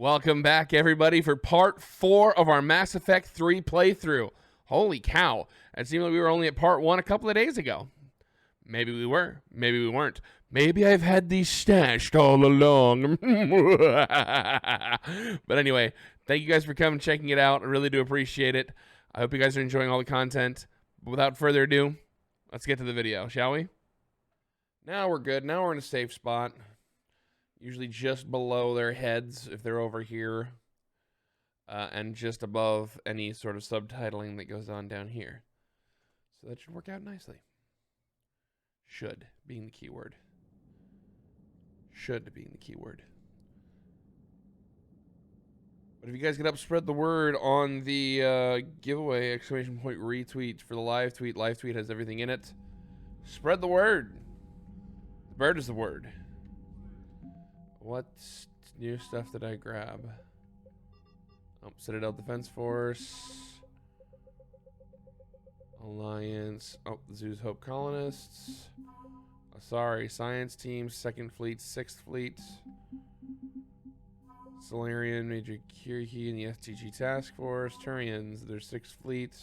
Welcome back, everybody, for part 4 of our Mass Effect 3 playthrough. Holy cow. It seemed like we were only at part 1 a couple of days ago. Maybe we were. Maybe we weren't. Maybe I've had these stashed all along. But anyway, thank you guys for coming and checking it out. I really do appreciate it. I hope you guys are enjoying all the content. But without further ado, let's get to the video, shall we? Now we're good. Now we're in a safe spot. Usually just below their heads if they're over here. And just above any sort of subtitling that goes on down here. So that should work out nicely. Should being the key word. Should being the key word. But if you guys could help spread the word on the giveaway, exclamation point retweet for the live tweet. Live tweet has everything in it. Spread the word. The bird is the word. What new stuff did I grab? Oh, Citadel Defense Force. Alliance. Oh, the Zoo's Hope Colonists. Sorry, Science Team, 2nd Fleet, 6th Fleet. Solarian, Major Kiriki, and the STG Task Force. Turians, their 6th Fleet.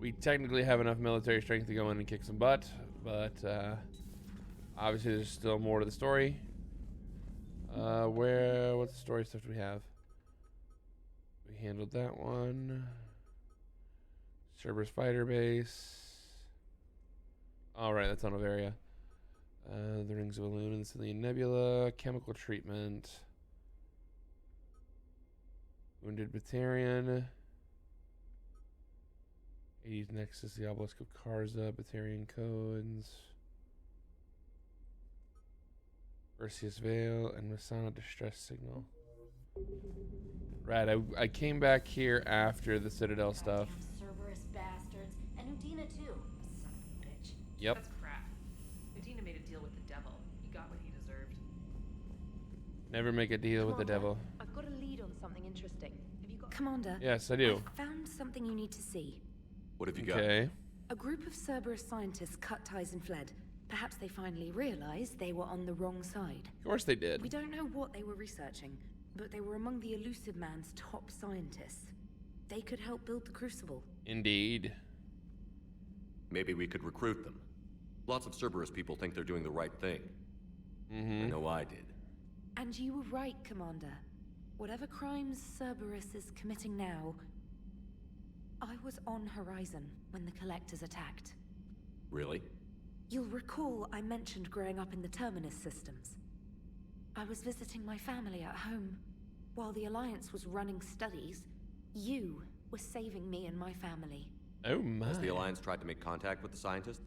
We technically have enough military strength to go in and kick some butt, but obviously there's still more to the story. What story stuff do we have? We handled that one. Cerberus Fighter Base. Alright, that's on Bavaria. The Rings of Illumin, Cillian Nebula, Chemical Treatment. Wounded Batarian. 80s Nexus, the Obelisk of Karza, Batarian Codes. Perseus Veil, and Masana Distress Signal. Right, I came back here after the Citadel stuff. Cerberus bastards, and Udina too. Son of a bitch. Yep. That's crap. Udina made a deal with the devil. He got what he deserved. Never make a deal with the devil. I've got a lead on something interesting. Have you got... Commander. Yes, I do. I found something you need to see. What have you got? Okay. A group of Cerberus scientists cut ties and fled. Perhaps they finally realized they were on the wrong side. Of course they did. We don't know what they were researching, but they were among the Elusive Man's top scientists. They could help build the Crucible. Indeed. Maybe we could recruit them. Lots of Cerberus people think they're doing the right thing. I know I did. And you were right, Commander. Whatever crimes Cerberus is committing now, I was on Horizon when the Collectors attacked. Really? You'll recall I mentioned growing up in the Terminus systems. I was visiting my family at home. While the Alliance was running studies, you were saving me and my family. Oh my. Has the Alliance tried to make contact with the scientists?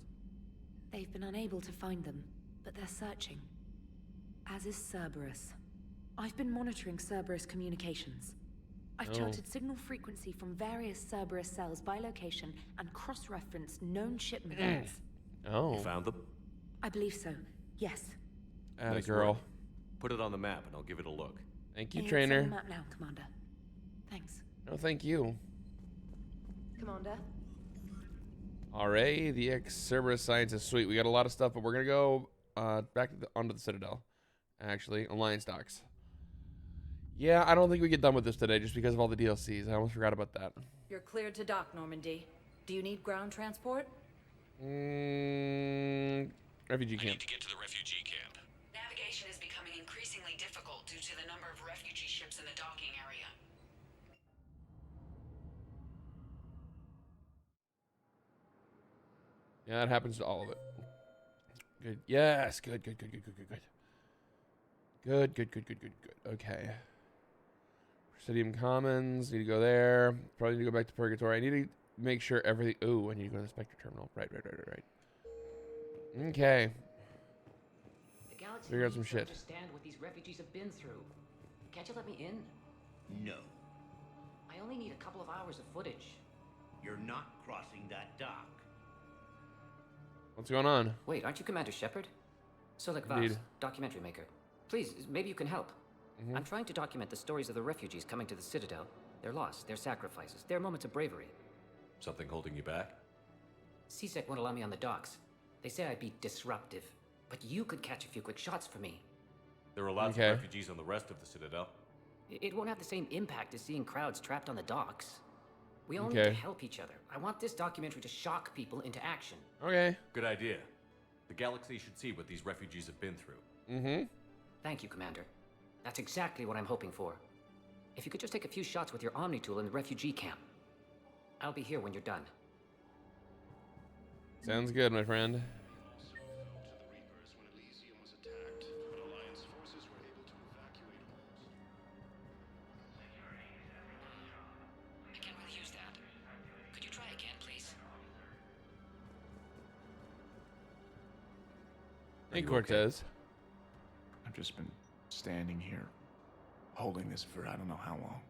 They've been unable to find them, but they're searching. As is Cerberus. I've been monitoring Cerberus communications. I've charted signal frequency from various Cerberus cells by location and cross-referenced known ship movements. Oh. You found them? I believe so, yes. Atta Nice girl. work. Put it on the map and I'll give it a look. Thank you, It's trainer. on the map now, Commander. Thanks. No, thank you. Commander? Alright, the ex-Cerberus scientist. Sweet. We got a lot of stuff, but we're going to go back onto the Citadel. Actually, Alliance docks. Yeah, I don't think we get done with this today just because of all the DLCs. I almost forgot about that. You're cleared to dock, Normandy. Do you need ground transport? Refugee I need camp. to get to the refugee camp. Navigation is becoming increasingly difficult due to the number of refugee ships in the docking area. Yeah, that happens to all of it. Good. Yes. Good. Okay. Presidium Commons. Need to go there. Probably need to go back to Purgatory. I need to make sure everything. Oh, I need to go to the Spectre Terminal. Right. Okay. The galaxy Figure out needs some to shit. understand what these refugees have been through. Can't you let me in? No, I only need a couple of hours of footage. you're not crossing that dock. What's going on? Wait, aren't you Commander Shepard? Solek Indeed. Vaz, documentary maker. Please, maybe you can help. I'm trying to document the stories of the refugees coming to the Citadel. Their loss, their sacrifices, their moments of bravery. Something holding you back? CSEC won't allow me on the docks. They say I'd be disruptive. but you could catch a few quick shots for me. There are lots Okay. of refugees on the rest of the Citadel. It won't have the same impact as seeing crowds trapped on the docks. We all need Okay. to help each other. I want this documentary to shock people into action. Okay. Good idea. The galaxy should see what these refugees have been through. Mm-hmm. Thank you, Commander. That's exactly what I'm hoping for. If you could just take a few shots with your Omni tool in the refugee camp. I'll be here when you're done. Sounds good, my friend. I can't really use that. Could you try again, please? Hey, you Cortez. I've just been standing here, holding this for I don't know how long.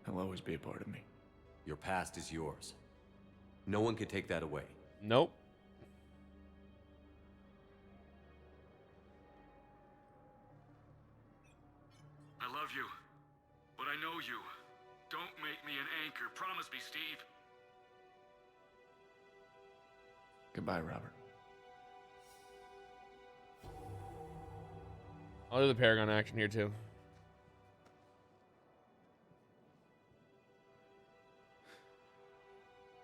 He'll always be a part of me. Your past is yours. No one can take that away. Nope. I love you, but I know you. Don't make me an anchor. Promise me, Steve. Goodbye, Robert. I'll do the Paragon action here too.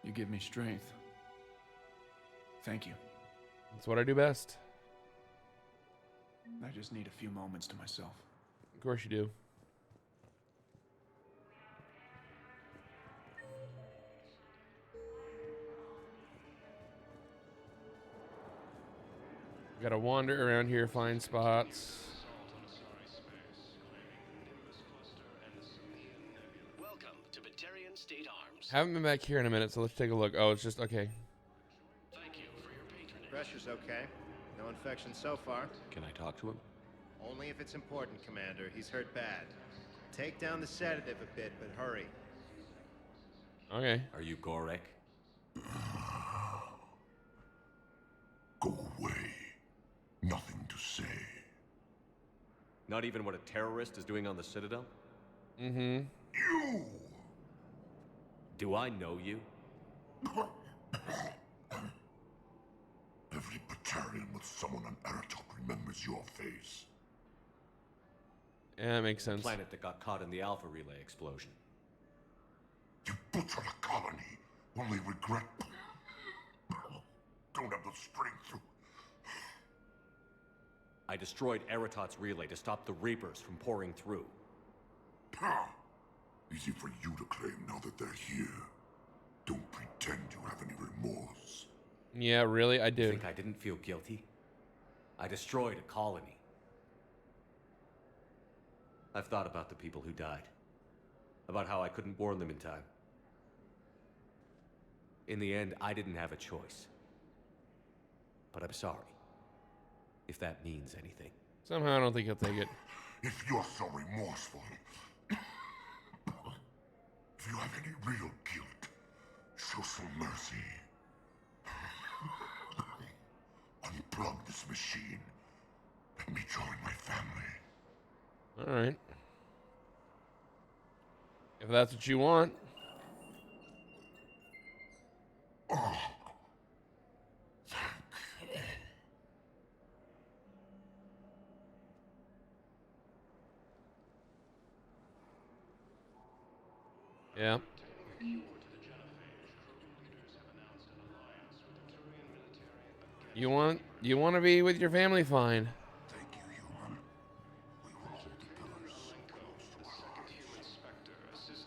You give me strength. Thank you. That's what I do best. I just need a few moments to myself. Of course you do. Gotta wander around here, find spots. Welcome to Batarian State Arms. Haven't been back here in a minute, so let's take a look. Oh, it's just okay. Thank you for your patronage. Pressure's okay. No infection so far. Can I talk to him? Only if it's important, Commander. He's hurt bad. Take down the sedative a bit, but hurry. Okay. Are you Gorek? Go away. Nothing to say. Not even what a terrorist is doing on the Citadel? Mm-hmm. You! Do I know you? Every Batarian with someone on Aratok remembers your face. Yeah, that makes sense. Planet that got caught in the Alpha Relay explosion. You butchered a colony, only regret. Don't have the strength to. I destroyed Eratot's relay to stop the Reapers from pouring through. Ha! Easy for you to claim now that they're here. Don't pretend you have any remorse. Yeah, really? I You do. think I didn't feel guilty? I destroyed a colony. I've thought about the people who died. About how I couldn't warn them in time. In the end, I didn't have a choice. But I'm sorry. If that means anything. Somehow I don't think he'll take it. If you're so remorseful, if you have any real guilt, show some mercy. Unplug this machine. Let me join my family. Alright. If that's what you want. Oh. Yeah. You want to be with your family? Fine. Thank you, human. We will hold the pillars close to our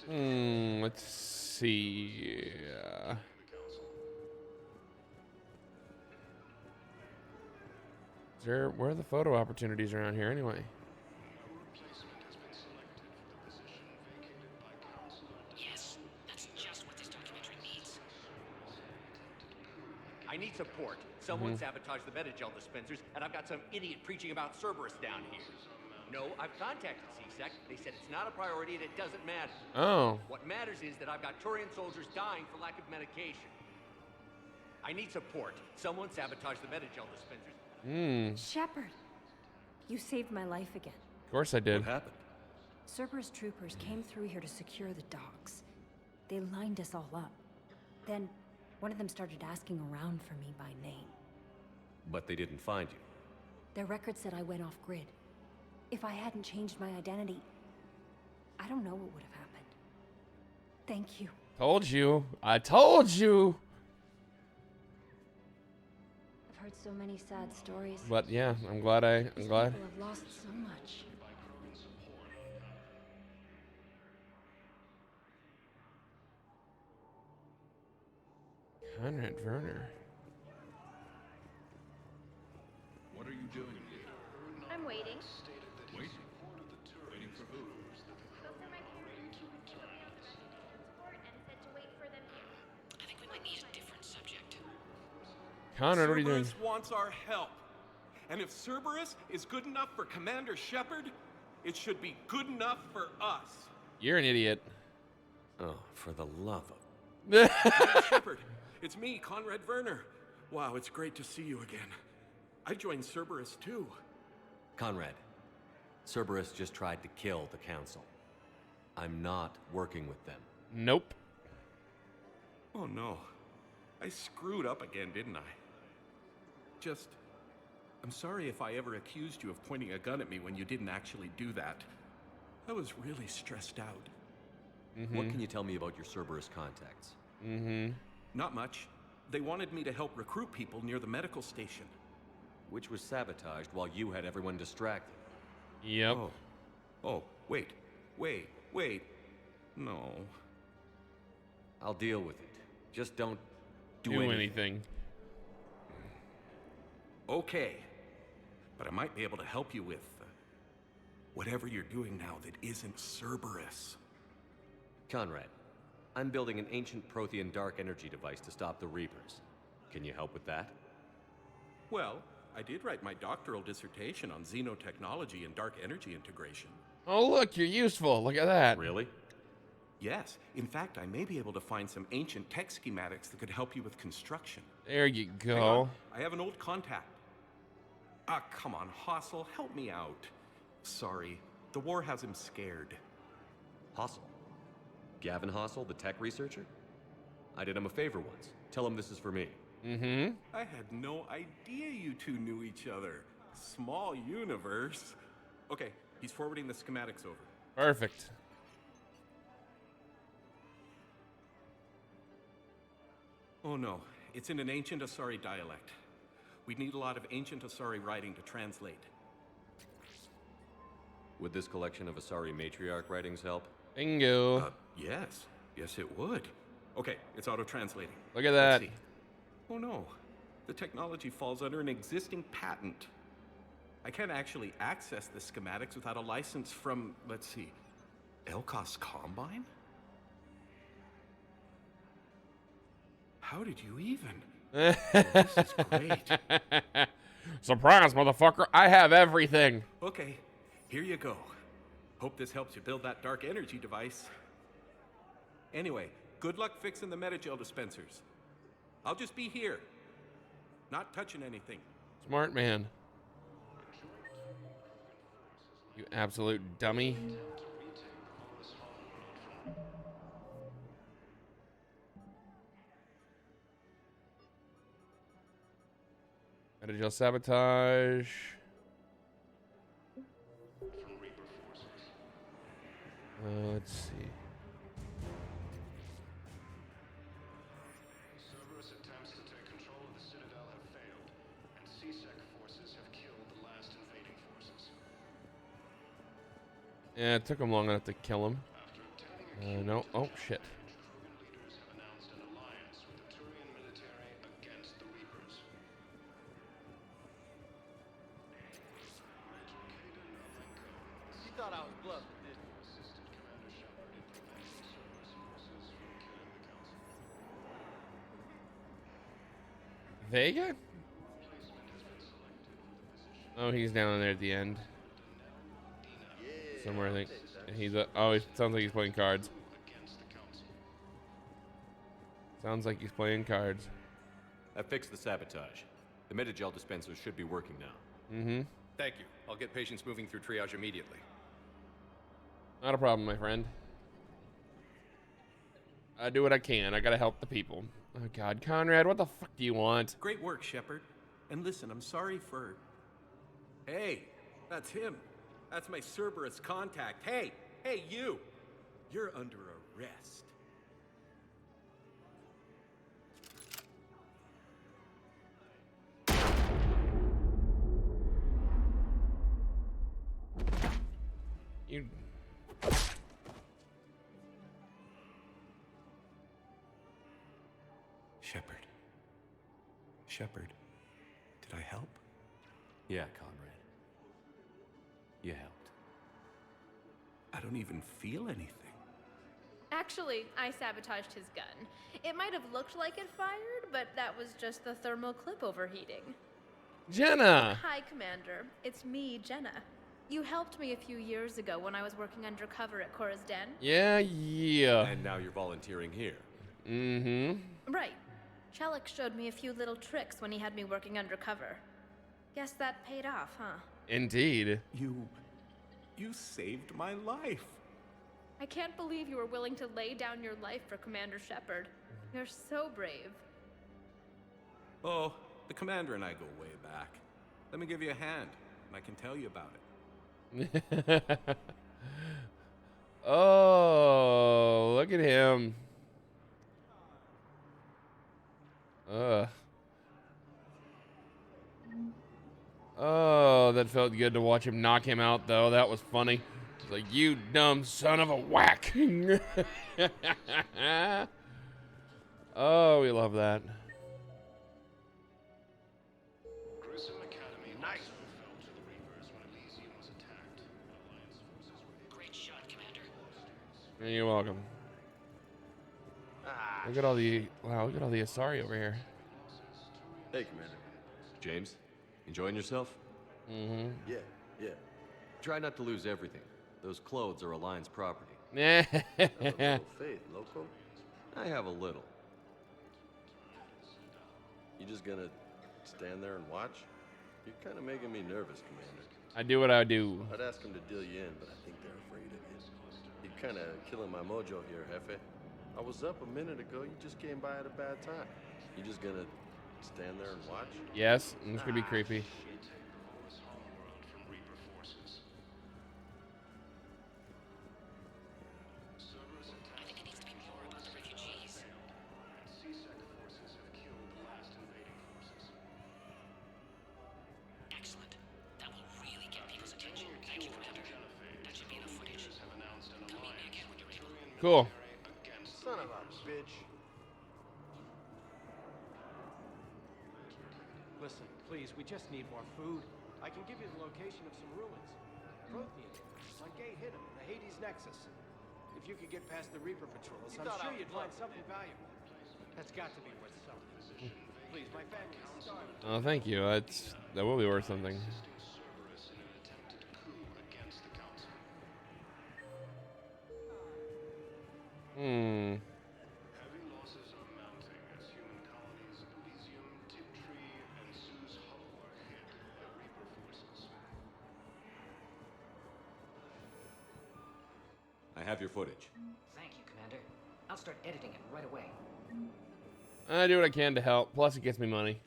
hearts. Let's see. Where are the photo opportunities around here anyway? Yes, that's just what this documentary needs. I need support. Someone sabotaged the Metagel dispensers, and I've got some idiot preaching about Cerberus down here. No, I've contacted CSEC. They said it's not a priority and it doesn't matter. Oh. What matters is that I've got Turian soldiers dying for lack of medication. I need support. Someone sabotaged the Metagel dispensers. Shepard, you saved my life again. Of course I did. What happened? Cerberus troopers came through here to secure the docks. They lined us all up. Then, one of them started asking around for me by name. But they didn't find you. Their record said I went off-grid. If I hadn't changed my identity, I don't know what would have happened. Thank you. Told you. I told you. I've heard so many sad stories. But yeah, I'm glad. People have lost so much. Conrad Werner. What are you doing here? I'm waiting. Waiting? Waiting for who? I think we might need a different subject. Conrad, what are you doing? Cerberus wants our help. And if Cerberus is good enough for Commander Shepard, it should be good enough for us. You're an idiot. Oh, for the love of... Commander Shepard, it's me, Conrad Werner. Wow, it's great to see you again. I joined Cerberus too. Conrad, Cerberus just tried to kill the Council. I'm not working with them. Nope. Oh no. I screwed up again, didn't I? I'm sorry if I ever accused you of pointing a gun at me when you didn't actually do that. I was really stressed out. What can you tell me about your Cerberus contacts? Not much. They wanted me to help recruit people near the medical station. Which was sabotaged while you had everyone distracted. Yep. Oh, wait. No. I'll deal with it. Just don't do anything. Okay. But I might be able to help you with whatever you're doing now that isn't Cerberus. Conrad, I'm building an ancient Prothean dark energy device to stop the Reapers. Can you help with that? Well, I did write my doctoral dissertation on xenotechnology and dark energy integration. Oh, look, you're useful. Look at that. Really? Yes. In fact, I may be able to find some ancient tech schematics that could help you with construction. There you Hang go. on. I have an old contact. Ah, come on, Hossel, help me out. Sorry, the war has him scared. Hossel? Gavin Hossel, the tech researcher? I did him a favor once. Tell him this is for me. I had no idea you two knew each other. Small universe. Okay, he's forwarding the schematics over. Perfect. Oh no, it's in an ancient Asari dialect. We'd need a lot of ancient Asari writing to translate. Would this collection of Asari matriarch writings help? Bingo. Yes. Yes, it would. Okay, it's auto-translating. Look at that. Let's see. Oh no, the technology falls under an existing patent. I can't actually access the schematics without a license from, let's see, Elkos Combine? How did you even? This is great. Surprise, motherfucker. I have everything. Okay, here you go. Hope this helps you build that dark energy device. Anyway, good luck fixing the metagel dispensers. I'll just be here. Not touching anything. Smart man. You absolute dummy. Metagel sabotage. Let's see. Cerberus attempts to take control of the Citadel have failed, and CSEC forces have killed the last invading forces. Yeah, it took him long enough to kill him. No. Oh, shit. Leaders have announced an alliance with the Turian military against the Reapers. You thought I was bluffing, didn't you? Assisted Commander Shepard in preventing Cerberus forces from killing the Council. Vega? Oh, he's down there at the end. Somewhere, I think. He's oh, it sounds like he's playing cards. Sounds like he's playing cards. I fixed the sabotage. The metagel dispensers should be working now. Thank you. I'll get patients moving through triage immediately. Not a problem, my friend. I do what I can. I gotta help the people. Oh, God. Conrad, what the fuck do you want? Great work, Shepard. And listen, I'm sorry for... Hey, that's him. That's my Cerberus contact. Hey, you! You're under arrest. You... Shepard, did I help? Yeah, comrade. You helped. I don't even feel anything. Actually, I sabotaged his gun. It might have looked like it fired, but that was just the thermal clip overheating. Jenna! Hi, Commander. It's me, Jenna. You helped me a few years ago when I was working undercover at Cora's Den. Yeah. And now you're volunteering here. Mm-hmm. Right. Chelik showed me a few little tricks when he had me working undercover. Guess that paid off, huh? Indeed. You saved my life. I can't believe you were willing to lay down your life for Commander Shepard. You're so brave. Oh, the Commander and I go way back. Let me give you a hand, and I can tell you about it. Oh, look at him. Oh, that felt good to watch him knock him out, though. That was funny. It's like, you dumb son of a whack. Oh, we love that. Great shot, Commander. You're welcome. Look at all the look at all the Asari over here. Hey, Commander. James, enjoying yourself? Mm-hmm. Yeah. Try not to lose everything. Those clothes are Alliance property. Yeah. Faith, loco? I have a little. You just gonna stand there and watch? You're kind of making me nervous, Commander. I do what I do. I'd ask them to deal you in, but I think they're afraid of you. You're kind of killing my mojo here, Jefe. I was up a minute ago. You just came by at a bad time. You just gonna stand there and watch? Yes, it's gonna be creepy. I think it needs to be more about the refugees. Excellent. That will really get people's attention. Thank you, Commander. That should be enough footage. Come meet me again when you're able. Cool. Son of a bitch. Listen, please, we just need more food. I can give you the location of some ruins. Prothean. My gate hit him in the Hades Nexus. If you could get past the Reaper patrols, I'm sure you'd find something valuable. That's got to be worth something. Please, my family is starving. Oh, thank you. That will be worth something. Hmm. Heavy losses are mounting as human colonies of Elysium, Tiptree, and Sue's Hollow are hit by Reaper forces. I have your footage. Thank you, Commander. I'll start editing it right away. I do what I can to help. Plus, it gets me money.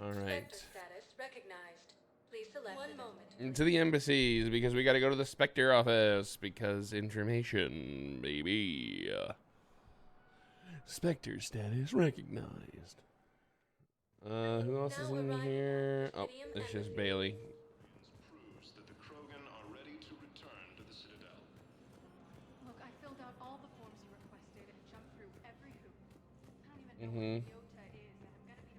All right. Spectre status recognized. Please select one moment. To the embassies, because we got to go to the Spectre office, because information, baby. Spectre status recognized. Who else is in here? Oh, it's just Bailey. Proves that the Krogan are ready to return to the Citadel. Look, I filled out all the forms you requested and jumped through every hoop. I don't even know what Iota is, and I'm gonna be...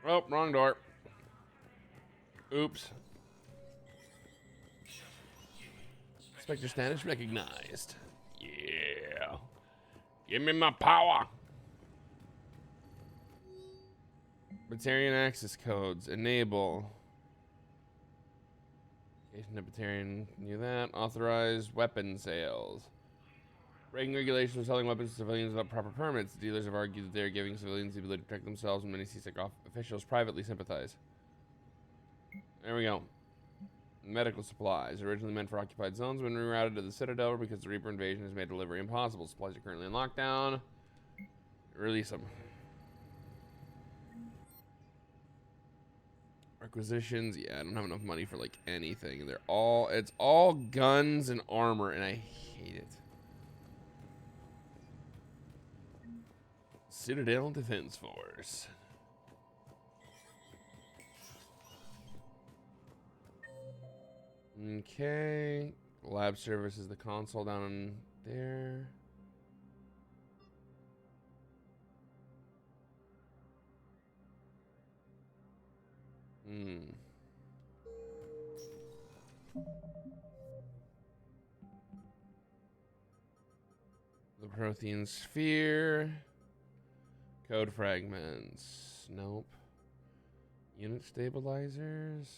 Oh, wrong door. Oops. Spectre status recognized. Yeah. Give me my power. Batarian access codes. Enable. Batarian knew that. Authorized weapon sales. Breaking regulations for selling weapons to civilians without proper permits. Dealers have argued that they are giving civilians the ability to protect themselves, and many CSEC officials privately sympathize. There we go. Medical supplies. Originally meant for occupied zones, when rerouted to the Citadel because the Reaper invasion has made delivery impossible. Supplies are currently in lockdown. Release them. Requisitions. Yeah, I don't have enough money for like anything. It's all guns and armor, and I hate it. Citadel Defense Force. Okay. Lab service is the console down there. The Prothean Sphere. Code fragments. Nope. Unit stabilizers.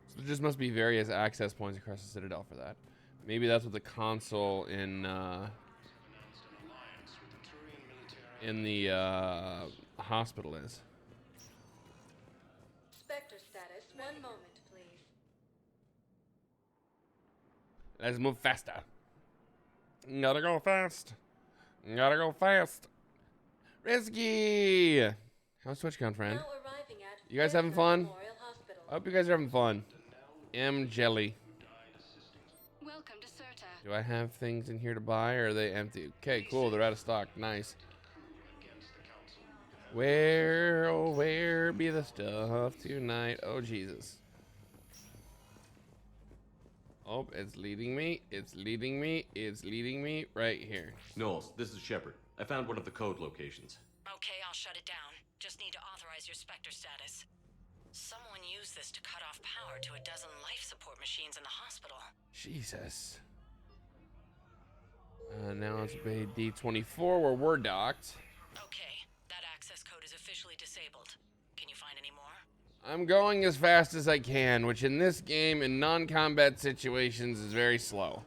So there just must be various access points across the Citadel for that. Maybe that's what the console in the hospital is. Spectre status. 1 moment, please. Let's move faster. Gotta go fast. Gotta go fast. Risky. How's Twitch going, friend? Now arriving at You guys having fun? Memorial Hospital. I hope you guys are having fun. M Jelly. Welcome to Serta. Do I have things in here to buy, or are they empty? Okay, cool. They're out of stock. Nice. Where, oh, where be the stuff tonight? Oh, Jesus. Oh, it's leading me. It's leading me. It's leading me right here. Knowles, this is Shepard. I found one of the code locations. Okay, I'll shut it down. Just need to authorize your Spectre status. Someone used this to cut off power to a dozen life support machines in the hospital. Jesus. Now it's Bay D24 where we're docked. Okay, that access code is officially disabled. Can you find any more? I'm going as fast as I can, which in this game, in non-combat situations, is very slow.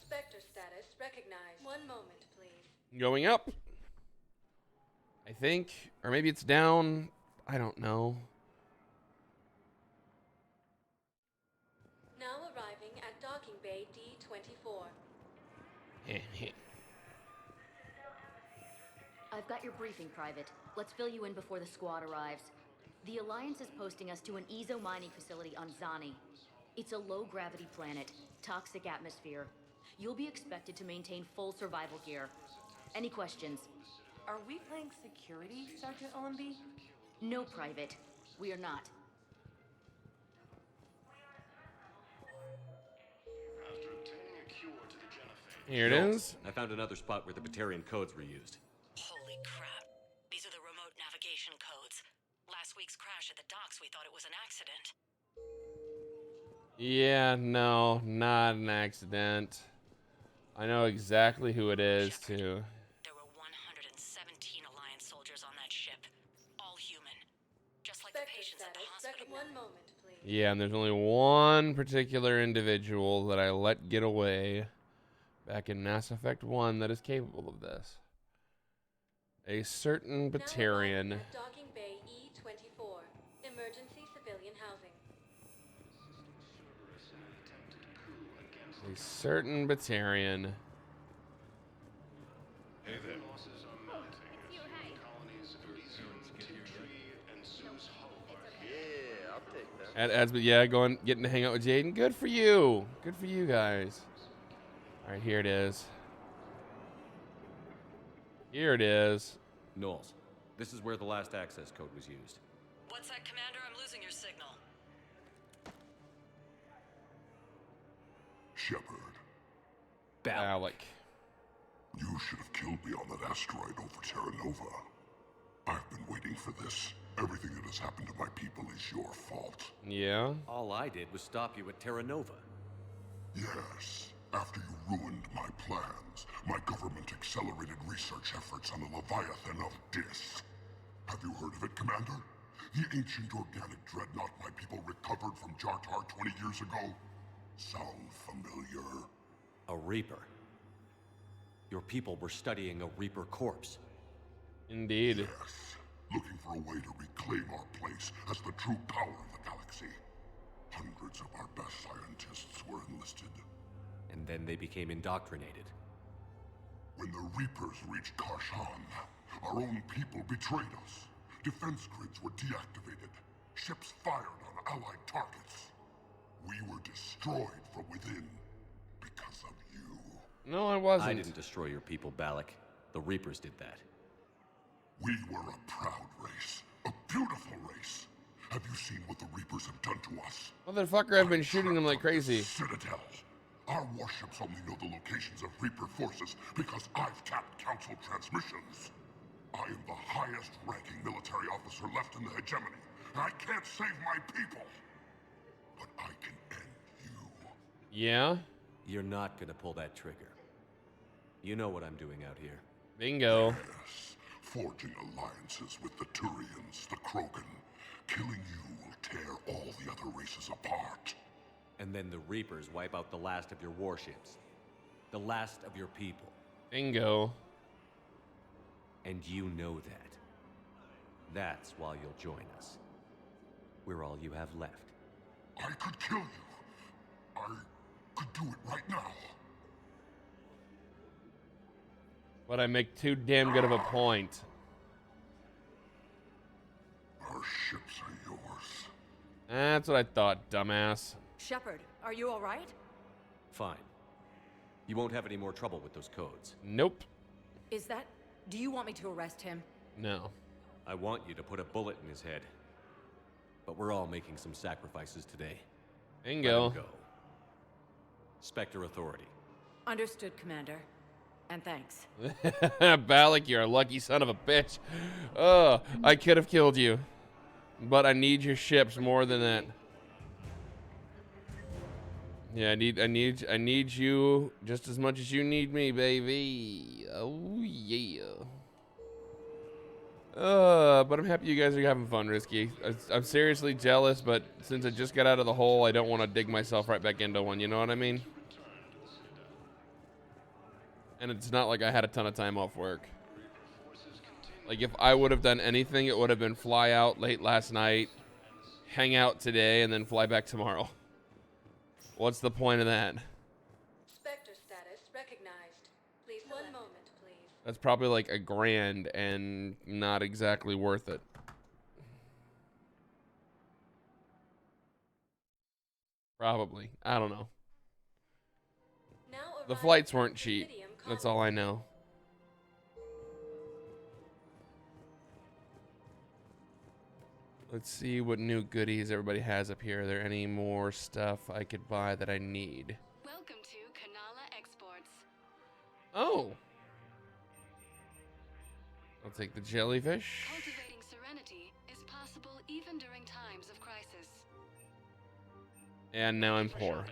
Spectre status recognized. 1 moment, please. Going up. I think. Or maybe it's down. I don't know. Now arriving at docking bay D24. I've got your briefing, Private. Let's fill you in before the squad arrives. The Alliance is posting us to an Ezo mining facility on Zani. It's a low-gravity planet, toxic atmosphere. You'll be expected to maintain full survival gear. Any questions? Are we playing security, Sergeant Allenby? No, Private. We are not. After obtaining a cure to the genophage. Here it is. I found another spot where the Batarian codes were used. Holy crap. These are the remote navigation codes. Last week's crash at the docks, we thought it was an accident. Yeah, no, not an accident. I know exactly who it is, too. There were 117 Alliance soldiers on that ship. All human. Just like Spectre the patients at the status. hospital. 1 moment, please. Yeah, and there's only one particular individual that I let get away back in Mass Effect 1 that is capable of this. A certain Batarian. Now arriving at docking bay E24. Emergency civilian housing. A certain Batarian. Hey there. Losses are mounting. Colonies Elysium, Tiptree, and Sue's Hollow. Yeah, I'll take that. But yeah, getting to hang out with Jaden. Good for you. Good for you guys. All right, here it is. Here it is. Knowles, this is where the last access code was used. What's that, Commander? I'm losing your signal. Shepard. Alec. You should have killed me on that asteroid over Terra Nova. I've been waiting for this. Everything that has happened to my people is your fault. Yeah? All I did was stop you at Terra Nova. Yes. After you ruined my plans, my government accelerated research efforts on the Leviathan of Dis. Have you heard of it, Commander? The ancient organic dreadnought my people recovered from Jartar 20 years ago? Sound familiar? A Reaper. Your people were studying a Reaper corpse. Indeed. Yes. Looking for a way to reclaim our place as the true power of the galaxy. Hundreds of our best scientists were enlisted. And then they became indoctrinated. When the Reapers reached Karshan, our own people betrayed us. Defense grids were deactivated. Ships fired on Allied targets. We were destroyed from within because of you. No, I wasn't. I didn't destroy your people, Balak. The Reapers did that. We were a proud race. A beautiful race. Have you seen what the Reapers have done to us? Motherfucker, I've been shooting them like crazy. Citadel. Our warships only know the locations of Reaper forces because I've tapped Council transmissions. I am the highest ranking military officer left in the hegemony, and I can't save my people. But I can end you. Yeah? You're not gonna pull that trigger. You know what I'm doing out here. Bingo. Yes. Forging alliances with the Turians, the Krogan. Killing you will tear all the other races apart. And then the Reapers wipe out the last of your warships. The last of your people. Bingo. And you know that. That's why you'll join us. We're all you have left. I could kill you. I could do it right now. But I make too damn good of a point. Our ships are yours. That's what I thought, dumbass. Shepard, are you all right? Fine. You won't have any more trouble with those codes. Nope. Is that... Do you want me to arrest him? No. I want you to put a bullet in his head. But we're all making some sacrifices today. Bingo. Let him go. Spectre Authority. Understood, Commander. And thanks. Balak, you're a lucky son of a bitch. Oh, I could have killed you. But I need your ships more than that. Yeah, I need you just as much as you need me, baby. Oh yeah. But I'm happy you guys are having fun, Risky. I'm seriously jealous, but since I just got out of the hole, I don't want to dig myself right back into one, you know what I mean? And it's not like I had a ton of time off work. Like, if I would have done anything, it would have been fly out late last night, hang out today, and then fly back tomorrow. What's the point of that? Spectre status recognized. Please, 1 moment, please. That's probably like $1,000 and not exactly worth it. Probably. I don't know. The flights weren't cheap. That's all I know. Let's see what new goodies everybody has up here. Are there any more stuff I could buy that I need? Welcome to Kanala Exports. Oh. I'll take the jellyfish. Cultivating serenity is possible even during times of crisis. And now I'm poor.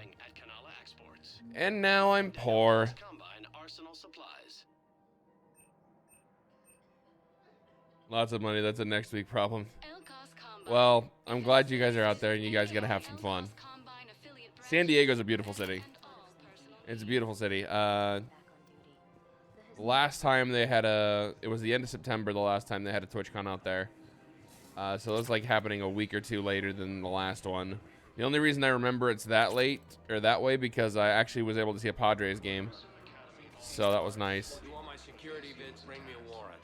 And now I'm poor. Lots of money. That's a next week problem. Well, I'm glad you guys are out there and you guys gotta have some fun. San Diego's a beautiful city. It's a beautiful city. Last time they had it was the end of September the last time they had a TwitchCon out there. So it was like happening a week or two later than the last one. The only reason I remember it's that late, or that way, because I actually was able to see a Padres game. So that was nice. You want my security bids? Bring me a warrant.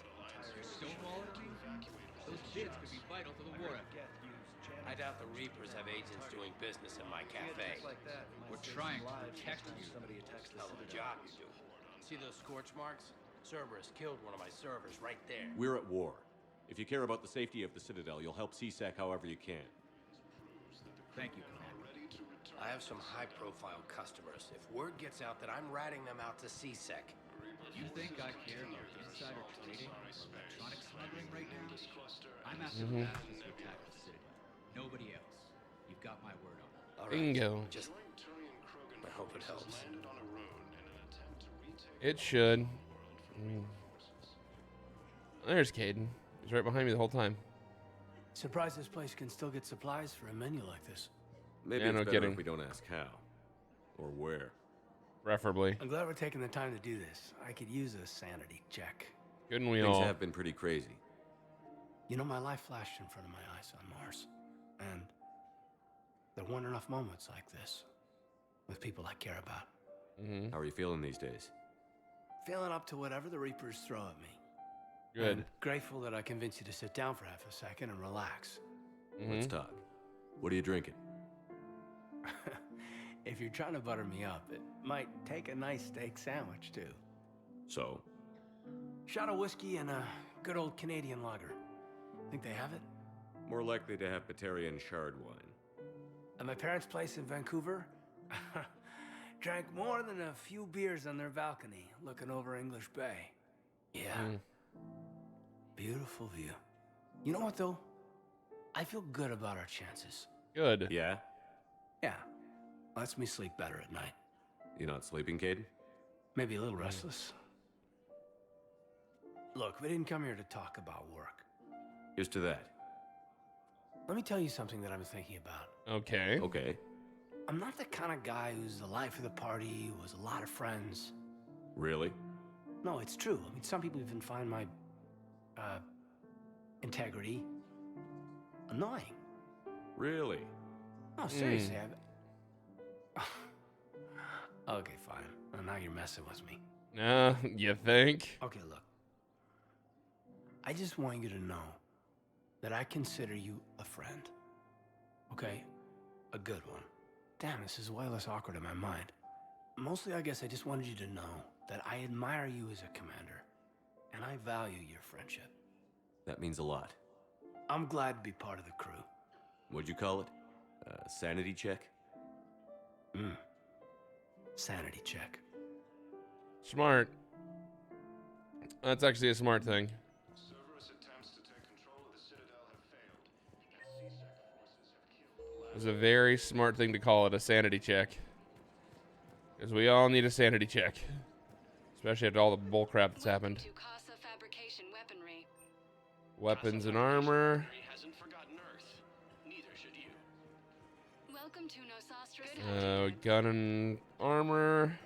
Those bids could be vital to the war effort. I doubt the Reapers have agents doing business in my cafe. We're trying to protect you. Hell of a job you do. See those scorch marks? Cerberus killed one of my servers right there. We're at war. If you care about the safety of the Citadel, you'll help CSEC however you can. Thank you, Commander. I have some high-profile customers. If word gets out that I'm ratting them out to CSEC. You think I care about insider trading or electronic smuggling right now? I'm after the fascists who attack the Citadel. Nobody else. You've got my word on it. All right. Bingo. Just I hope it helps. It should. There's Caden. He's right behind me the whole time. Surprised this place can still get supplies for a menu like this. Maybe Yeah, it's no better kidding. if we don't ask how. Or where. Preferably. I'm glad we're taking the time to do this. I could use a sanity check. Couldn't we Things all? have been pretty crazy. You know, my life flashed in front of my eyes on Mars. And there weren't enough moments like this with people I care about. How are you feeling these days? Feeling up to whatever the Reapers throw at me. Good. And grateful that I convinced you to sit down for half a second and relax. Let's talk. What are you drinking? If you're trying to butter me up, it might take a nice steak sandwich, too. So? Shot of whiskey and a good old Canadian lager. Think they have it? More likely to have Batarian shard wine. At my parents' place in Vancouver, drank more than a few beers on their balcony, looking over English Bay. Yeah. Beautiful view. You know what, though? I feel good about our chances. Good. Yeah? Yeah. Lets me sleep better at night. You not sleeping, Caden? Maybe a little restless. Look, we didn't come here to talk about work. Here's to that. Let me tell you something that I've been thinking about. Okay. Okay. I'm not the kind of guy who's the life of the party, who has a lot of friends. Really? No, it's true. I mean, some people even find my, integrity annoying. Really? No, seriously, Okay, fine. Well, now you're messing with me. You think? Okay, look. I just want you to know that I consider you a friend. Okay? A good one. Damn, this is way less awkward in my mind. Mostly, I guess I just wanted you to know that I admire you as a commander, and I value your friendship. That means a lot. I'm glad to be part of the crew. What'd you call it? Sanity check? Sanity check. Smart. That's actually a smart thing. Cerberus attempts to take control of the Citadel have failed. C-Sec forces have killed. It was a very smart thing to call it a sanity check. Because we all need a sanity check. Especially after all the bullcrap that's happened. To Casa Fabrication Weaponry. Weapons and armor. Hasn't forgotten Earth. Neither should you. Welcome to Nosastris. Gun and armor.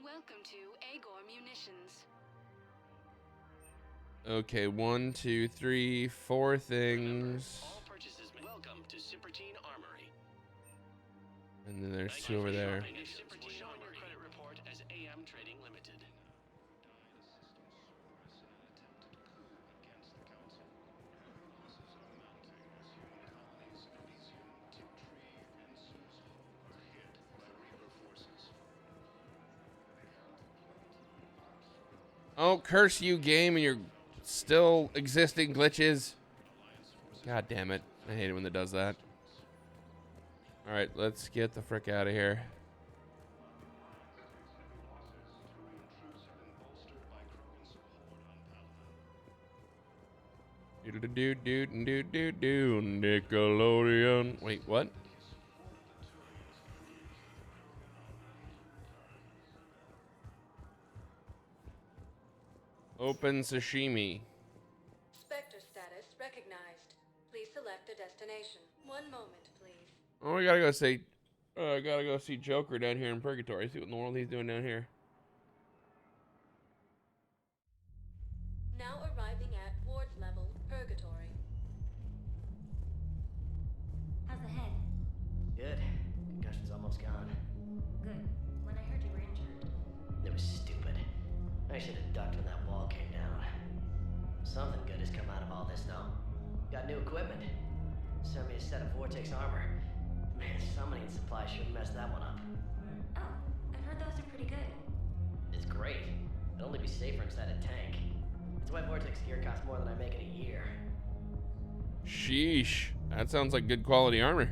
Welcome to Agor Munitions. Okay, 1, 2, 3, 4 things. All purchases. Welcome to Cypertine Armory. And then there's 2 over there. Cypertine on your credit report as AM Trading Limited. Oh, curse you, game, and your still existing glitches. God damn it. I hate it when it does that. Alright, let's get the frick out of here. Do Nickelodeon. Wait, what? Open sashimi. Spectre status recognized. Please select a destination. One moment, please. Oh, we gotta go see. Gotta go see Joker down here in Purgatory. See what in the world he's doing down here. Now arriving at ward level, Purgatory. How's the head? Good. Concussion's almost gone. Good. When I heard you were injured. It was stupid. I should have ducked when that wall came down. Something good has come out of all this, though. Got new equipment. Sent me a set of Vortex armor. Man, somebody in supply sure messed that one up. Oh, I've heard those are pretty good. It's great. It'd only be safer inside a tank. That's why Vortex gear costs more than I make in a year. Sheesh. That sounds like good quality armor.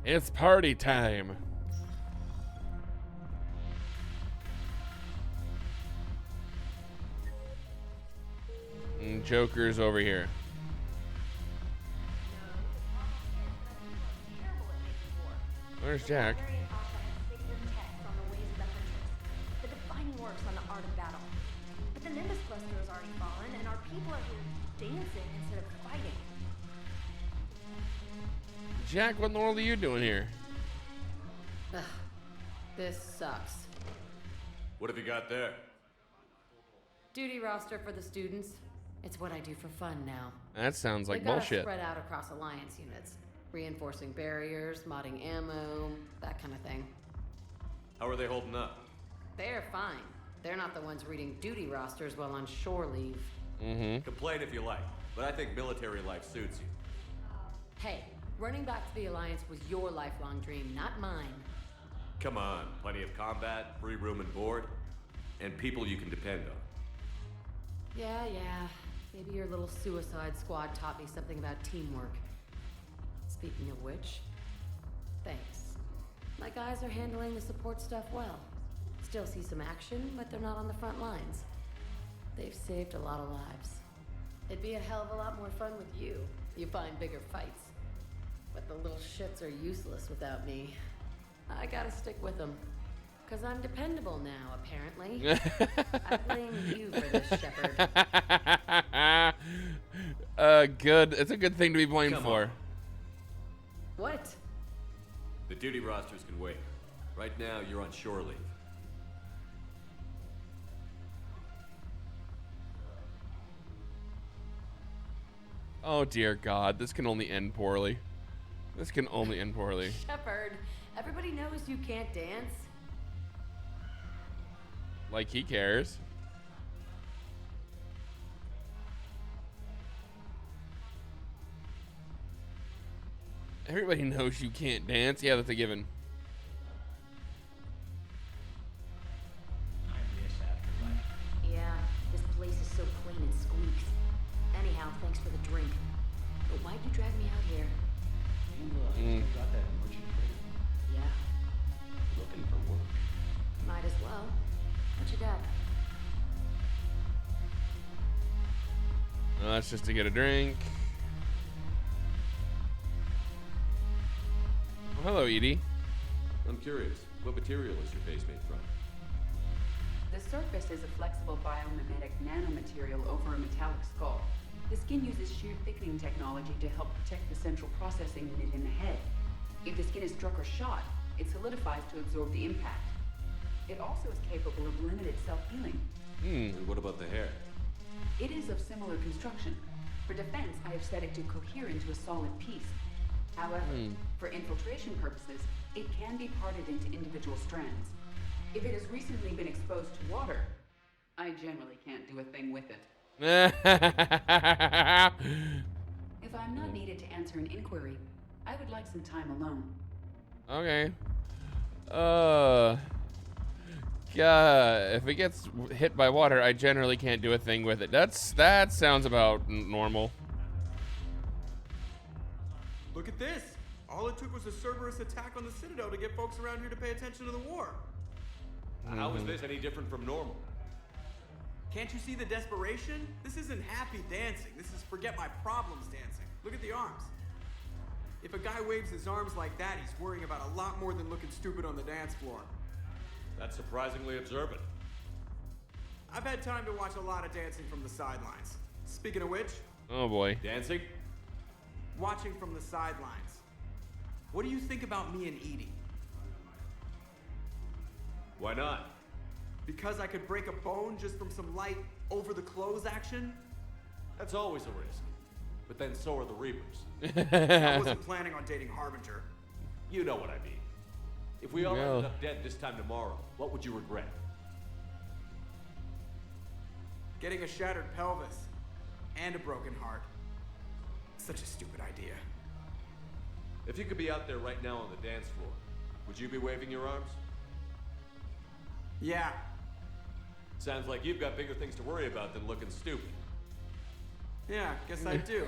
It's party time. And Joker's over here. Where's Jack? The defining works on the art of battle. But the Nimbus cluster has already fallen, and our people are here dancing instead of fighting. Jack, what in the world are you doing here? This sucks. What have you got there? Duty roster for the students. It's what I do for fun now. That sounds like They got us bullshit. spread out across Alliance units. Reinforcing barriers, modding ammo, that kind of thing. How are they holding up? They're fine. They're not the ones reading duty rosters while on shore leave. Complain if you like, but I think military life suits you. Hey, running back to the Alliance was your lifelong dream, not mine. Come on, plenty of combat, free room and board, and people you can depend on. Yeah. Maybe your little suicide squad taught me something about teamwork. Speaking of which, thanks. My guys are handling the support stuff well. Still see some action, but they're not on the front lines. They've saved a lot of lives. It'd be a hell of a lot more fun with you. You find bigger fights. But the little shits are useless without me. I gotta stick with them. Because I'm dependable now, apparently. I blame you for this, Shepard. Good. It's a good thing to be blamed for. What? The duty rosters can wait. Right now, you're on shore leave. Oh dear God, this can only end poorly. This can only end poorly. Shepard, everybody knows you can't dance. Like he cares. Everybody knows you can't dance. Yeah, that's a given. Yeah, this place is so clean it squeaks. Anyhow, thanks for the drink. But why'd you drag me out here? You still got that merchant freighter? Yeah, Looking for work. might as well. What you got? That's just to get a drink. Oh, hello, Edie. I'm curious, what material is your base made from? The surface is a flexible biomimetic nanomaterial over a metallic skull. The skin uses shear thickening technology to help protect the central processing unit in the head. If the skin is struck or shot, it solidifies to absorb the impact. It also is capable of limited self-healing. And what about the hair? It is of similar construction. For defense, I have set it to cohere into a solid piece. However, for infiltration purposes, it can be parted into individual strands. If it has recently been exposed to water, I generally can't do a thing with it. If I'm not needed to answer an inquiry, I would like some time alone. Okay. Yeah, if it gets hit by water, I generally can't do a thing with it. That sounds about normal. Look at this. All it took was a Cerberus attack on the Citadel to get folks around here to pay attention to the war. How is this any different from normal? Can't you see the desperation? This isn't happy dancing. This is forget my problems dancing. Look at the arms. If a guy waves his arms like that, he's worrying about a lot more than looking stupid on the dance floor. That's surprisingly observant. I've had time to watch a lot of dancing from the sidelines. Speaking of which... Oh boy. Dancing? Watching from the sidelines. What do you think about me and Edie? Why not? Because I could break a bone just from some light over-the-clothes action? That's always a risk. But then so are the Reapers. I wasn't planning on dating Harbinger. You know what I mean. If we all ended up dead this time tomorrow, what would you regret? Getting a shattered pelvis and a broken heart. Such a stupid idea. If you could be out there right now on the dance floor, would you be waving your arms? Yeah. Sounds like you've got bigger things to worry about than looking stupid. Yeah, guess I do.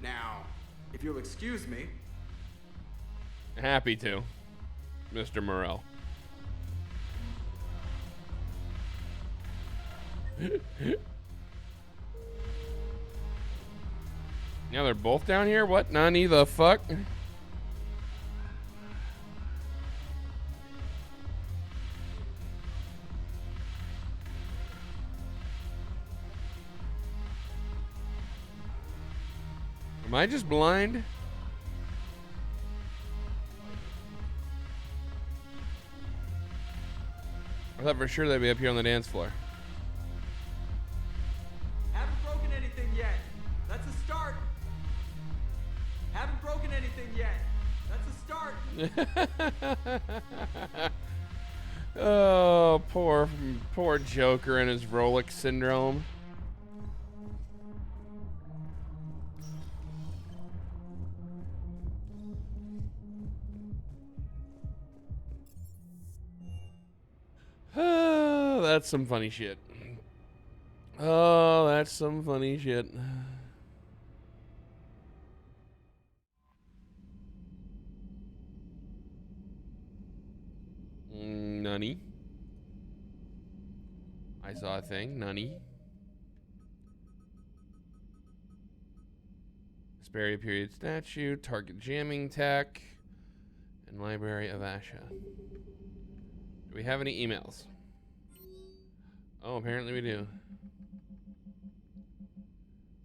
Now, if you'll excuse me. Happy to, Mr. Morell. Yeah, they're both down here? What? Nani the fuck? Am I just blind? I thought for sure they'd be up here on the dance floor. anything yet. That's a start. Oh, poor Joker and his Rolex syndrome. Oh, that's some funny shit. Oh, that's some funny shit. Nunny. I saw a thing. Nunny. Hesperia period statue. Target jamming tech. And Library of Asha. Do we have any emails? Oh, apparently we do.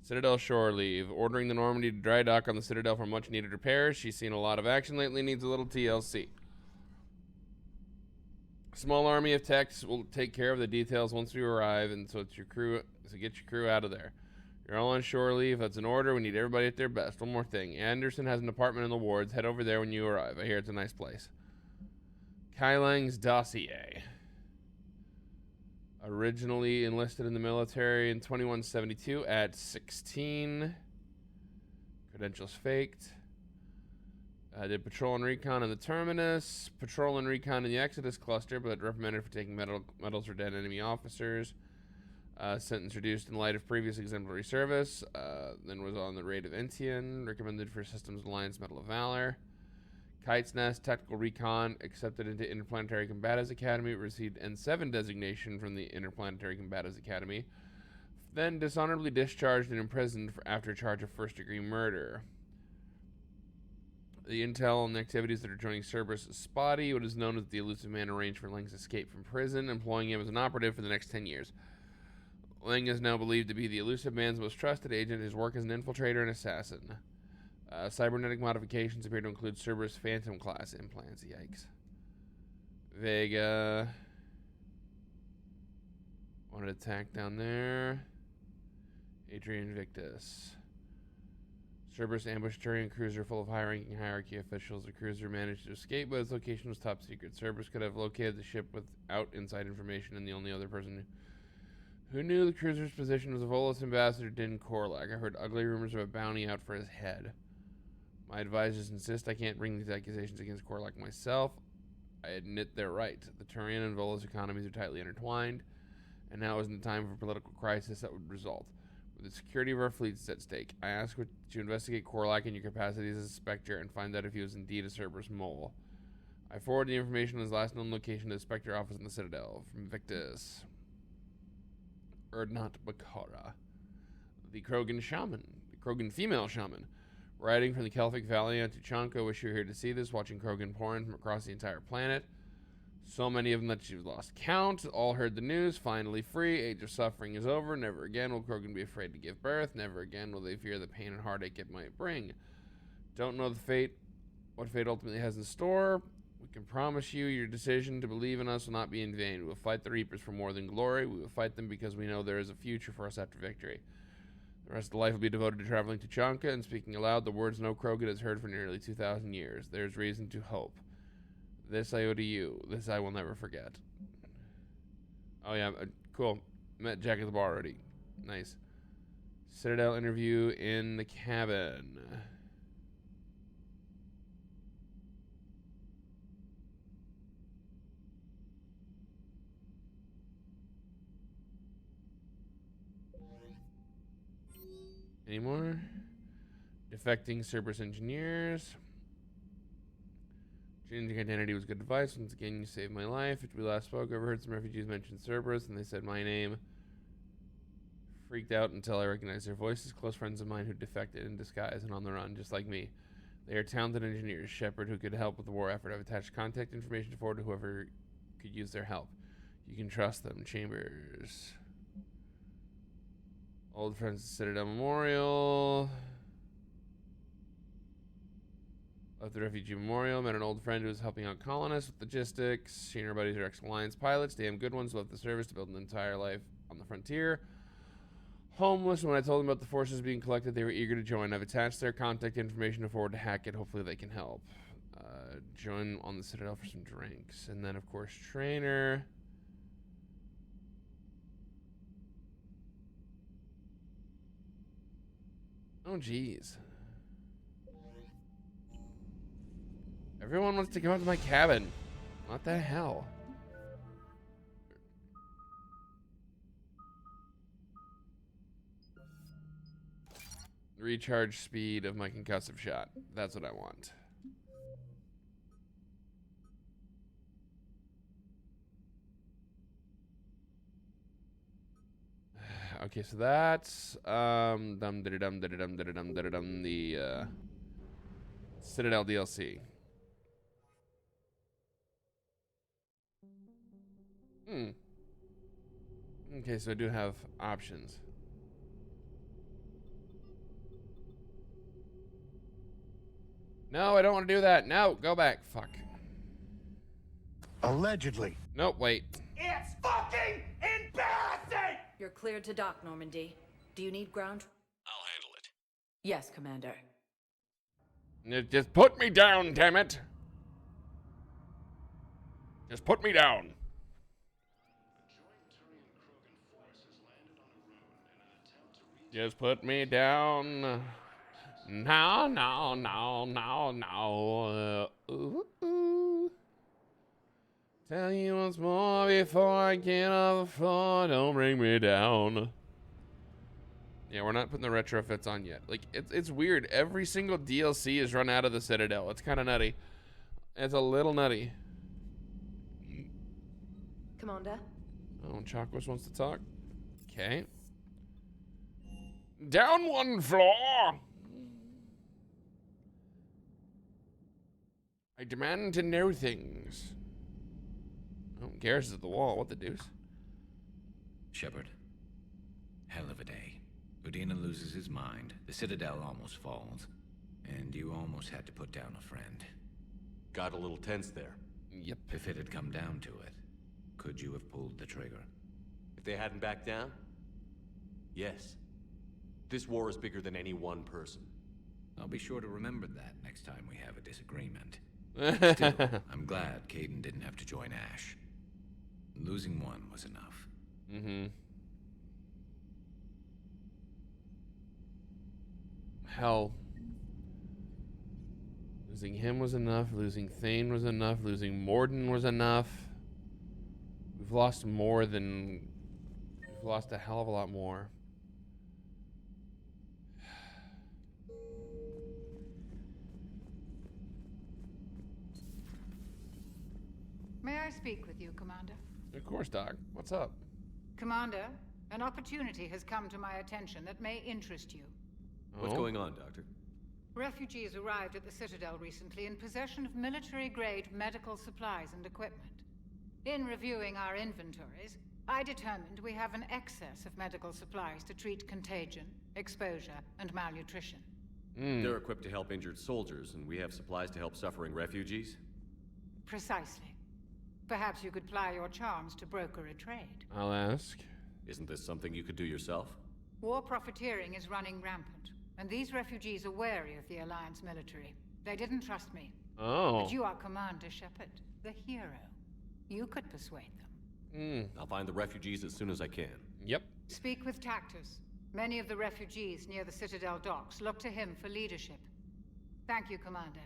Citadel shore leave. Ordering the Normandy to dry dock on the Citadel for much needed repairs. She's seen a lot of action lately. Needs a little TLC. Small army of techs will take care of the details once we arrive, and so it's your crew. So get your crew out of there. You're all on shore leave. That's an order. We need everybody at their best. One more thing. Anderson has an apartment in the wards. Head over there when you arrive. I hear it's a nice place. Kai Lang's dossier. Originally enlisted in the military in 2172 at 16. Credentials faked. Did patrol and recon in the Terminus. Patrol and recon in the Exodus cluster, but reprimanded for taking medals for dead enemy officers. Sentence reduced in light of previous exemplary service. Then was on the raid of Entian. Recommended for Systems Alliance Medal of Valor. Kite's Nest Tactical Recon. Accepted into Interplanetary Combatives Academy. Received N7 designation from the Interplanetary Combatives Academy. Then dishonorably discharged and imprisoned after charge of first-degree murder. The intel and activities that are joining Cerberus is spotty. What is known as the elusive man arranged for Lang's escape from prison, employing him as an operative for the next 10 years. Lang is now believed to be the elusive man's most trusted agent. His work as an infiltrator and assassin. Cybernetic modifications appear to include Cerberus Phantom class implants. Yikes. Vega. Wanted attack down there. Adrian Victus. Cerberus ambushed Turian cruiser full of high-ranking hierarchy officials. The cruiser managed to escape, but its location was top secret. Cerberus could have located the ship without inside information, and the only other person who knew the cruiser's position was a Volus ambassador, Din Korlak. I heard ugly rumors of a bounty out for his head. My advisors insist I can't bring these accusations against Korlak myself. I admit they're right. The Turian and Volus economies are tightly intertwined, and now isn't the time for a political crisis that would result. The security of our fleet is at stake. I ask you to investigate Korlak in your capacity as a Spectre and find out if he was indeed a Cerberus mole. I forward the information on his last known location to the Spectre office in the Citadel. From Victus. Erdnot Bakara. The Krogan Shaman. The Krogan female shaman. Riding from the Kelphic Valley on Tuchanka. Wish you were here to see this. Watching Krogan porn from across the entire planet. So many of them that you've lost count. All heard the news. Finally free. Age of suffering is over. Never again will Krogan be afraid to give birth. Never again will they fear the pain and heartache it might bring. Don't know what fate ultimately has in store. We can promise you your decision to believe in us will not be in vain. We will fight the Reapers for more than glory. We will fight them because we know there is a future for us after victory. The rest of life will be devoted to traveling to Chanka and speaking aloud the words no Krogan has heard for nearly 2,000 years. There is reason to hope. This I owe to you. This I will never forget. Oh, yeah. Cool. Met Jack at the bar already. Nice. Citadel interview in the cabin. Any more? Defecting Cerberus engineers. Changing identity was good advice. Once again, you saved my life. After we last spoke, I overheard some refugees mention Cerberus, and they said my name. Freaked out until I recognized their voices. Close friends of mine who defected in disguise and on the run, just like me. They are talented engineers. Shepard, who could help with the war effort. I've attached contact information to forward to whoever could use their help. You can trust them. Chambers. Old friends at Citadel Memorial. Left the Refugee Memorial. Met an old friend who was helping out colonists with logistics. She and her buddies are ex-Alliance pilots. Damn good ones. Left the service to build an entire life on the frontier. homeless. When I told them about the forces being collected, they were eager to join. I've attached their contact information to forward to Hackett. Hopefully they can help. Join on the Citadel for some drinks. And then, of course, trainer. Oh, geez. Everyone wants to come up to my cabin. What the hell? Recharge speed of my concussive shot. That's what I want. Okay, so that's the Citadel DLC. Okay, so I do have options. No, I don't want to do that. No, go back. Fuck. Allegedly. Nope, wait. It's fucking embarrassing! You're cleared to dock, Normandy. Do you need ground? I'll handle it. Yes, Commander. Just put me down, damn it. Just put me down. Just put me down. No, no, no, no, no. Ooh. Tell you once more before I get off the floor. Don't bring me down. Yeah, we're not putting the retrofits on yet. Like, it's weird. Every single DLC is run out of the Citadel. It's kind of nutty. It's a little nutty. Commander? Oh, Chakwas wants to talk. Okay. Down one floor. I demand to know things. Oh, Garrus is at the wall. What the deuce? Shepard. Hell of a day. Udina loses his mind, the Citadel almost falls, and you almost had to put down a friend. Got a little tense there. Yep. If it had come down to it, could you have pulled the trigger? If they hadn't backed down? Yes. This war is bigger than any one person. I'll be sure to remember that next time we have a disagreement. Still, I'm glad Caden didn't have to join Ash. Losing one was enough. Mm-hmm. Hell. Losing him was enough. Losing Thane was enough. Losing Morden was enough. We've lost more than... We've lost a hell of a lot more. May I speak with you, Commander? Of course, Doc. What's up? Commander, an opportunity has come to my attention that may interest you. What's going on, Doctor? Refugees arrived at the Citadel recently in possession of military-grade medical supplies and equipment. In reviewing our inventories, I determined we have an excess of medical supplies to treat contagion, exposure, and malnutrition. They're equipped to help injured soldiers, and we have supplies to help suffering refugees? Precisely. Perhaps you could ply your charms to broker a trade. I'll ask. Isn't this something you could do yourself? War profiteering is running rampant, and these refugees are wary of the Alliance military. They didn't trust me. Oh. But you are Commander Shepard, the hero. You could persuade them. I'll find the refugees as soon as I can. Yep. Speak with Tactus. Many of the refugees near the Citadel docks look to him for leadership. Thank you, Commander.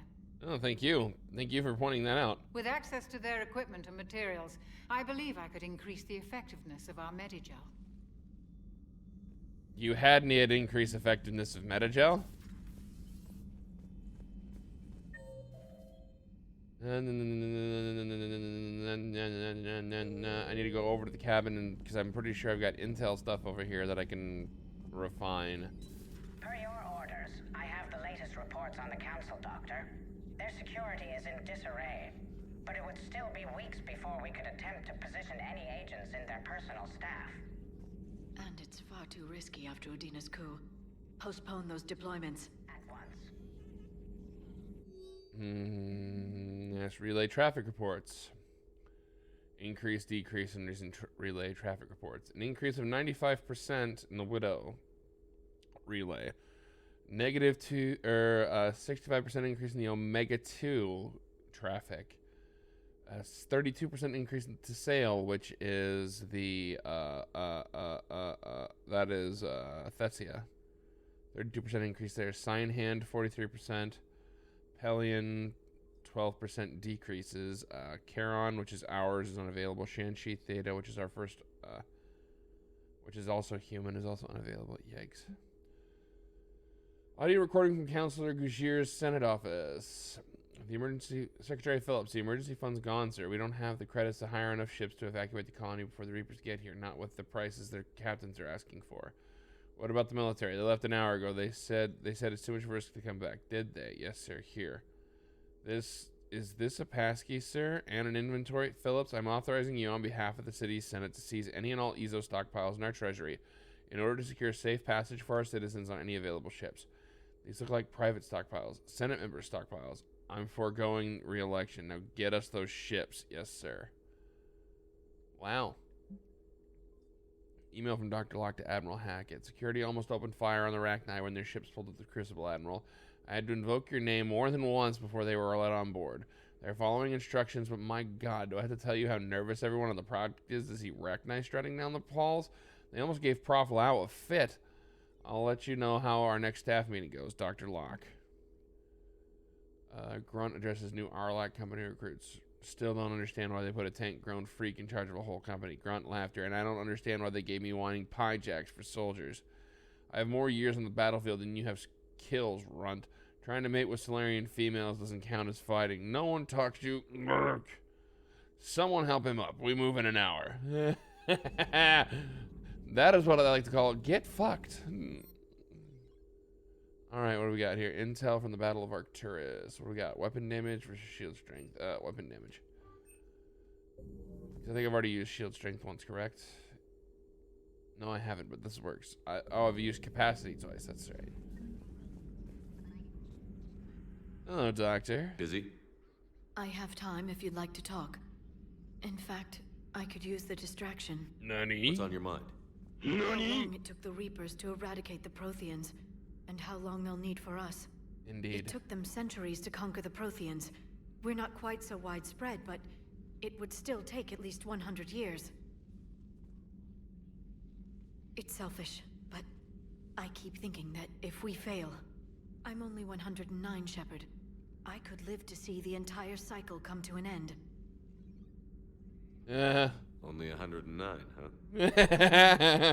Oh, thank you. Thank you for pointing that out. With access to their equipment and materials, I believe I could increase the effectiveness of our Medigel. You had needed increased effectiveness of Medigel? I need to go over to the cabin and because I'm pretty sure I've got intel stuff over here that I can refine. Per your orders, I have the latest reports on the Council, Doctor. Their security is in disarray, but it would still be weeks before we could attempt to position any agents in their personal staff. And it's far too risky after Udina's coup. Postpone those deployments. At once. Yes, relay traffic reports. Increase, decrease in recent relay traffic reports. An increase of 95% in the Widow relay. Negative 65% increase in the Omega 2 traffic. 32% increase to Sail, which is the that is Thetia. 32% increase there. Sign Hand 43%. Pelion 12% decreases. Charon, which is ours, is unavailable. Shanxi Theta, which is our first, which is also human, is also unavailable. Yikes. Audio recording from Councilor Gujir's Senate office. The emergency Secretary Phillips, the emergency fund's gone, sir. We don't have the credits to hire enough ships to evacuate the colony before the Reapers get here, not with the prices their captains are asking for. What about the military? They left an hour ago. They said it's too much risk to come back. Did they? Yes, sir. Here. Is this a passkey, sir? And an inventory? Phillips, I'm authorizing you on behalf of the city's Senate to seize any and all Ezo stockpiles in our treasury in order to secure safe passage for our citizens on any available ships. These look like private stockpiles. Senate member stockpiles. I'm foregoing re-election. Now get us those ships. Yes, sir. Wow. Email from Dr. Locke to Admiral Hackett. Security almost opened fire on the Rachni when their ships pulled up the Crucible, Admiral. I had to invoke your name more than once before they were let on board. They're following instructions, but my God, do I have to tell you how nervous everyone on the project is to see Rachni strutting down the halls? They almost gave Prof. Lau a fit. I'll let you know how our next staff meeting goes, Dr. Locke. Grunt addresses new Arlac company recruits. Still don't understand why they put a tank-grown freak in charge of a whole company. Grunt laughter, and I don't understand why they gave me whining pie jacks for soldiers. I have more years on the battlefield than you have kills, Runt. Trying to mate with Solarian females doesn't count as fighting. No one talks to you. Grr. Someone help him up. We move in an hour. That is what I like to call get fucked. Alright, what do we got here? Intel from the Battle of Arcturus. What do we got? Weapon damage versus shield strength. Weapon damage. I think I've already used shield strength once, correct? No, I haven't, but this works. I've used capacity twice. That's right. Hello, Doctor. Busy? I have time if you'd like to talk. In fact, I could use the distraction. Nani? What's on your mind? How long it took the Reapers to eradicate the Protheans, and how long they'll need for us. Indeed. It took them centuries to conquer the Protheans. We're not quite so widespread, but it would still take at least 100 years. It's selfish, but I keep thinking that if we fail... I'm only 109, Shepard. I could live to see the entire cycle come to an end. Only 109, huh?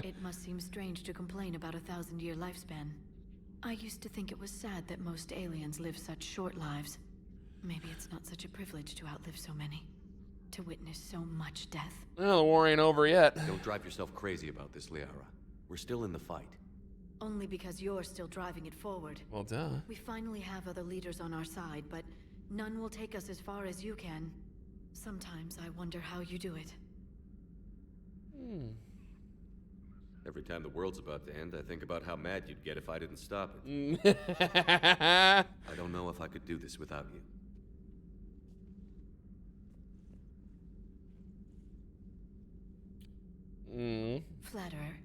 It must seem strange to complain about a 1,000-year lifespan. I used to think it was sad that most aliens live such short lives. Maybe it's not such a privilege to outlive so many. To witness so much death. Well, the war ain't over yet. Don't drive yourself crazy about this, Liara. We're still in the fight. Only because you're still driving it forward. Well, duh. We finally have other leaders on our side, but none will take us as far as you can. Sometimes I wonder how you do it. Every time the world's about to end, I think about how mad you'd get if I didn't stop it. I don't know if I could do this without you. Flatterer.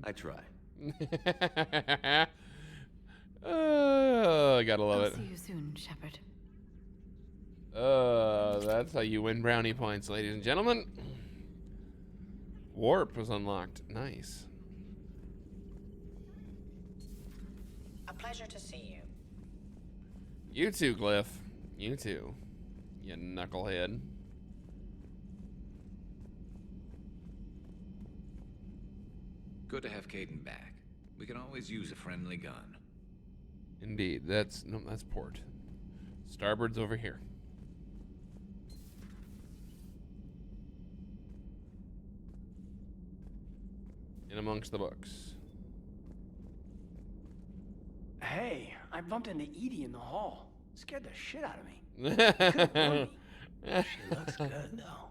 I try. Oh, gotta love it. I'll see you soon, Shepard. That's how you win brownie points, ladies and gentlemen. Warp was unlocked. Nice. A pleasure to see you. You too, Glyph. You too. You knucklehead. Good to have Caden back. We can always use a friendly gun. Indeed. That's port. Starboard's over here. In amongst the books. Hey, I bumped into Edie in the hall. Scared the shit out of me. You could've warned me. She looks good, though.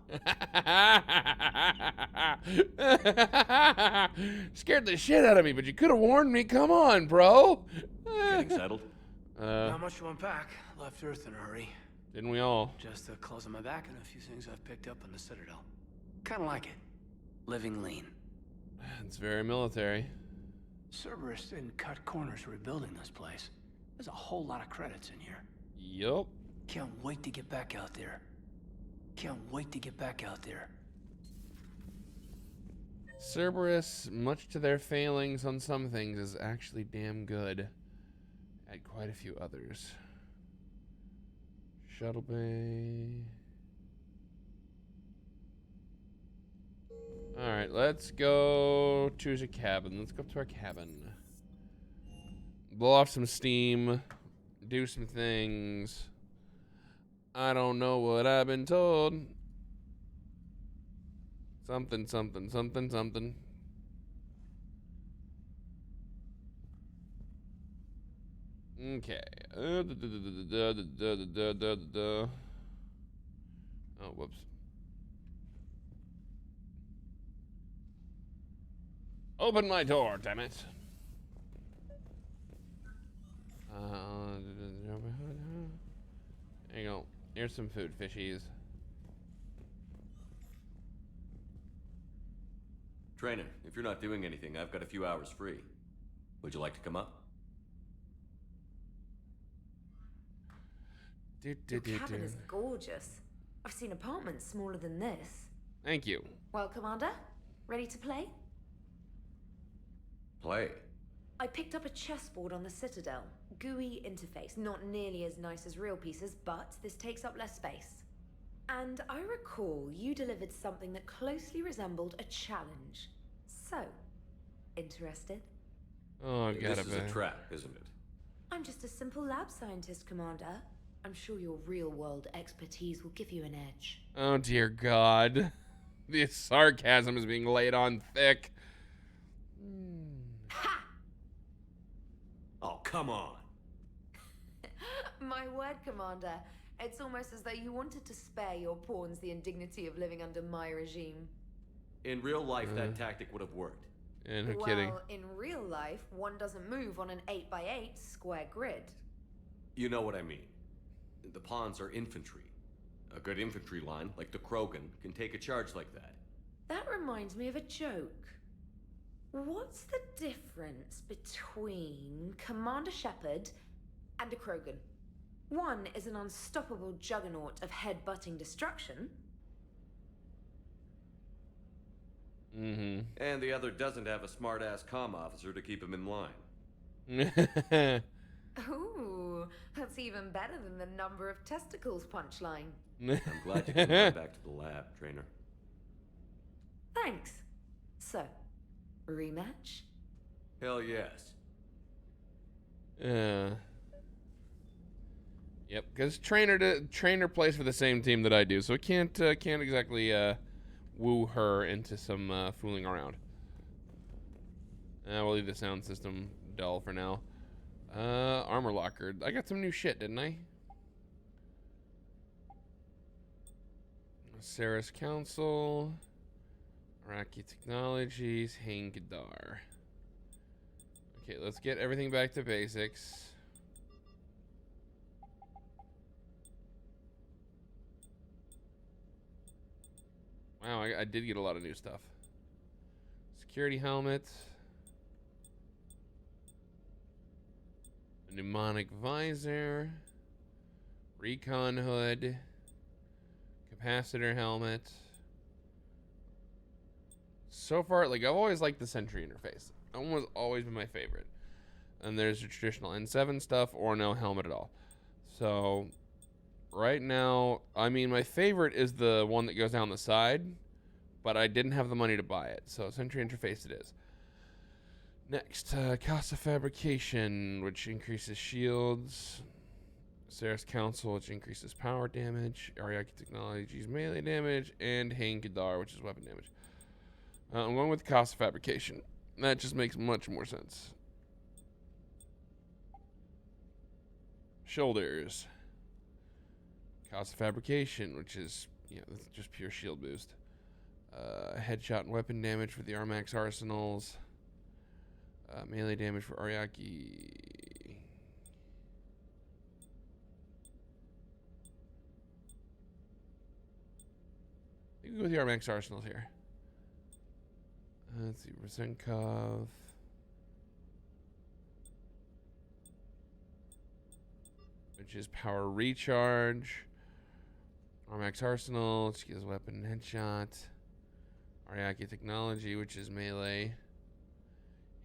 Scared the shit out of me, but you could have warned me. Come on, bro. Getting settled? Not much to unpack. Left Earth in a hurry. Didn't we all? Just closing my back on a few things I've picked up on the Citadel. Kind of like it. Living lean. It's very military. Cerberus didn't cut corners rebuilding this place. There's a whole lot of credits in here. Yup. Can't wait to get back out there. Can't wait to get back out there. Cerberus, much to their failings on some things, is actually damn good at quite a few others. Shuttle bay. Alright, let's go choose a cabin. Let's go up to our cabin. Blow off some steam. Do some things. I don't know what I've been told. Something, something, something, something. Okay. Oh, whoops. Open my door, damn it. There you go. Here's some food, fishies. Trainer, if you're not doing anything, I've got a few hours free. Would you like to come up? Your cabin is gorgeous. I've seen apartments smaller than this. Thank you. Well, Commander, ready to play? Play. I picked up a chessboard on the Citadel. GUI interface, not nearly as nice as real pieces, but this takes up less space. And I recall you delivered something that closely resembled a challenge. So, interested? Oh, I gotta This is a trap, isn't it? I'm just a simple lab scientist, Commander. I'm sure your real-world expertise will give you an edge. Oh, dear God. The sarcasm is being laid on thick. Ha! Oh, come on. My word, Commander. It's almost as though you wanted to spare your pawns the indignity of living under my regime. In real life, that tactic would have worked. Yeah, no well, kidding. In real life, one doesn't move on an 8x8 square grid. You know what I mean. The pawns are infantry. A good infantry line, like the Krogan, can take a charge like that. That reminds me of a joke. What's the difference between Commander Shepard and a Krogan? One is an unstoppable juggernaut of head-butting destruction. Mm-hmm. And the other doesn't have a smart-ass comm officer to keep him in line. Ooh, that's even better than the number of testicles punchline. I'm glad you can come back to the lab, Trainer. Thanks. So, rematch? Hell yes. Yep, because trainer plays for the same team that I do, so it can't exactly woo her into some fooling around. We'll leave the sound system dull for now. Armor locker. I got some new shit, didn't I? Sarah's Council. Iraqi Technologies. Hangadar. Okay, let's get everything back to basics. Wow, I did get a lot of new stuff. Security helmet. A mnemonic visor. Recon hood. Capacitor helmet. So far, like, I've always liked the Sentry interface. That one was always been my favorite. And there's the traditional N7 stuff or no helmet at all. So, right now, I mean, my favorite is the one that goes down the side, but I didn't have the money to buy it. So, Sentry interface it is. Next, Casa Fabrication, which increases shields. Sarah's Council, which increases power damage. Ariake Technologies, melee damage. And Hain Kadar, which is weapon damage. I'm going with Casa Fabrication. That just makes much more sense. Shoulders. Casa Fabrication, which is, that's just pure shield boost. Headshot and weapon damage for the Armax arsenals. Melee damage for Ariake. You can go with the RMX arsenals here. Let's see, Rosenkov. Which is power recharge. RMX arsenal, which gives weapon headshot. Ariake technology, which is melee.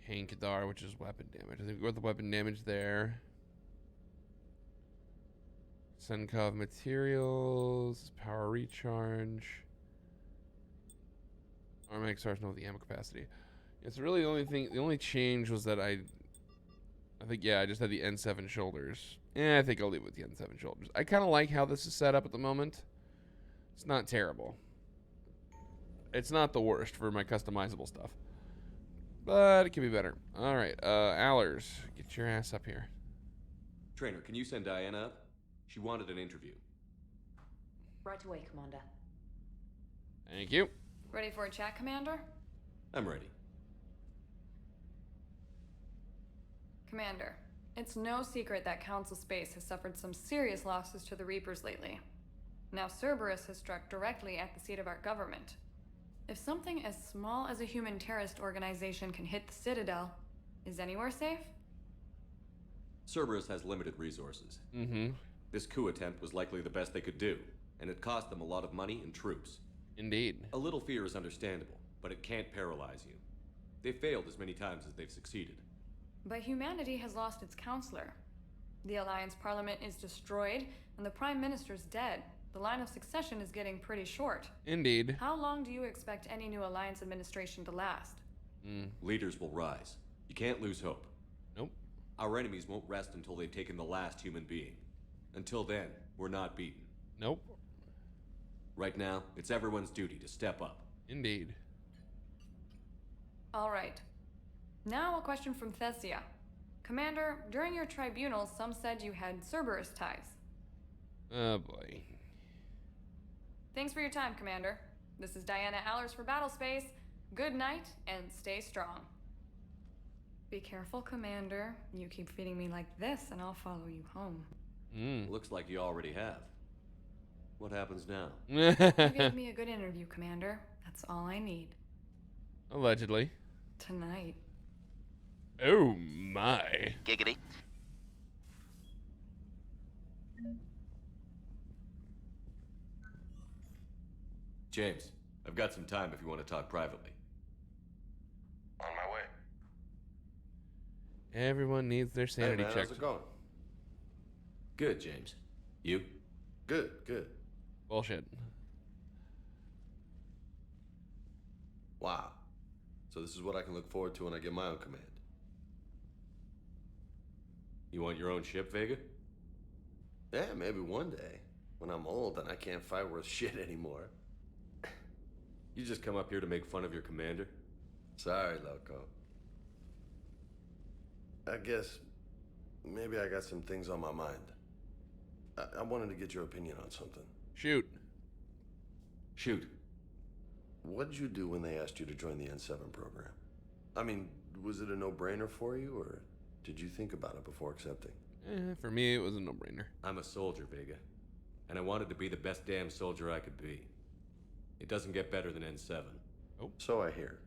Hain Kadar, which is weapon damage. I think we go with the weapon damage there. Sunkov materials, power recharge. RMX arsenal with the ammo capacity. It's really the only change was that I think, yeah, I just had the N7 shoulders. I think I'll leave it with the N7 shoulders. I kind of like how this is set up at the moment. It's not terrible. It's not the worst for my customizable stuff. But it can be better. All right, Allers, get your ass up here. Trainer, can you send Diana up? She wanted an interview. Right away, Commander. Thank you. Ready for a chat, Commander? I'm ready. Commander, it's no secret that Council Space has suffered some serious losses to the Reapers lately. Now Cerberus has struck directly at the seat of our government. If something as small as a human terrorist organization can hit the Citadel, is anywhere safe? Cerberus has limited resources. Mm-hmm. This coup attempt was likely the best they could do, and it cost them a lot of money and troops. Indeed. A little fear is understandable, but it can't paralyze you. They've failed as many times as they've succeeded. But humanity has lost its counselor. The Alliance Parliament is destroyed, and the Prime Minister's dead. The line of succession is getting pretty short. Indeed. How long do you expect any new Alliance administration to last? Leaders will rise. You can't lose hope. Nope. Our enemies won't rest until they've taken the last human being. Until then, we're not beaten. Nope. Right now, it's everyone's duty to step up. Indeed. All right. Now a question from Thessia. Commander, during your tribunal, some said you had Cerberus ties. Oh boy. Thanks for your time, Commander. This is Diana Allers for Battlespace. Good night, and stay strong. Be careful, Commander. You keep feeding me like this, and I'll follow you home. Looks like you already have. What happens now? You gave me a good interview, Commander. That's all I need. Allegedly. Tonight. Oh my. Giggity. James, I've got some time if you want to talk privately. On my way. Everyone needs their sanity Hey man, checked. how's it going? Good, James. You? Good, good. Bullshit. Wow. So this is what I can look forward to when I get my own command. You want your own ship, Vega? Yeah, maybe one day. When I'm old and I can't fight worth shit anymore. You just come up here to make fun of your commander? Sorry, loco. I guess maybe I got some things on my mind. I wanted to get your opinion on something. Shoot. Shoot. What did you do when they asked you to join the N7 program? I mean, was it a no-brainer for you, or did you think about it before accepting? For me, it was a no-brainer. I'm a soldier, Vega. And I wanted to be the best damn soldier I could be. It doesn't get better than N7. Oh. So I hear.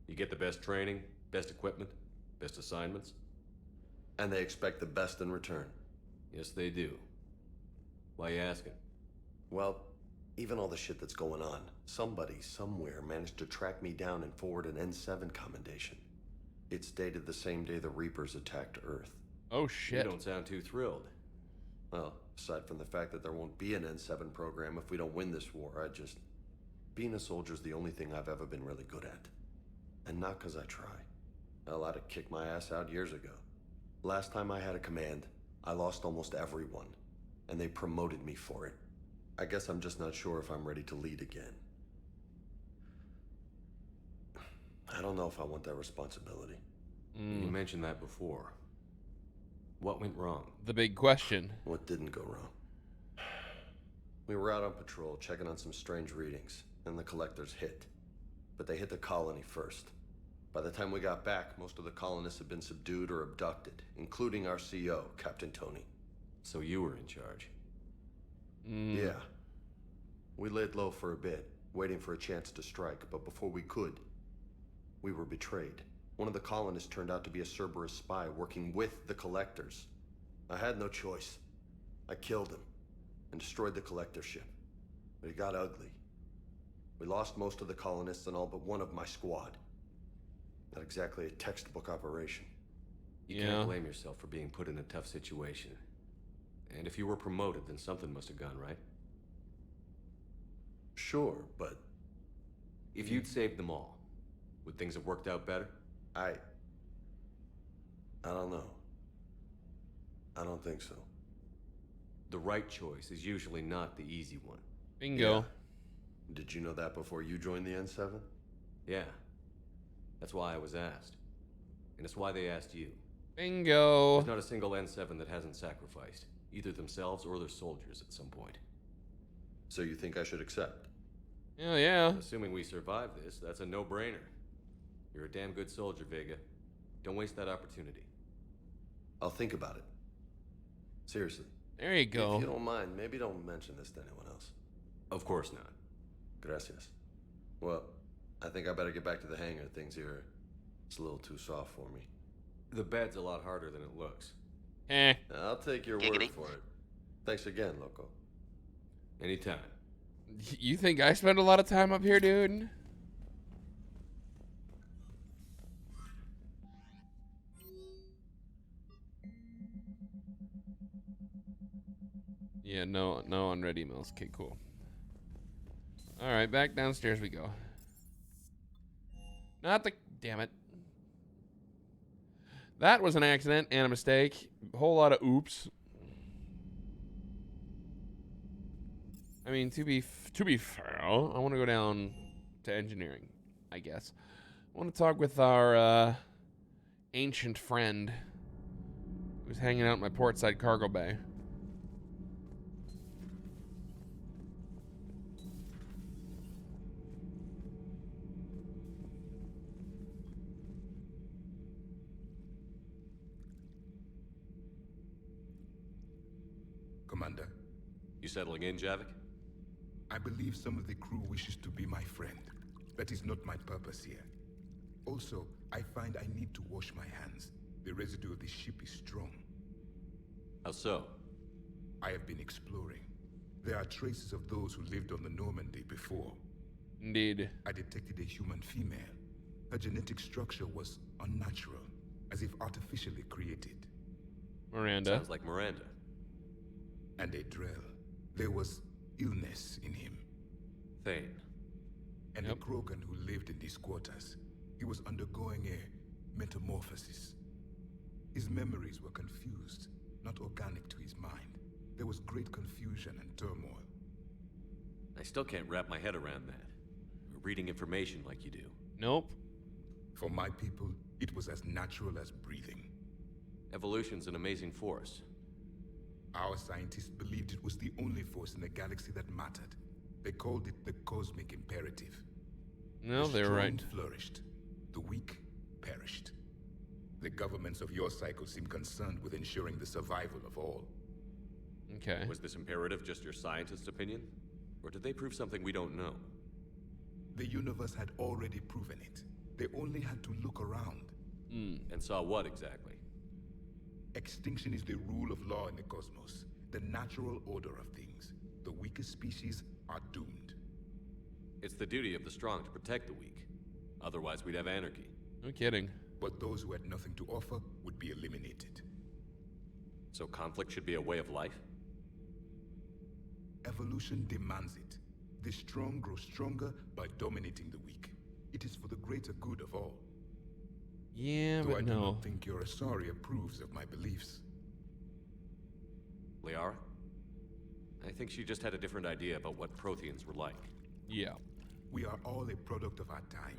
You get the best training, best equipment, best assignments. And they expect the best in return. Yes, they do. Why you asking? Well, even all the shit that's going on, somebody somewhere managed to track me down and forward an N7 commendation. It's dated the same day the Reapers attacked Earth. Oh shit. You don't sound too thrilled. Well, aside from the fact that there won't be an N7 program if we don't win this war, being a soldier's the only thing I've ever been really good at. And not because I try. Hell, I'd have kicked my ass out years ago. Last time I had a command, I lost almost everyone. And they promoted me for it. I guess I'm just not sure if I'm ready to lead again. I don't know if I want that responsibility. You mentioned that before. What went wrong? The big question. What didn't go wrong? We were out on patrol, checking on some strange readings, and the collectors hit. But they hit the colony first. By the time we got back, most of the colonists had been subdued or abducted, including our CO, Captain Tony. So you were in charge? Yeah. We laid low for a bit, waiting for a chance to strike, but before we could, we were betrayed. One of the colonists turned out to be a Cerberus spy working with the Collectors. I had no choice. I killed him and destroyed the Collector ship. But it got ugly. We lost most of the colonists and all but one of my squad. Not exactly a textbook operation. You can't blame yourself for being put in a tough situation. And if you were promoted, then something must have gone right. Sure, but... If you'd saved them all, would things have worked out better? I don't know. I don't think so. The right choice is usually not the easy one. Bingo. Yeah. Did you know that before you joined the N7? Yeah. That's why I was asked. And it's why they asked you. Bingo. There's not a single N7 that hasn't sacrificed, either themselves or their soldiers at some point. So you think I should accept? Hell yeah. Assuming we survive this, that's a no-brainer. You're a damn good soldier, Vega. Don't waste that opportunity. I'll think about it. Seriously. There you go. If you don't mind, maybe don't mention this to anyone else. Of course not. Gracias. Well, I think I better get back to the hangar. Things here, it's a little too soft for me. The bed's a lot harder than it looks. I'll take your word for it. Thanks again, Loco. Anytime. You think I spend a lot of time up here, dude? Yeah, no unread emails. Okay, cool. All right, back downstairs we go. Not the... Damn it. That was an accident and a mistake. A whole lot of oops. I mean, to be fair, I want to go down to engineering, I guess. I want to talk with our ancient friend who's hanging out in my portside cargo bay. Commander. You settling in, Javik? I believe some of the crew wishes to be my friend. That is not my purpose here. Also, I find I need to wash my hands. The residue of the ship is strong. How so? I have been exploring. There are traces of those who lived on the Normandy before. Indeed. I detected a human female. Her genetic structure was unnatural, as if artificially created. Miranda. Sounds like Miranda. And a Drell. There was illness in him. Thane. And a Krogan who lived in these quarters. He was undergoing a metamorphosis. His memories were confused, not organic to his mind. There was great confusion and turmoil. I still can't wrap my head around that. Reading information like you do. Nope. For my people, it was as natural as breathing. Evolution's an amazing force. Our scientists believed it was the only force in the galaxy that mattered. They called it the cosmic imperative. No, The they're strong right. flourished. The weak perished. The governments of your cycle seem concerned with ensuring the survival of all. Okay. Was this imperative just your scientist's opinion? Or did they prove something we don't know? The universe had already proven it. They only had to look around. And saw what exactly? Extinction is the rule of law in the cosmos, the natural order of things. The weakest species are doomed. It's the duty of the strong to protect the weak. Otherwise, we'd have anarchy. No kidding. But those who had nothing to offer would be eliminated. So conflict should be a way of life? Evolution demands it. The strong grow stronger by dominating the weak. It is for the greater good of all. Yeah, Though but I do no. not think your Asari approves of my beliefs. Liara? I think she just had a different idea about what Protheans were like. Yeah. We are all a product of our time.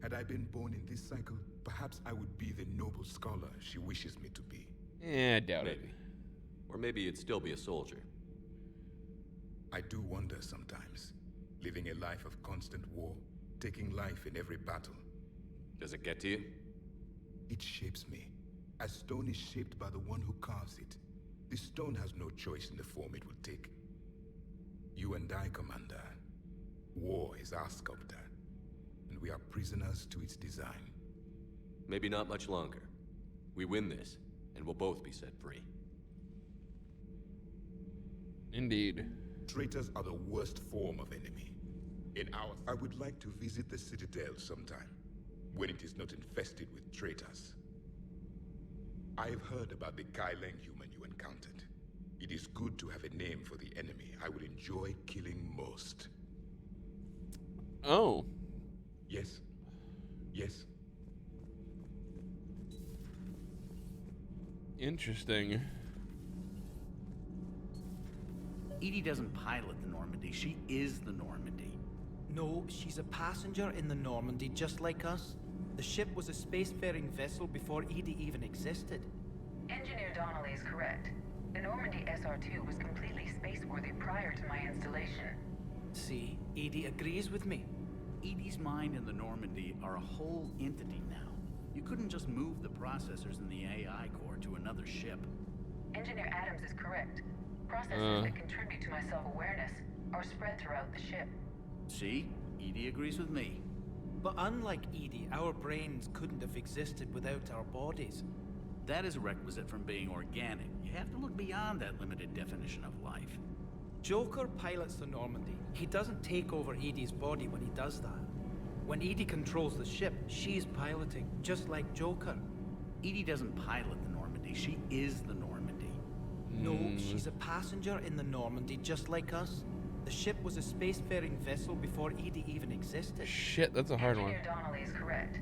Had I been born in this cycle, perhaps I would be the noble scholar she wishes me to be. I doubt it. Maybe. Or maybe you'd still be a soldier. I do wonder sometimes, living a life of constant war, taking life in every battle. Does it get to you? It shapes me, as stone is shaped by the one who carves it. The stone has no choice in the form it will take. You and I, Commander, War is our sculptor, and we are prisoners to its design. Maybe not much longer. We win this, and we'll both be set free. Indeed. Traitors are the worst form of enemy. I would like to visit the Citadel sometime, when it is not infested with traitors. I have heard about the Kyleng human you encountered. It is good to have a name for the enemy I would enjoy killing most. Oh. Yes. Yes. Interesting. EDI doesn't pilot the Normandy, she is the Normandy. No, she's a passenger in the Normandy, just like us. The ship was a spacefaring vessel before EDI even existed. Engineer Donnelly is correct. The Normandy SR-2 was completely spaceworthy prior to my installation. See, EDI agrees with me. EDI's mind and the Normandy are a whole entity now. You couldn't just move the processors in the AI core to another ship. Engineer Adams is correct. Processes that contribute to my self-awareness are spread throughout the ship. See? EDI agrees with me. But unlike EDI, our brains couldn't have existed without our bodies. That is a requisite from being organic. You have to look beyond that limited definition of life. Joker pilots the Normandy. He doesn't take over EDI's body when he does that. When EDI controls the ship, she's piloting, just like Joker. EDI doesn't pilot the Normandy, she is the Normandy. No, she's a passenger in the Normandy, just like us. The ship was a spacefaring vessel before EDI even existed. Shit, that's a hard one. Engineer Donnelly is correct.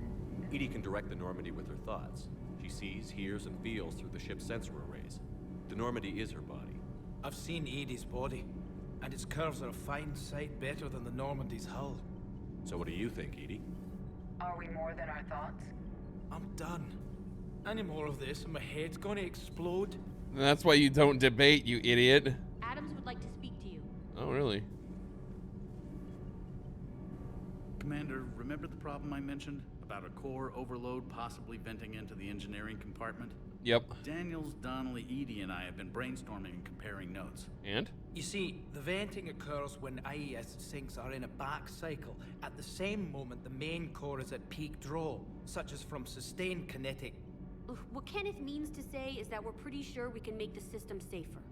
EDI can direct the Normandy with her thoughts. She sees, hears, and feels through the ship's sensor arrays. The Normandy is her body. I've seen EDI's body, and its curves are a fine sight better than the Normandy's hull. So what do you think, EDI? Are we more than our thoughts? I'm done. Any more of this and my head's gonna explode. That's why you don't debate, you idiot. Adams would like to speak to you. Oh, really? Commander, remember the problem I mentioned? About a core overload possibly venting into the engineering compartment? Yep. Daniels, Donnelly, EDI, and I have been brainstorming and comparing notes. And? You see, the venting occurs when IES sinks are in a back cycle. At the same moment, the main core is at peak draw, such as from sustained kinetic. What Kenneth means to say is that we're pretty sure we can make the system safer.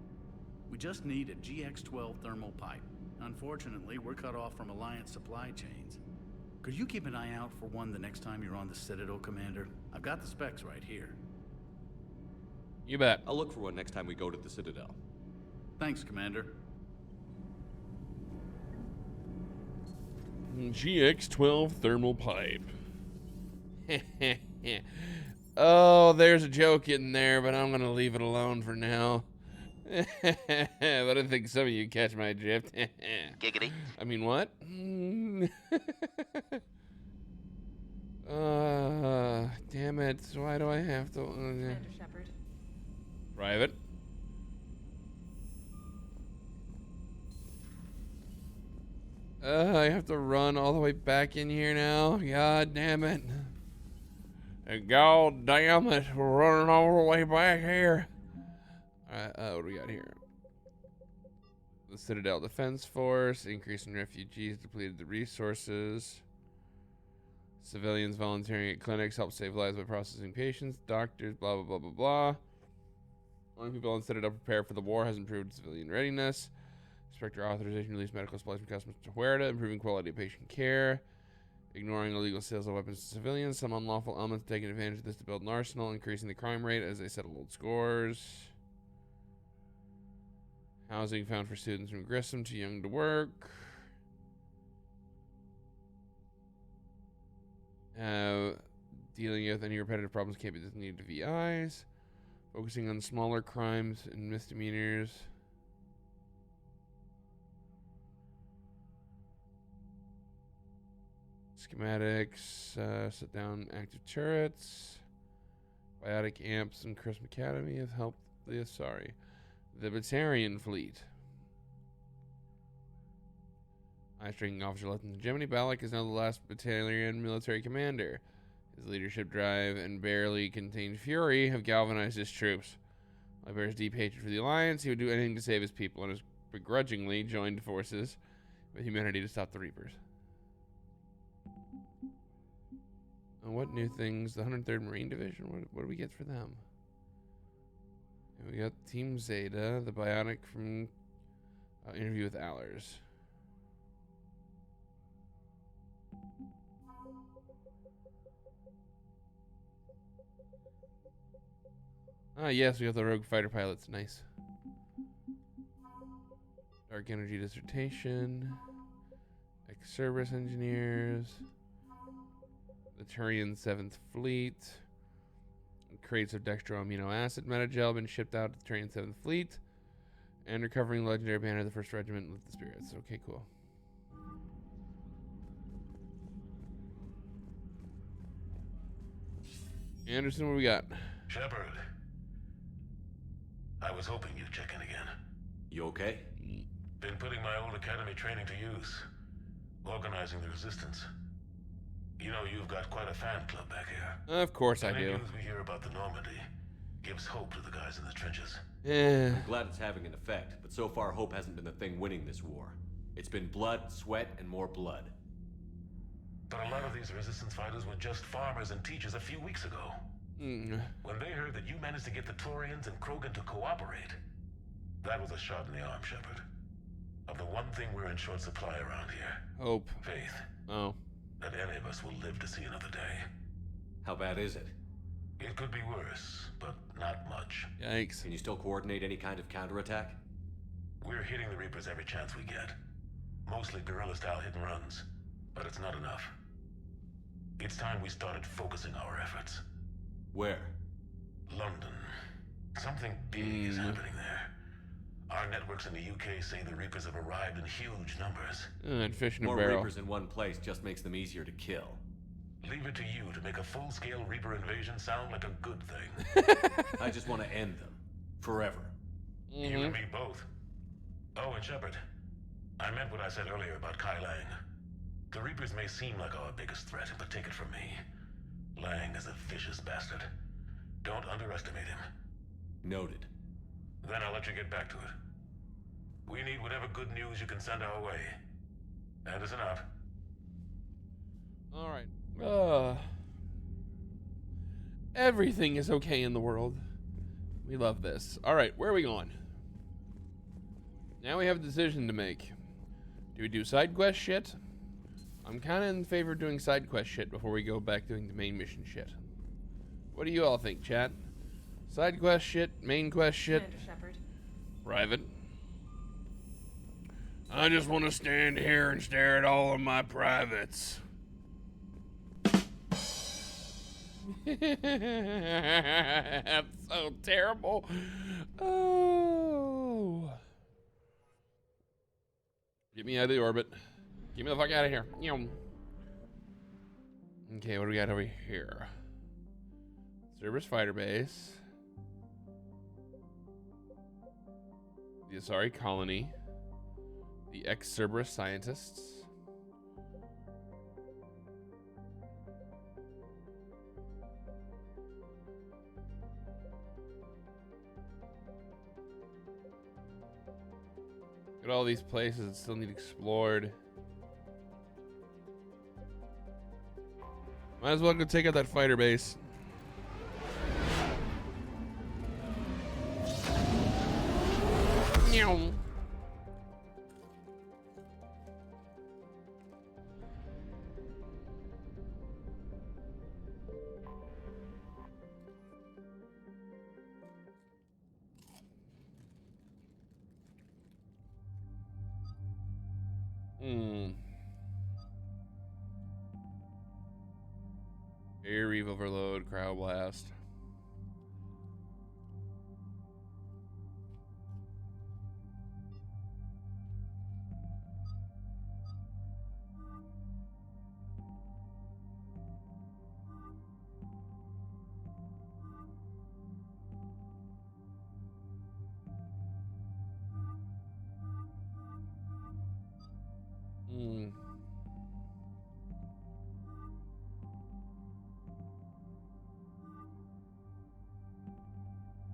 We just need a GX-12 thermal pipe. Unfortunately, we're cut off from Alliance supply chains. Could you keep an eye out for one the next time you're on the Citadel, Commander? I've got the specs right here. You bet. I'll look for one next time we go to the Citadel. Thanks, Commander. GX-12 thermal pipe. Oh, there's a joke in there, but I'm gonna leave it alone for now. But I think some of you catch my drift. Giggity. I mean, what? Damn it. Why do I have to... Commander Shepard. Private. I have to run all the way back in here now. God damn it. God damn it. We're running all the way back here. Alright, what do we got here? The Citadel Defense Force, increase in refugees, depleted the resources. Civilians volunteering at clinics help save lives by processing patients. Doctors, blah, blah, blah, blah, blah. Only people on Citadel prepare for the war has improved civilian readiness. Spectre authorization release medical supplies from customers to Huerta, improving quality of patient care. Ignoring illegal sales of weapons to civilians. Some unlawful elements taking advantage of this to build an arsenal, increasing the crime rate as they settle old scores. Housing found for students from Grissom too young to work. Dealing with any repetitive problems can't be designated to VIs. Focusing on smaller crimes and misdemeanors. Schematics, set down active turrets. Biotic amps and Crisp Academy have helped the the Batarian fleet. Ranking Officer Lieutenant Gemini Balak is now the last battalion military commander. His leadership drive and barely contained fury have galvanized his troops. While he bears deep hatred for the Alliance, he would do anything to save his people and has begrudgingly joined forces with humanity to stop the Reapers. And what new things? The 103rd Marine Division? What do we get for them? And we got Team Zeta, the Bionic from Interview with Allers. Ah, yes, we have the rogue fighter pilots. Nice. Dark Energy Dissertation. Ex-Cerberus Engineers. The Turian 7th Fleet. Crates of dextro amino acid metagel been shipped out to the Turian 7th Fleet. And recovering legendary banner of the 1st Regiment with the Spirits. Okay, cool. Anderson, what we got? Shepard. I was hoping you'd check in again. You okay? Been putting my old academy training to use. Organizing the resistance. You know, you've got quite a fan club back here. Of course I Any do. news we hear about the Normandy gives hope to the guys in the trenches. Yeah. I'm glad it's having an effect, but so far hope hasn't been the thing winning this war. It's been blood, sweat, and more blood. But a lot of these resistance fighters were just farmers and teachers a few weeks ago. When they heard that you managed to get the Turians and Krogan to cooperate, that was a shot in the arm, Shepard. Of the one thing we're in short supply around here. Hope. Faith. Oh. That any of us will live to see another day. How bad is it? It could be worse, but not much. Yikes. Can you still coordinate any kind of counterattack? We're hitting the Reapers every chance we get. Mostly guerrilla-style hit and runs, but it's not enough. It's time we started focusing our efforts. Where? London. Something big is happening there. Our networks in the UK say the Reapers have arrived in huge numbers. And fish in a More barrel. Reapers in one place just makes them easier to kill. Leave it to you to make a full-scale Reaper invasion sound like a good thing. I just want to end them. Forever. You and me both. Oh, and Shepard, I meant what I said earlier about Kai Lang. The Reapers may seem like our biggest threat, but take it from me. Lang is a vicious bastard. Don't underestimate him. Noted. Then I'll let you get back to it. We need whatever good news you can send our way. Anderson out. All right. Everything is okay in the world. We love this. All right, where are we going? Now we have a decision to make. Do we do side quest shit? I'm kind of in favor of doing side quest shit before we go back doing the main mission shit. What do you all think, chat? Side quest shit, main quest shit, Commander Shepard. private. I just want to stand here and stare at all of my privates. That's so terrible. Oh. Get me out of the orbit. Get me the fuck out of here. Okay, what do we got over here? Cerberus Fighter Base. The Asari Colony. The ex-Cerberus Scientists. Look at all these places that still need explored. Might as well go take out that fighter base. Meow. Air Reeve Overload, Crowd Blast.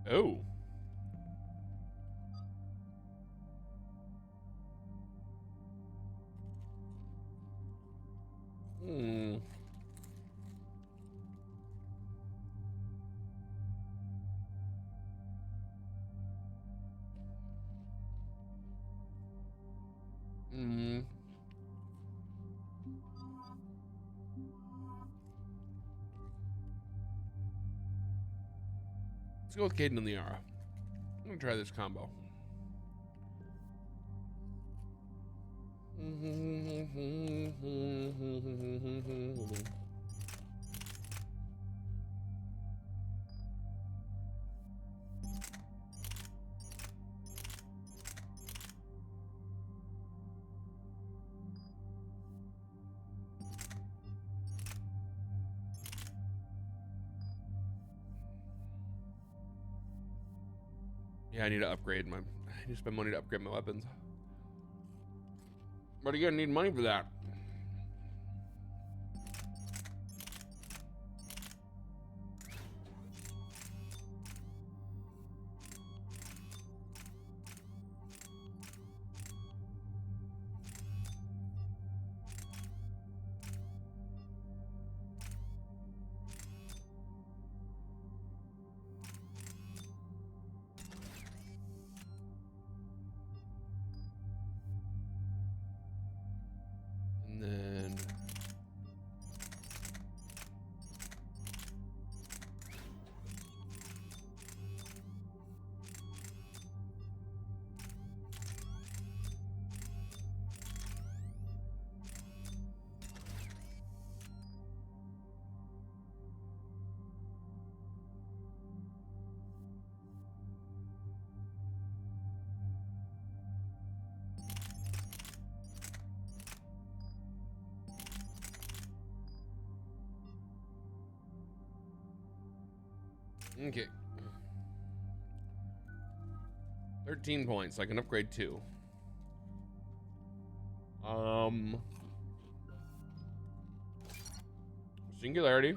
Oh. Let's go with Caden and Liara. I'm gonna try this combo. Yeah, I need to upgrade my. I need to spend money to upgrade my weapons. But you're gonna need money for that. And then okay. 13 points. I can upgrade 2. Singularity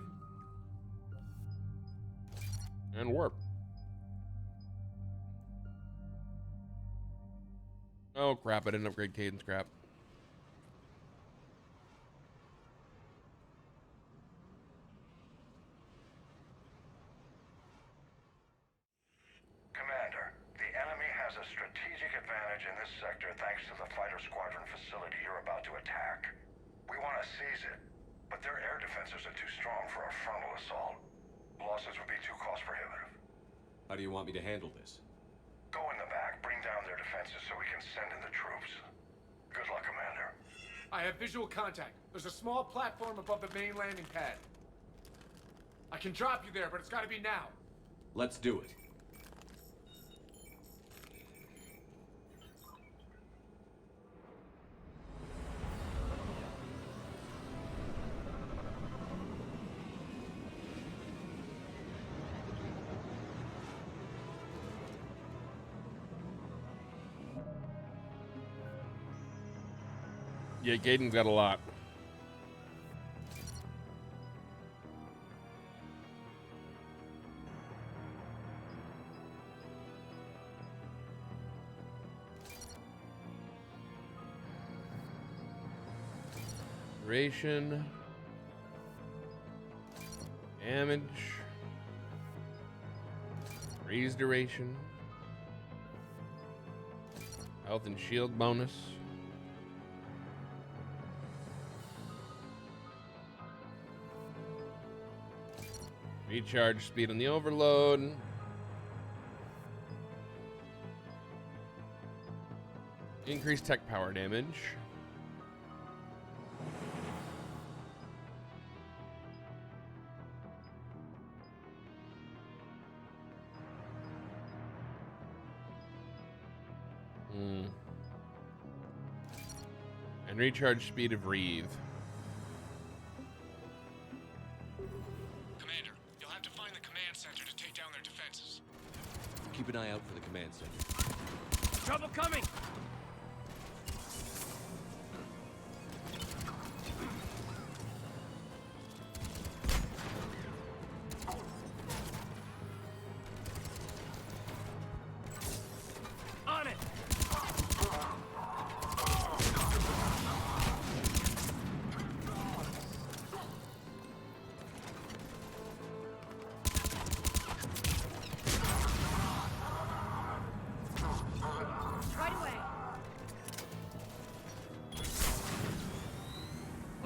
and warp. Oh crap, I didn't upgrade Caden's crap. Commander, the enemy has a strategic advantage in this sector thanks to the Fighter Squadron facility you're about to attack. We want to seize it, but their air defenses are too strong for a frontal assault. Losses would be too cost prohibitive. How do you want me to handle this? Go in the back, bring down their defenses so we can send in the troops. Good luck, Commander. I have visual contact. There's a small platform above the main landing pad. I can drop you there, but it's gotta be now. Let's do it. Yeah, Caden's got a lot. Duration. Damage. Freeze duration. Health and shield bonus. Recharge speed on the overload. Increased tech power damage. And recharge speed of Reeve. Keep an eye out for the command center. Trouble coming! On it!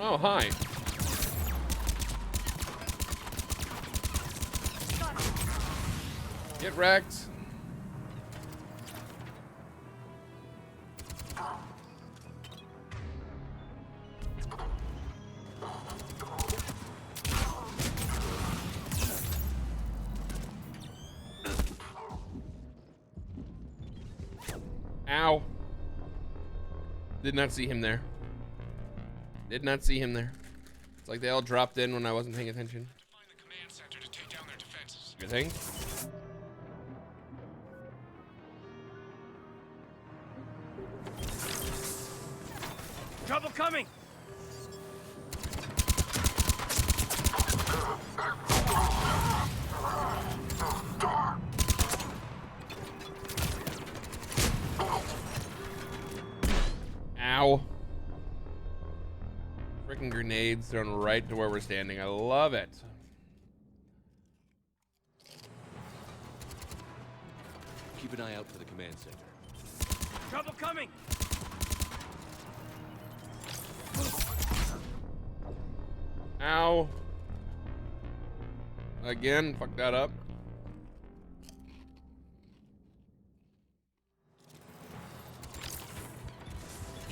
Oh, hi. Get wrecked. Ow. Did not see him there. Did not see him there. It's like they all dropped in when I wasn't paying attention. You think? Trouble coming! Ow. Freaking grenades thrown right to where we're standing. I love it. Keep an eye out for the command center. Trouble coming! Ow. Again, fuck that up.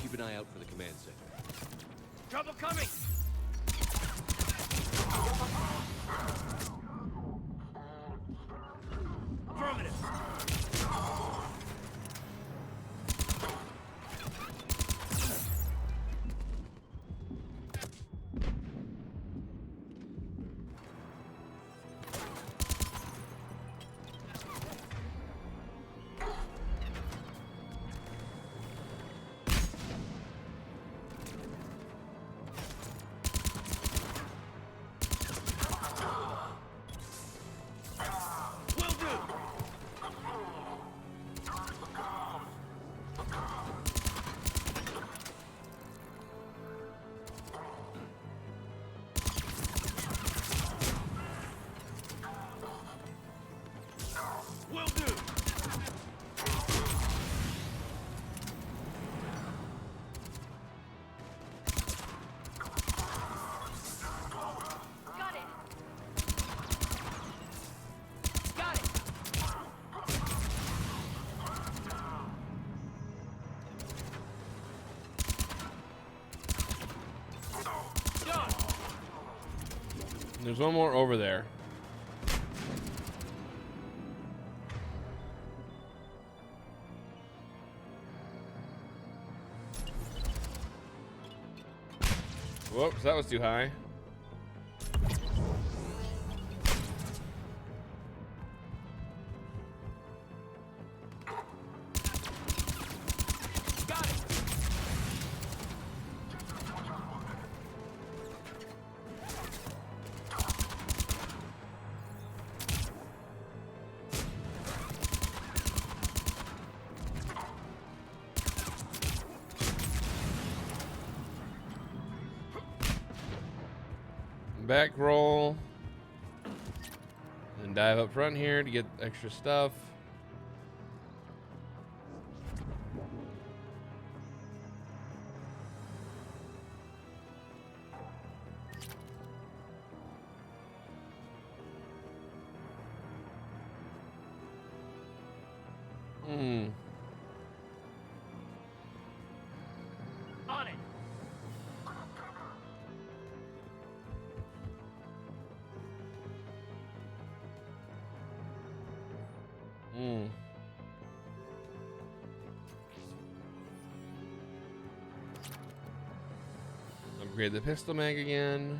Keep an eye out for the command center. Trouble coming! Affirmative. There's one more over there. Whoops, that was too high. Back roll and dive up front here to get extra stuff. On it. Upgrade the pistol mag again.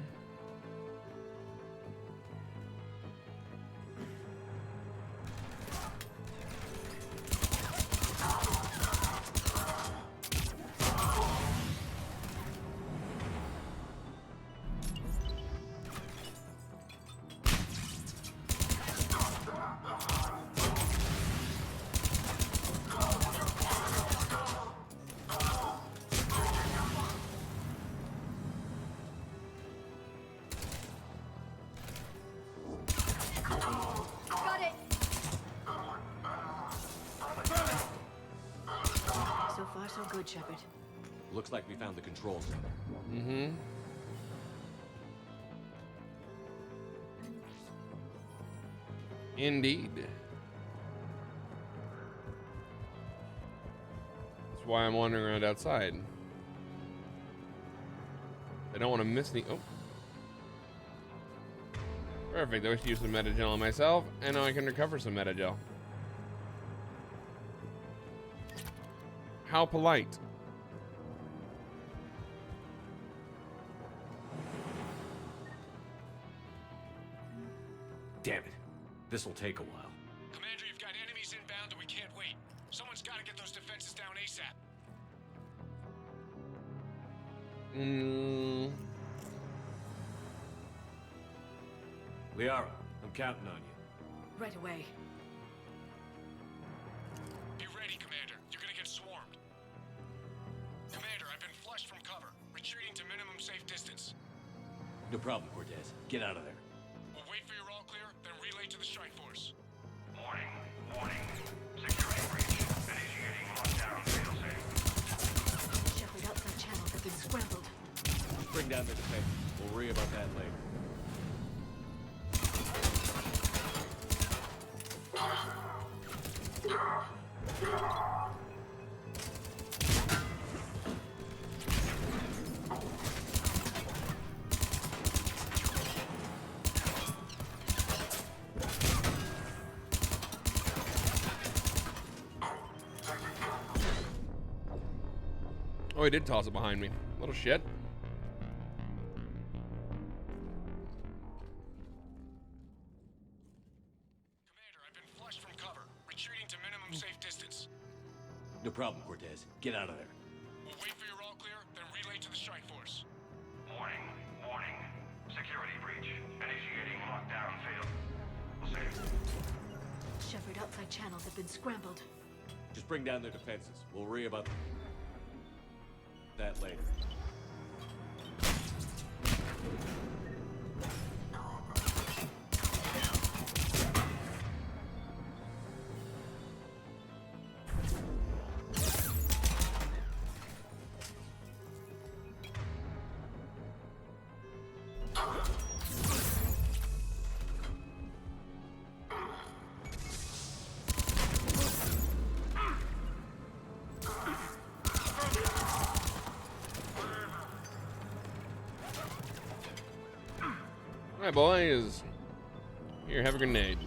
So good, Shepard. Looks like we found the control center. Mm-hmm. Indeed. That's why I'm wandering around outside. I don't want to miss any. Oh. Perfect. I wish to use some metagel on myself, and now I can recover some metagel. How polite. Damn it. This'll take a while. Commander, you've got enemies inbound and we can't wait. Someone's got to get those defenses down ASAP. Liara, I'm counting on you. Right away. Be ready, Commander. You're gonna get swarmed. Commander, I've been flushed from cover. Retreating to minimum safe distance. No problem, Cortez. Get out of there. We'll wait for your all clear, then relay to the strike force. Warning. Security breach. Initiating lockdown. Failsafe. Shepard, outside channels have been scrambled. Bring down the defense. We'll worry about that later. Oh, he did toss it behind me. Little shit. Commander, I've been flushed from cover. Retreating to minimum safe distance. No problem, Cortez. Get out of there. We'll wait for your all clear, then relay to the strike force. Warning. Security breach. Initiating lockdown. Failsafe. Shepard, outside channels have been scrambled. Just bring down their defenses. We'll worry about that later. Alright, boys. Here, have a grenade.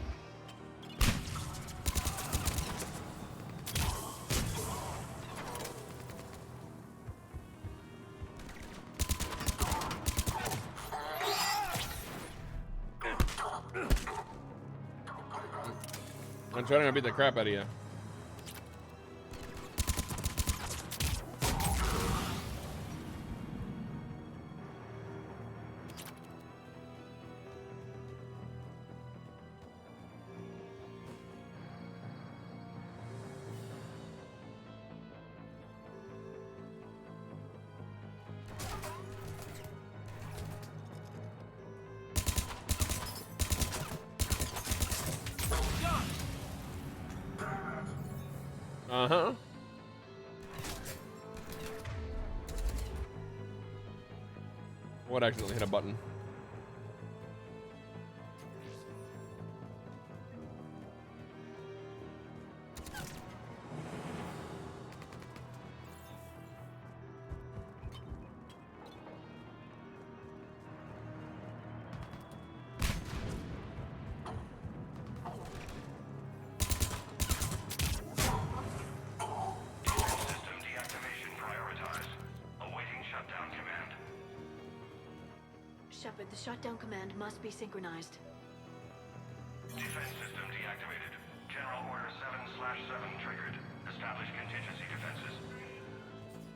I'm trying to beat the crap out of you. Uh-huh. What accidentally hit a button? Shepard, the shutdown command must be synchronized. Defense system deactivated. General Order 7/7 triggered. Establish contingency defenses.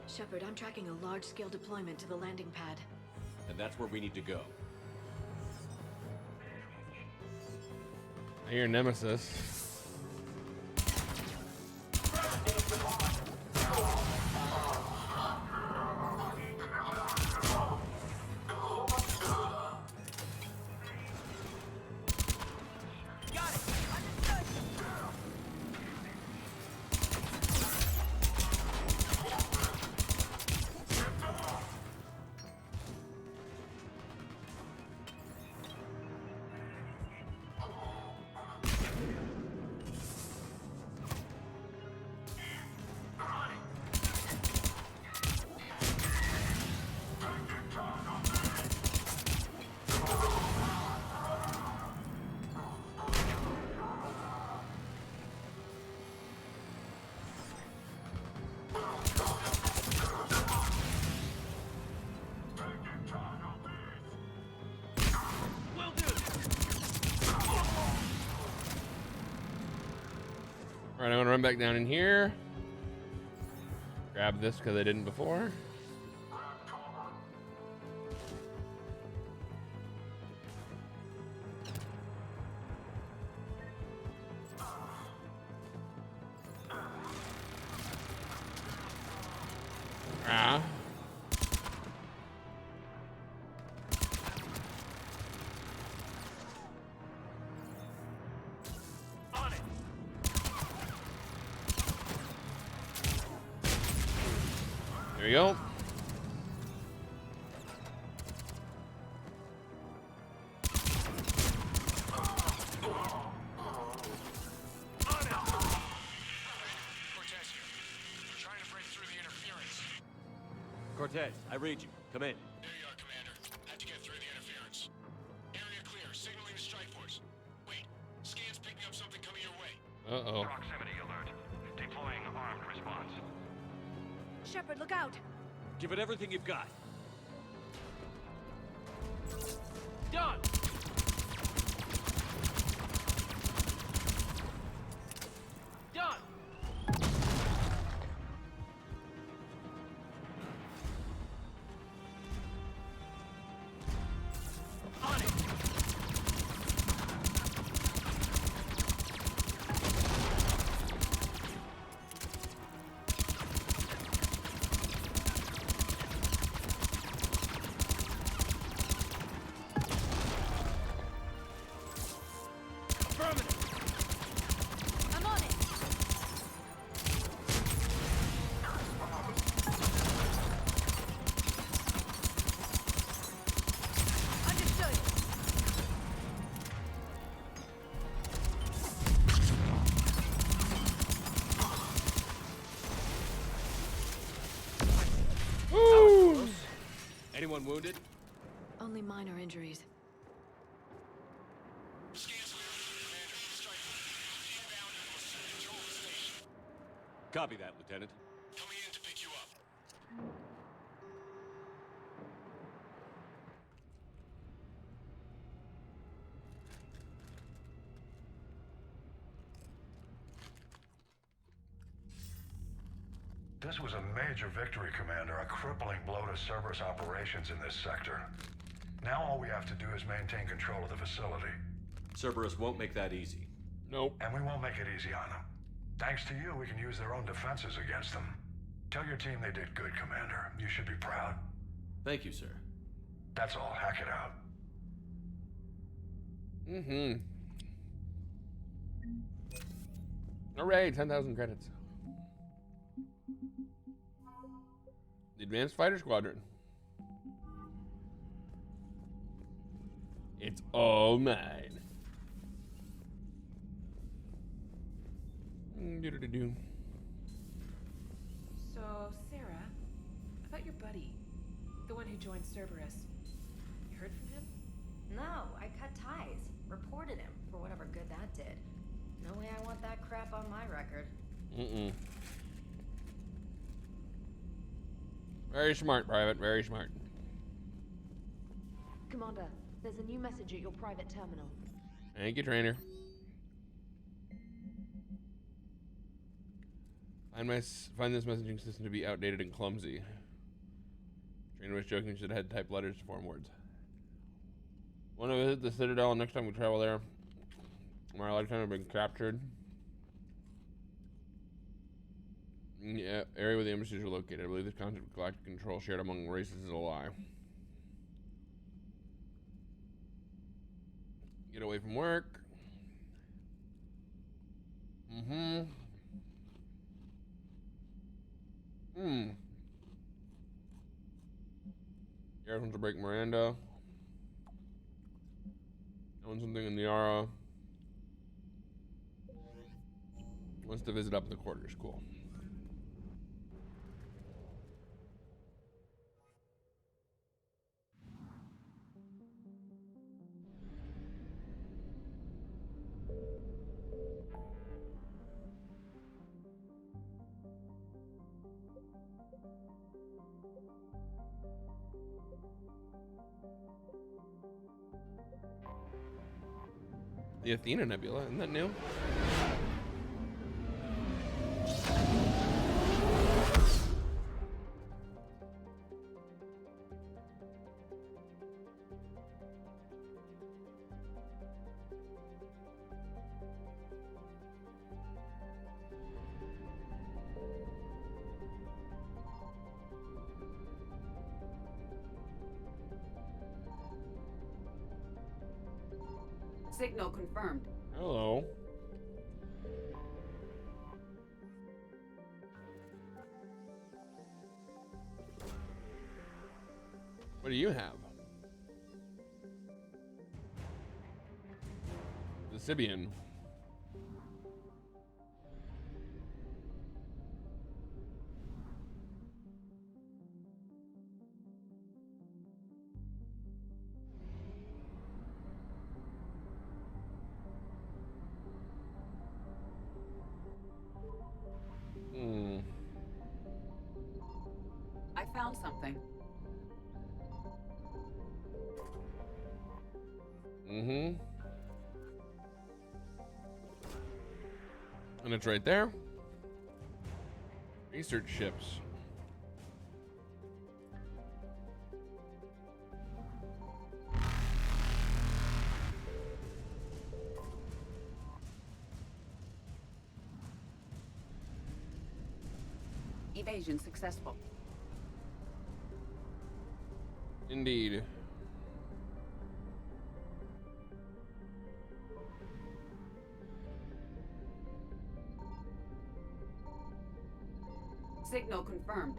Shepard, I'm tracking a large-scale deployment to the landing pad. And that's where we need to go. I hear Nemesis. All right, I'm gonna run back down in here. Grab this because I didn't before. Ah. On it. There you go. Cortez, I read you. Come in. There you are, Commander. Have to get through the interference. Area clear. Signaling the strike force. Wait. Scan's picking up something coming your way. Uh-oh. Proximity alert. Deploying armed response. Shepard, look out! Give it everything you've got. Done! Done! On it. I'm on it! Understood! Woo! Anyone wounded? Only minor injuries. Copy that, Lieutenant. Coming in to pick you up. This was a major victory, Commander. A crippling blow to Cerberus operations in this sector. Now all we have to do is maintain control of the facility. Cerberus won't make that easy. Nope. And we won't make it easy on them. Thanks to you, we can use their own defenses against them. Tell your team they did good, Commander. You should be proud. Thank you, sir. That's all. Hack it out. Mm-hmm. Hooray, 10,000 credits. The Advanced Fighter Squadron. It's all mine. Do-do-do-do. So, Sarah, about your buddy, the one who joined Cerberus. You heard from him? No, I cut ties. Reported him for whatever good that did. No way I want that crap on my record. Mm-mm. Very smart, Private. Very smart. Commander, there's a new message at your private terminal. Thank you, trainer. Find this messaging system to be outdated and clumsy. Trainer was joking, should have type letters to form words. Want to visit the Citadel next time we travel there? My lifetime have been captured. Yeah, area where the embassies are located. I believe this concept of galactic control shared among races is a lie. Get away from work. Mm-hmm. Gareth wants to break Miranda. I want something in the Yara. Wants to visit up in the quarters. Cool. The Athena Nebula, isn't that new? Signal confirmed. Hello. What do you have? The Sibian. I found something. Mm-hmm. And it's right there. Research ships. Evasion successful. Indeed. Signal confirmed.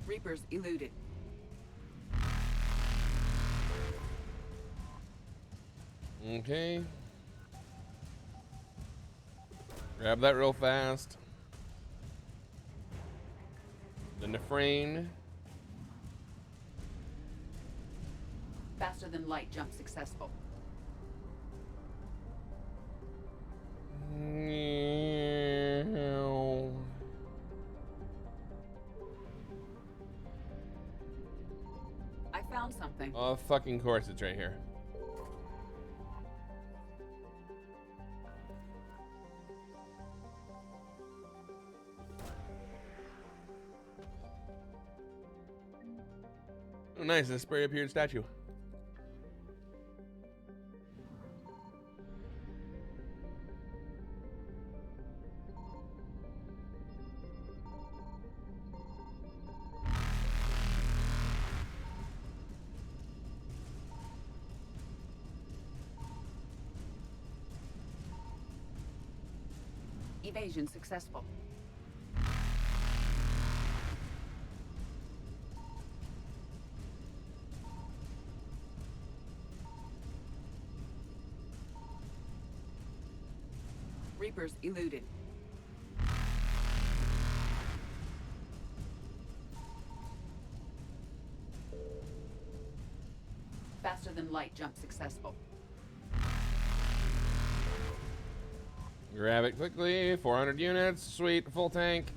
Reapers eluded. Okay. Grab that real fast. The Nefrane. Faster than light jump successful. I found something. Oh, fucking course, it's right here. Oh, nice, a spray appeared statue. Evasion successful. Reapers eluded. Faster than light jump successful. Grab it quickly. 400 units. Sweet. Full tank.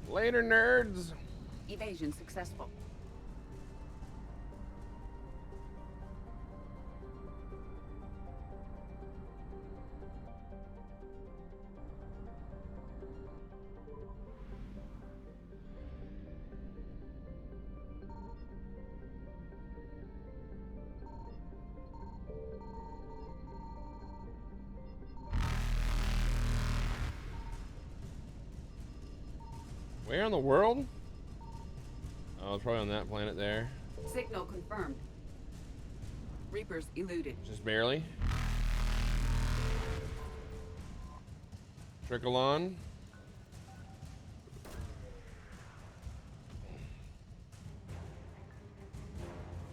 Later, nerds. Evasion successful. Where in the world? Oh, it's probably on that planet there. Signal confirmed. Reapers eluded. Just barely. Trickle on.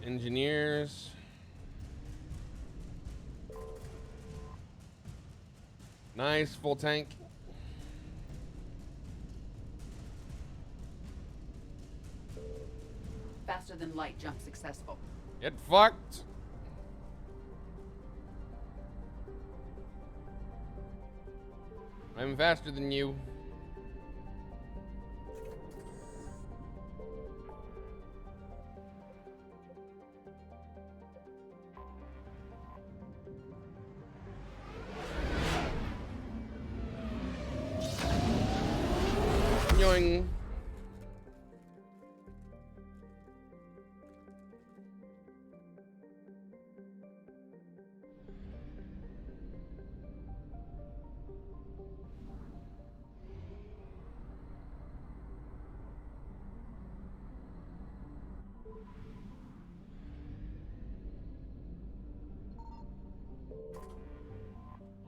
Engineers. Nice, full tank. Faster than light jump successful. Get fucked. I'm faster than you. Yoing.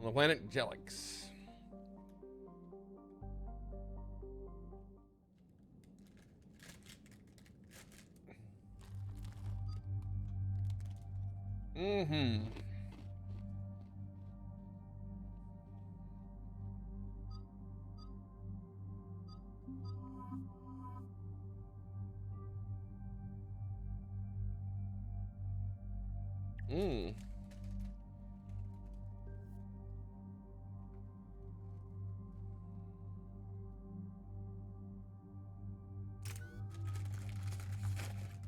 On the planet Jelix. Mm-hmm. Mm.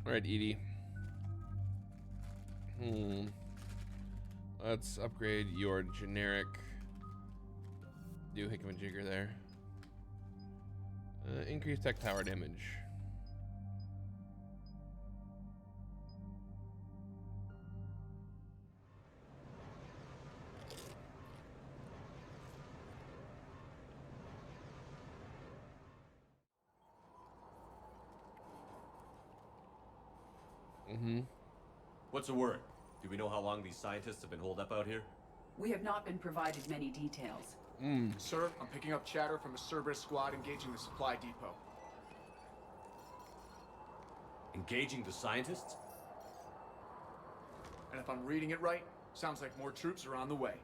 All right, Edie. Let's upgrade your generic doohickey-majigger there. Increase tech tower damage. Mm-hmm. What's the word? Do we know how long these scientists have been holed up out here? We have not been provided many details. Sir, I'm picking up chatter from a Cerberus squad engaging the supply depot. Engaging the scientists? And if I'm reading it right, sounds like more troops are on the way.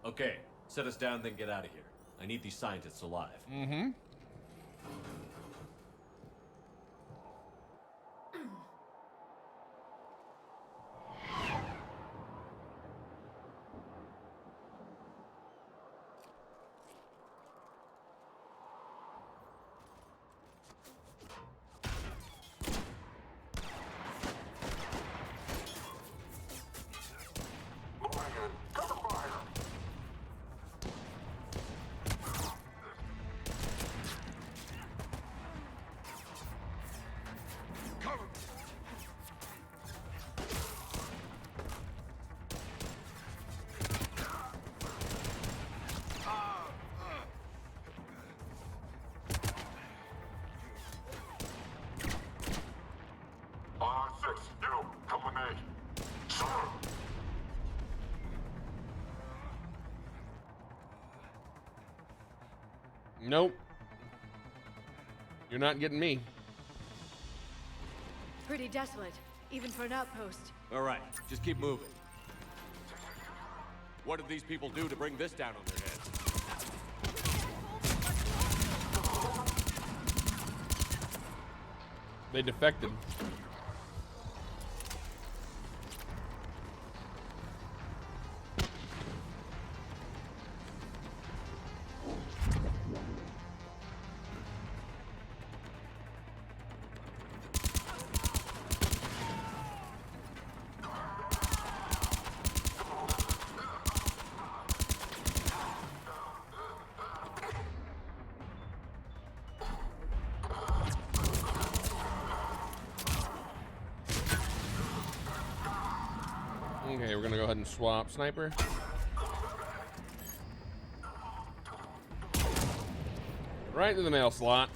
Okay, set us down, then get out of here. I need these scientists alive. Mm-hmm. Nope. You're not getting me. Pretty desolate, even for an outpost. All right, just keep moving. What did these people do to bring this down on their heads? They defected. Okay, we're gonna go ahead and swap sniper. Right to the mail slot.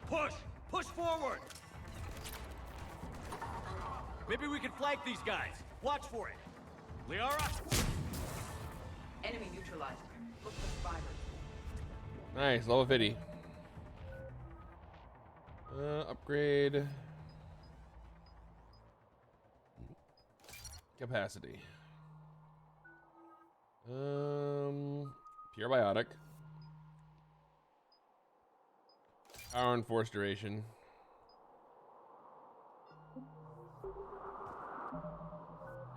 Push! Push forward! Maybe we can flank these guys. Watch for it. Liara? Enemy neutralized. Look for survivors. Nice, level 50. Upgrade. Capacity. Pure biotic. Power and force duration.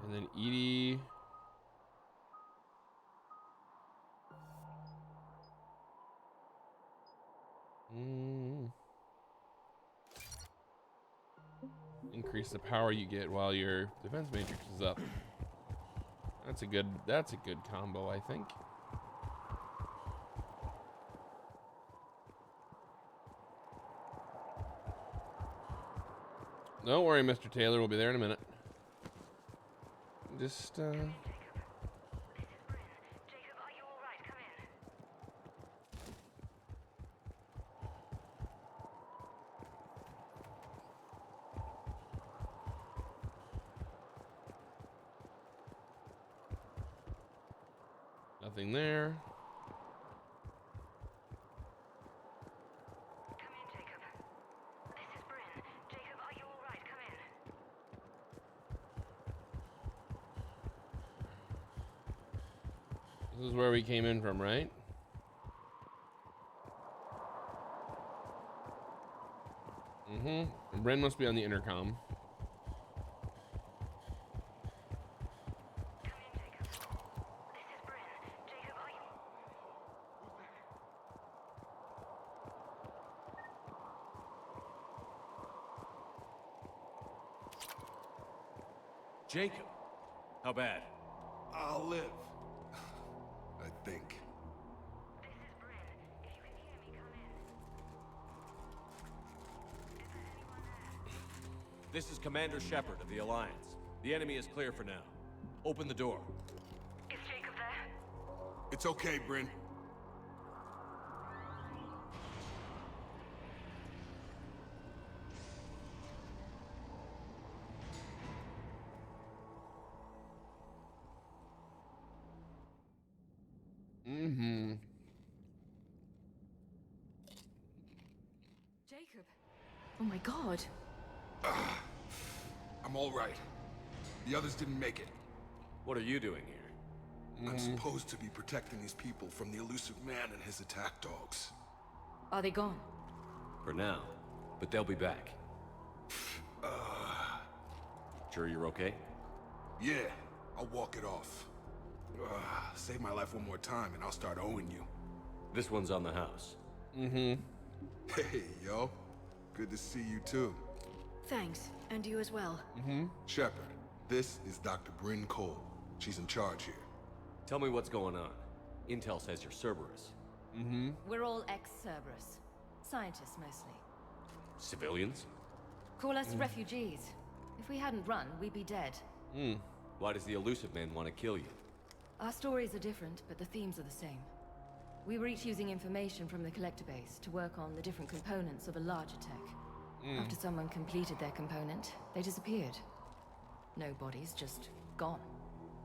And then Edie. Increase the power you get while your defense matrix is up. That's a good combo, I think. Don't worry, Mr. Taylor. We'll be there in a minute. Just, nothing there. This is where we came in from, right? Mm-hmm. Bryn must be on the intercom. Jacob, how bad? I'll live. I think. This is Commander Shepard of the Alliance. The enemy is clear for now. Open the door. Is Jacob there? It's okay, Bryn. Jacob. Oh my god. I'm all right. The others didn't make it. What are you doing here? I'm supposed to be protecting these people from the elusive man and his attack dogs. Are they gone? For now, but they'll be back. Sure you're okay? Yeah, I'll walk it off. Save my life one more time and I'll start owing you. This one's on the house. Hey, yo. Good to see you too. Thanks, and you as well. Shepard, this is Dr. Bryn Cole. She's in charge here. Tell me what's going on. Intel says you're Cerberus. We're all ex-Cerberus. Scientists, mostly. Civilians? Call us refugees. If we hadn't run, we'd be dead. Why does the elusive man want to kill you? Our stories are different, but the themes are the same. We were each using information from the collector base to work on the different components of a larger tech. After someone completed their component, they disappeared. No bodies, just gone.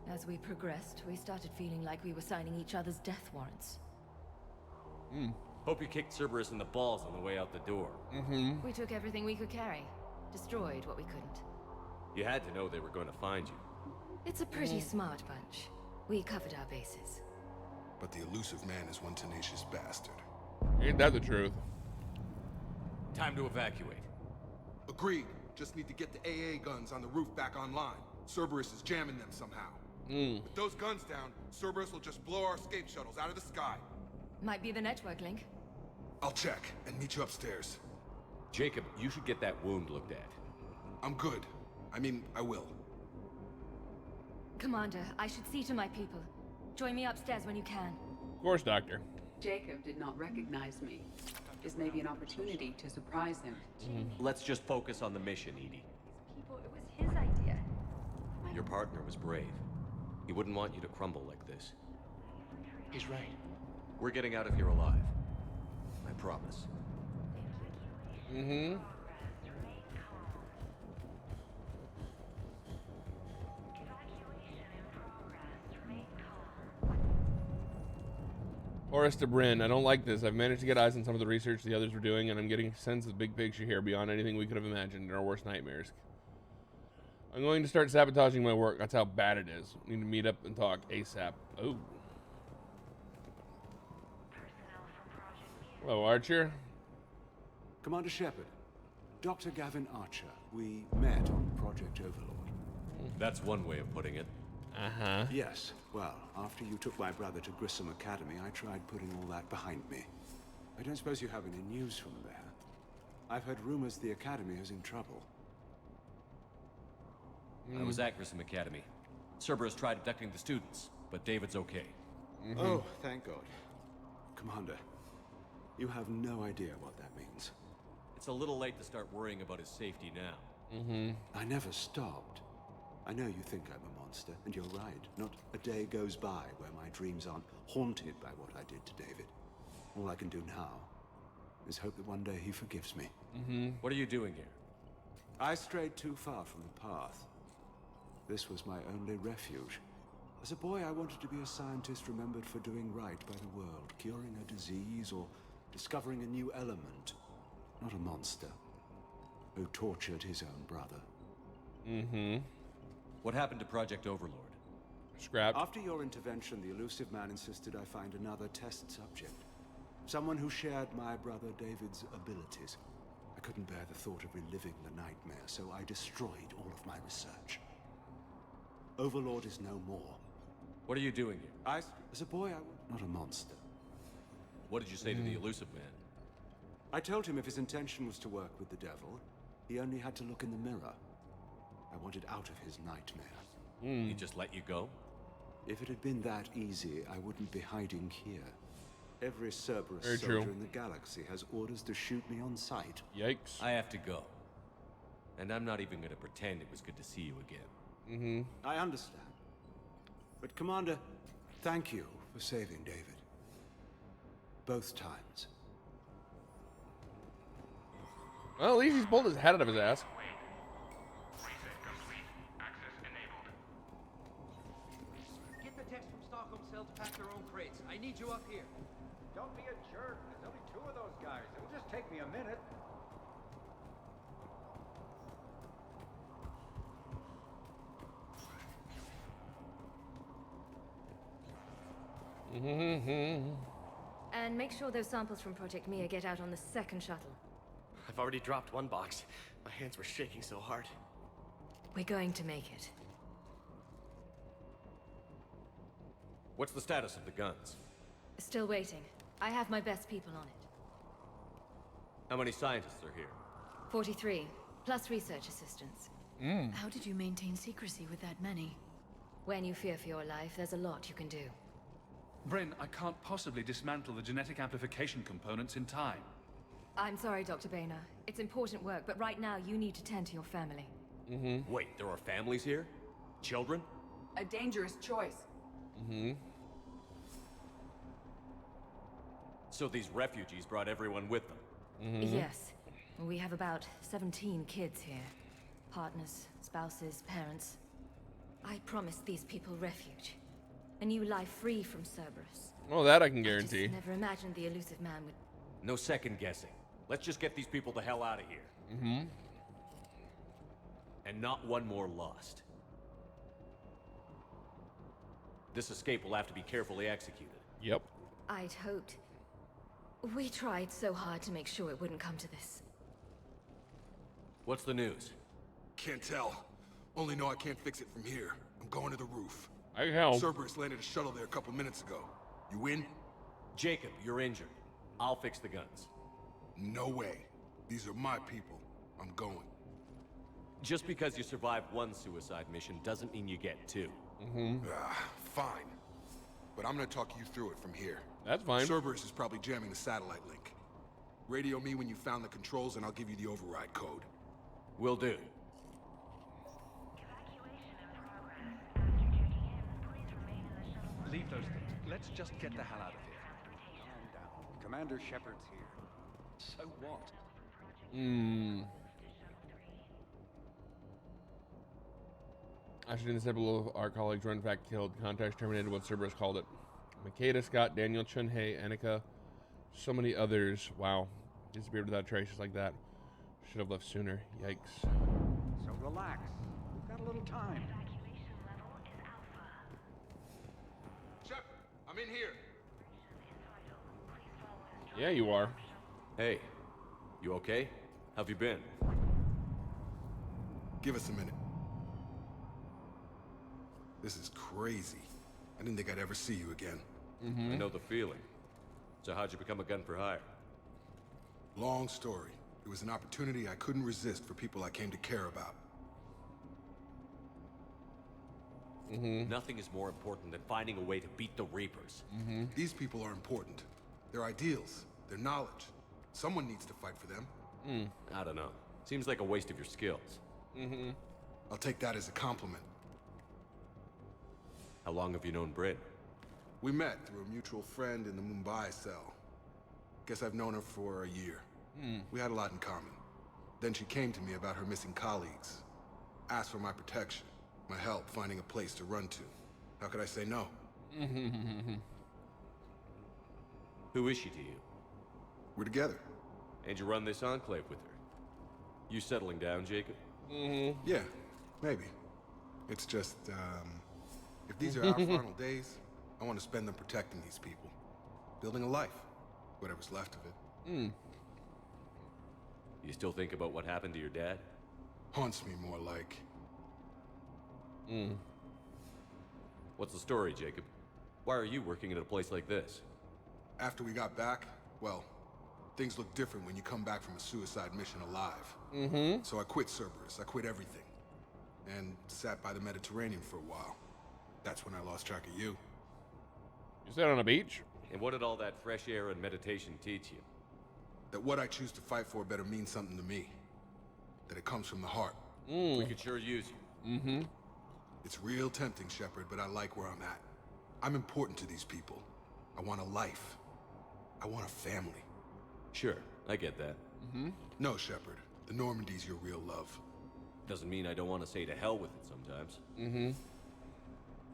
As we progressed, we started feeling like we were signing each other's death warrants. Hope you kicked Cerberus in the balls on the way out the door. We took everything we could carry, destroyed what we couldn't. You had to know they were going to find you. It's a pretty smart bunch. We covered our bases. But the elusive man is one tenacious bastard. Ain't that the truth? Time to evacuate. Agreed. Just need to get the AA guns on the roof back online. Cerberus is jamming them somehow. With those guns down, Cerberus will just blow our escape shuttles out of the sky. Might be the network link. I'll check and meet you upstairs. Jacob, you should get that wound looked at. I'm good. I mean, I will. Commander, I should see to my people. Join me upstairs when you can. Of course, Doctor. Jacob did not recognize me. This may be an opportunity to surprise him. Let's just focus on the mission, Edie. People, it was his idea. Your partner was brave. He wouldn't want you to crumble like this. He's right. We're getting out of here alive. I promise. Horace to Bryn, I don't like this. I've managed to get eyes on some of the research the others were doing, and I'm getting a sense of the big picture here beyond anything we could have imagined in our worst nightmares. I'm going to start sabotaging my work. That's how bad it is. We need to meet up and talk ASAP. Oh. Hello, Archer. Commander Shepard, Dr. Gavin Archer. We met on Project Overlord. That's one way of putting it. Yes. Well, after you took my brother to Grissom Academy, I tried putting all that behind me. I don't suppose you have any news from there. I've heard rumors the Academy is in trouble. I was at Grissom Academy. Cerberus tried abducting the students, but David's okay. Oh, thank God. Commander, you have no idea what that means. It's a little late to start worrying about his safety now. I never stopped. I know you think I'm a monster, and you're right. Not a day goes by where my dreams aren't haunted by what I did to David. All I can do now is hope that one day he forgives me. What are you doing here? I strayed too far from the path. This was my only refuge. As a boy, I wanted to be a scientist remembered for doing right by the world, curing a disease or discovering a new element. Not a monster who tortured his own brother. What happened to Project Overlord? Scrapped. After your intervention, the elusive man insisted I find another test subject. Someone who shared my brother David's abilities. I couldn't bear the thought of reliving the nightmare, so I destroyed all of my research. Overlord is no more. What are you doing here? As a boy, I was not a monster. What did you say to the elusive man? I told him if his intention was to work with the devil, he only had to look in the mirror. I wanted out of his nightmare. He just let you go? If it had been that easy, I wouldn't be hiding here. Every Cerberus Very soldier true. in the galaxy has orders to shoot me on sight. Yikes. I have to go. And I'm not even going to pretend it was good to see you again. I understand. But Commander, thank you for saving David. Both times. Well, at least he's pulled his head out of his ass. Get the text from Stockholm Cell to pack their own crates. I need you up here. Don't be a jerk. There's only 2 of those guys. It'll just take me a minute. And make sure those samples from Project Mia get out on the second shuttle. I've already dropped one box. My hands were shaking so hard. We're going to make it. What's the status of the guns? Still waiting. I have my best people on it. How many scientists are here? 43, plus research assistants. How did you maintain secrecy with that many? When you fear for your life, there's a lot you can do. Bryn, I can't possibly dismantle the genetic amplification components in time. I'm sorry, Dr. Boehner. It's important work, but right now you need to tend to your family. Wait, there are families here? Children? A dangerous choice. So these refugees brought everyone with them? Yes. We have about 17 kids here. Partners, spouses, parents. I promised these people refuge. A new life free from Cerberus. Well, that I can I guarantee. just never imagined the elusive man would... No second guessing. Let's just get these people the hell out of here. And not one more lost. This escape will have to be carefully executed. Yep. I'd hoped. We tried so hard to make sure it wouldn't come to this. What's the news? Can't tell. Only know I can't fix it from here. I'm going to the roof. I can help. Cerberus landed a shuttle there a couple minutes ago. You in? Jacob, you're injured. I'll fix the guns. No way. These are my people. I'm going. Just because you survived one suicide mission doesn't mean you get 2. Fine. But I'm gonna talk you through it from here. That's fine. Cerberus is probably jamming the satellite link. Radio me when you found the controls and I'll give you the override code. Will do. Leave those things. Let's just get the hell out of here. Calm down. Commander Shepard's here. So what? Ashton and several of our colleagues were in fact killed. Contacts terminated, what Cerberus called it. Makeda, Scott, Daniel, Chun-Hei, Annika, so many others. Wow. Disappeared without trace just like that. Should have left sooner. Yikes. So relax. We've got a little time. Shepard, I'm in here. Yeah, you are. Hey, you okay? How've you been? Give us a minute. This is crazy. I didn't think I'd ever see you again. I know the feeling. So how'd you become a gun for hire? Long story. It was an opportunity I couldn't resist for people I came to care about. Nothing is more important than finding a way to beat the Reapers. These people are important. Their ideals, their knowledge. Someone needs to fight for them. I don't know. Seems like a waste of your skills. I'll take that as a compliment. How long have you known Bryn? We met through a mutual friend in the Mumbai cell. Guess I've known her for a year. We had a lot in common. Then she came to me about her missing colleagues. Asked for my protection, my help finding a place to run to. How could I say no? Who is she to you? We're together. And you run this enclave with her? You settling down, Jacob? Yeah, maybe. It's just, if these are our final days, I want to spend them protecting these people. Building a life. Whatever's left of it. You still think about what happened to your dad? Haunts me more like. What's the story, Jacob? Why are you working at a place like this? After we got back, well, things look different when you come back from a suicide mission alive. So I quit Cerberus. I quit everything. And sat by the Mediterranean for a while. That's when I lost track of you. You sat on a beach? And what did all that fresh air and meditation teach you? That what I choose to fight for better mean something to me. That it comes from the heart. We could sure use you. It's real tempting, Shepard, but I like where I'm at. I'm important to these people. I want a life. I want a family. Sure, I get that. No, Shepard. The Normandy's your real love. Doesn't mean I don't want to say to hell with it sometimes.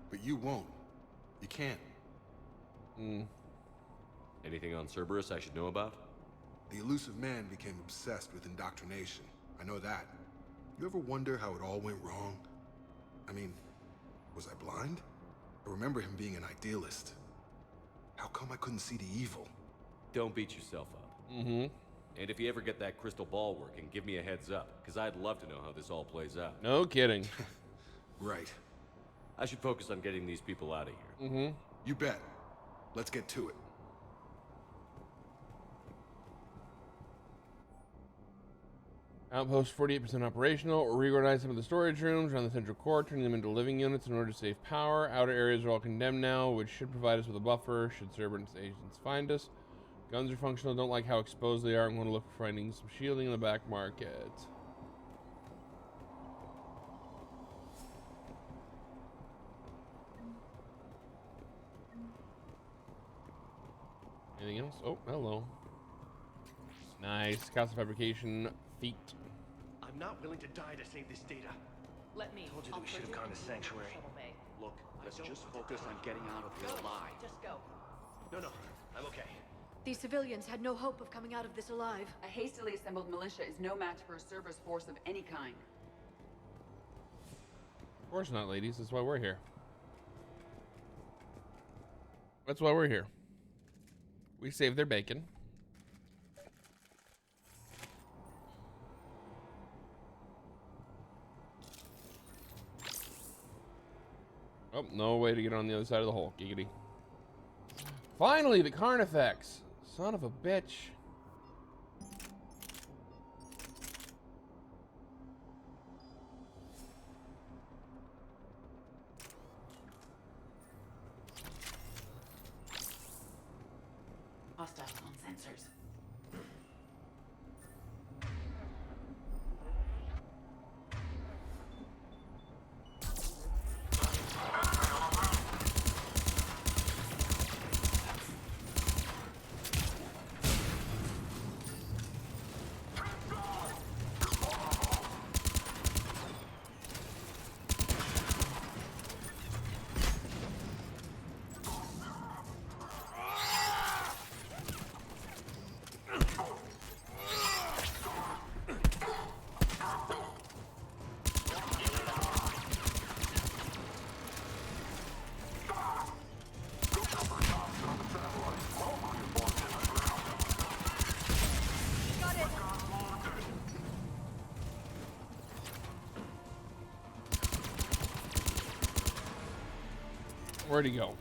But you won't. You can't. Anything on Cerberus I should know about? The elusive man became obsessed with indoctrination. I know that. You ever wonder how it all went wrong? I mean, was I blind? I remember him being an idealist. How come I couldn't see the evil? Don't beat yourself up. And if you ever get that crystal ball working, give me a heads up, because I'd love to know how this all plays out. No kidding. Right. I should focus on getting these people out of here. You bet. Let's get to it. Outpost 48% operational. Reorganize some of the storage rooms around the central core, turning them into living units in order to save power. Outer areas are all condemned now, which should provide us with a buffer should Cerberus agents find us. Guns are functional. Don't like how exposed they are. I'm going to look for finding some shielding in the back market. Anything else? Oh, hello. Nice. Castle fabrication feat. I'm not willing to die to save this data. Let me. Told you that we should have gone to Sanctuary. Look, let's just focus on getting out of here alive. Just go. No, I'm okay. These civilians had no hope of coming out of this alive. A hastily assembled militia is no match for a Cerberus force of any kind. Of course not, ladies. That's why we're here. That's why we're here. We saved their bacon. Oh, no way to get on the other side of the hole. Giggity. Finally, the Carnifex. Son of a bitch. Hostile on sensors. Where'd he go?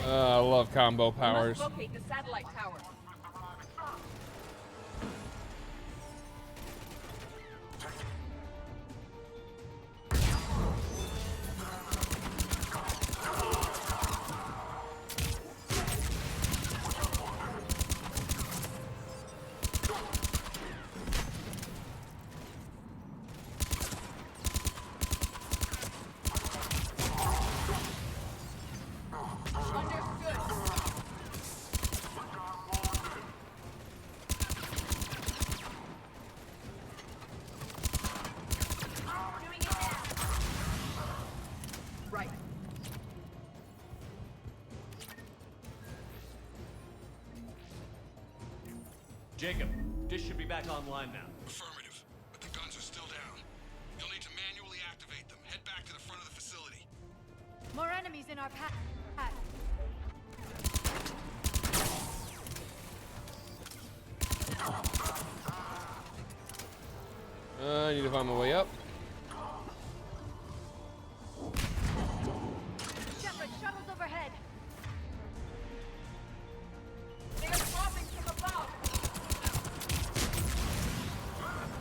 I love combo powers. We must locate the satellite tower. Jacob, dish should be back online now. Affirmative, but the guns are still down. You'll need to manually activate them. Head back to the front of the facility. More enemies in our path. I need to find my way up. Shepard, shuttles overhead. They are dropping from above.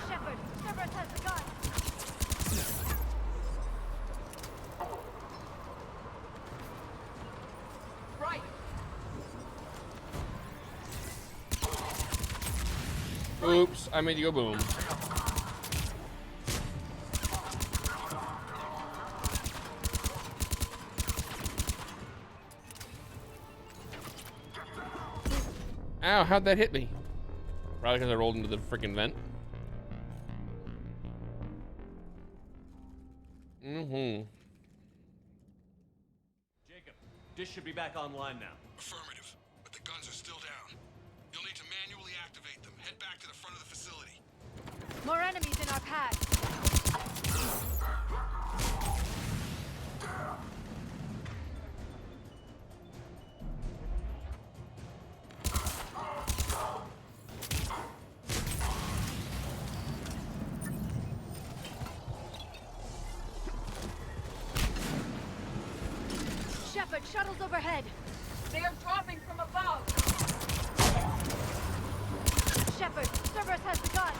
Shepard, Cerberus has the gun. Right. Oops, I made you go boom. Ow, how'd that hit me? Probably because I rolled into the freaking vent. Jacob, dish should be back online now. Affirmative, but the guns are still down. You'll need to manually activate them. Head back to the front of the facility. More enemies in our path. Shepard, shuttles overhead. They are dropping from above. Shepard, Cerberus has the gun.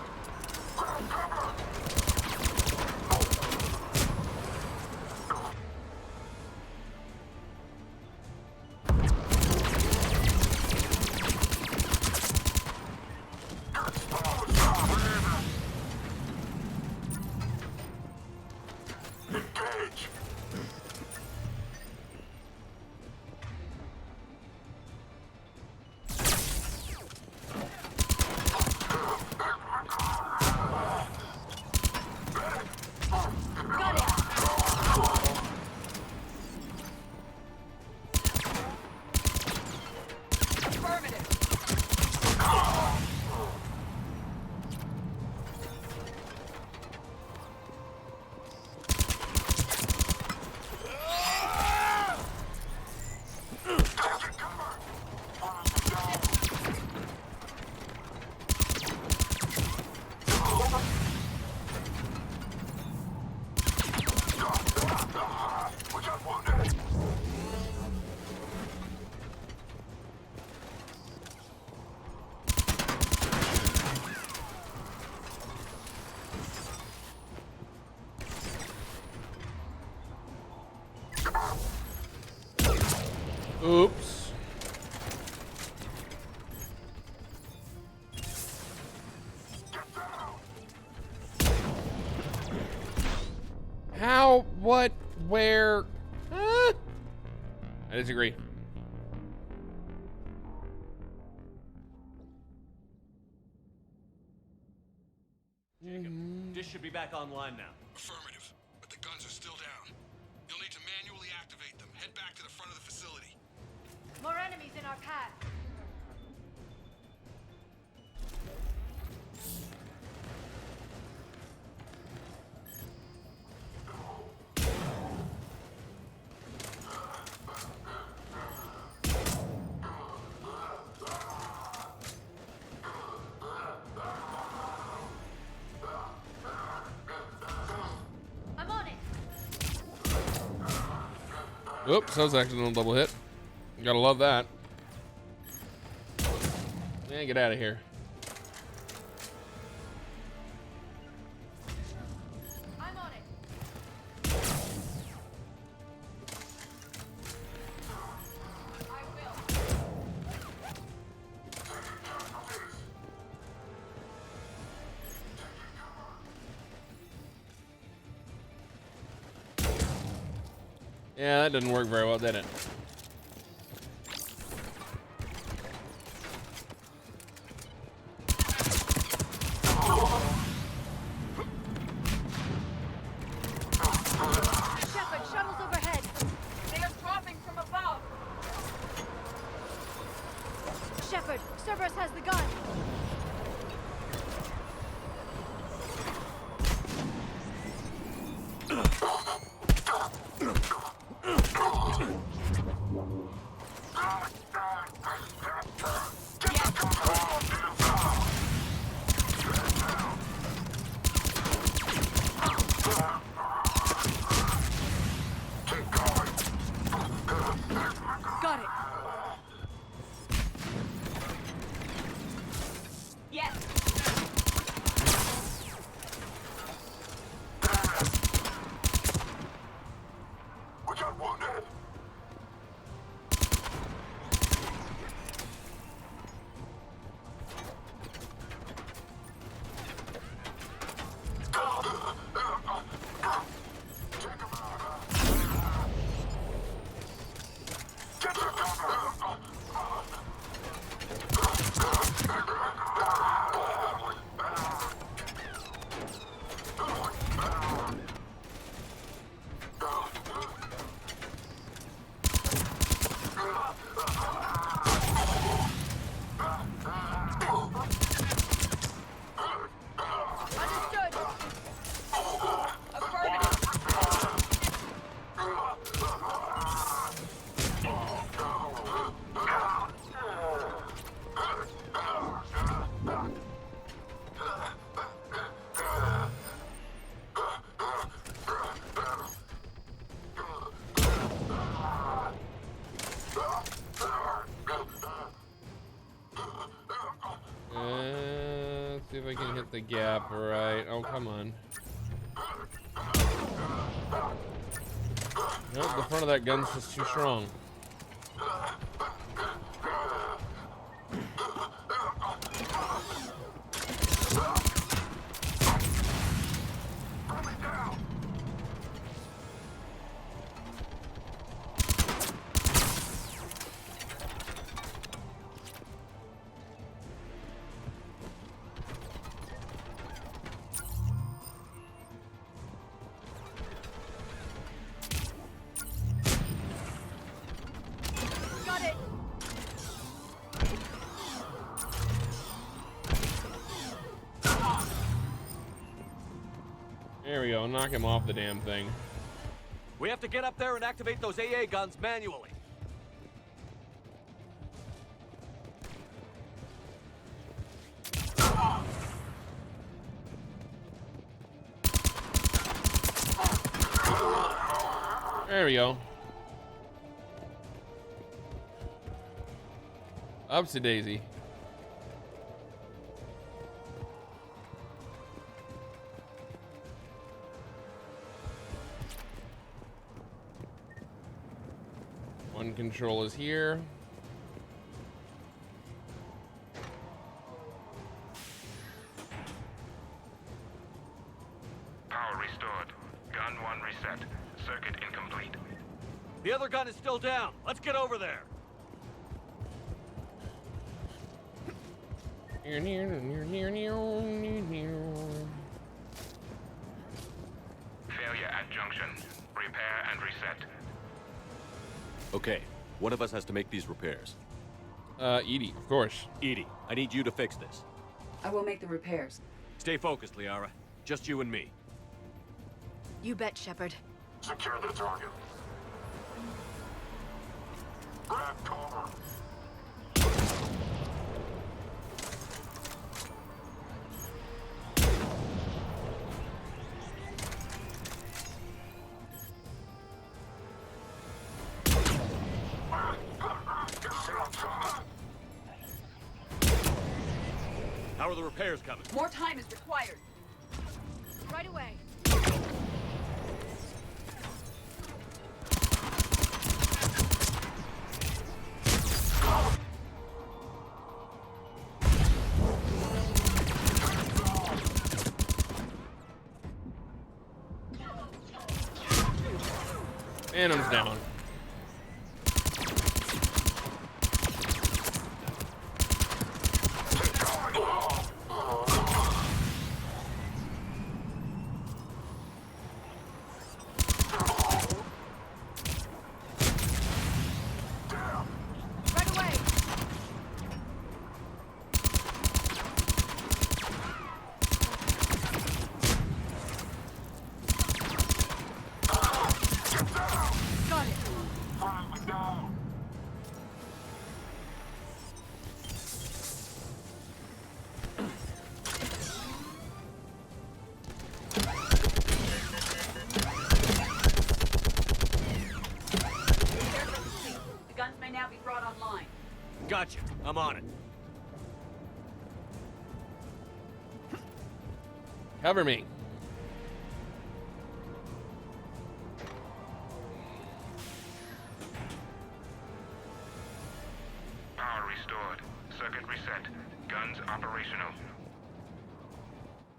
Oops. How? What? Where? I disagree. Jacob, dish should be back online now. Affirmative, but the guns are still down. You'll need to manually activate them. Head back to the front of the facility. More enemies in our path. Oops, that was actually a double hit. You gotta love that. Yeah, get out of here. I'm on it. I will. Yeah, that didn't work very well, did it? Shepard, shuttles overhead. They are dropping from above. Shepard, Cerberus has the gun. Got it. Yes. We got wounded. Understood. Affirmative. Let's see if I can hit the gap right. Oh, come on. Nope, the front of that gun's just too strong. Got it. There we go. Knock him off the damn thing. We have to get up there and activate those AA guns manually. There we go. Upsy daisy. One control is here. Power restored. Gun 1 reset. Circuit incomplete. The other gun is still down. Let's get over there. Failure at junction. Repair and reset. Okay, one of us has to make these repairs. Edie, of course. Edie, I need you to fix this. I will make the repairs. Stay focused, Liara. Just you and me. You bet, Shepard. Secure the target. Grab cover. How are the repairs coming? More time is required. Right away. Phantom's down. Right away. Got it. The guns may now be brought online. Gotcha. I'm on it. Cover me. Power restored. Circuit reset. Guns operational.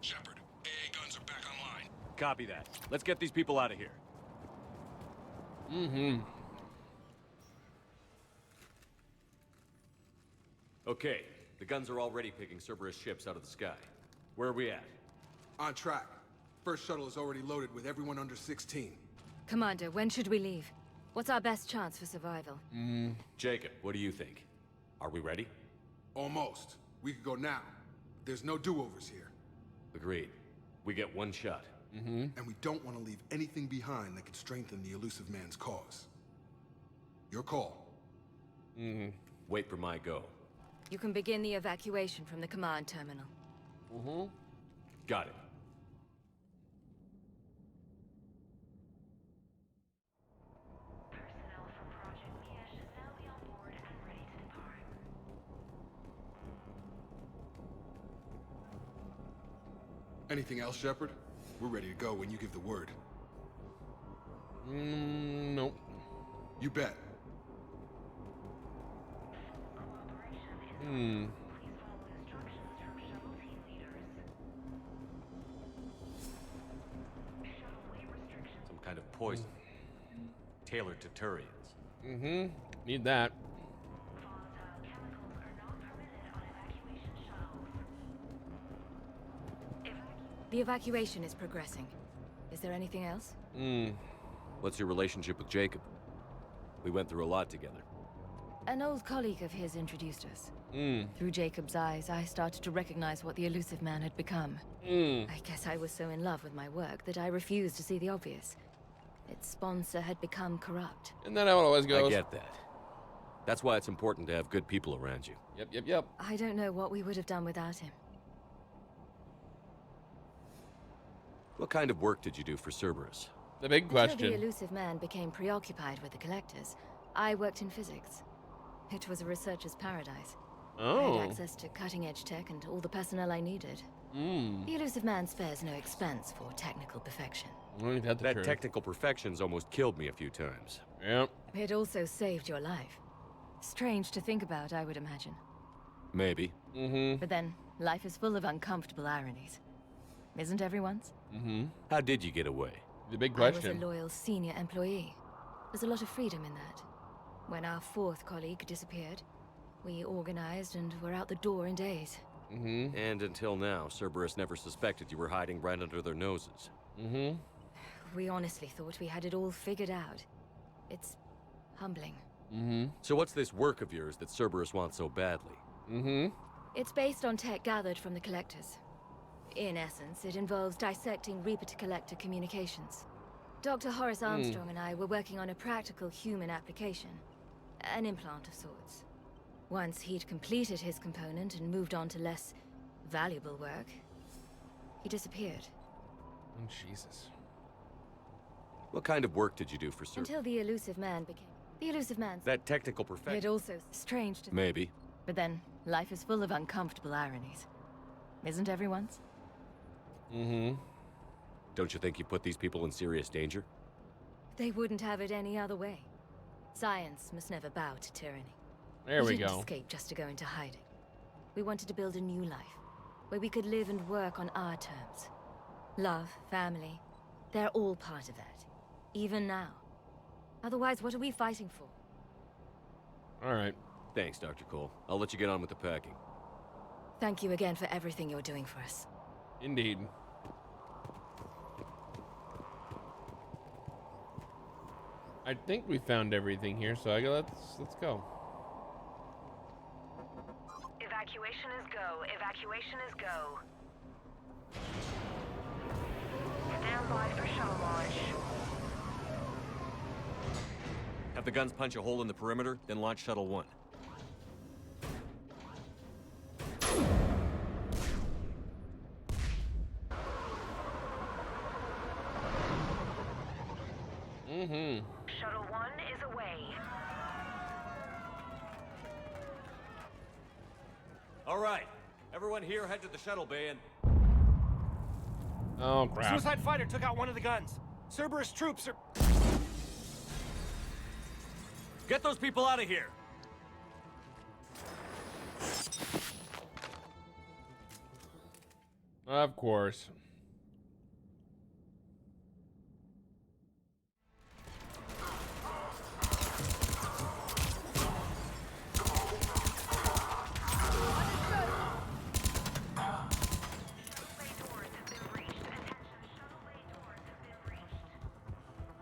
Shepard, AA guns are back online. Copy that. Let's get these people out of here. Mm-hmm. Okay, the guns are already picking Cerberus ships out of the sky. Where are we at? On track. First shuttle is already loaded with everyone under 16. Commander, when should we leave? What's our best chance for survival? Jacob, what do you think? Are we ready? Almost. We could go now. There's no do-overs here. Agreed. We get one shot. And we don't want to leave anything behind that could strengthen the elusive man's cause. Your call. Wait for my go. You can begin the evacuation from the command terminal. Got it. Anything else, Shepard? We're ready to go when you give the word. Nope. You bet. Some kind of poison. Tailored to Turians. Need that. The evacuation is progressing. Is there anything else? What's your relationship with Jacob? We went through a lot together. An old colleague of his introduced us. Through Jacob's eyes, I started to recognize what the elusive man had become. I guess I was so in love with my work that I refused to see the obvious. Its sponsor had become corrupt. Isn't that how it always goes? I get that. That's why it's important to have good people around you. Yep. I don't know what we would have done without him. What kind of work did you do for Cerberus? The big question. Until the elusive man became preoccupied with the collectors, I worked in physics. It was a researcher's paradise. I had access to cutting-edge tech and all the personnel I needed. The elusive man spares no expense for technical perfection. That technical perfection's almost killed me a few times. Yep. It also saved your life. Strange to think about, I would imagine. Maybe. But then, life is full of uncomfortable ironies. Isn't everyone's? How did you get away? The big I was question. a loyal senior employee. There's a lot of freedom in that. When our fourth colleague disappeared, we organized and were out the door in days. And until now, Cerberus never suspected you were hiding right under their noses. We honestly thought we had it all figured out. It's humbling. So what's this work of yours that Cerberus wants so badly? It's based on tech gathered from the collectors. In essence, it involves dissecting Reaper-to-Collector communications. Dr. Horace Armstrong and I were working on a practical human application. An implant of sorts. Once he'd completed his component and moved on to less valuable work, he disappeared. Oh, Jesus. What kind of work did you do for Cerberus? Until the elusive man became... The elusive man... That technical perfection. It also strange to... Maybe. But then, life is full of uncomfortable ironies. isn't everyone's? Mm-hmm. Don't you think you put these people in serious danger? They wouldn't have it any other way. Science must never bow to tyranny. There we didn't go. escape just to go into hiding. We wanted to build a new life, where we could live and work on our terms. Love, family, they're all part of that. Even now. Otherwise, what are we fighting for? All right. Thanks, Dr. Cole. I'll let you get on with the packing. Thank you again for everything you're doing for us. Indeed. I think we found everything here, so let's go. Evacuation is go. Evacuation is go. Stand by for shuttle launch. Have the guns punch a hole in the perimeter, then launch Shuttle 1. Mm-hmm. Shuttle 1 is away. All right. Everyone here, head to the shuttle bay and... Oh, crap. Suicide fighter took out one of the guns. Cerberus troops are... Get those people out of here! Of course.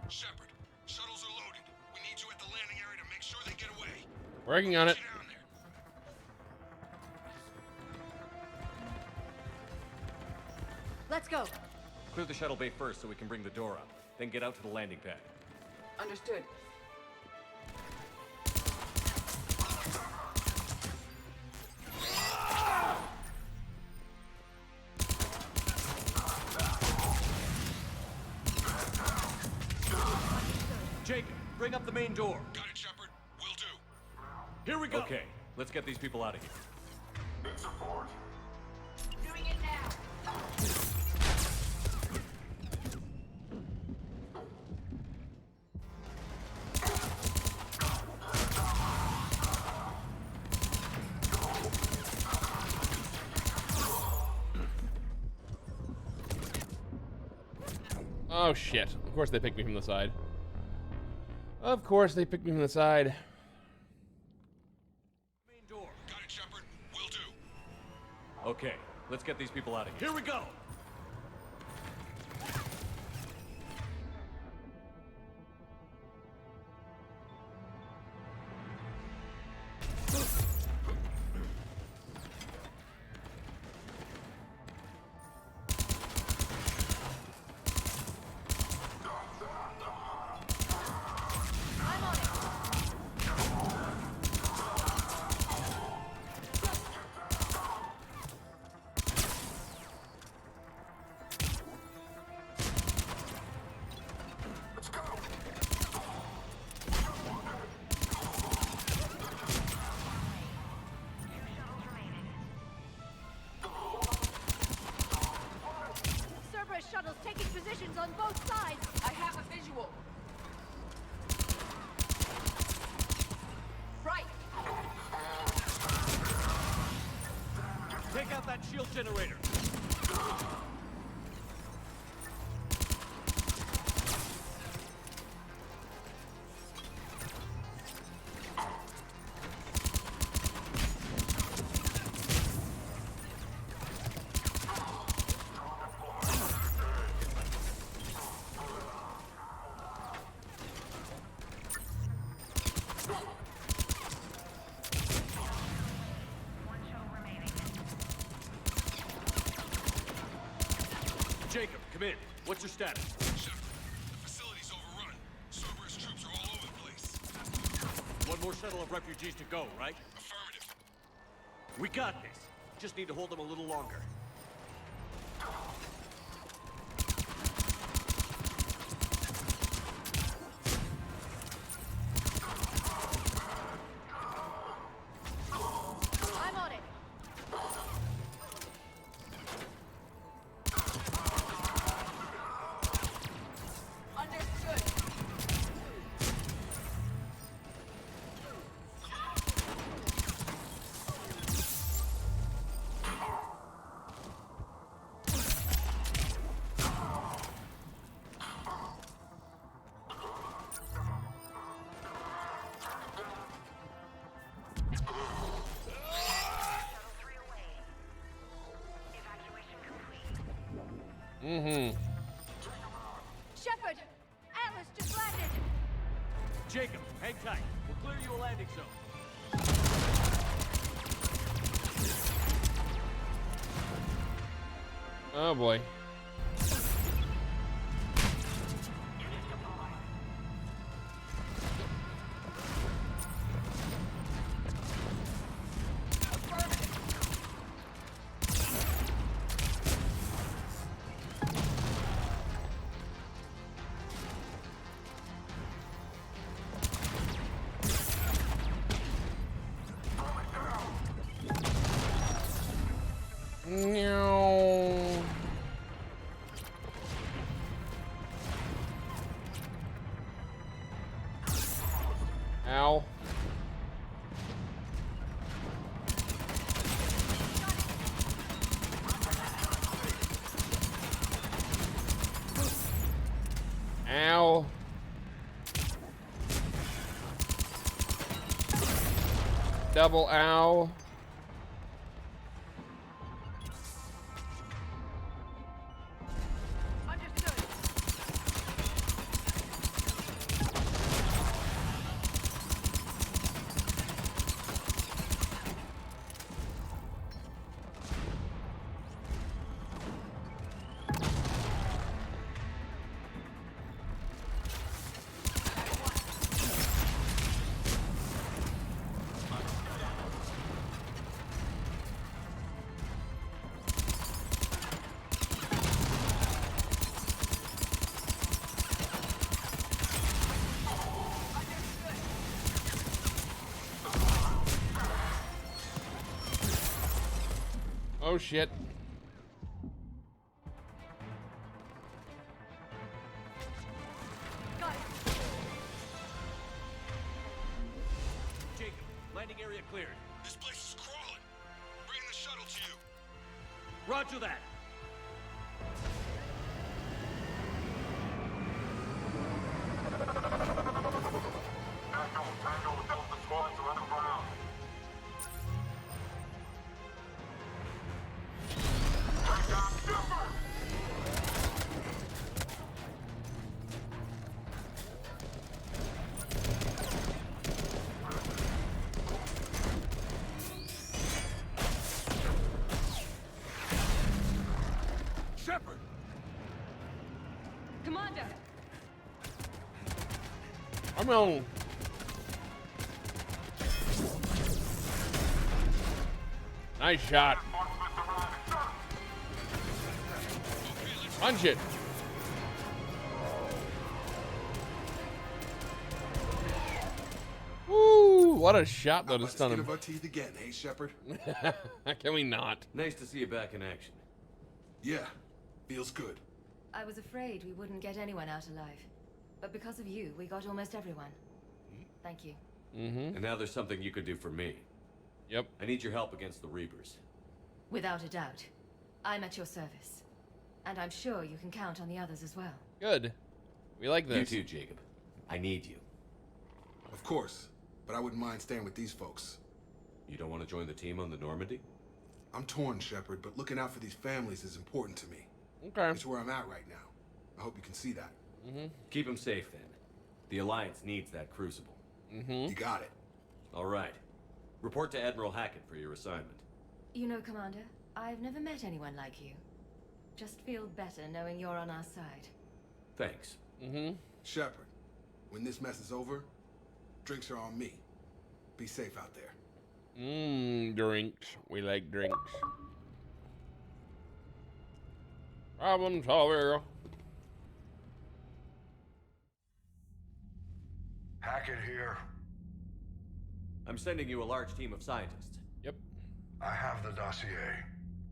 Shepard, shuttles are loaded. We need you at the landing area to make sure they get away. Working on it. Let's go. Clear the shuttle bay first so we can bring the door up. Then get out to the landing pad. Understood. Jacob, bring up the main door. Got it, Shepard. Will do. Here we go. Okay, let's get these people out of here. In support. Doing it now. Oh, shit. Of course they picked me from the side. Of course they picked me from the side. Main door. Got it, Shepard. Will do. Okay, let's get these people out of here. Here we go! Cerberus shuttles taking positions on both sides. I have a visual. Right. Take out that shield generator. Jacob, come in. What's your status? Shepard, the facility's overrun. Cerberus troops are all over the place. One more shuttle of refugees to go, right? Affirmative. We got this. Just need to hold them a little longer. I'm on it. Shepard! Atlas just landed! Jacob, hang tight. We'll clear you a landing zone. Oh boy. No. Ow. Ow. Double ow. Oh shit. Jacob, landing area cleared. This place is crawling. Bringing the shuttle to you. Roger that. Shepard! Commander! I'm on. Nice shot. Punch it. Woo! What a shot though to stun him. Skin of our teeth again, hey Shepard? Can we not? Nice to see you back in action. Yeah, feels good. I was afraid we wouldn't get anyone out alive. But because of you, we got almost everyone. Thank you. And now there's something you can do for me. Yep. I need your help against the Reapers. Without a doubt. I'm at your service. And I'm sure you can count on the others as well. Good. We like this. You too, Jacob. I need you. Of course, but I wouldn't mind staying with these folks. You don't want to join the team on the Normandy? I'm torn, Shepard, but looking out for these families is important to me. Okay. It's where I'm at right now. I hope you can see that. Keep them safe, then. The Alliance needs that crucible. You got it. All right. Report to Admiral Hackett for your assignment. You know, Commander, I've never met anyone like you. Just feel better knowing you're on our side. Thanks. Shepard, when this mess is over, drinks are on me. Be safe out there. Drinks. We like drinks. Problem solver. Hackett here. I'm sending you a large team of scientists. Yep. I have the dossier.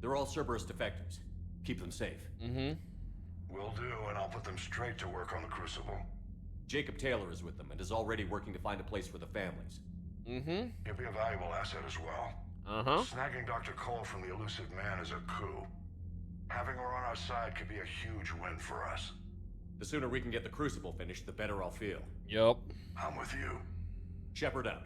They're all Cerberus defectors. Keep them safe. Will do, and I'll put them straight to work on the Crucible. Jacob Taylor is with them and is already working to find a place for the families. He'll be a valuable asset as well. Snagging Dr. Cole from the elusive man is a coup. Having her on our side could be a huge win for us. The sooner we can get the Crucible finished, the better I'll feel. Yep. I'm with you. Shepard out.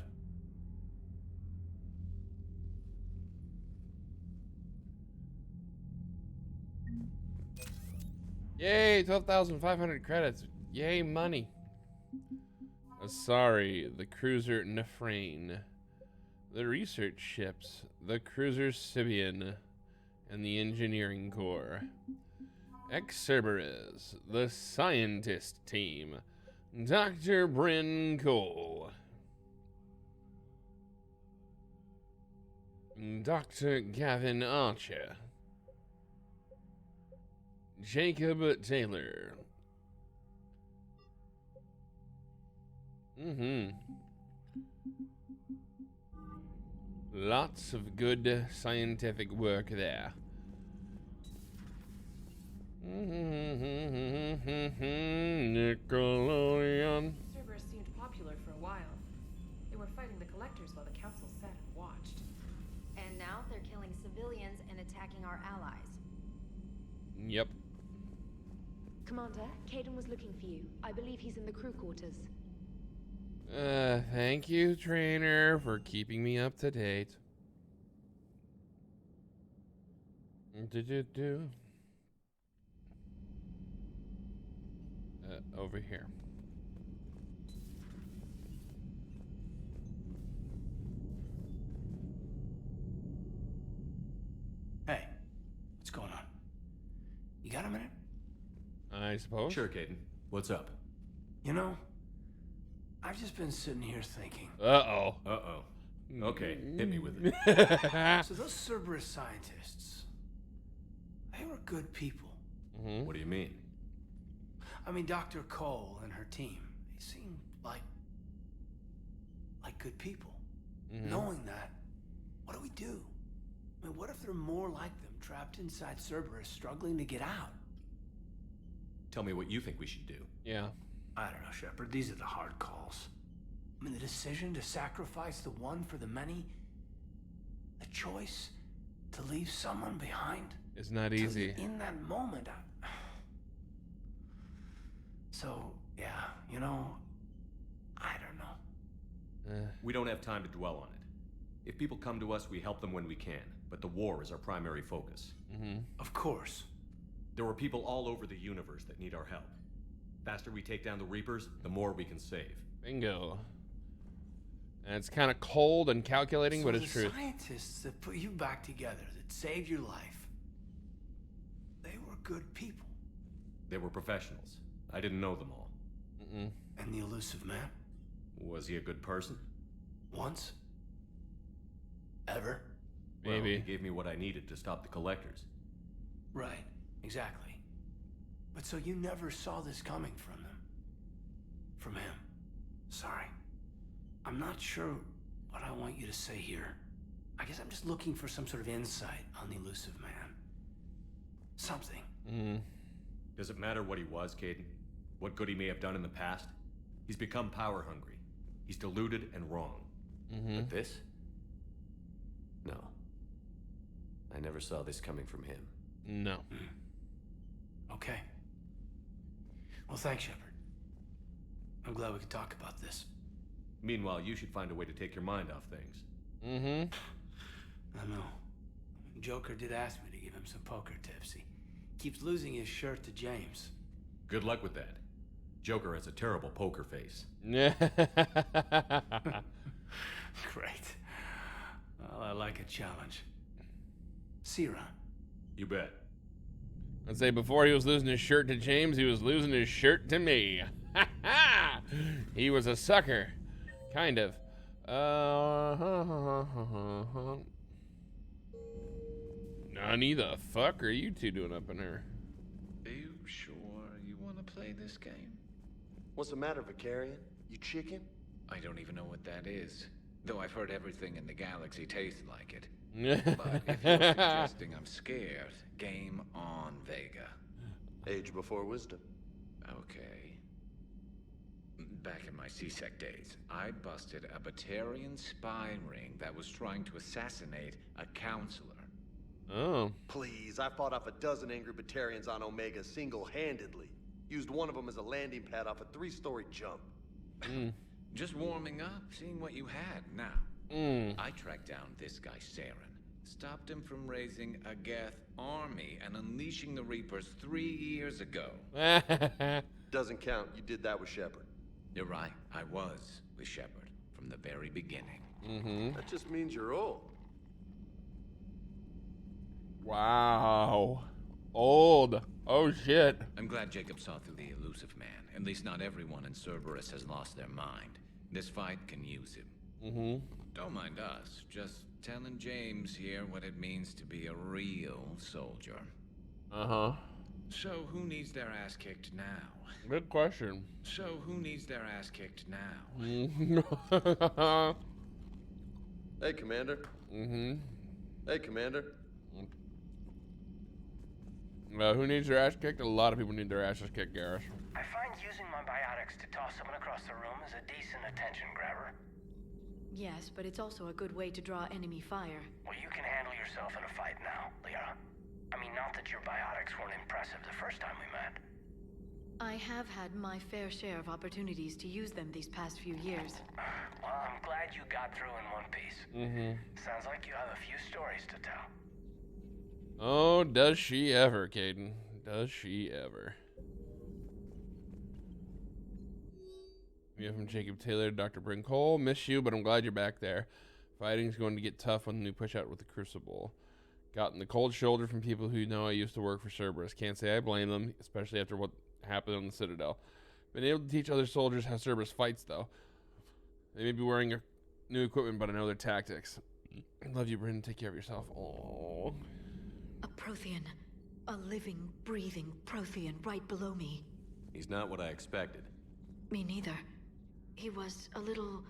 Yay, 12,500 credits. Yay, money. Sorry, the cruiser Nefrain. The research ships, the cruiser Sibian, and the engineering corps. Cerberus, the scientist team. Dr. Bryn Cole. Dr. Gavin Archer. Jacob Taylor. Lots of good scientific work there. Nickelodeon. Cerberus seemed popular for a while. They were fighting the collectors while the council sat and watched. And now they're killing civilians and attacking our allies. Yep. Commander, Caden was looking for you. I believe he's in the crew quarters. Thank you, trainer, for keeping me up to date. Over here. Hey, what's going on? You got a minute? I suppose. Sure, Caden. What's up? You know, I've just been sitting here thinking. Uh-oh. Uh-oh. Okay, hit me with it. So those Cerberus scientists, they were good people. What do you mean? I mean, Dr. Cole and her team, they seemed like good people. Knowing that, what do we do? I mean, what if there are more like them trapped inside Cerberus struggling to get out? Tell me what you think we should do. Yeah. I don't know, Shepard. These are the hard calls. I mean, the decision to sacrifice the one for the many, the choice to leave someone behind. It's not easy. In that moment, So, yeah, you know, I don't know. We don't have time to dwell on it. If people come to us, we help them when we can, but the war is our primary focus. Of course. There are people all over the universe that need our help. Faster we take down the Reapers, the more we can save. Bingo. And it's kind of cold and calculating, but it's true. The scientists that put you back together, that saved your life, they were good people. They were professionals. I didn't know them all. And the elusive man? Was he a good person? Once? Ever? Well, he gave me what I needed to stop the collectors. Right, exactly. But so you never saw this coming from them? From him? Sorry. I'm not sure what I want you to say here. I guess I'm just looking for some sort of insight on the elusive man. Something. Does it matter what he was, Caden? What good he may have done in the past? He's become power hungry. He's deluded and wrong. But this? No. I never saw this coming from him. No. Okay. Well, thanks, Shepard. I'm glad we could talk about this. Meanwhile, you should find a way to take your mind off things. I know. Joker did ask me to give him some poker tips. He keeps losing his shirt to James. Good luck with that. Joker has a terrible poker face. Great. Well, I like a challenge. See you around. You bet. I'd say before he was losing his shirt to James, he was losing his shirt to me. He was a sucker. Kind of. Nani, the fuck are you two doing up in here? Are you sure you want to play this game? What's the matter, Vicarian? You chicken? I don't even know what that is. Though I've heard everything in the galaxy tastes like it. But if you're suggesting I'm scared, game on, Vega. Age before wisdom. Okay. Back in my CSEC days, I busted a Batarian spy ring that was trying to assassinate a counselor. Oh. Please, I fought off a dozen angry Batarians on Omega single-handedly. Used one of them as a landing pad off a 3-story jump. Just warming up, seeing what you had now. I tracked down this guy, Saren. Stopped him from raising a Geth army and unleashing the Reapers 3 years ago. Doesn't count. You did that with Shepard. You're right. I was with Shepard from the very beginning. That just means you're old. Wow. Old. Oh, shit. I'm glad Jacob saw through the elusive man. At least not everyone in Cerberus has lost their mind. This fight can use him. Don't mind us. Just telling James here what it means to be a real soldier. So who needs their ass kicked now? Good question. So who needs their ass kicked now? Hey, Commander. Hey, Commander. Who needs their ass kicked? A lot of people need their asses kicked, Garrus. I find using my biotics to toss someone across the room is a decent attention grabber. Yes, but it's also a good way to draw enemy fire. Well, you can handle yourself in a fight now, Liara. I mean, not that your biotics weren't impressive the first time we met. I have had my fair share of opportunities to use them these past few years. Well, I'm glad you got through in one piece. Sounds like you have a few stories to tell. Oh, does she ever, Caden? Does she ever? We have from Jacob Taylor to Dr. Bryn Cole. Miss you, but I'm glad you're back there. Fighting's going to get tough when we push out with the Crucible. Gotten the cold shoulder from people who know I used to work for Cerberus. Can't say I blame them, especially after what happened on the Citadel. Been able to teach other soldiers how Cerberus fights, though. They may be wearing new equipment, but I know their tactics. Love you, Bryn. Take care of yourself. Aww. A Prothean. A living, breathing Prothean right below me. He's not what I expected. Me neither. He was a little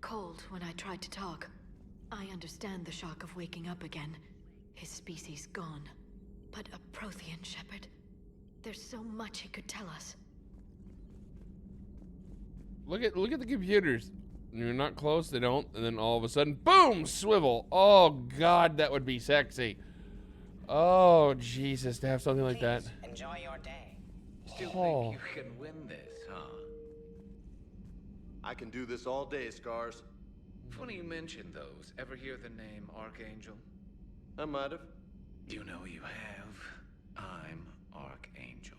cold when I tried to talk. I understand the shock of waking up again. His species gone. But a Prothean, Shepard. There's so much he could tell us. Look at the computers. You're not close, they don't, and then all of a sudden, boom, swivel. Oh God, that would be sexy. Oh Jesus, to have something like that. Enjoy your day. Still think you can win this, huh? I can do this all day, Scars. Funny you mention those. Ever hear the name Archangel? I might have. You know you have. I'm Archangel.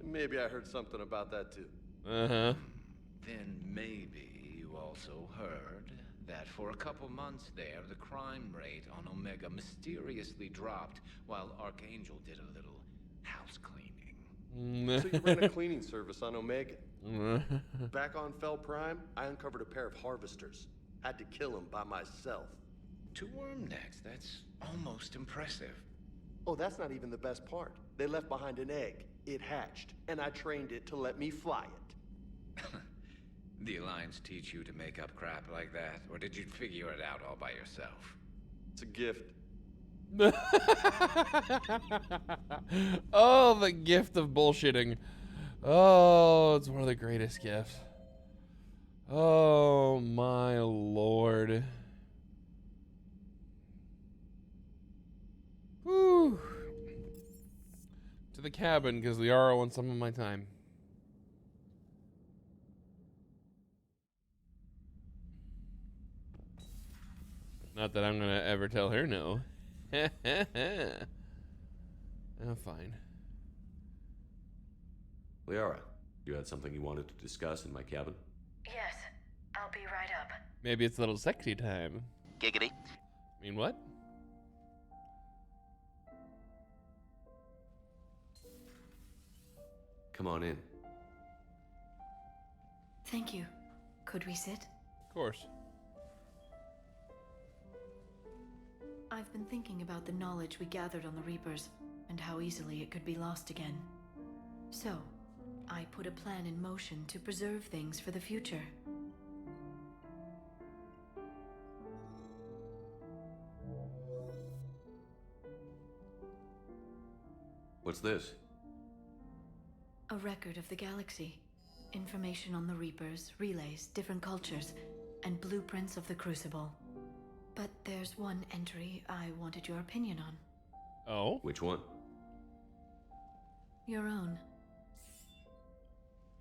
Maybe I heard something about that too. Then maybe you also heard that for a couple months there, the crime rate on Omega mysteriously dropped while Archangel did a little house cleaning. So you ran a cleaning service on Omega. Back on Fel Prime, I uncovered a pair of harvesters. Had to kill them by myself. 2 worm necks, that's almost impressive. Oh, that's not even the best part. They left behind an egg. It hatched, and I trained it to let me fly it. The Alliance teach you to make up crap like that, or did you figure it out all by yourself? It's a gift. Oh, the gift of bullshitting. Oh, it's one of the greatest gifts. Oh my lord. Whew. To the cabin, because Liara wants some of my time. Not that I'm gonna ever tell her no. I'm fine. Liara, you had something you wanted to discuss in my cabin? Yes, I'll be right up. Maybe it's a little sexy time. Giggity. I mean, what? Come on in. Thank you. Could we sit? Of course. I've been thinking about the knowledge we gathered on the Reapers, and how easily it could be lost again. So, I put a plan in motion to preserve things for the future. What's this? A record of the galaxy. Information on the Reapers, relays, different cultures, and blueprints of the Crucible. But there's one entry I wanted your opinion on. Oh? Which one? Your own.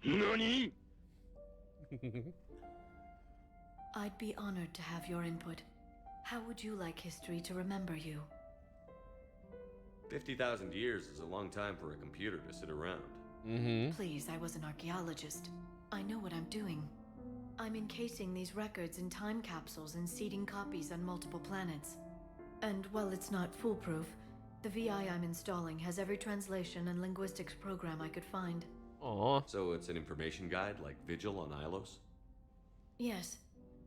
NANI?! I'd be honored to have your input. How would you like history to remember you? 50,000 years is a long time for a computer to sit around. Please, I was an archaeologist. I know what I'm doing. I'm encasing these records in time capsules and seeding copies on multiple planets. And while it's not foolproof, the VI I'm installing has every translation and linguistics program I could find. Aww. So it's an information guide like Vigil on Ilos? Yes,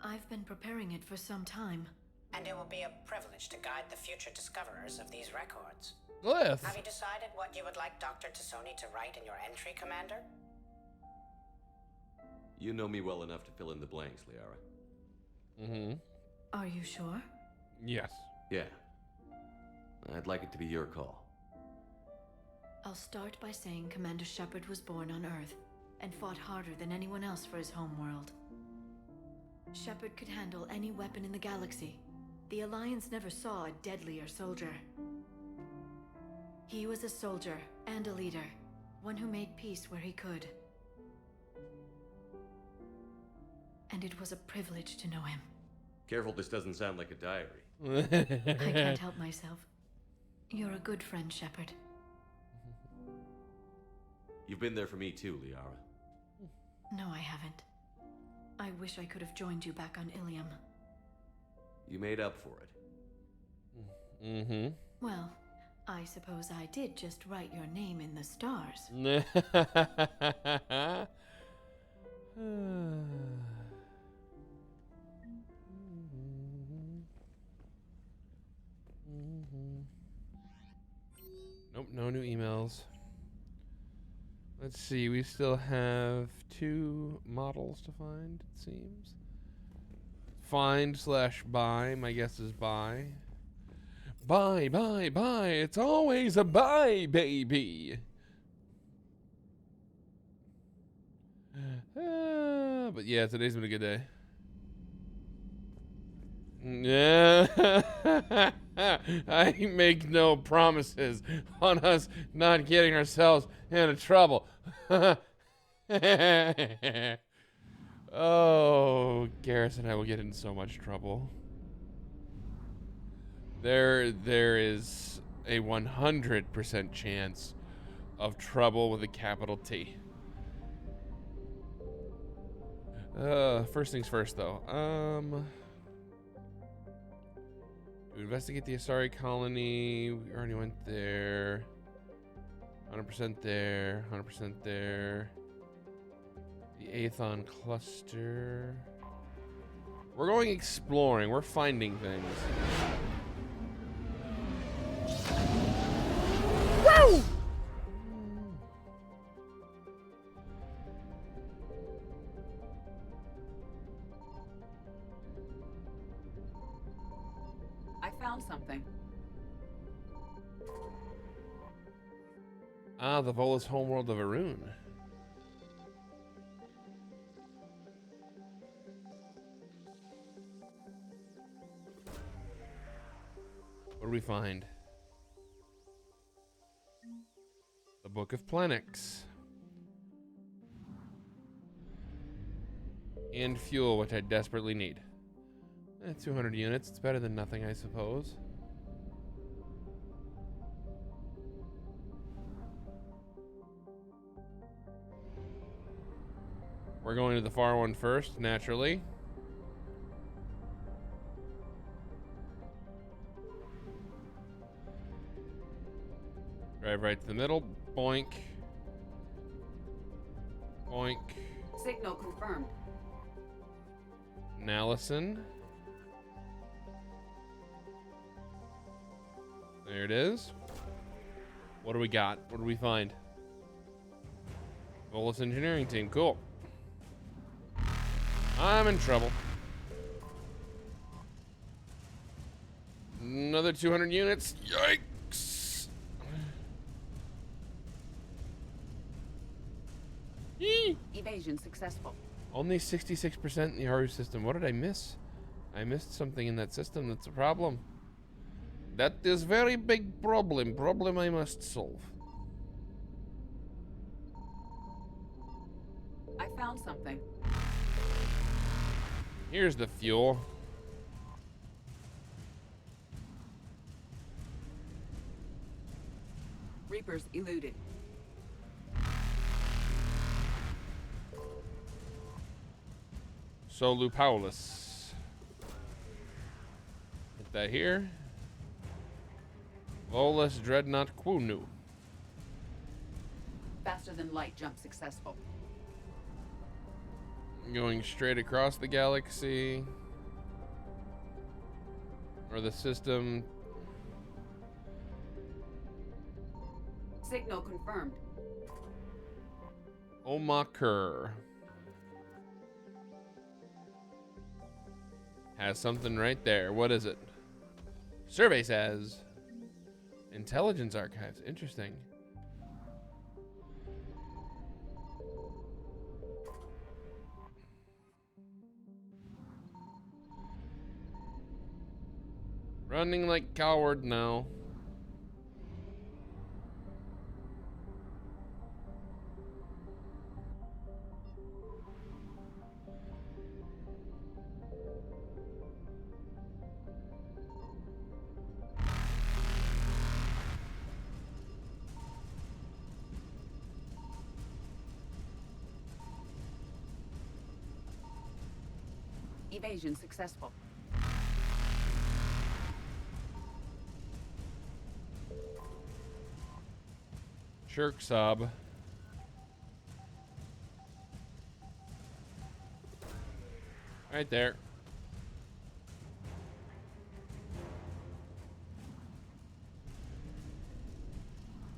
I've been preparing it for some time. And it will be a privilege to guide the future discoverers of these records. Glyph. Have you decided what you would like Dr. Tassoni to write in your entry, Commander? You know me well enough to fill in the blanks, Liara. Are you sure? Yes. Yeah. I'd like it to be your call. I'll start by saying Commander Shepard was born on Earth and fought harder than anyone else for his homeworld. Shepard could handle any weapon in the galaxy. The Alliance never saw a deadlier soldier. He was a soldier and a leader, one who made peace where he could. And it was a privilege to know him. Careful, this doesn't sound like a diary. I can't help myself. You're a good friend, Shepard. You've been there for me too, Liara. No, I haven't. I wish I could have joined you back on Ilium. You made up for it. Well, I suppose I did just write your name in the stars. Nope, no new emails. Let's see, we still have 2 models to find, it seems. Find/buy, my guess is buy. Buy, buy, buy, it's always a buy, baby. But yeah, today's been a good day. Yeah. I make no promises on us not getting ourselves into trouble. Oh, Garrus and I will get in so much trouble. There is a 100% chance of trouble with a capital T. First things first, though. To investigate the Asari colony. We already went there. 100% there. 100% there. The Aethon cluster. We're going exploring. We're finding things. Woo! I found something. Ah, the Volus homeworld of Arun. What do we find? The Book of Planix. And fuel, which I desperately need. 200 units. It's better than nothing, I suppose. We're going to the far one first, naturally. Drive right to the middle. Boink. Boink. Signal confirmed. Nallison. There it is. What do we got? What do we find? Volus engineering team. Cool. I'm in trouble. Another 200 units. Yikes. Yee. Evasion successful. Only 66% in the Haru system. What did I miss? I missed something in that system. That's a problem. That is very big problem. Problem I must solve. I found something. Here's the fuel. Reapers eluded. Solu Paulus. Get that here. Volus Dreadnaught Quunu. Faster than light jump successful. Going straight across the galaxy. Or the system. Signal confirmed. Omakur. Has something right there. What is it? Survey says intelligence archives. Interesting. Running like coward now. Evasion successful. Shirk sob. Right there.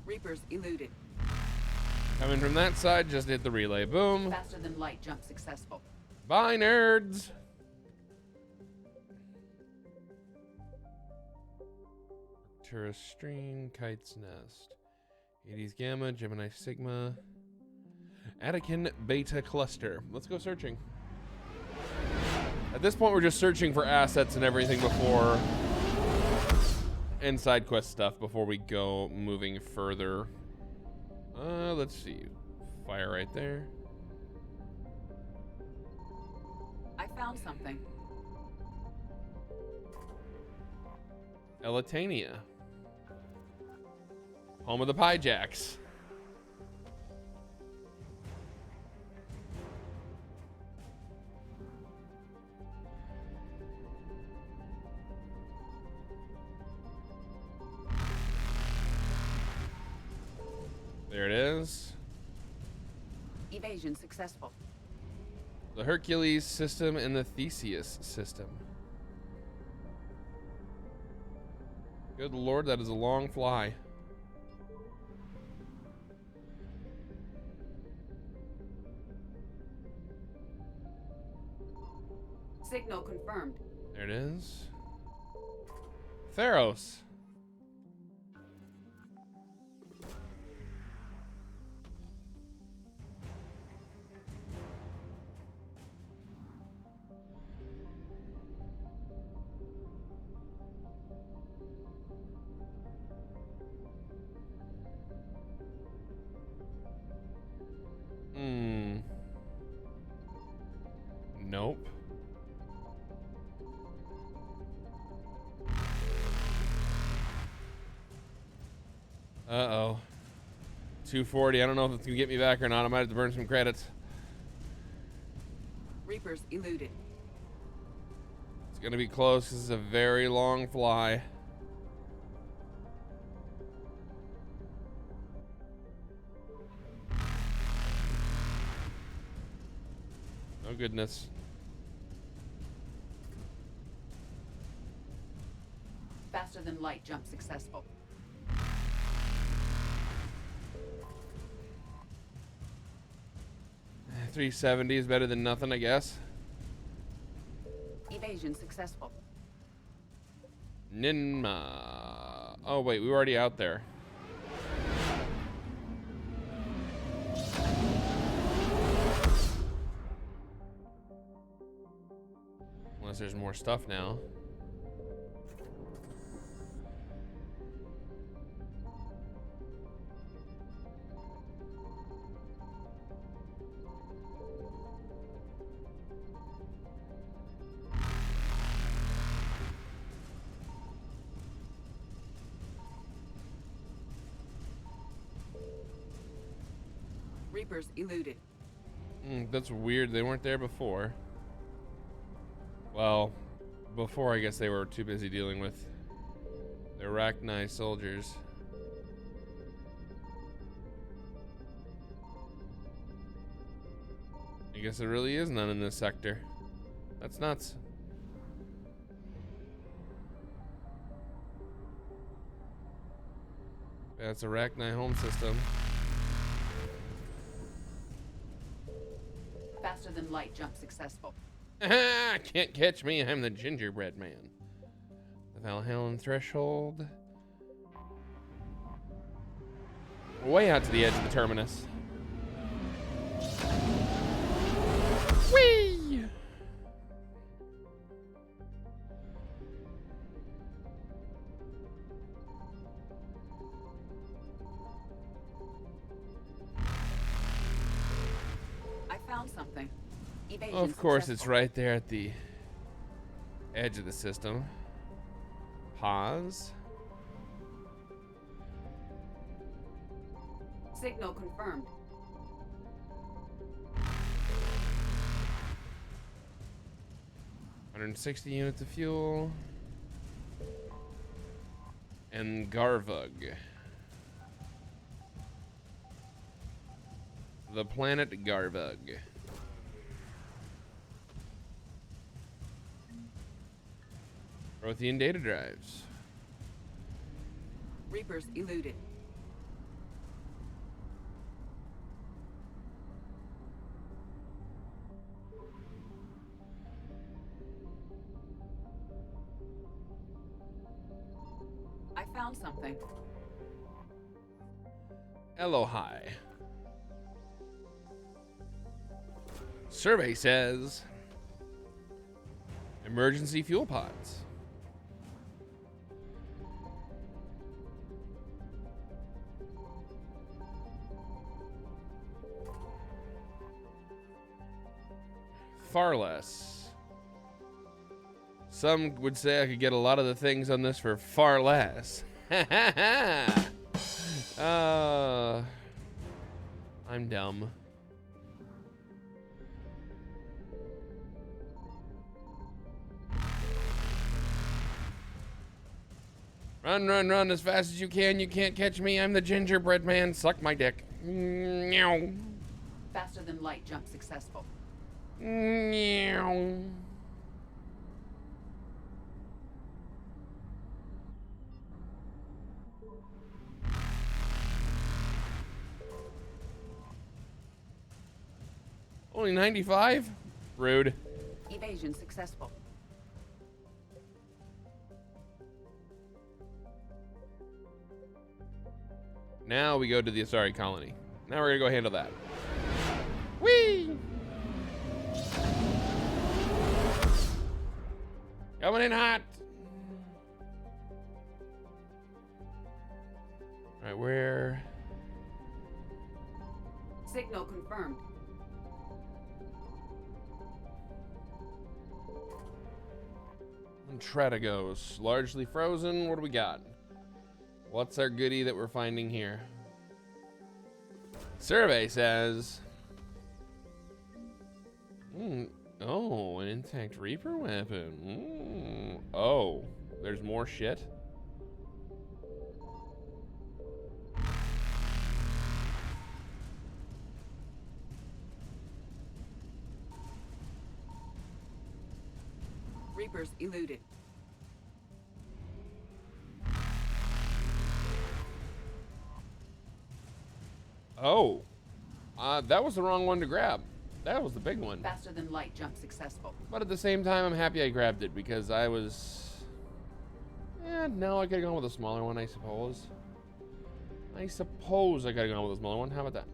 Reapers eluded. Coming from that side, just hit the relay. Boom. Faster than light jump successful. Bye, nerds. Arcturus Stream, Kite's Nest. Hades Gamma, Gemini Sigma. Attican Beta Cluster. Let's go searching. At this point, we're just searching for assets and everything before... and side quest stuff before we go moving further. Let's see. Fire right there. I found something. Elitania. Home of the Pyjacks. There it is. Evasion successful. The Hercules system and the Theseus system. Good lord, that is a long fly. Signal confirmed. There it is. Theros. Nope. Uh-oh. 240. I don't know if it's going to get me back or not. I might have to burn some credits. Reapers eluded. It's going to be close. This is a very long fly. Oh, goodness. Faster than light jump successful. $370 is better than nothing, I guess. Evasion successful. Ninma. Oh, wait, we were already out there. Unless there's more stuff now. Reapers eluded. That's weird. They weren't there before. Well, before I guess they were too busy dealing with the Arachni soldiers. I guess there really is none in this sector. That's nuts. That's Arachni home system. Faster than light jump successful. Can't catch me, I'm the gingerbread man. The Valhallan threshold. Way out to the edge of the terminus. Whee! I found something. Evasion Of course, successful. it's right there at the edge of the system. Pause. Signal confirmed. $160 units of fuel. And Garvug. The planet Garvug. Prothean data drives. Reapers eluded. I found something. Elohai. Survey says emergency fuel pods. Far less. Some would say I could get a lot of the things on this for far less. I'm dumb. Run, run, run as fast as you can. You can't catch me. I'm the gingerbread man. Suck my dick. Meow. Faster than light jump successful. Meow. Only 95? Rude. Evasion successful. Now we go to the Asari colony. Now we're gonna go handle that. Whee! Coming in hot. All right, where? Signal confirmed. Tretagos, largely frozen. What do we got? What's our goodie that we're finding here? Survey says, oh, an intact Reaper weapon. Oh, there's more shit. Reapers eluded. Oh, that was the wrong one to grab. That was the big one. Faster than light jump successful. But at the same time, I'm happy I grabbed it because I was... no, I could have gone with a smaller one, I suppose. I suppose I could have gone with a smaller one. How about that?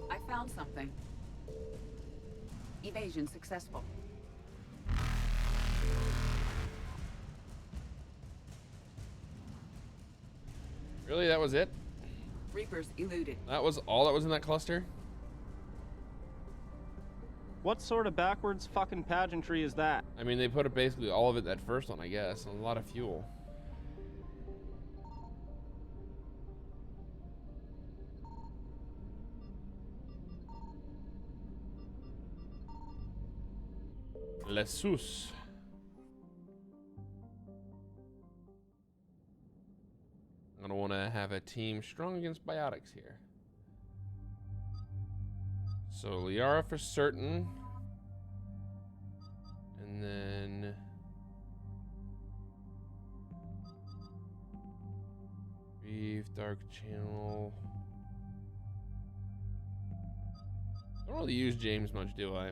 I found something. Evasion successful. Really, that was it? Reapers eluded. That was all that was in that cluster? What sort of backwards fucking pageantry is that? I mean, they put it basically all of it that first one, I guess. A lot of fuel. Lesus. I don't want to have a team strong against biotics here. So Liara for certain. And then Reef, Dark Channel. I don't really use James much, do I?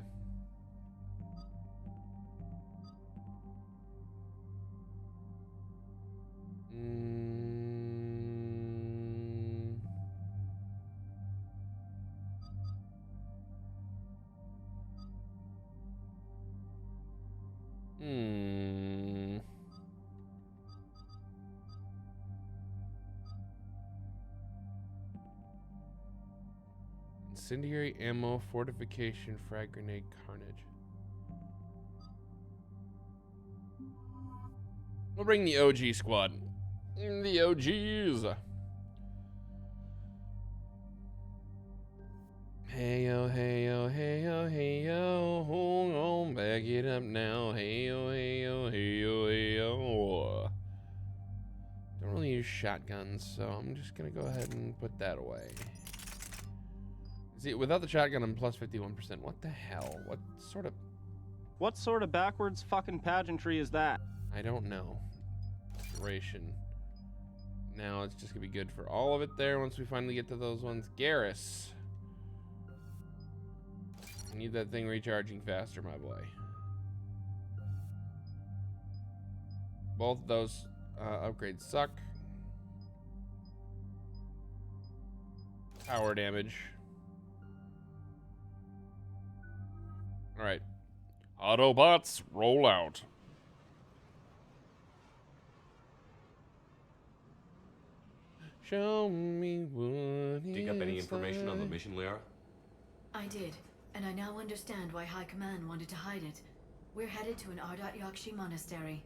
Incendiary ammo, fortification, frag grenade, carnage. We'll bring the OG squad. The OGs. Hey yo, hey yo, hey yo, hey yo, hold on, back it up now. Hey yo, hey yo, hey yo, hey yo. Don't really use shotguns, so I'm just gonna go ahead and put that away. See, without the shotgun, I'm plus 51%. What the hell? What sort of backwards fucking pageantry is that? I don't know. Duration. Now it's just gonna be good for all of it there once we finally get to those ones. Garrus. I need that thing recharging faster, my boy. Both of those upgrades suck. Power damage. Alright. Autobots, roll out. Show me what Dig up any information on the mission, Liara? I did, and I now understand why High Command wanted to hide it. We're headed to an Ardat Yakshi monastery.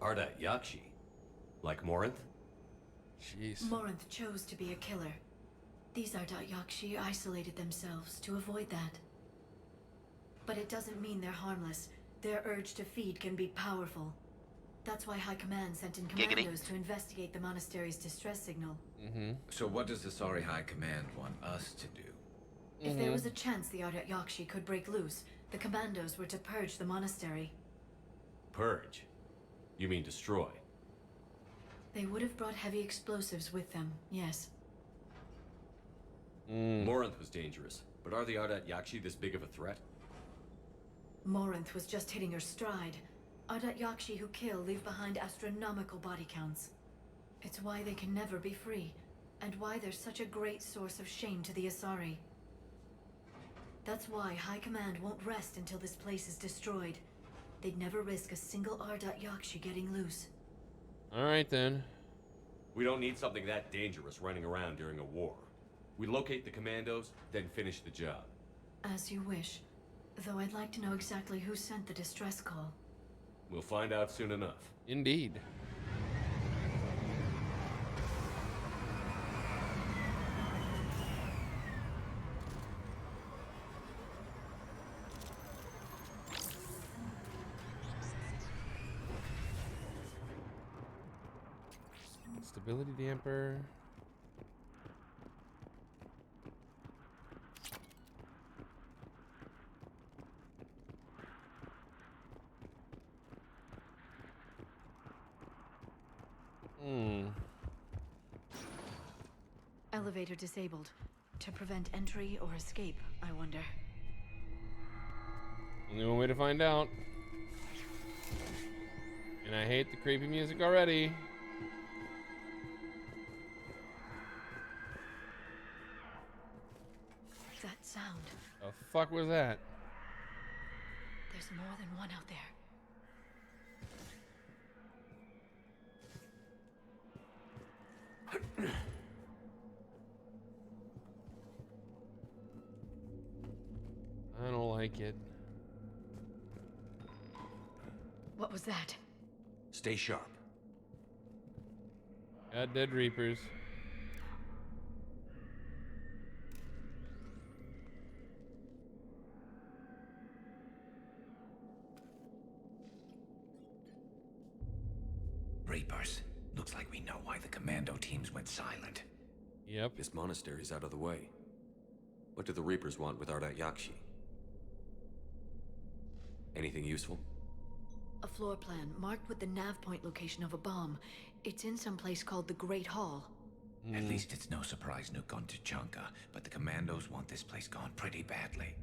Ardat Yakshi? Like Morinth? Jeez. Morinth chose to be a killer. These Ardat Yakshi isolated themselves to avoid that. But it doesn't mean they're harmless. Their urge to feed can be powerful. That's why High Command sent in commandos to investigate the monastery's distress signal. So what does the Sorry High Command want us to do? If there was a chance the Ardat Yakshi could break loose, the commandos were to purge the monastery. Purge? You mean destroy? They would have brought heavy explosives with them, yes. Morinth was dangerous, but are the Ardat Yakshi this big of a threat? Morinth was just hitting her stride. Ardat Yakshi who kill leave behind astronomical body counts. It's why they can never be free, and why they're such a great source of shame to the Asari. That's why High Command won't rest until this place is destroyed. They'd never risk a single Ardat Yakshi getting loose. Alright then. We don't need something that dangerous running around during a war. We locate the commandos, then finish the job. As you wish. Though I'd like to know exactly who sent the distress call. We'll find out soon enough. Indeed. Stability damper. Elevator disabled. To prevent entry or escape, I wonder. Only one way to find out. And I hate the creepy music already. That sound. The fuck was that? There's more than one out there. I don't like it. What was that? Stay sharp. Got dead Reapers. Reapers. Looks like we know why the commando teams went silent. Yep. This monastery's out of the way. What do the Reapers want with Ardat Yakshi? Anything useful? A floor plan marked with the nav point location of a bomb. It's in some place called the Great Hall. At least it's no surprise Nuke gone to Chunka, but the commandos want this place gone pretty badly.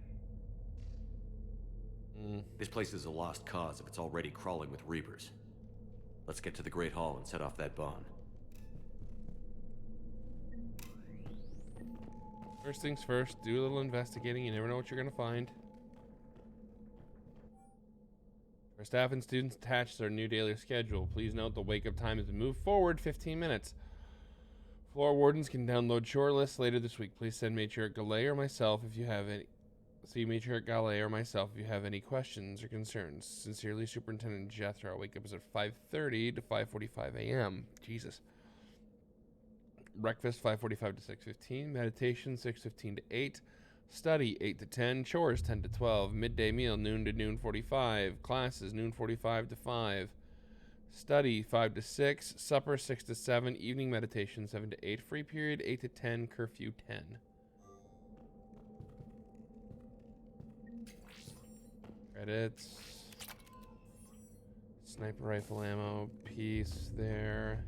This place is a lost cause if it's already crawling with Reapers. Let's get to the Great Hall and set off that bomb. First things first, do a little investigating. You never know what you're going to find. For staff and students attached to our new daily schedule, please note the wake-up time has been moved forward 15 minutes. Floor wardens can download short lists later this week. Please send Matriarch Galay or myself if you have any. See Matriarch Galay or myself if you have any questions or concerns. Sincerely, Superintendent Jethro. Our wake-up is at 5:30 to 5:45 a.m. Jesus. Breakfast 5:45 to 6:15. Meditation 6:15 to 8. Study 8 to 10. Chores 10 to 12. Midday meal noon to noon 45. Classes noon 45 to 5. Study 5 to 6. Supper 6 to 7. Evening meditation 7 to 8. Free period 8 to 10. Curfew 10. Credits. Sniper rifle ammo. Piece there.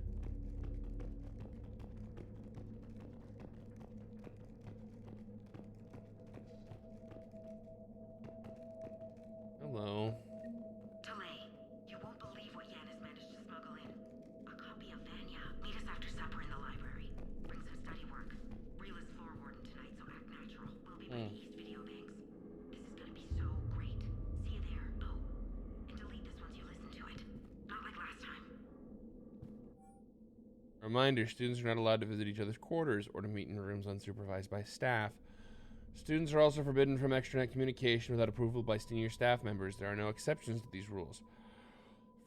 Hello. Tali, you won't believe what Yan has managed to smuggle in. A copy of Vanya. Meet us after supper in the library. Bring some study work. Real is floor warden tonight, so act natural. We'll be by the East Video Banks. This is gonna be so great. See you there. Oh, and delete this once you listen to it. Not like last time. Reminder, students are not allowed to visit each other's quarters or to meet in rooms unsupervised by staff. Students are also forbidden from extranet communication without approval by senior staff members. There are no exceptions to these rules.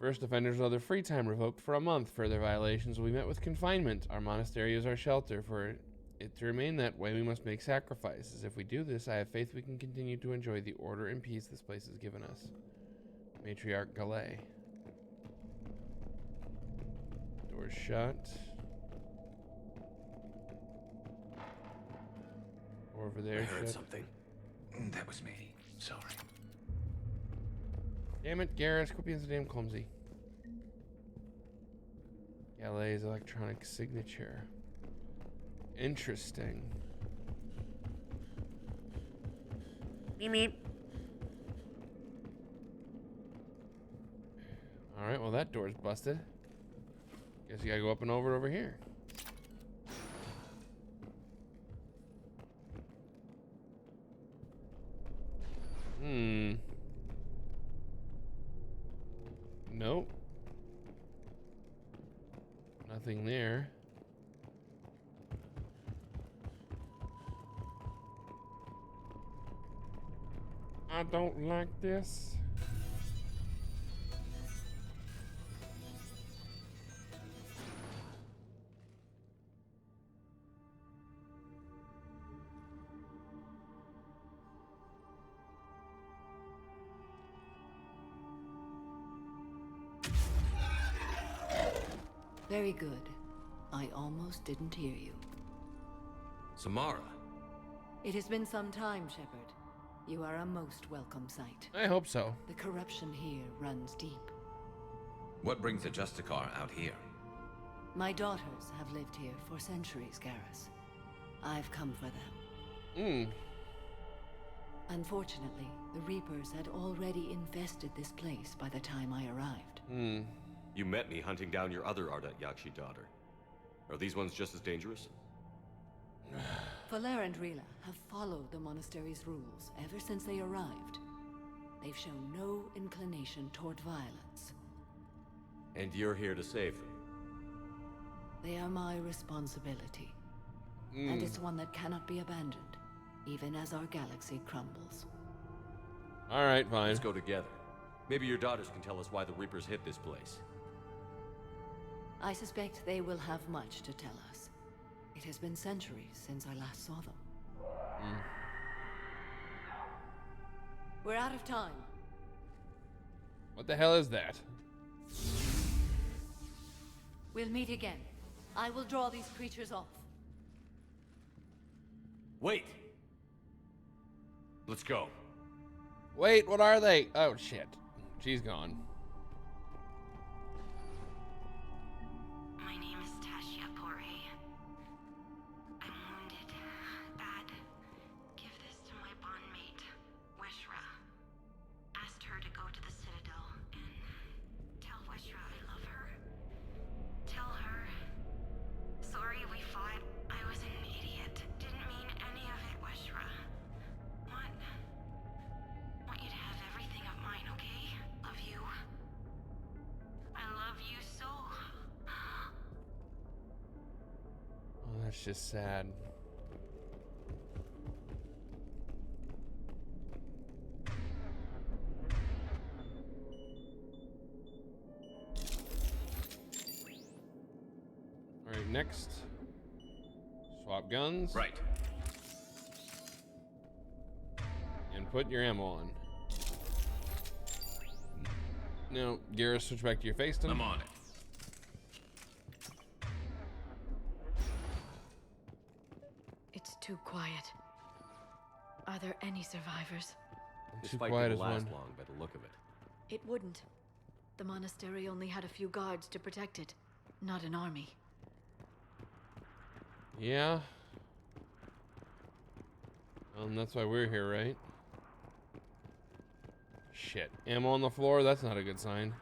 First offenders will have their free time revoked for a month. Further violations will be met with confinement. Our monastery is our shelter. For it to remain that way, we must make sacrifices. If we do this, I have faith we can continue to enjoy the order and peace this place has given us. Matriarch Galay. Doors shut. Over there. I heard something. That was me. Sorry. Damn it, Garrus, quit being so damn clumsy. Galay's electronic signature. Interesting. Meep meep. Alright, well that door's busted. Guess you gotta go up and over here. Nope. Nothing there. I don't like this. Very good. I almost didn't hear you. Samara. It has been some time, Shepard. You are a most welcome sight. I hope so. The corruption here runs deep. What brings the Justicar out here? My daughters have lived here for centuries, Garrus. I've come for them. Unfortunately, the Reapers had already infested this place by the time I arrived. You met me hunting down your other Ardat Yakshi daughter. Are these ones just as dangerous? Valer and Rila have followed the monastery's rules ever since they arrived. They've shown no inclination toward violence. And you're here to save them? They are my responsibility. And it's one that cannot be abandoned, even as our galaxy crumbles. All right, fine. Let's go together. Maybe your daughters can tell us why the Reapers hit this place. I suspect they will have much to tell us. It has been centuries since I last saw them. We're out of time. What the hell is that? We'll meet again. I will draw these creatures off. Wait! Let's go. Wait, what are they? Oh, shit. She's gone. My name is Tashia Pore. I'm wounded. Bad. Give this to my bondmate, Weshra. Asked her to go to the Citadel and tell Weshra I love her. Tell her. Sorry we fought. I was an idiot. Didn't mean any of it, Weshra. Want you to have everything of mine, okay? Love you. I love you so. Oh, that's just sad. All right, next. Swap guns. Right. And put your ammo on. Now, Garrus, switch back to your face. I'm on it. It's too quiet. Are there any survivors? This Too fight quiet didn't as last one. long by the look of it. It wouldn't. The monastery only had a few guards to protect it, not an army. Yeah. That's why we're here, right? Shit. Ammo on the floor? That's not a good sign.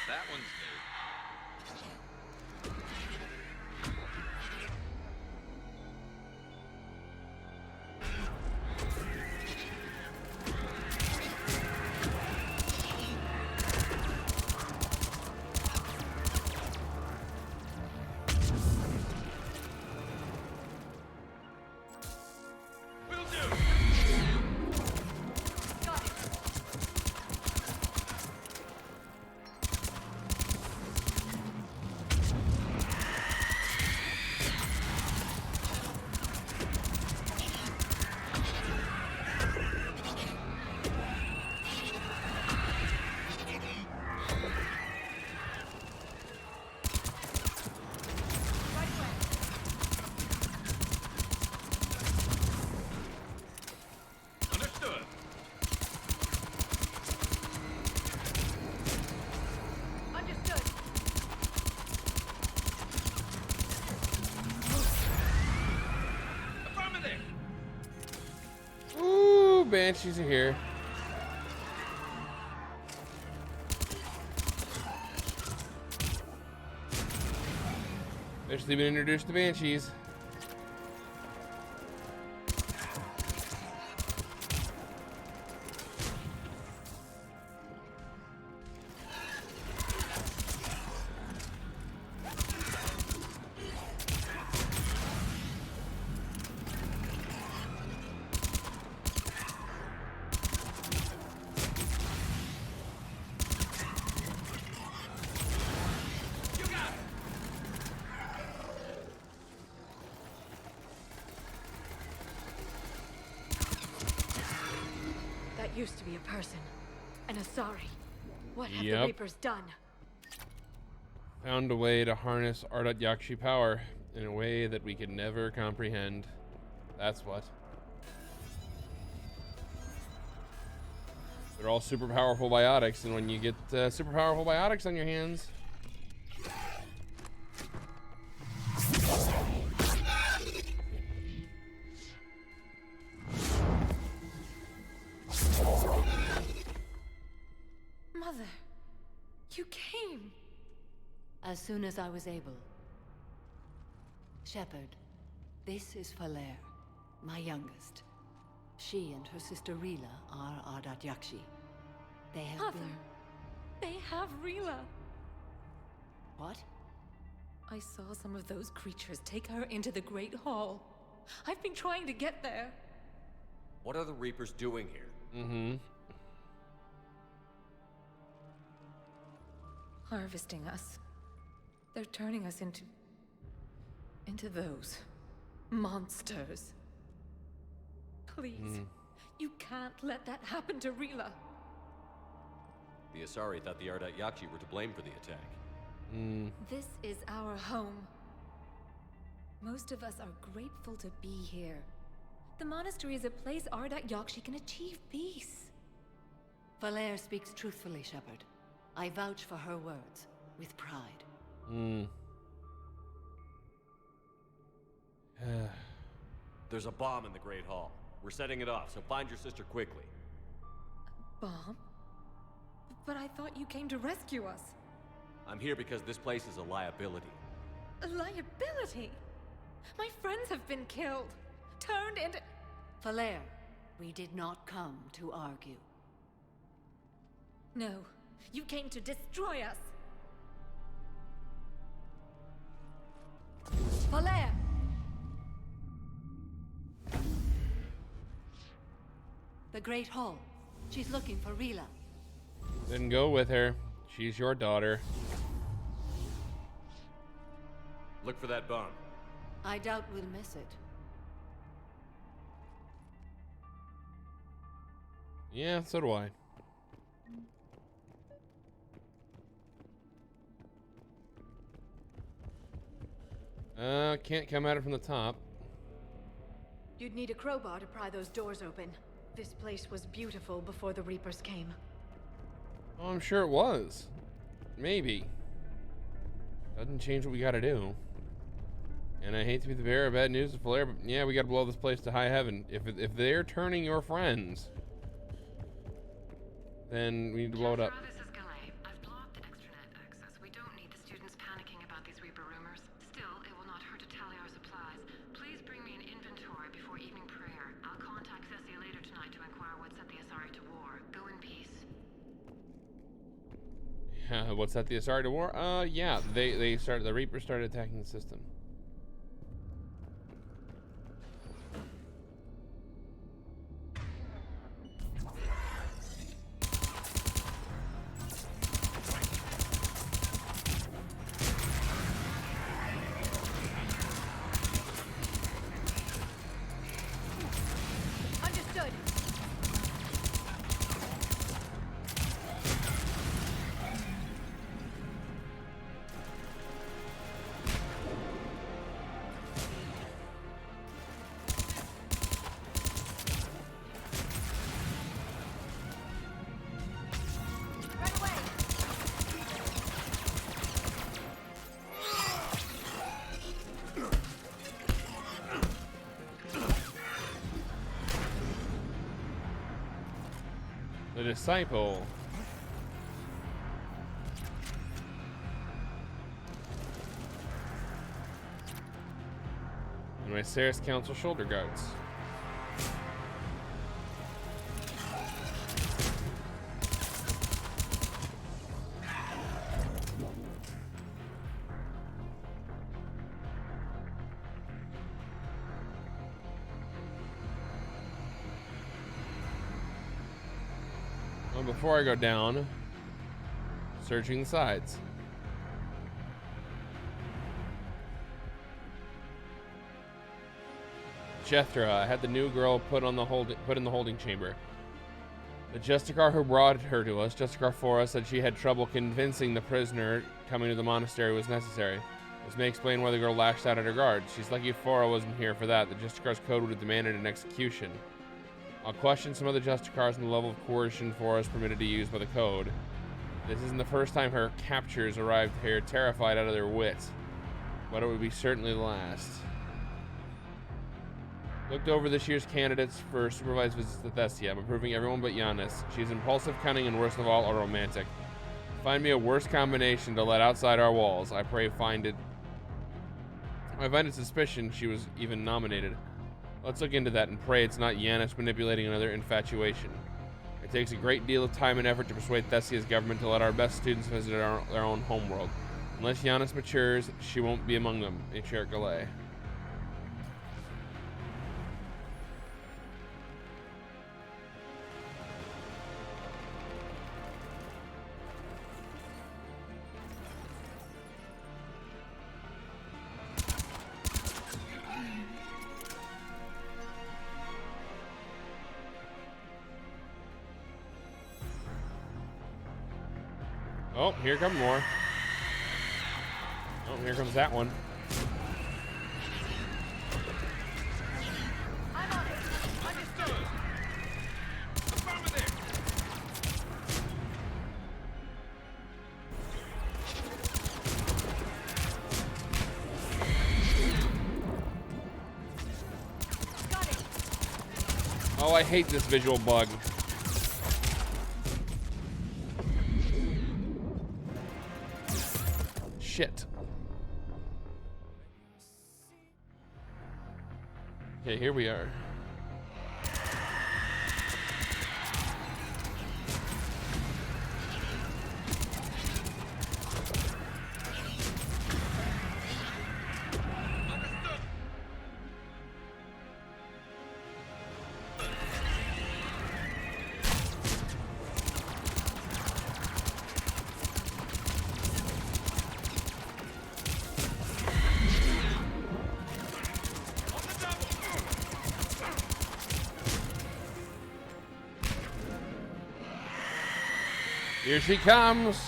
That one's new. Understood. Understood. Affirmative. Ooh, banshees are here. Officially been introduced to banshees. That used to be a person. An Asari. What have the Yep. Reapers done? Found a way to harness Ardat Yakshi power in a way that we could never comprehend. That's what. They're all super powerful biotics, and when you get super powerful biotics on your hands, Mother, you came. As soon as I was able. Shepherd, this is Falere, my youngest. She and her sister Rila are Ardat Yakshi. They have Mother, been... they have Rila. What? I saw some of those creatures take her into the Great Hall. I've been trying to get there. What are the Reapers doing here? Mm-hmm. Harvesting us. They're turning us into those monsters. Please, you can't let that happen to Rila. The Asari thought the Ardat Yakshi were to blame for the attack. This is our home. Most of us are grateful to be here. The monastery is a place Ardat Yakshi can achieve peace. Valere speaks truthfully, Shepard. I vouch for her words, with pride. There's a bomb in the Great Hall. We're setting it off, so find your sister quickly. Bomb? But I thought you came to rescue us. I'm here because this place is a liability. A liability? My friends have been killed. Turned into... Valere, we did not come to argue. No, you came to destroy us. Valere! The Great Hall. She's looking for Rila. Then go with her. She's your daughter. Look for that bomb. I doubt we'll miss it. Yeah, so do I. Can't come at it from the top. You'd need a crowbar to pry those doors open. This place was beautiful before the Reapers came. Oh, I'm sure it was. Maybe. Doesn't change what we gotta do. And I hate to be the bearer of bad news to Valere, but yeah, we gotta blow this place to high heaven. If they're turning your friends, then we need to blow it up. This is Galay. I've blocked extranet access. We don't need the students panicking about these Reaper rumors. Still, it will not hurt to tally our supplies. Please bring me an inventory before evening prayer. I'll contact Cessia later tonight to inquire what set the Asari to war. Go in peace. What's that? The Asari to war? Yeah, the Reapers started attacking the system. Understood. Right away. The disciple. And my Ceres Council shoulder guards. Well, before I go down, searching the sides. Jethra had the new girl put in the holding chamber. The Justicar who brought her to us, Justicar Fora, said she had trouble convincing the prisoner coming to the monastery was necessary. This may explain why the girl lashed out at her guards. She's lucky Fora wasn't here for that. The Justicar's code would have demanded an execution. I'll question some other Justicars and the level of coercion Fora is permitted to use by the code. This isn't the first time her captors arrived here terrified out of their wits, but it would be certainly the last. Looked over this year's candidates for supervised visits to Thessia. I'm approving everyone but Giannis. She's impulsive, cunning, and worst of all, a romantic. Find me a worse combination to let outside our walls. I pray find it. I find it suspicion she was even nominated. Let's look into that and pray it's not Giannis manipulating another infatuation. It takes a great deal of time and effort to persuade Thessia's government to let our best students visit their own homeworld. Unless Giannis matures, she won't be among them. Matriarch Galay. Oh, here come more. Oh, here comes that one. I'm on it. Understood. Affirmative. Got it. Oh, I hate this visual bug. Shit. Okay, here we are. Here she comes.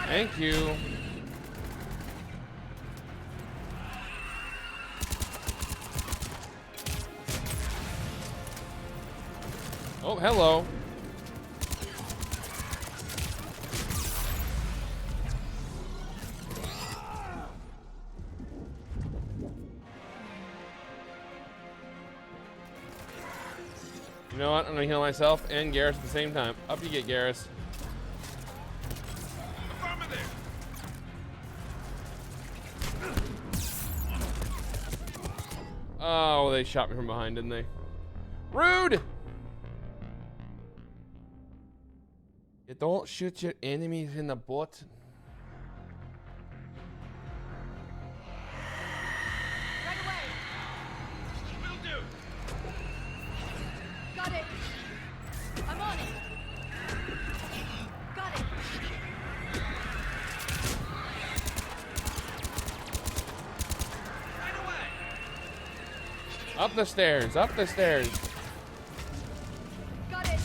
Thank you. Oh, hello. You know what? I'm gonna heal myself and Garrus at the same time. Up you get, Garrus. Oh, they shot me from behind, didn't they? Rude! You don't shoot your enemies in the butt. Right away. Will do. Got it. I'm on it. Got it. Up the stairs, up the stairs. Got it.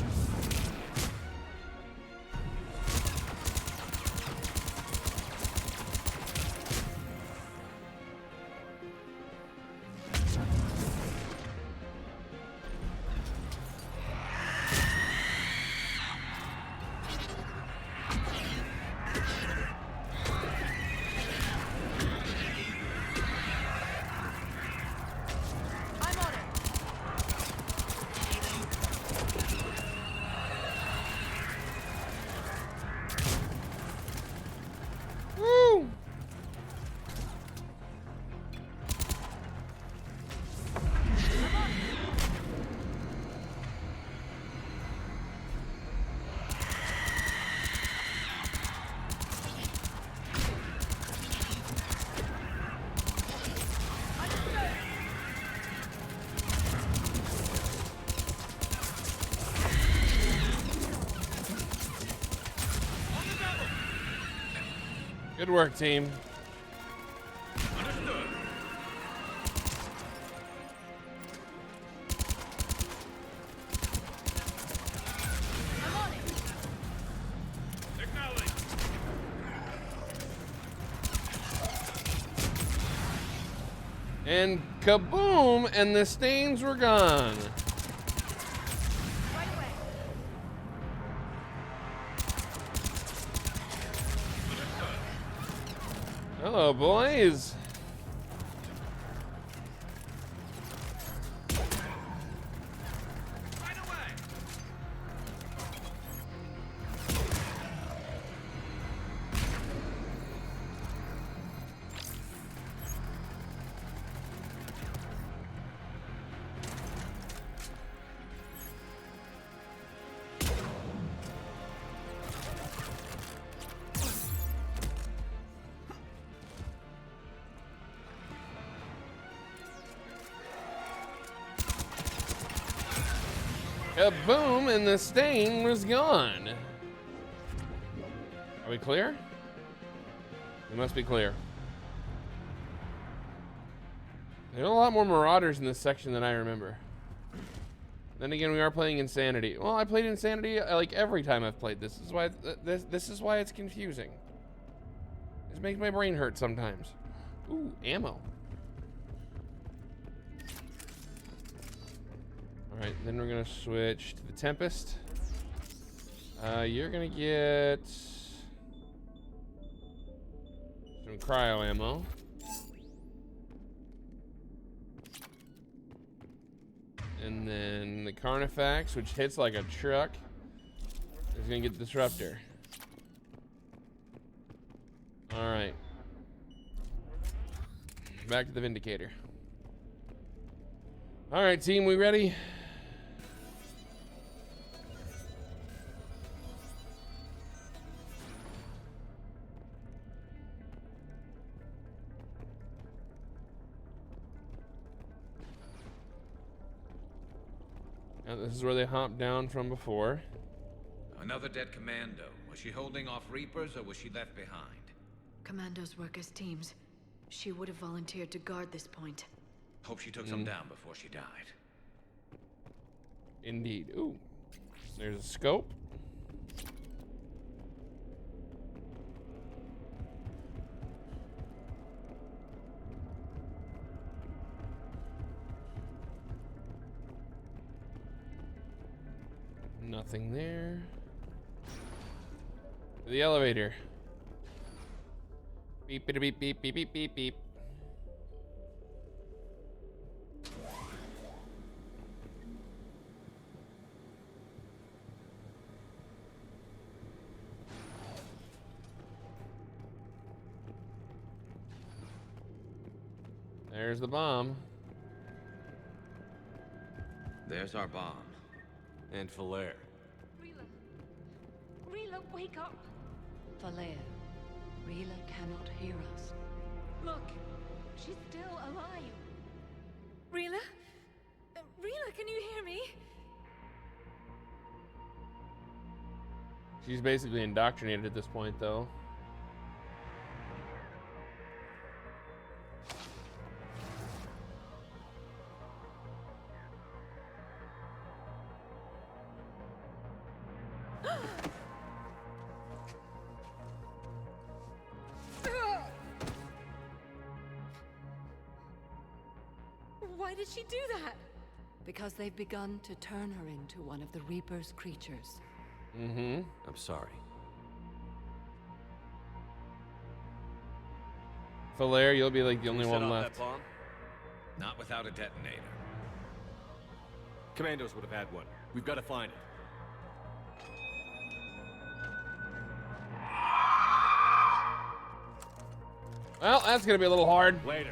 Good work, team. Understood. I'm on it. Acknowledge. And kaboom, and the stains were gone. Right away. Hello, boys. Kaboom, and the stain was gone. Are we clear? We must be clear. There are a lot more marauders in this section than I remember. Then again, we are playing Insanity. Well, I played Insanity like every time I've played this. This is why this is why it's confusing. It makes my brain hurt sometimes. Ooh, ammo. Alright, then we're gonna switch to the Tempest. You're gonna get some cryo ammo. And then the Carnifex, which hits like a truck, is gonna get the Disruptor. Alright. Back to the Vindicator. Alright, team, we ready? Now, this is where they hopped down from before. Another dead commando. Was she holding off Reapers or was she left behind? Commandos work as teams. She would have volunteered to guard this point. Hope she took some down before she died. Indeed. Ooh. There's a scope. Nothing there. The elevator. Beep beep beep beep beep beep beep beep. There's the bomb. There's our bomb. And Falere. Rila, wake up! Falere, Rila cannot hear us. Look, she's still alive. Rila? Rila, can you hear me? She's basically indoctrinated at this point, though. Why did she do that? Because they've begun to turn her into one of the Reaper's creatures. Mm-hmm. I'm sorry. Falere, you'll be like the only Set one off left. that bomb? Not without a detonator. Commandos would have had one. We've got to find it. Well, that's gonna be a little hard. Later.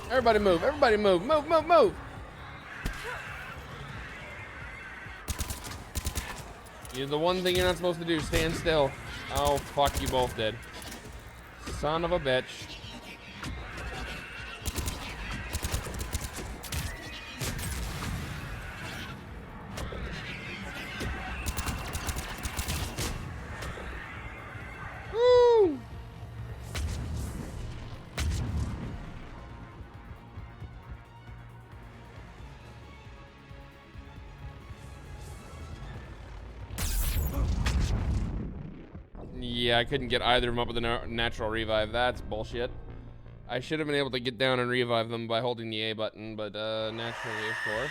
Everybody move, everybody move, move, move, move. You're the one thing you're not supposed to do, stand still. Oh, fuck, you both did. Son of a bitch. Woo! yeah, I couldn't get either of them up with a natural revive. That's bullshit. I should have been able to get down and revive them by holding the A button, but naturally, of course.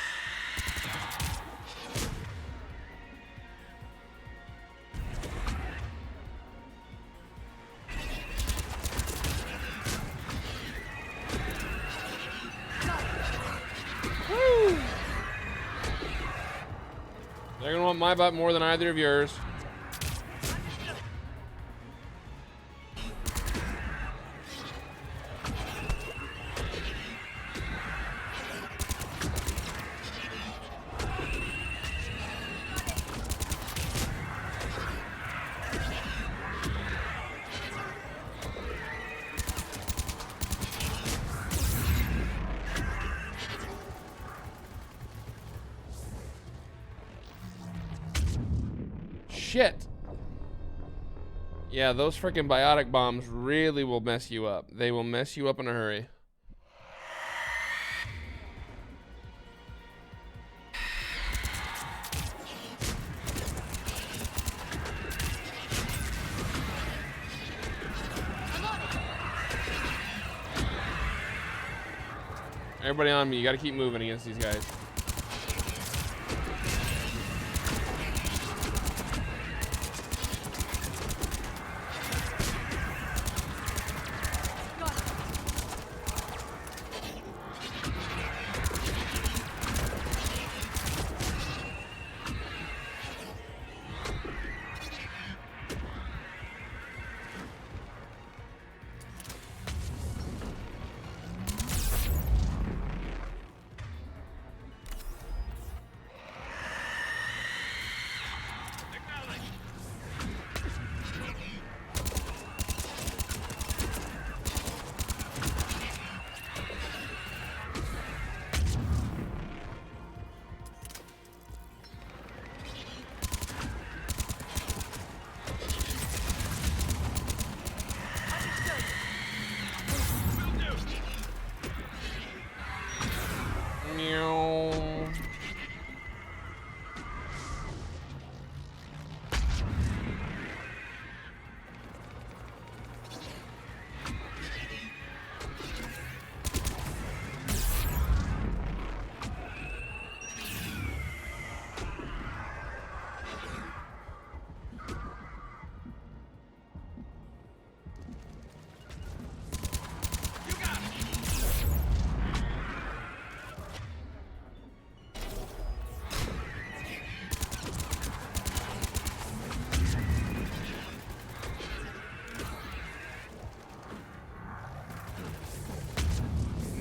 Woo! They're gonna want my butt more than either of yours. Shit. Yeah, those freaking biotic bombs really will mess you up. They will mess you up in a hurry. Everybody on me, you gotta keep moving against these guys.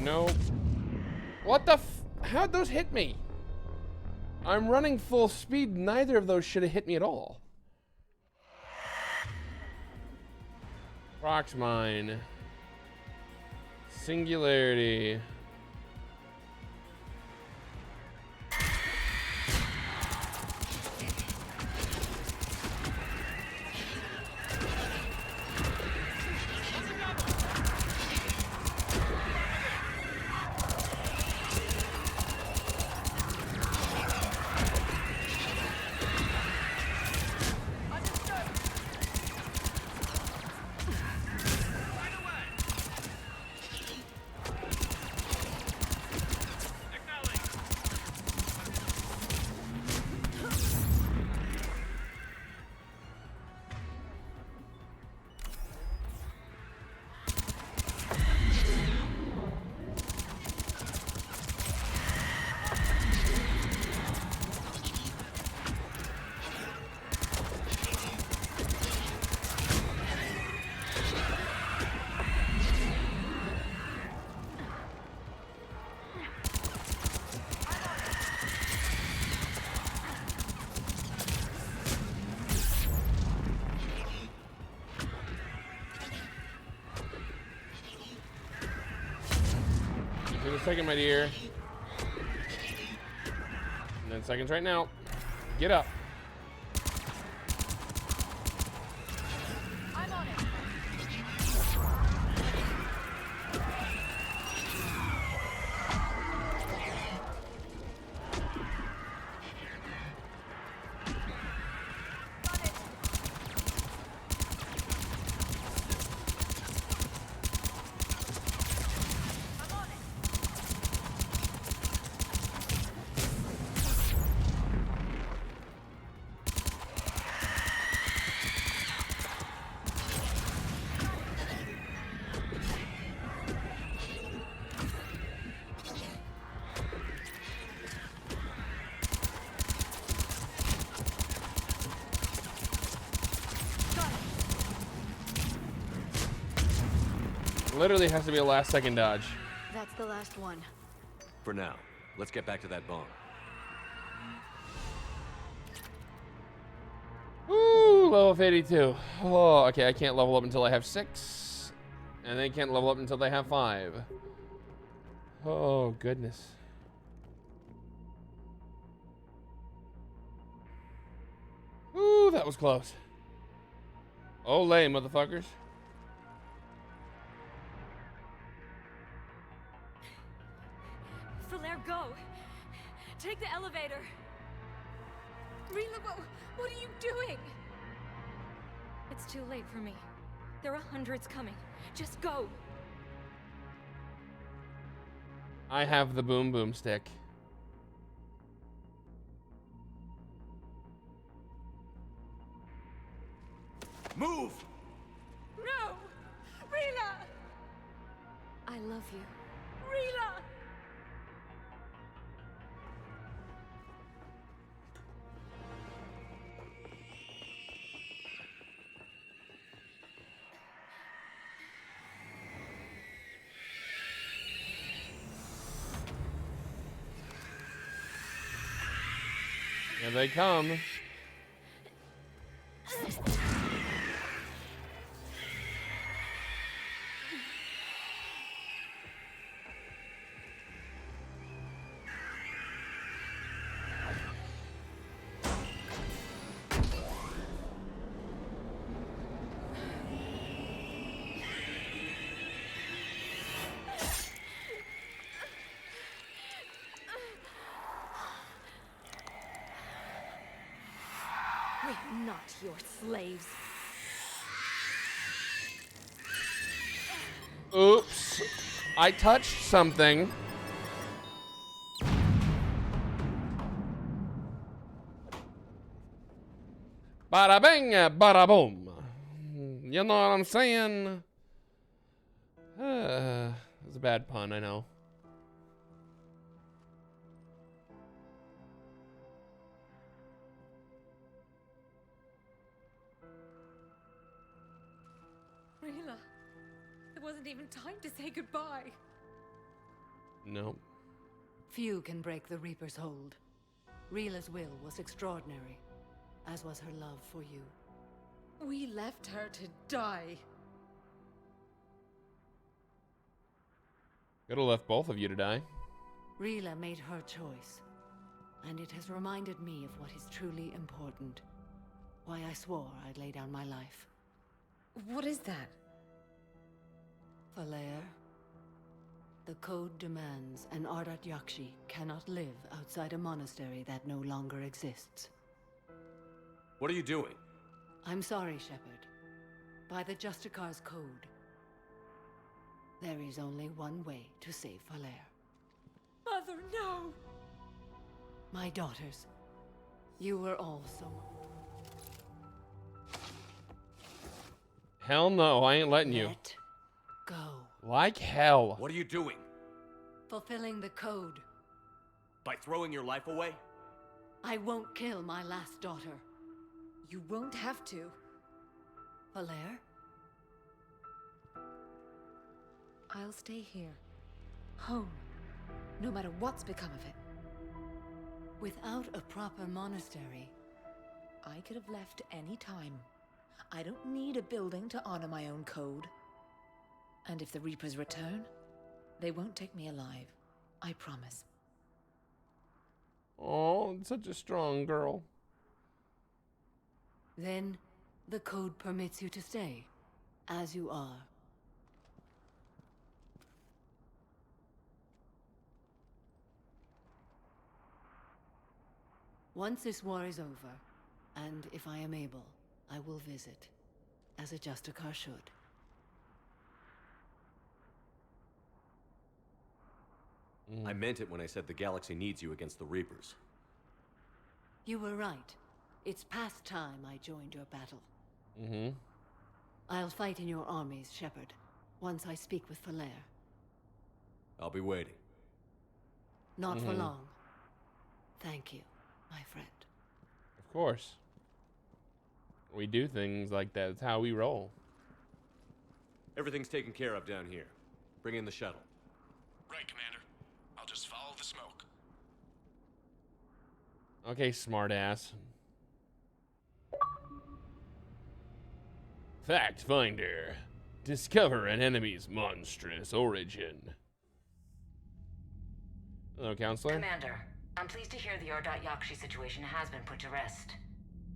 Nope. What the f— how'd those hit me? I'm running full speed. Neither of those should have hit me at all. Prox mine. Singularity. Give me a second, my dear. And then seconds right now. Get up. I'm on it. Literally has to be a last-second dodge. That's the last one. For now, let's get back to that bomb. Ooh, level of 82. Oh, okay, I can't level up until I have 6. And then can't level up until they have 5. Oh, goodness. Ooh, that was close. Olay, motherfuckers. Falaire, go! Take the elevator! Rila, what are you doing? It's too late for me. There are hundreds coming. Just go! I have the boom boom stick. Move! No! Rila! I love you. Rila! Here they come. We're not your slaves. Oops. I touched something. Bada bing, bada boom. You know what I'm saying? That's a bad pun, I know. Rila, there wasn't even time to say goodbye. No. Few can break the Reaper's hold. Rila's will was extraordinary, as was her love for you. We left her to die. Could have left both of you to die. Rila made her choice, and it has reminded me of what is truly important. Why I swore I'd lay down my life. What is that? Falaire, the code demands an Ardat Yakshi cannot live outside a monastery that no longer exists. What are you doing? I'm sorry, Shepard. By the Justicar's code, there is only one way to save Falaire. Mother, no! My daughters, you were all so... Hell no, I ain't letting you. Let go. Like hell. What are you doing? Fulfilling the code. By throwing your life away? I won't kill my last daughter. You won't have to. Falaire? I'll stay here. Home. No matter what's become of it. Without a proper monastery, I could have left any time. I don't need a building to honor my own code. And if the Reapers return, they won't take me alive. I promise. Oh, such a strong girl. Then, the code permits you to stay, as you are. Once this war is over, and if I am able, I will visit, as a Justicar should. I meant it when I said the galaxy needs you against the Reapers. You were right. It's past time I joined your battle. Mm-hmm. I'll fight in your armies, Shepard, once I speak with Falaire. I'll be waiting. Not for long. Thank you, my friend. Of course. We do things like that. It's how we roll. Everything's taken care of down here. Bring in the shuttle. Right, Commander. I'll just follow the smoke. Okay, smartass. Fact Finder. Discover an enemy's monstrous origin. Hello, Counselor. Commander, I'm pleased to hear the Yakshi situation has been put to rest.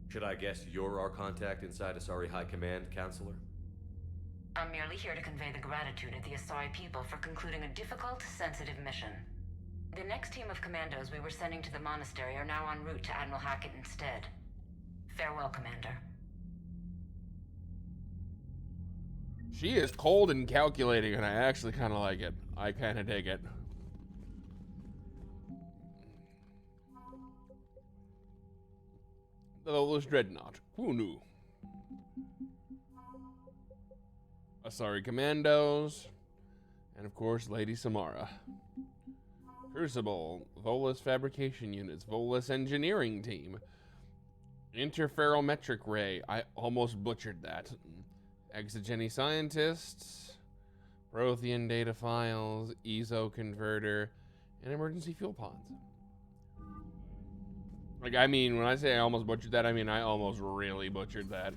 Should I guess you're our contact inside Asari High Command, Counselor? I'm merely here to convey the gratitude of the Asari people for concluding a difficult, sensitive mission. The next team of commandos we were sending to the monastery are now en route to Admiral Hackett instead. Farewell, Commander. She is cold and calculating, and I actually kind of like it. I kind of dig it. The Geth Dreadnaught. Who knew? Asari Commandos. And of course, Lady Samara. Crucible. Volus Fabrication Units. Volus Engineering Team. Interferometric Ray. I almost butchered that. Exogeny Scientists. Prothean Data Files. ESO Converter. And Emergency Fuel Pods. Like, I mean, when I say I almost butchered that, I mean I almost really butchered that.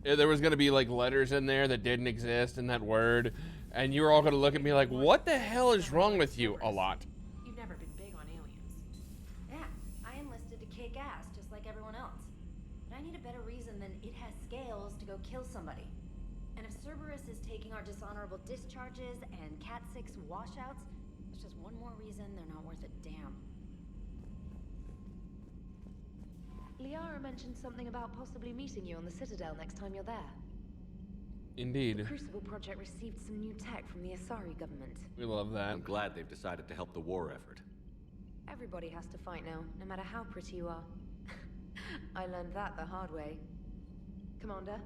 There was going to be, like, letters in there that didn't exist in that word, and you were all going to look at me like, what the hell is wrong with you? A lot. You've never been big on aliens. Yeah, I enlisted to kick ass, just like everyone else. But I need a better reason than it has scales to go kill somebody. And if Cerberus is taking our dishonorable discharges and Cat 6 washouts, it's just one more reason they're not worth a damn. Liara mentioned something about possibly meeting you on the Citadel next time you're there. Indeed. The Crucible Project received some new tech from the Asari government. We love that. I'm glad they've decided to help the war effort. Everybody has to fight now, no matter how pretty you are. I learned that the hard way. Commander?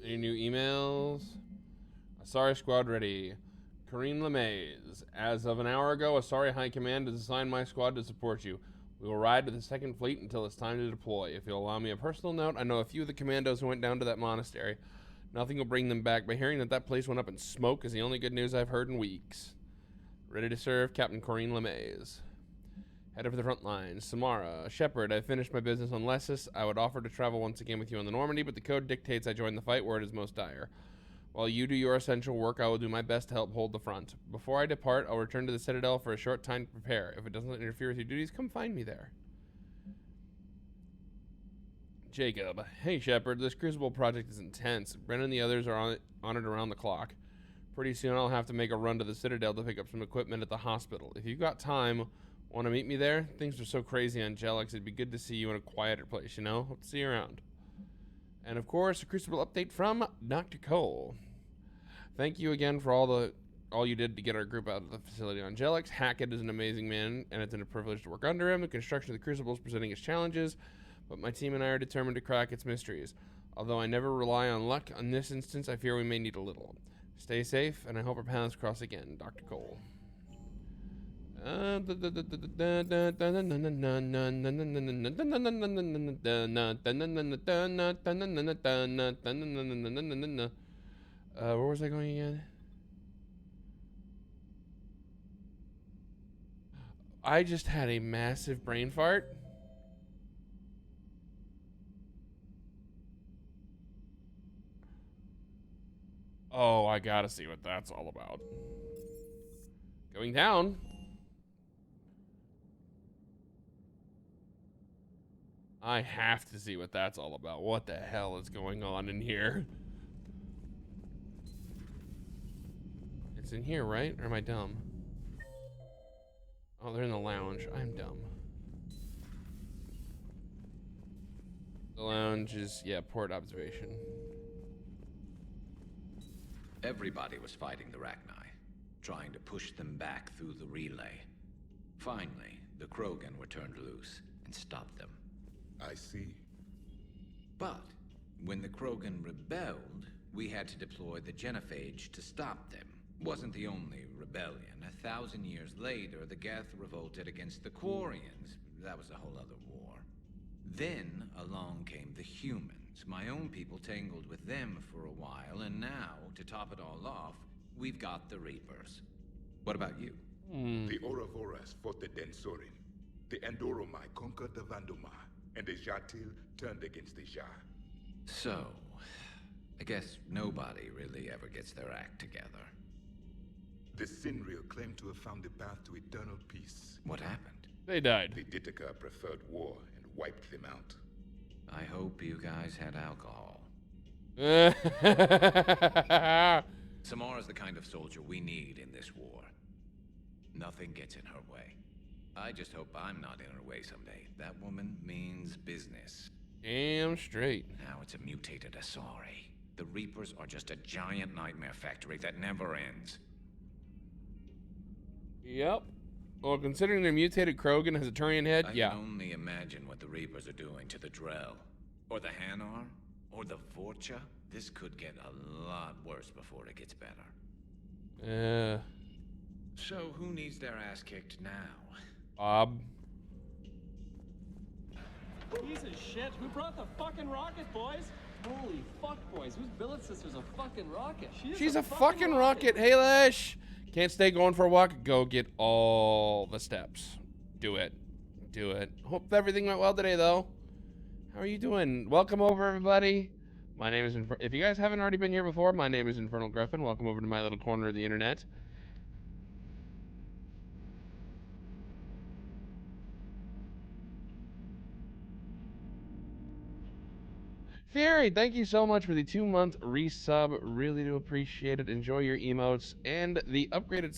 Any new emails? Asari Squad ready. Corrine LeMays. As of an hour ago, Asari High Command has assigned my squad to support you. We will ride to the Second Fleet until it's time to deploy. If you'll allow me a personal note, I know a few of the commandos who went down to that monastery. Nothing will bring them back, but hearing that that place went up in smoke is the only good news I've heard in weeks. Ready to serve, Captain Corrine LeMays. Headed for the front lines. Samara, Shepard, I finished my business on Lessus. I would offer to travel once again with you on the Normandy, but the code dictates I join the fight where it is most dire. While you do your essential work, I will do my best to help hold the front. Before I depart, I'll return to the Citadel for a short time to prepare. If it doesn't interfere with your duties, come find me there. Jacob. Hey, Shepard. This Crucible project is intense. Brennan and the others are on it around the clock. Pretty soon I'll have to make a run to the Citadel to pick up some equipment at the hospital. If you've got time, want to meet me there? Things are so crazy on Jelix. It'd be good to see you in a quieter place, you know? Hope to see you around. And of course, a Crucible update from Dr. Cole. Thank you again for all you did to get our group out of the facility on Jelix. Hackett is an amazing man, and it's been a privilege to work under him. The construction of the Crucible is presenting its challenges, but my team and I are determined to crack its mysteries. Although I never rely on luck, on this instance, I fear we may need a little. Stay safe, and I hope our paths cross again, Dr. Cole. Where was I going again? I just had a massive brain fart. Oh, I gotta see what that's all about. Going down. I have to see what that's all about. What the hell is going on in here? It's in here, right? Or am I dumb? Oh, they're in the lounge. I'm dumb. The lounge is, yeah, port observation. Everybody was fighting the Rachni, trying to push them back through the relay. Finally, the Krogan were turned loose and stopped them. I see. But when the Krogan rebelled, we had to deploy the Genophage to stop them. Wasn't the only rebellion. 1,000 years later, the Geth revolted against the Quarians. That was a whole other war. Then along came the humans. My own people tangled with them for a while, and now, to top it all off, we've got the Reapers. What about you? The Ouroboros fought the Densorin. The Andoromai conquered the Vandomar, and the Jatil turned against the Shah. So, I guess nobody really ever gets their act together. The Sinreal claimed to have found the path to eternal peace. What happened? They died. The Ditaka preferred war and wiped them out. I hope you guys had alcohol. Samara's the kind of soldier we need in this war. Nothing gets in her way. I just hope I'm not in her way someday. That woman means business. Damn straight. Now it's a mutated Asari. The Reapers are just a giant nightmare factory that never ends. Yep. Well, considering their mutated Krogan has a Turian head, I yeah. can only imagine what the Reapers are doing to the Drell, or the Hanar, or the Vorcha. This could get a lot worse before it gets better. So who needs their ass kicked now? Bob. Piece of shit. Who brought the fucking rocket, boys? Holy fuck, boys. Whose billet sister's a fucking rocket? She's a fucking rocket. Hey, Lish. Can't stay going for a walk? Go get all the steps. Do it. Do it. Hope everything went well today, though. How are you doing? Welcome over, everybody. My name is... If you guys haven't already been here before, my name is Infernal Griffin. Welcome over to my little corner of the internet. Fury, thank you so much for the 2-month resub. Really do appreciate it. Enjoy your emotes and the upgraded.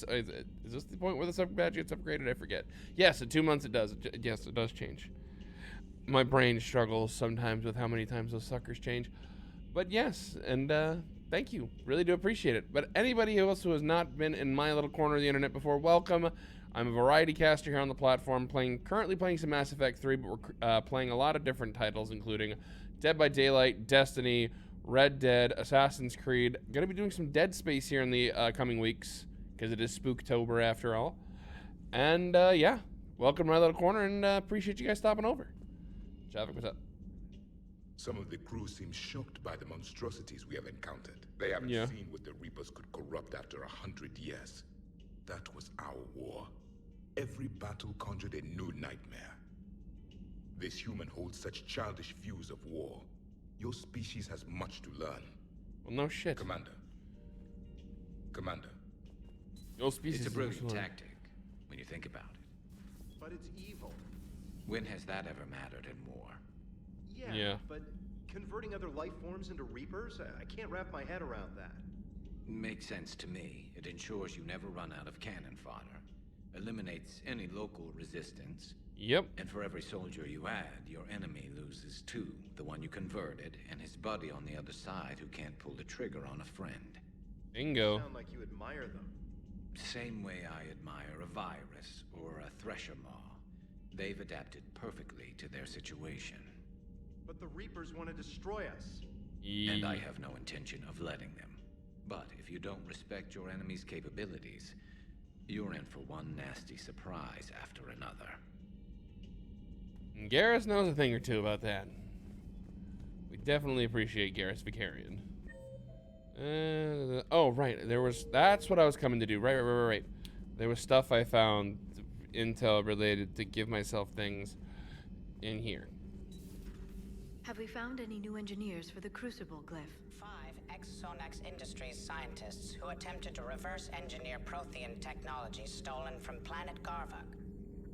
Is this the point where the sub badge gets upgraded? I forget. Yes, in 2 months it does. Yes, it does change. My brain struggles sometimes with how many times those suckers change. But yes, and thank you. Really do appreciate it. But anybody else who has not been in my little corner of the internet before, welcome. I'm a variety caster here on the platform, currently playing some Mass Effect 3, but we're playing a lot of different titles, including Dead by Daylight, Destiny, Red Dead, Assassin's Creed. Gonna be doing some Dead Space here in the coming weeks, because it is Spooktober after all. And yeah, welcome to my little corner, and appreciate you guys stopping over. Javik, what's up? Some of the crew seem shocked by the monstrosities we have encountered. They haven't seen what the Reapers could corrupt after 100 years. That was our war. Every battle conjured a new nightmare. This human holds such childish views of war. Your species has much to learn. Well, no shit. Commander. Your species It's a brilliant tactic, when you think about it. But it's evil. When has that ever mattered in war? Yeah, but converting other life forms into Reapers? I can't wrap my head around that. Makes sense to me. It ensures you never run out of cannon fodder. Eliminates any local resistance. Yep. And for every soldier you add, your enemy loses 2. The one you converted, and his buddy on the other side who can't pull the trigger on a friend. Bingo. You sound like you admire them. Same way I admire a virus or a thresher maw. They've adapted perfectly to their situation. But the Reapers want to destroy us. And I have no intention of letting them. But if you don't respect your enemy's capabilities, you're in for one nasty surprise after another. Garrus knows a thing or two about that. We definitely appreciate Garrus Vicarian. Oh, right. That's what I was coming to do. Right. There was stuff I found, intel related, to give myself things in here. Have we found any new engineers for the Crucible, Glyph? 5 ex-Sonax Industries scientists who attempted to reverse engineer Prothean technology stolen from planet Garvuk.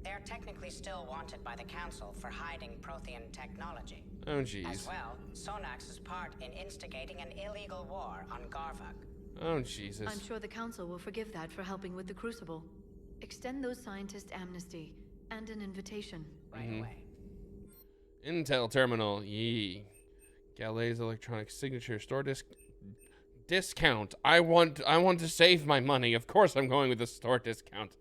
They are technically still wanted by the Council for hiding Prothean technology. Oh, jeez. As well, Sonax's part in instigating an illegal war on Garvuk. Oh, Jesus. I'm sure the Council will forgive that for helping with the Crucible. Extend those scientists amnesty and an invitation. Right away. Intel terminal. Yee. Galley's electronic signature store discount. I want to save my money. Of course I'm going with the store discount.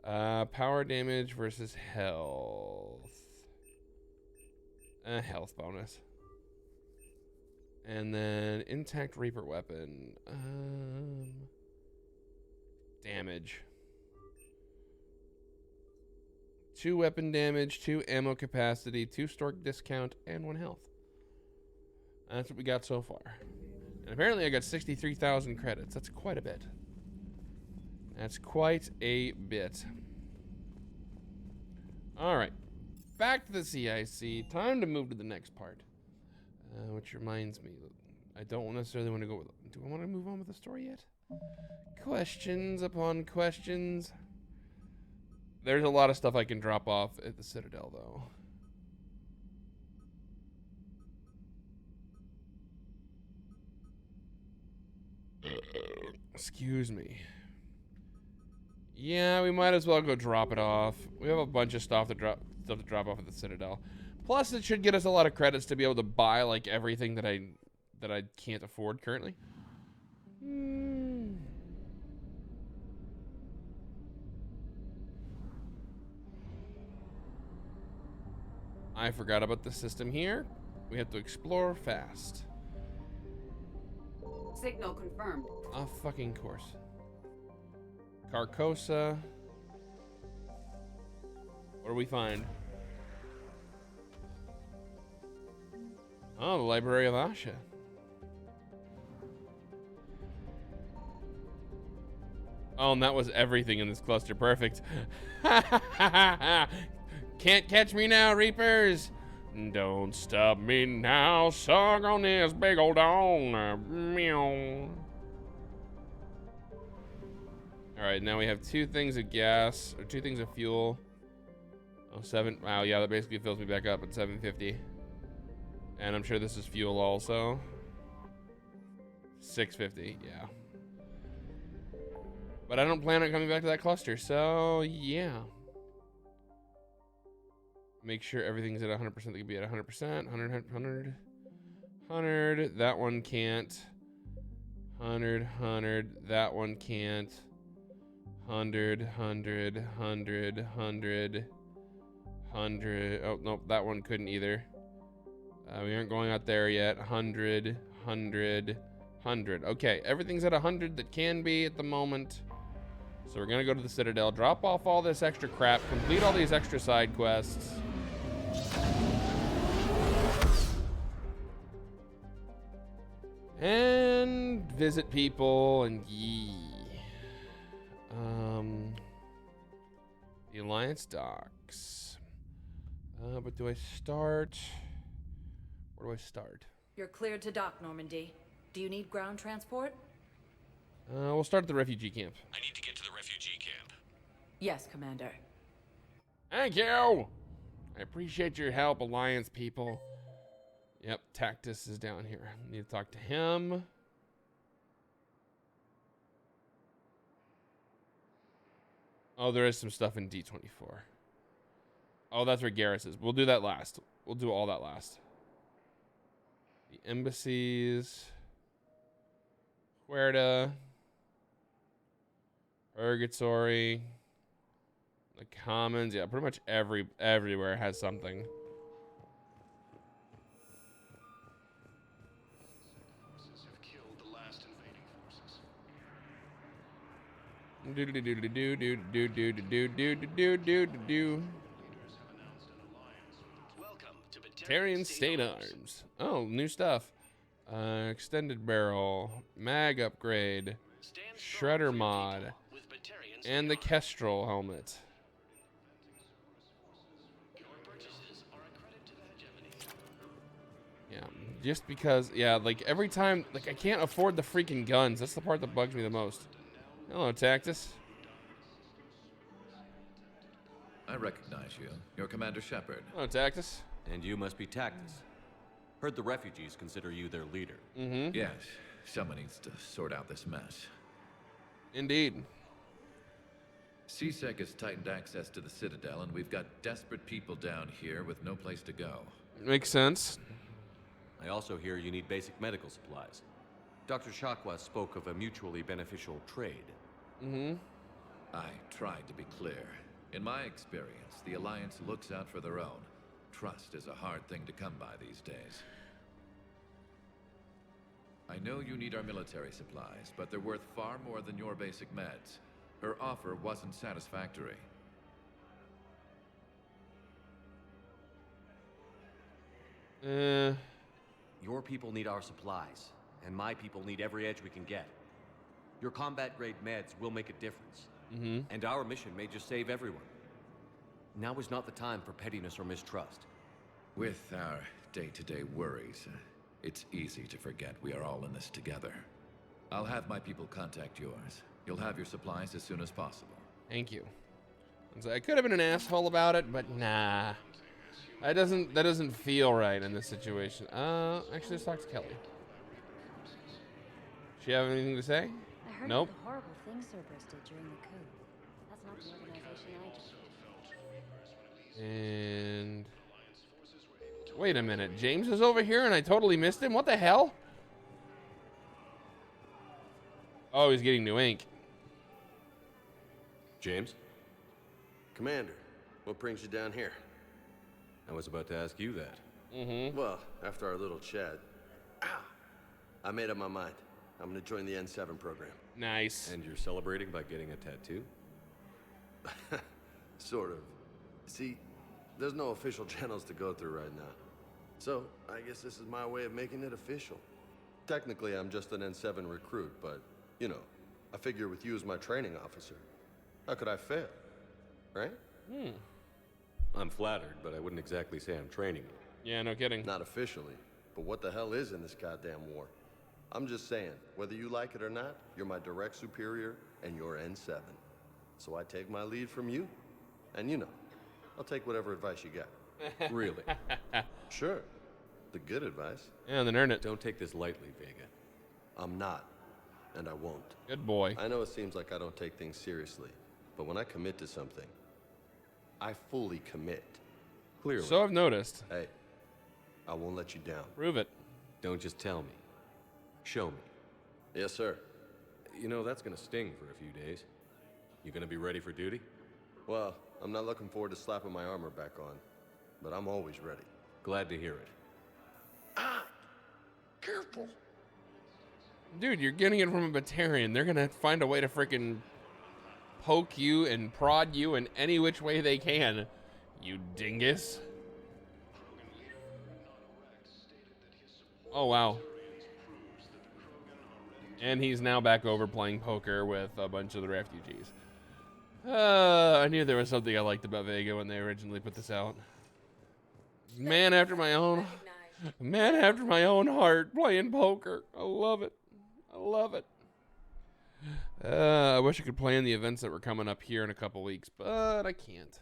Power damage versus health. Health bonus. And then intact Reaper weapon. Damage. 2 weapon damage, 2 ammo capacity, 2 store discount, and 1 health. That's what we got so far. And apparently I got 63,000 credits. That's quite a bit. That's quite a bit. Alright. Back to the CIC. Time to move to the next part. Which reminds me, I don't necessarily want to go with... Do I want to move on with the story yet? Questions upon questions. There's a lot of stuff I can drop off at the Citadel, though. Excuse me. Yeah, we might as well go drop it off. We have a bunch of stuff to drop off at the Citadel. Plus, it should get us a lot of credits to be able to buy like everything that I can't afford currently. I forgot about the system here. We have to explore fast. Signal confirmed. Of fucking course. Carcosa. What do we find? Oh, the Library of Asha. Oh, and that was everything in this cluster. Perfect. Can't catch me now, Reapers. Don't stop me now. Suck on this big old dong. Meow. Alright, now we have 2 things of gas, or 2 things of fuel. Oh, 7. Wow, yeah, that basically fills me back up at 750. And I'm sure this is fuel also. 650, yeah. But I don't plan on coming back to that cluster, so yeah. Make sure everything's at 100%. They can be at 100%. 100. That one can't. 100. That one can't. 100. Oh, nope, that one couldn't either. We aren't going out there yet. 100. Okay, everything's at 100 that can be at the moment. So we're gonna go to the Citadel, drop off all this extra crap, complete all these extra side quests. And visit people and the Alliance docks. But do I start? Where do I start? You're cleared to dock, Normandy. Do you need ground transport? We'll start at the refugee camp. I need to get to the refugee camp. Yes, Commander. Thank you! I appreciate your help, Alliance people. Yep, Tactus is down here. Need to talk to him. Oh, there is some stuff in D24. Oh, that's where Garrus is. We'll do that last. We'll do all that last. The embassies. Huerta. Purgatory. The Commons. Yeah, pretty much everywhere has something. Tarian State Arms. Oh, new stuff. Extended barrel, mag upgrade, shredder mod, and the Kestrel helmet. Yeah, just because, yeah, like every time, like I can't afford the freaking guns. That's the part that bugs me the most. Hello, Tactus. I recognize you. You're Commander Shepard. Hello, Tactus. And you must be Tactus. Heard the refugees consider you their leader. Mm-hmm. Yes. Someone needs to sort out this mess. Indeed. CSEC has tightened access to the Citadel, and we've got desperate people down here with no place to go. Makes sense. I also hear you need basic medical supplies. Dr. Shakwa spoke of a mutually beneficial trade. Mm-hmm. I tried to be clear. In my experience, the Alliance looks out for their own. Trust is a hard thing to come by these days. I know you need our military supplies, but they're worth far more than your basic meds. Her offer wasn't satisfactory. Your people need our supplies, and my people need every edge we can get. Your combat-grade meds will make a difference. And our mission may just save everyone. Now is not the time for pettiness or mistrust. With our day-to-day worries, it's easy to forget we are all in this together. I'll have my people contact yours. You'll have your supplies as soon as possible. Thank you. So I could have been an asshole about it, but nah. That doesn't feel right in this situation. Actually, let's talk to Kelly. She have anything to say? I heard Nope. of the horrible things Cerberus did during the coup. That's not the organization I joined. And wait a minute, James is over here and I totally missed him? What the hell? Oh, he's getting new ink. James? Commander, what brings you down here? I was about to ask you that. Well, after our little chat, I made up my mind. I'm gonna join the N7 program. Nice. And you're celebrating by getting a tattoo? Sort of. See, there's no official channels to go through right now. So, I guess this is my way of making it official. Technically, I'm just an N7 recruit, but, you know, I figure with you as my training officer, how could I fail? Right? I'm flattered, but I wouldn't exactly say I'm training you. Yeah, no kidding. Not officially, but what the hell is in this goddamn war? I'm just saying, whether you like it or not, you're my direct superior, and you're N7. So I take my lead from you, and you know, I'll take whatever advice you got. Really? Sure. The good advice. Yeah, then earn it. Don't take this lightly, Vega. I'm not, and I won't. Good boy. I know it seems like I don't take things seriously, but when I commit to something, I fully commit. Clearly. So I've noticed. Hey, I won't let you down. Prove it. Don't just tell me. Show me. Yes, sir. You know, that's gonna sting for a few days. You gonna be ready for duty? Well, I'm not looking forward to slapping my armor back on, but I'm always ready. Glad to hear it. Careful. Dude, you're getting it from a Batarian. They're gonna find a way to freaking poke you and prod you in any which way they can. You dingus. Oh, wow. And he's now back over playing poker with a bunch of the refugees. I knew there was something I liked about Vega when they originally put this out. Man after my own heart playing poker. I love it. I love it. I wish I could plan the events that were coming up here in a couple weeks, but I can't.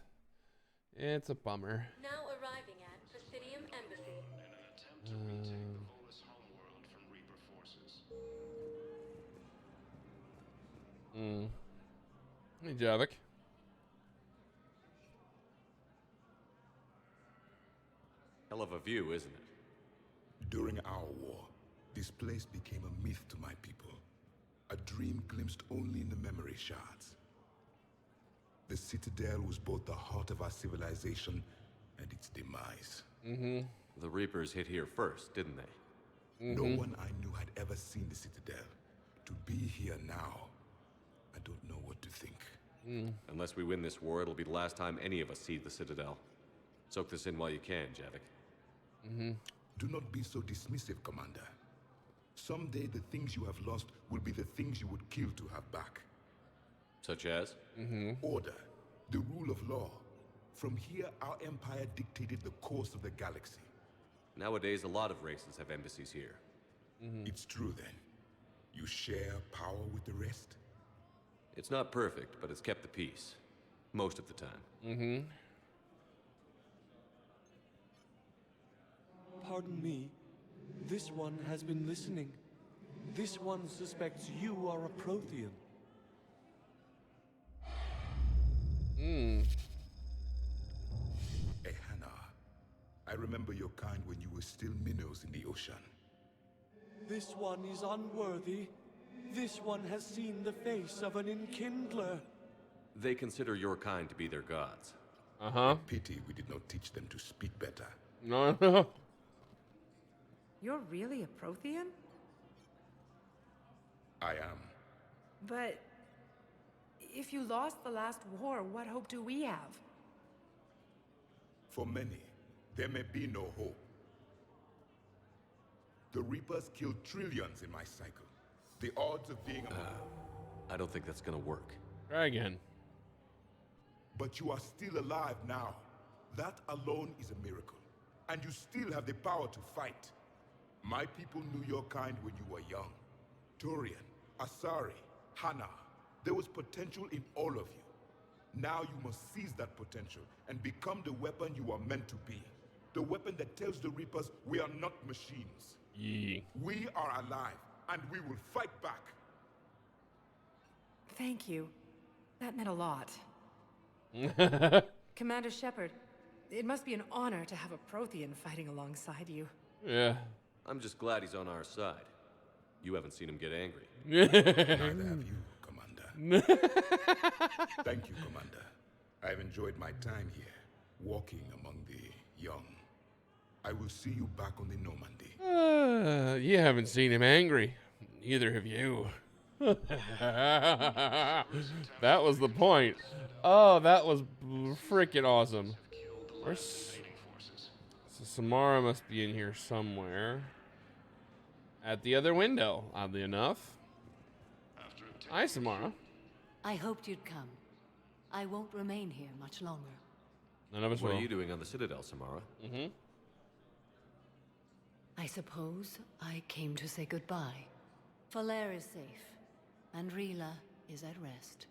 It's a bummer. Now arriving at Presidium Embassy. Hey, Javik. Hell of a view, isn't it? During our war, this place became a myth to my people. A dream glimpsed only in the memory shards. The Citadel was both the heart of our civilization and its demise. The Reapers hit here first, didn't they? No one I knew had ever seen the Citadel. To be here now, I don't know what to think. Unless we win this war, it'll be the last time any of us see the Citadel. Soak this in while you can, Javik. Do not be so dismissive, Commander. Someday the things you have lost will be the things you would kill to have back. Such as? Order, the rule of law. From here, our empire dictated the course of the galaxy. Nowadays, a lot of races have embassies here. It's true then. You share power with the rest? It's not perfect, but it's kept the peace. Most of the time. Pardon me. This one has been listening. This one suspects you are a Prothean. Ehana, I remember your kind when you were still minnows in the ocean. This one is unworthy. This one has seen the face of an enkindler. They consider your kind to be their gods. Pity we did not teach them to speak better. No. You're really a Prothean? I am. But if you lost the last war, what hope do we have? For many, there may be no hope. The Reapers killed trillions in my cycle. The odds of being I don't think that's gonna work. Try again. But you are still alive now. That alone is a miracle. And you still have the power to fight. My people knew your kind when you were young. Turian, Asari, Hana. There was potential in all of you. Now you must seize that potential and become the weapon you are meant to be. The weapon that tells the Reapers we are not machines. Yeah. We are alive, and we will fight back. Thank you. That meant a lot. Commander Shepard, it must be an honor to have a Prothean fighting alongside you. Yeah. I'm just glad he's on our side. You haven't seen him get angry. Neither have you, Commander. Thank you, Commander. I've enjoyed my time here, walking among the young. I will see you back on the Normandy. You haven't seen him angry. Neither have you. That was the point. Oh, that was freaking awesome. So Samara must be in here somewhere. At the other window, oddly enough. Hi, Samara. I hoped you'd come. I won't remain here much longer. None of us What will. are you doing on the Citadel, Samara? Mm-hmm. I suppose I came to say goodbye. Falair is safe, and Rila is at rest.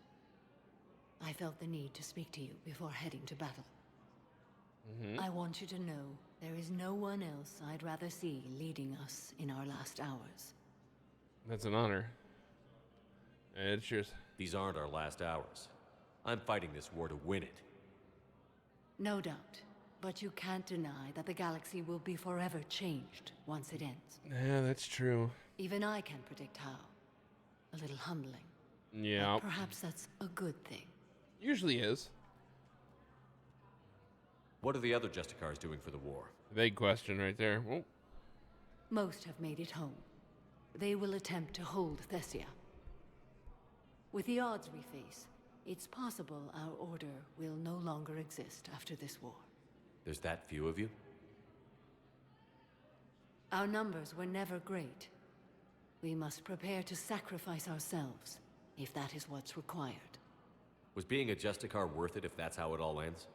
I felt the need to speak to you before heading to battle. I want you to know there is no one else I'd rather see leading us in our last hours. That's an honor. It's yours. These aren't our last hours. I'm fighting this war to win it. No doubt. But you can't deny that the galaxy will be forever changed once it ends. Yeah, that's true. Even I can't predict how. A little humbling. Yeah. But perhaps that's a good thing. Usually is. What are the other Justicars doing for the war? Vague question right there. Oh. Most have made it home. They will attempt to hold Thessia. With the odds we face, it's possible our order will no longer exist after this war. There's that few of you? Our numbers were never great. We must prepare to sacrifice ourselves, if that is what's required. Was being a Justicar worth it if that's how it all ends?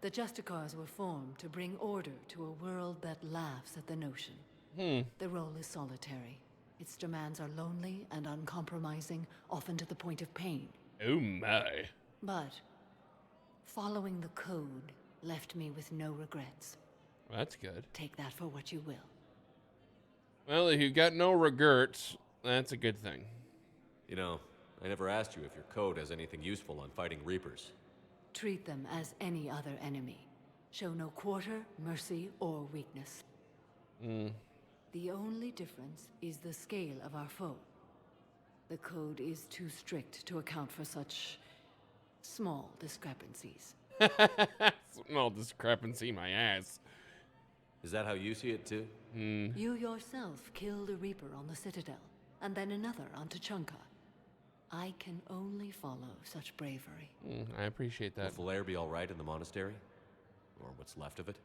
The Justicars were formed to bring order to a world that laughs at the notion. The role is solitary. Its demands are lonely and uncompromising, often to the point of pain. Oh my. But following the code left me with no regrets. Well, that's good. Take that for what you will. Well, if you've got no regrets, that's a good thing. You know, I never asked you if your code has anything useful on fighting Reapers. Treat them as any other enemy. Show no quarter, mercy, or weakness. The only difference is the scale of our foe. The code is too strict to account for such small discrepancies. Small discrepancy, my ass. Is that how you see it too? You yourself killed a Reaper on the Citadel, and then another on Tuchanka. I can only follow such bravery. I appreciate that. Will Falair be all right in the monastery? Or what's left of it?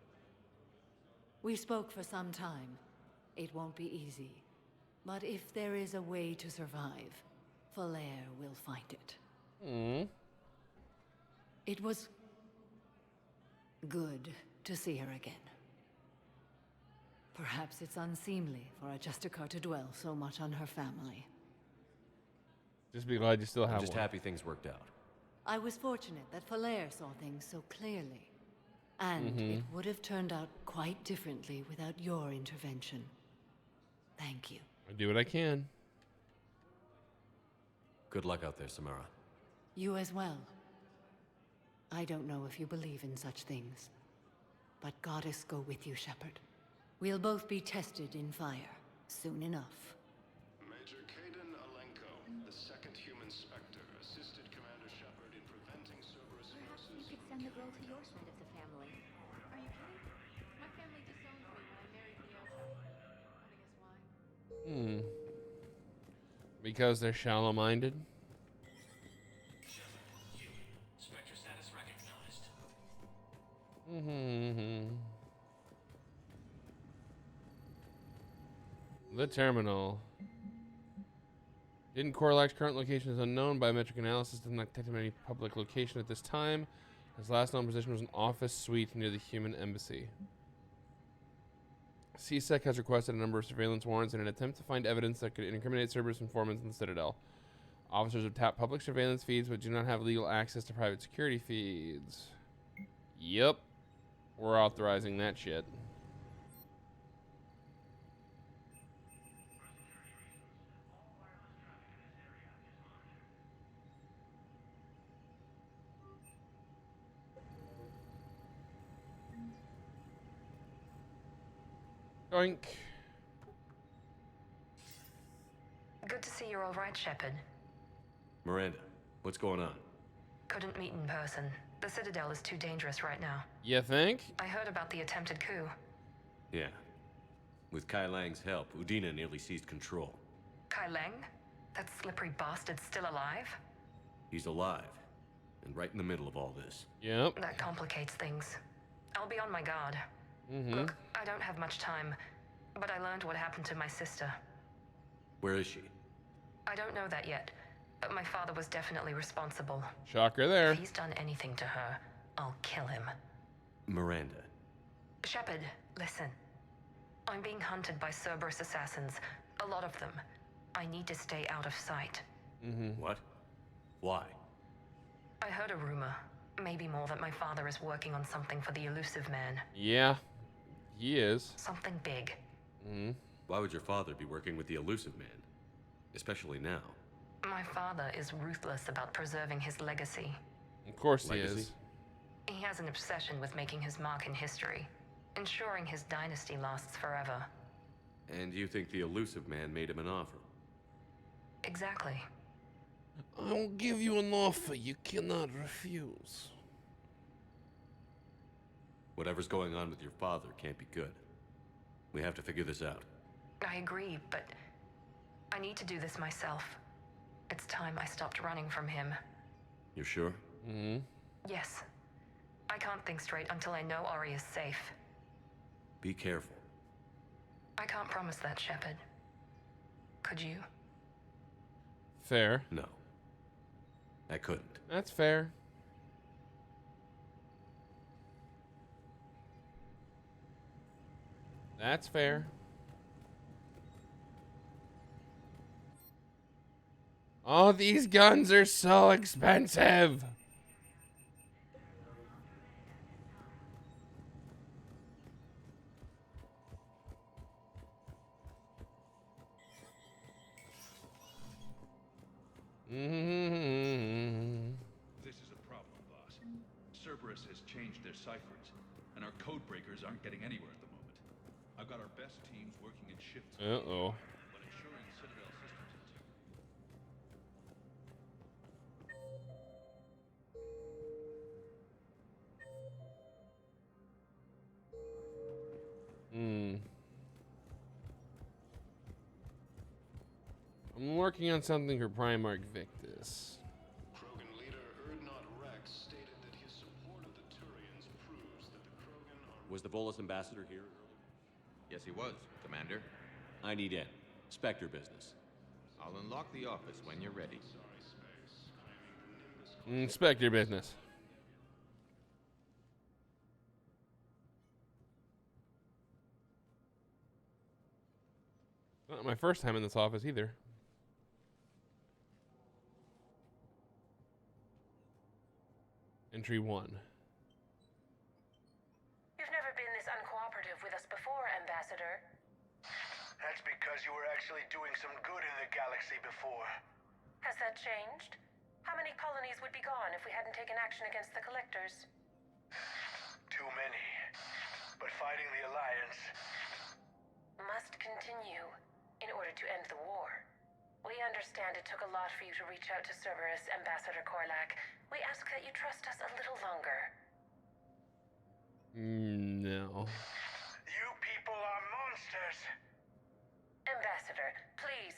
We spoke for some time. It won't be easy. But if there is a way to survive, Falair will find it. It was good to see her again. Perhaps it's unseemly for a Justicar to dwell so much on her family. Just be glad you still have I'm just one. happy things worked out. I was fortunate that Falair saw things so clearly. And it would have turned out quite differently without your intervention. Thank you. I do what I can. Good luck out there, Samara. You as well. I don't know if you believe in such things, but Goddess go with you, Shepard. We'll both be tested in fire soon enough. Major Kaden Alenko, the second human Spectre, assisted Commander Shepard in preventing Cerberus Perhaps you could send the girl to your side of the family. Are you kidding? My family disowned me when I married Neosha. Want to guess why? Because they're shallow-minded. Spectre status recognized. The terminal. Hidden Corlac's current location is unknown. Biometric analysis does not detect any public location at this time. His last known position was an office suite near the human embassy. CSEC has requested a number of surveillance warrants in an attempt to find evidence that could incriminate Cerberus informants in the Citadel. Officers have tapped public surveillance feeds but do not have legal access to private security feeds. Yep. We're authorizing that shit. Doink. Good to see you're all right, Shepard. Miranda, what's going on? Couldn't meet in person. The Citadel is too dangerous right now. You think? I heard about the attempted coup. Yeah. With Kai Lang's help, Udina nearly seized control. Kai Lang? That slippery bastard's still alive? He's alive, and right in the middle of all this. Yep. That complicates things. I'll be on my guard. Look, I don't have much time, but I learned what happened to my sister. Where is she? I don't know that yet, but my father was definitely responsible. Shocker there. If he's done anything to her, I'll kill him. Miranda. Shepard, listen. I'm being hunted by Cerberus assassins. A lot of them. I need to stay out of sight. What? Why? I heard a rumor, maybe more, that my father is working on something for the elusive man. Yeah, he is. Something big. Why would your father be working with the elusive man? Especially now. My father is ruthless about preserving his legacy. Of course he is. He has an obsession with making his mark in history, ensuring his dynasty lasts forever. And you think the elusive man made him an offer? Exactly. I'll give you an offer you cannot refuse. Whatever's going on with your father can't be good. We have to figure this out. I agree, but I need to do this myself. It's time I stopped running from him. You're sure? Yes. I can't think straight until I know Ori is safe. Be careful. I can't promise that, Shepard. Could you? Fair. No. I couldn't. That's fair. That's fair. Oh, these guns are so expensive. This is a problem, boss. Cerberus has changed their ciphers, and our code breakers aren't getting anywhere at the moment. I've got our best teams working in shifts. Uh-oh. But ensuring Citadel systems I'm working on something for Primarch Victus. Krogan leader Urdnot Rex stated that his support of the Turians proves that the Krogan are... Was the Volus ambassador here? Yes, he was, Commander. I need in. Spectre business. I'll unlock the office when you're ready. Inspector business. Not my first time in this office either. Entry 1. You've never been this uncooperative with us before, Ambassador. That's because you were actually doing some good in the galaxy before. Has that changed? How many colonies would be gone if we hadn't taken action against the Collectors? Too many. But fighting the Alliance... must continue in order to end the war. We understand it took a lot for you to reach out to Cerberus, Ambassador Korlak. We ask that you trust us a little longer. No. You people are monsters! Ambassador, please.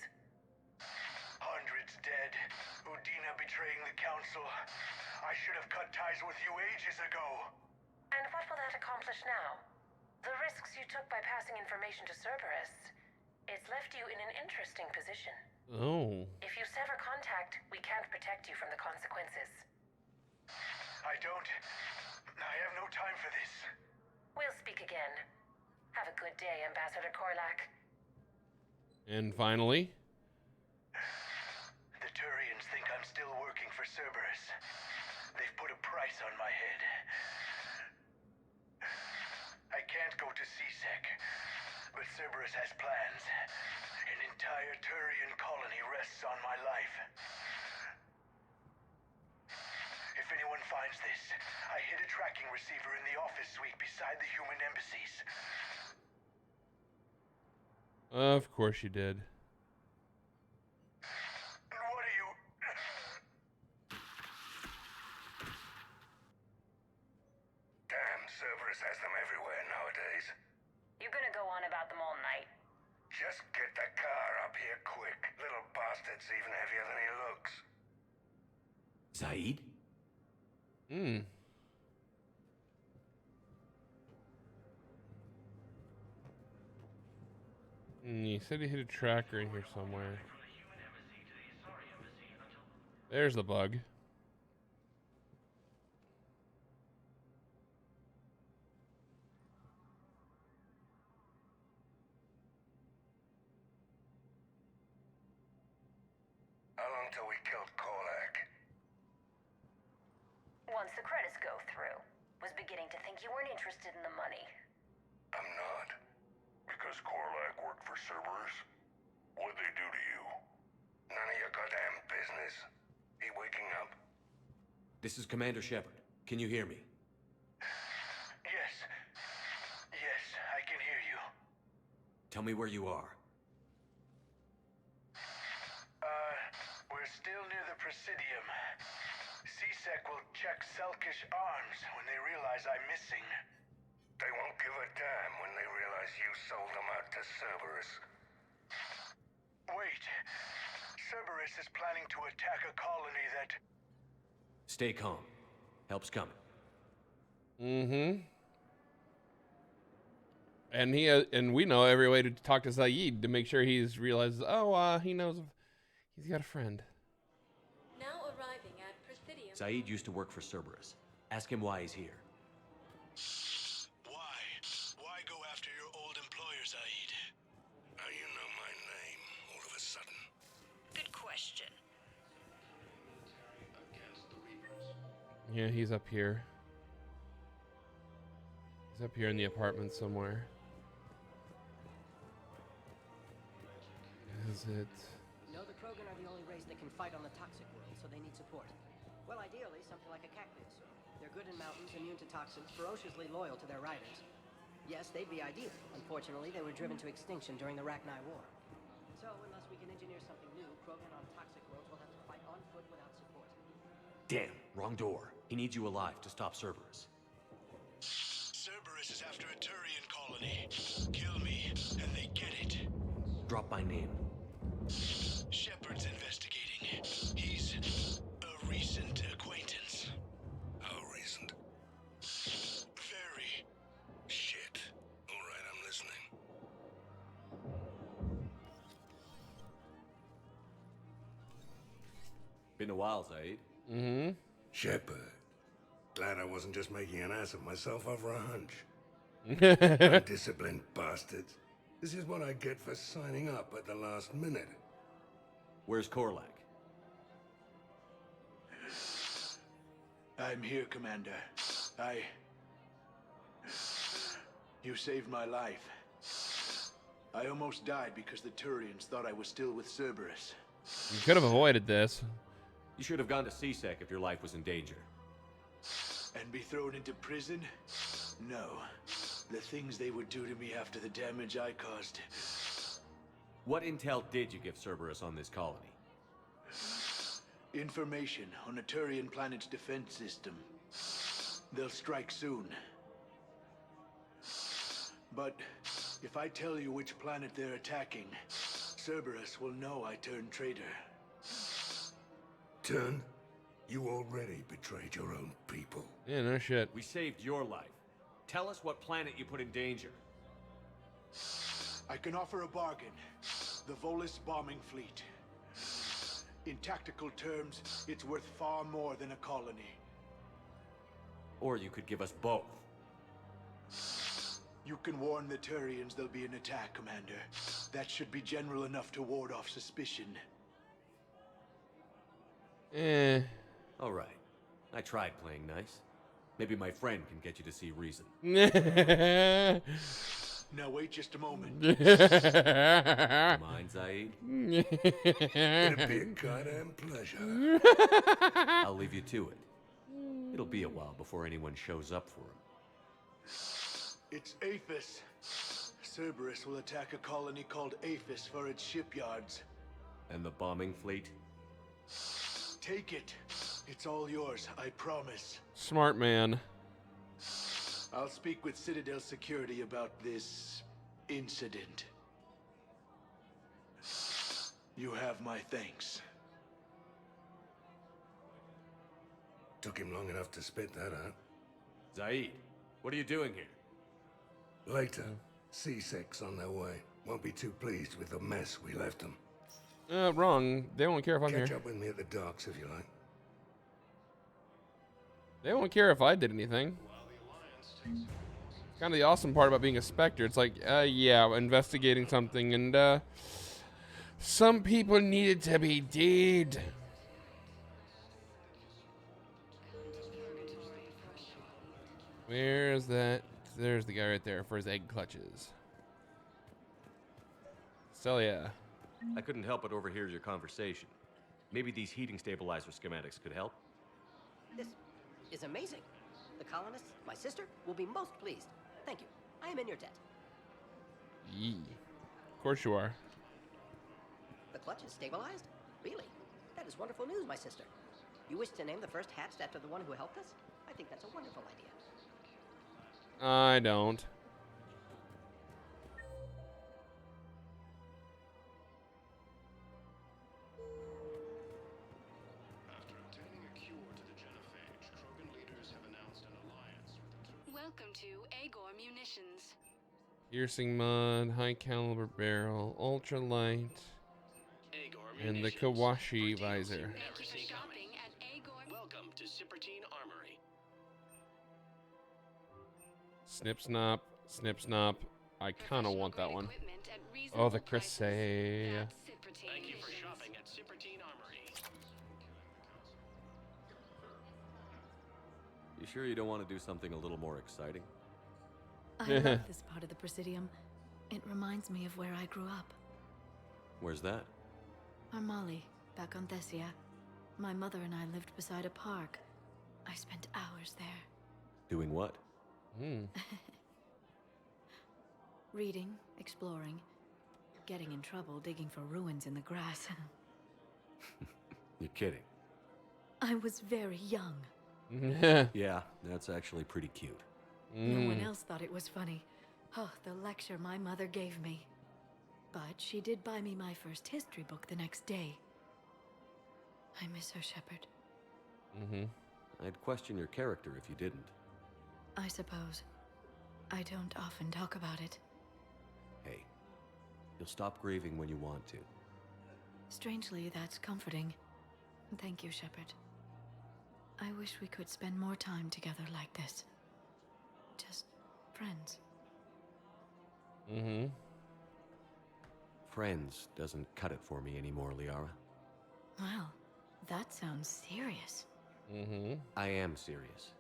Hundreds dead. Udina betraying the Council. I should have cut ties with you ages ago. And what will that accomplish now? The risks you took by passing information to Cerberus. It's left you in an interesting position. Oh. If you sever contact, we can't protect you from the consequences. I have no time for this. We'll speak again. Have a good day, Ambassador Korlak. And finally. The Turians think I'm still working for Cerberus. They've put a price on my head. I can't go to CSEC, but Cerberus has plans. An entire Turian colony rests on my life. If anyone finds this, I hid a tracking receiver in the office suite beside the human embassies. Of course you did. What are you... Damn, Cerberus has them everywhere nowadays. You're gonna go on about them all night. Just get the car up here quick. Little bastard's even heavier than he looks. Zaeed? You said he hit a tracker in here somewhere. There's the bug. How long till we killed Korlak? Once the credits go through. Was beginning to think you weren't interested in the money. I'm not. Because Korlak worked for Cerberus? What'd they do to you? None of your goddamn business. He waking up? This is Commander Shepard. Can you hear me? Yes. Yes, I can hear you. Tell me where you are. We're still near the Presidium. CSEC will check Selkish arms when they realize I'm missing. They won't give a damn when they realize you sold them out to Cerberus. Wait. Cerberus is planning to attack a colony that... Stay calm. Help's coming. And we know every way to talk to Zaeed to make sure he's realizes, he knows he's got a friend. Now arriving at Presidium. Zaeed used to work for Cerberus. Ask him why he's here. Why go after your old employer, Zaeed? How you know my name all of a sudden? Good question. Yeah, he's up here. He's up here in the apartment somewhere. Is it? No, the Krogan are the only race that can fight on the toxic world, so they need support. Well, ideally, something like a cactus. They're good in mountains, immune to toxins, ferociously loyal to their riders. Yes, they'd be ideal. Unfortunately, they were driven to extinction during the Rachni War. So, unless we can engineer something new, Krogan on toxic worlds will have to fight on foot without support. Damn, wrong door. He needs you alive to stop Cerberus. Cerberus is after a Turian colony. Kill me, and they get it. Drop my name. Shepard's investigating. He's a recent acquaintance. How recent? Very. Shit. All right, I'm listening. Been a while, Zaeed. Shepard. Glad I wasn't just making an ass of myself over a hunch. Undisciplined bastards. This is what I get for signing up at the last minute. Where's Korlak? I'm here, Commander. You saved my life. I almost died because the Turians thought I was still with Cerberus. You could have avoided this. You should have gone to CSEC if your life was in danger. And be thrown into prison? No. The things they would do to me after the damage I caused. What intel did you give Cerberus on this colony? Information on a Turian planet's defense system. They'll strike soon. But if I tell you which planet they're attacking, Cerberus will know I turned traitor. Turned? You already betrayed your own people. Yeah, no shit. We saved your life. Tell us what planet you put in danger. I can offer a bargain. The Volus bombing fleet. In tactical terms, it's worth far more than a colony. Or you could give us both. You can warn the Turians there'll be an attack, Commander. That should be general enough to ward off suspicion. All right. I tried playing nice. Maybe my friend can get you to see reason. Now wait just a moment. Mind, Zaeed? It'd be a goddamn pleasure. I'll leave you to it. It'll be a while before anyone shows up for him. It's Aphis. Cerberus will attack a colony called Aphis for its shipyards. And the bombing fleet? Take it. It's all yours, I promise. Smart man. I'll speak with Citadel Security about this incident. You have my thanks. Took him long enough to spit that out. Zaeed, what are you doing here? Later, C6 on their way. Won't be too pleased with the mess we left them. Wrong. They won't care if I'm here. Catch up with me at the docks if you like. They won't care if I did anything. Kind of the awesome part about being a Spectre. It's like, yeah, investigating something, and some people needed to be dead. Where's that? There's the guy right there for his egg clutches. So yeah. I couldn't help but overhear your conversation. Maybe these heating stabilizer schematics could help? This is amazing. The colonists, my sister, will be most pleased. Thank you. I am in your debt. Yee. Of course you are. The clutch is stabilized? Really? That is wonderful news, my sister. You wish to name the first hatched after the one who helped us? I think that's a wonderful idea. I don't. After obtaining a cure to the genophage, Krogan leaders have announced an alliance with the Welcome to Agor Munitions. Piercing mud, high caliber barrel, ultralight, and the Kawashi visor. Welcome to Cypertine Armory. Snip snop, snip snop. I kind of want that one. Oh, the Crusade. Thank you for shopping at Cypertine Armory. You sure you don't want to do something a little more exciting? I love this part of the Presidium. It reminds me of where I grew up. Where's that? Armali, back on Thessia. My mother and I lived beside a park. I spent hours there. Doing what? Reading, exploring, getting in trouble digging for ruins in the grass. You're kidding. I was very young. Yeah, that's actually pretty cute. No one else thought it was funny. Oh, the lecture my mother gave me. But she did buy me my first history book the next day. I miss her, Shepard. I'd question your character if you didn't. I suppose. I don't often talk about it. Hey, you'll stop grieving when you want to. Strangely, that's comforting. Thank you, Shepard. I wish we could spend more time together like this. Just friends. Friends doesn't cut it for me anymore, Liara. Well, that sounds serious. I am serious.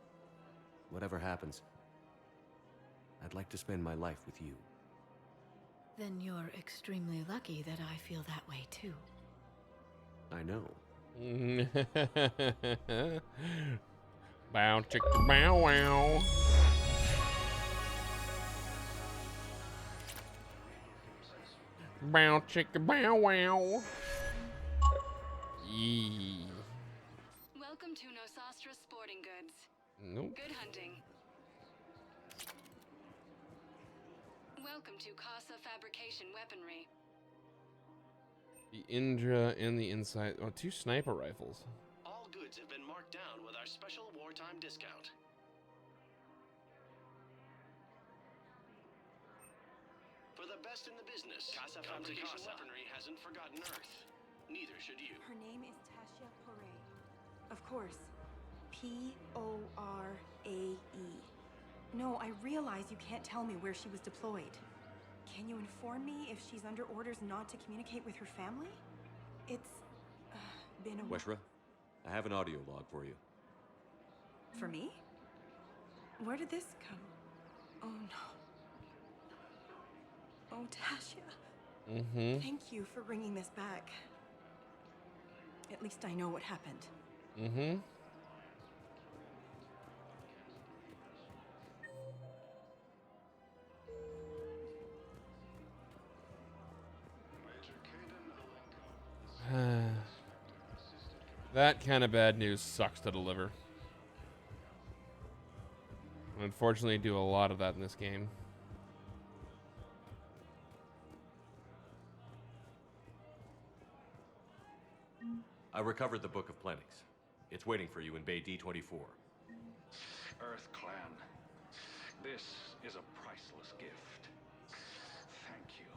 Whatever happens, I'd like to spend my life with you. Then you're extremely lucky that I feel that way too. I know. Bow chicka bow wow. Bow chicka bow wow. Yee. Welcome to Nosastra Sporting Goods. Nope. Good hunting. Welcome to Casa Fabrication Weaponry. The Indra and the Insight. Oh, 2 sniper rifles. All goods have been marked down with our special wartime discount. For the best in the business, Casa Fabrication Weaponry has hasn't forgotten Earth. Neither should you. Her name is Tasha Porae. Of course. P-O-R-A-E. No, I realize you can't tell me where she was deployed. Can you inform me if she's under orders not to communicate with her family? It's been a while. Weshra, I have an audio log for you. For me? Where did this come? Oh no. Oh, Tasha. Thank you for bringing this back. At least I know what happened. That kind of bad news sucks to deliver. Unfortunately, I do a lot of that in this game. I recovered the Book of Plenix. It's waiting for you in Bay D-24. Earth Clan, this is a priceless gift. Thank you.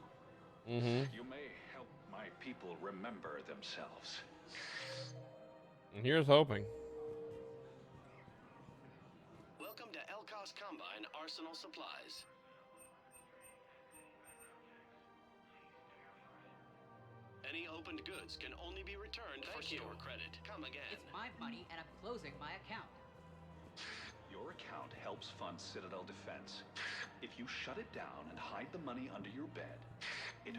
You may help my people remember themselves. And here's hoping. Welcome to Elkos Combine Arsenal Supplies. Any opened goods can only be returned for store credit. Come again. It's my money and I'm closing my account. Your account helps fund Citadel defense. If you shut it down and hide the money under your bed,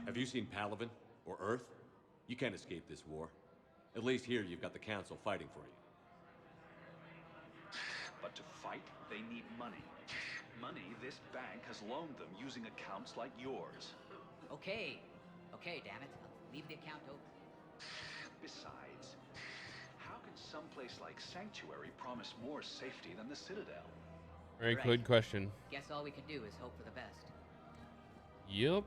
Have you seen Palaven or Earth? You can't escape this war. At least here you've got the Council fighting for you. But to fight, they need money. Money this bank has loaned them using accounts like yours. Okay, damn it. I'll leave the account open. Besides, how can someplace like Sanctuary promise more safety than the Citadel? Very good question. Guess all we can do is hope for the best. Yup.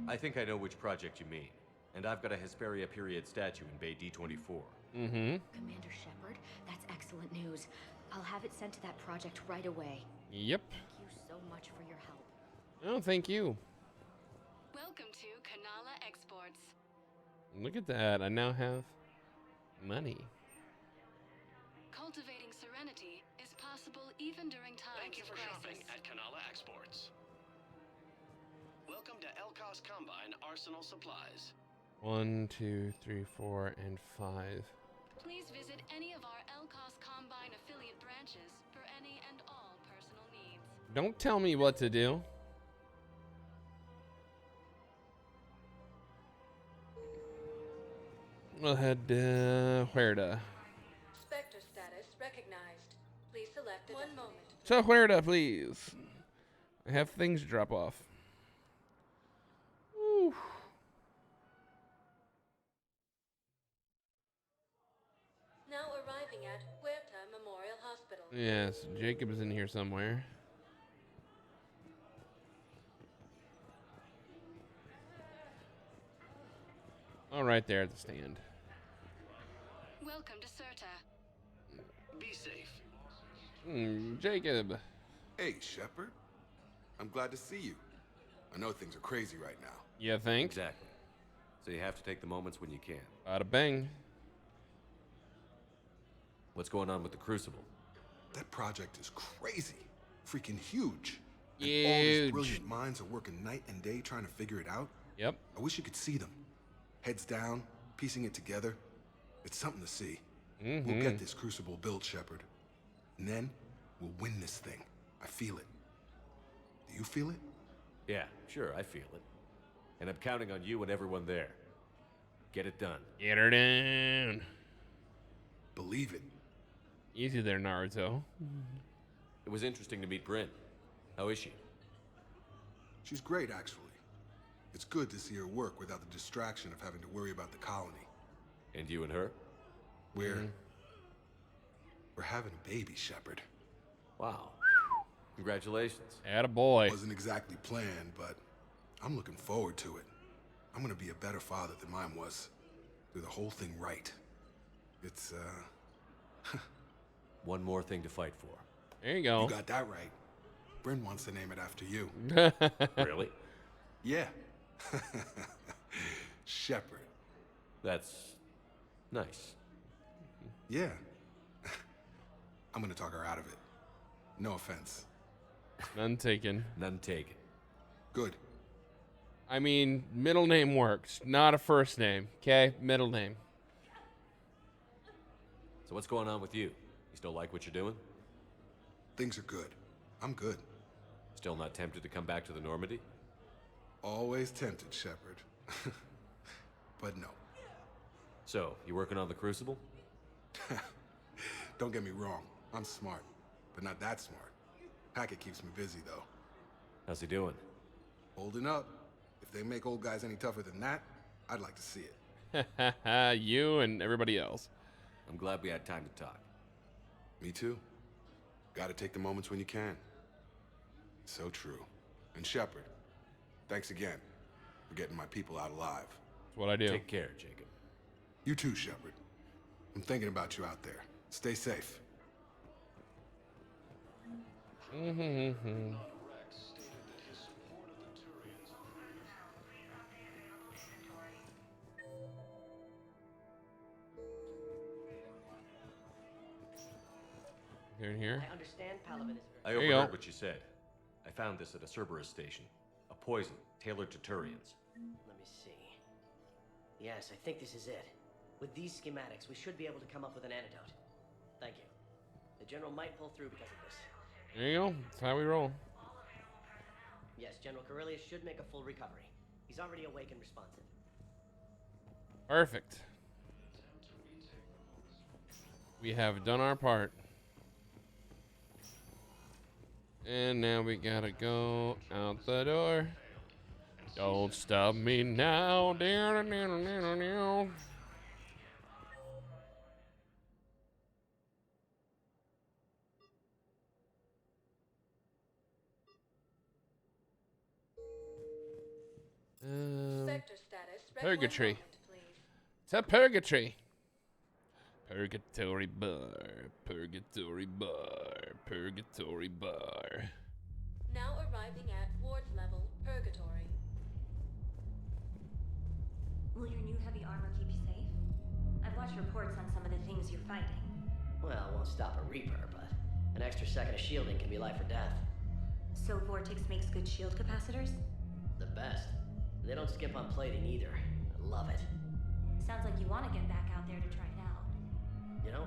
I think I know which project you mean. And I've got a Hesperia period statue in Bay D-24. Commander Shepard, that's excellent news. I'll have it sent to that project right away. Yep. Thank you so much for your help. Oh, thank you. Welcome to Kanala Exports. Look at that. I now have money. Cultivating serenity is possible even during times Thank you for shopping at Kanala Exports. Welcome to Elkos Combine Arsenal Supplies. 1, 2, 3, 4, and 5. Please visit any of our Elkos Combine affiliate branches for any and all personal needs. Don't tell me what to do. We'll head where to? Spectre status recognized. Please select one moment. So where to, please? I have things to drop off. Woo. Now arriving at Huerta Memorial Hospital. Yes, Jacob is in here somewhere. Oh, right there at the stand. Welcome to Serta. Be safe. Jacob. Hey, Shepard. I'm glad to see you. I know things are crazy right now. You think? Exactly. So you have to take the moments when you can. Bada bang. What's going on with the Crucible? That project is crazy. Freaking huge. And Huge. all these brilliant minds are working night and day trying to figure it out. Yep. I wish you could see them. Heads down, piecing it together. It's something to see. We'll get this Crucible built, Shepard. And then, we'll win this thing. I feel it. Do you feel it? Yeah, sure, I feel it. And I'm counting on you and everyone there. Get it done. Get her down. Believe it. Easy there, Naruto. It was interesting to meet Bryn. How is she? She's great, actually. It's good to see her work without the distraction of having to worry about the colony. And you and her? We're having a baby, Shepard. Wow. Congratulations. Attaboy. Wasn't exactly planned, but I'm looking forward to it. I'm gonna be a better father than mine was. Do the whole thing right. It's, One more thing to fight for. There you go. You got that right. Bryn wants to name it after you. Really? Yeah. Shepard. That's nice. Yeah. I'm gonna talk her out of it. No offense. None taken. None taken. Good. I mean, middle name works, not a first name. Okay, middle name. So what's going on with you? You still like what you're doing? Things are good. I'm good. Still not tempted to come back to the Normandy? Always tempted, Shepard. But no. So, you working on the Crucible? Don't get me wrong. I'm smart, but not that smart. Hackett keeps me busy, though. How's he doing? Holding up. If they make old guys any tougher than that, I'd like to see it. You and everybody else. I'm glad we had time to talk. Me too. Gotta take the moments when you can. So true. And Shepard, thanks again for getting my people out alive. That's what I do. Take care, Jacob. You too, Shepard. I'm thinking about you out there. Stay safe. Here and here. I understand Palaven is I There you overheard go. what you said. I found this at a Cerberus station. A poison tailored to Turians. Let me see. Yes, I think this is it. With these schematics, we should be able to come up with an antidote. Thank you. The General might pull through because of this. There you go. That's how we roll. Yes, General Corellius should make a full recovery. He's already awake and responsive. Perfect. We have done our part. And now we gotta go out the door. Don't stop me now. Sector status. Purgatory. It's a purgatory. Purgatory bar. Purgatory bar. Purgatory bar. Now arriving at ward level purgatory. Will your new heavy armor keep you safe? I've watched reports on some of the things you're fighting. Well, it won't stop a Reaper, but an extra second of shielding can be life or death. So Vortex makes good shield capacitors? The best. They don't skip on plating either. I love it. Sounds like you want to get back out there to try it out. You know?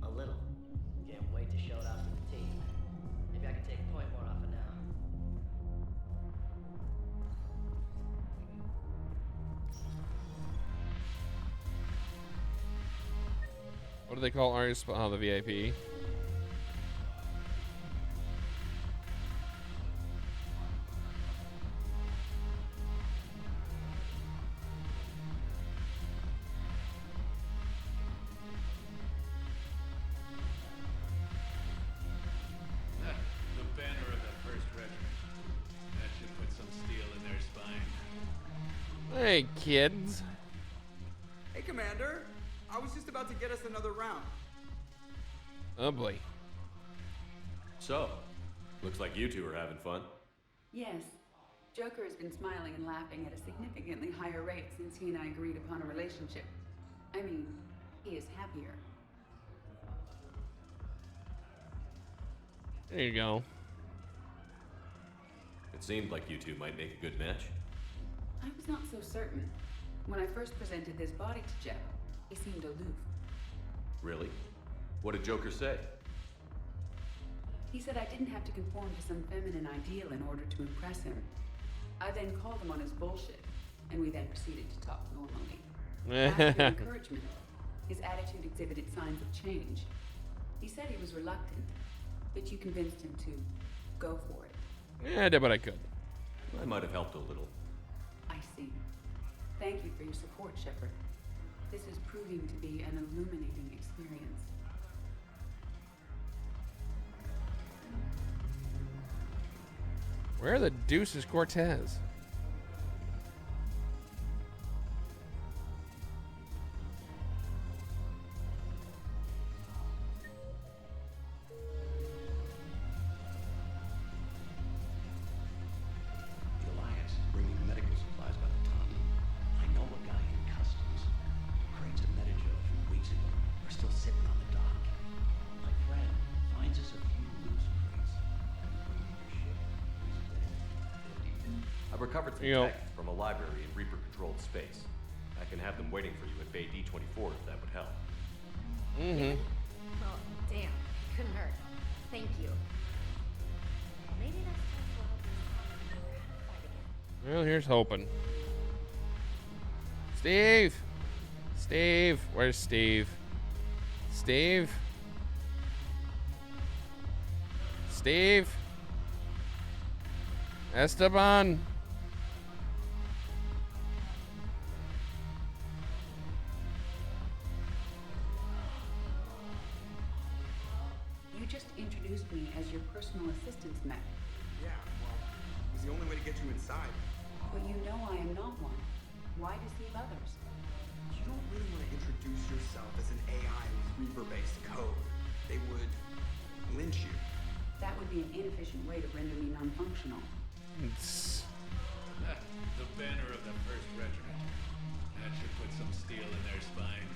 A little. Can't wait to show it off to the team. Maybe I can take a point more often now. What do they call ours? Oh, the VIP. The banner of the 1st Regiment. That should put some steel in their spine. Hey, kids. Hey, Commander. I was just about to get us another round. Oh boy. So, looks like you two are having fun. Yes. Joker has been smiling and laughing at a significantly higher rate since he and I agreed upon a relationship. I mean, he is happier. There you go. It seemed like you two might make a good match. I was not so certain. When I first presented this body to Jeff, he seemed aloof. Really? What did Joker say? He said I didn't have to conform to some feminine ideal in order to impress him. I then called him on his bullshit, and we then proceeded to talk normally. After encouragement, his attitude exhibited signs of change. He said he was reluctant, but you convinced him to go for it. Yeah, I did what I could. I might have helped a little. I see. Thank you for your support, Shepard. This is proving to be an illuminating experience. Where the deuce is Cortez? The Alliance, bring I've recovered some tech from a library in Reaper-controlled space. I can have them waiting for you at Bay D-24 if that would help. Mm-hmm. Well, damn. Couldn't hurt. Thank you. Maybe next time we'll fight again. Well, here's hoping. Steve! Steve! Where's Steve? Steve? Steve? Esteban? You just introduced me as your personal assistance mech. Yeah, well, it was the only way to get you inside. But you know I am not one. Why deceive others? You don't really want to introduce yourself as an AI with Reaper-based code. They would lynch you. That would be an inefficient way to render me non-functional. The banner of the 1st Regiment. That should put some steel in their spine.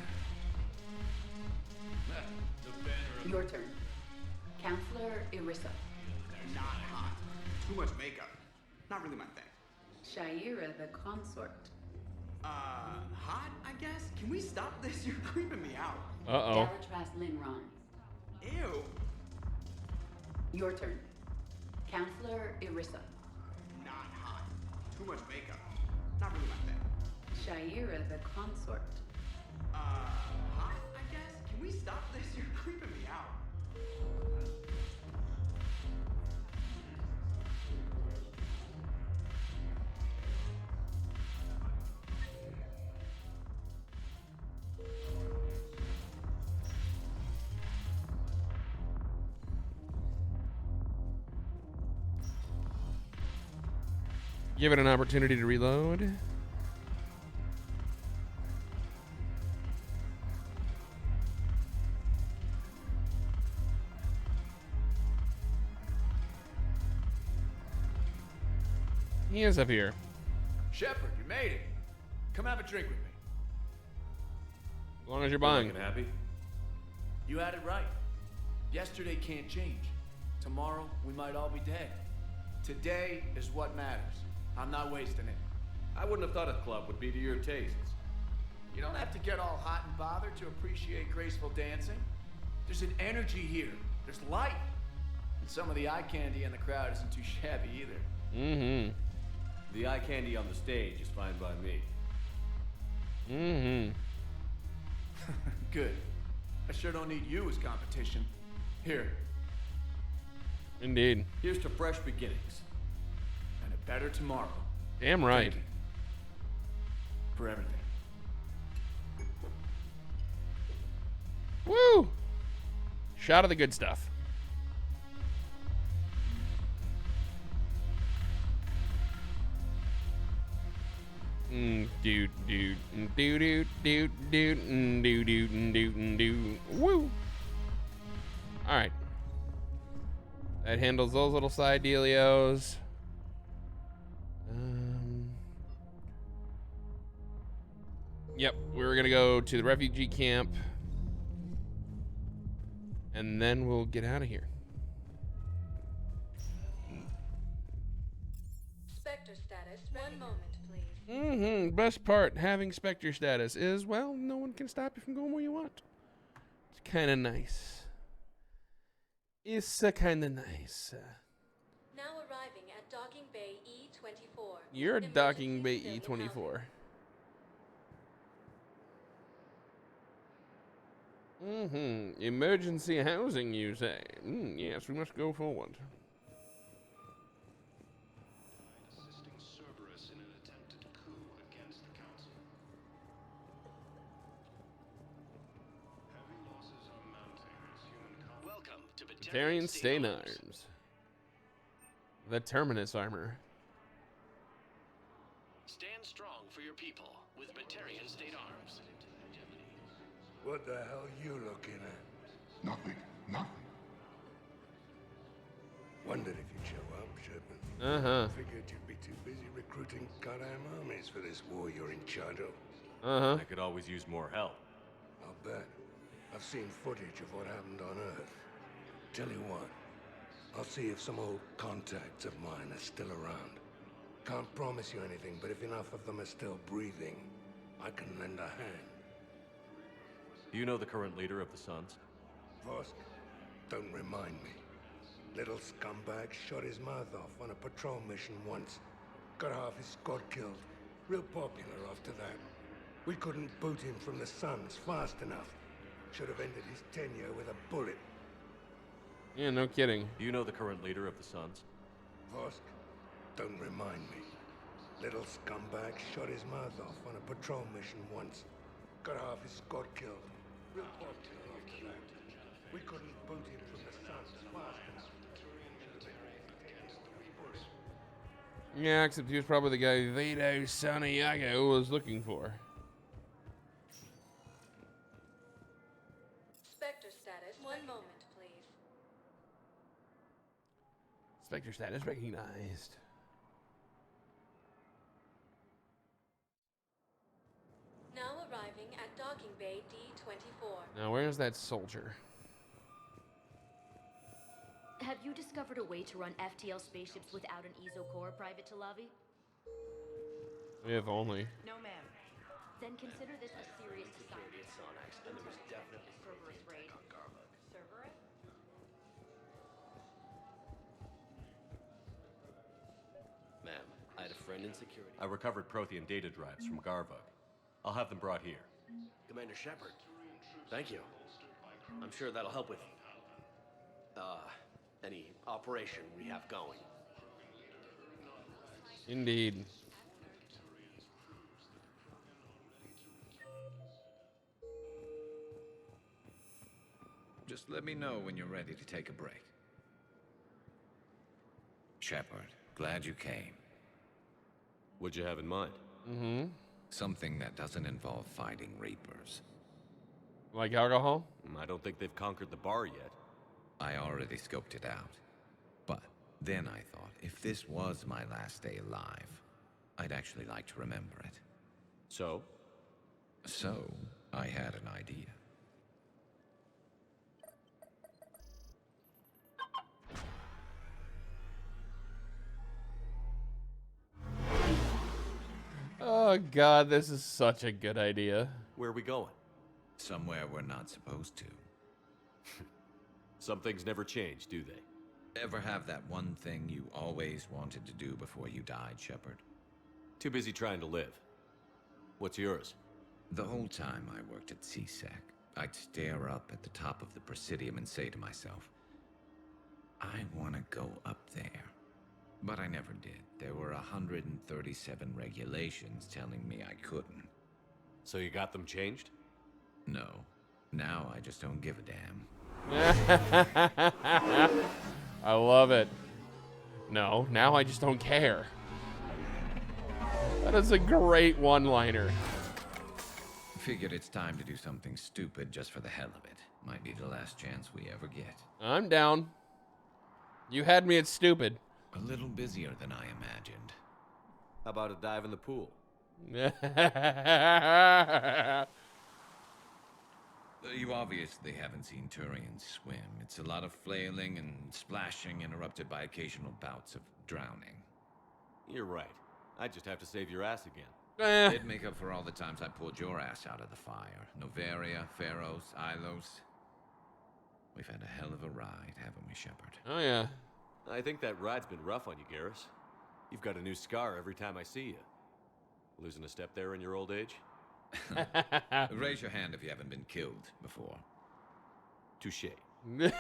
The banner of... Your turn. Counselor Irissa. Not hot. Too much makeup. Not really my thing. Shaira the consort. Hot, I guess? Can we stop this? You're creeping me out. Uh-oh. Galatras Linron. Ew. Your turn. Counselor Irissa. Not hot. Too much makeup. Not really my thing. Shaira the consort. Hot, I guess? Can we stop this? You're creeping me out. Give it an opportunity to reload. He is up here. Shepard, you made it. Come have a drink with me. As long as you're buying. Looking happy? You had it right. Yesterday can't change. Tomorrow, we might all be dead. Today is what matters. I'm not wasting it. I wouldn't have thought a club would be to your tastes. You don't have to get all hot and bothered to appreciate graceful dancing. There's an energy here. There's light. And some of the eye candy in the crowd isn't too shabby either. Mm-hmm. The eye candy on the stage is fine by me. Mm-hmm. Good. I sure don't need you as competition. Here. Indeed. Here's to fresh beginnings. And a better tomorrow. Damn right. Thank you for everything. Woo! Shot of the good stuff. Dude. Woo! Alright. That handles those little side dealios. Yep, we're gonna go to the refugee camp. And then we'll get out of here. Spectre status. 1 moment, please. Mm-hmm. Best part, having Spectre status is, well, no one can stop you from going where you want. It's kind of nice. It's kind of nice. Now arriving at docking bay E24. You're docking bay E24. Mm-hmm. Emergency housing, you say? Yes, we must go forward. Assisting Cerberus in an attempted coup against the Council. Heavy losses are mounting as human Welcome to Batarian Stain Arms. The Terminus armor. Stand strong for your people with Batarian State Arms. What the hell are you looking at? Nothing. Nothing. Wondered if you'd show up, Shepard. Uh-huh. Figured you'd be too busy recruiting goddamn armies for this war you're in charge of. Uh-huh. I could always use more help. I'll bet. I've seen footage of what happened on Earth. Tell you what, I'll see if some old contacts of mine are still around. Can't promise you anything, but if enough of them are still breathing, I can lend a hand. Do you know the current leader of the Suns? Vosk, don't remind me. Little scumbag shot his mouth off on a patrol mission once. Got half his squad killed. Real popular after that. We couldn't boot him from the Suns fast enough. Should have ended his tenure with a bullet. Yeah, no kidding. Do you know the current leader of the Suns? Vosk, don't remind me. Little scumbag shot his mouth off on a patrol mission once. Got half his squad killed. Real popular after that. We couldn't boot him from the Suns fast enough. Yeah, except he was probably the guy Vito Santiago was looking for. Spectre status. One moment, please. Spectre status recognized. Now arriving at docking bay D-24. Now, where's that soldier? Have you discovered a way to run FTL spaceships without an ESO core, Private Talavi? If only. No, ma'am. Then consider this a serious assignment. And there was definitely Cerberus raid. on Garvug. Cerberus? Ma'am, I had a friend in security. I recovered Prothean data drives from Garvug. I'll have them brought here. Commander Shepard, thank you. I'm sure that'll help with any operation we have going. Indeed. Just let me know when you're ready to take a break. Shepard, glad you came. What'd you have in mind? Mm-hmm. Something that doesn't involve fighting Reapers. Like alcohol? I don't think they've conquered the bar yet. I already scoped it out. But then I thought, if this was my last day alive, I'd actually like to remember it. So? So, I had an idea. Oh god, this is such a good idea. Where are we going? Somewhere we're not supposed to. Some things never change, do they? Ever have that one thing you always wanted to do before you died, Shepard? Too busy trying to live. What's yours? The whole time I worked at CSEC, I'd stare up at the top of the Presidium and say to myself, I want to go up there. But I never did. There were 137 regulations telling me I couldn't. So you got them changed? No. Now I just don't give a damn. I love it. No, now I just don't care. That is a great one-liner. Figured it's time to do something stupid just for the hell of it. Might be the last chance we ever get. I'm down. You had me at stupid. A little busier than I imagined. How about a dive in the pool? You obviously haven't seen Turians swim. It's a lot of flailing and splashing interrupted by occasional bouts of drowning. You're right. I just have to save your ass again. It'd make up for all the times I pulled your ass out of the fire. Noveria, Pharos, Ilos. We've had a hell of a ride, haven't we, Shepard? Oh, yeah. I think that ride's been rough on you, Garrus. You've got a new scar every time I see you. Losing a step there in your old age? Raise your hand if you haven't been killed before. Touché. Now,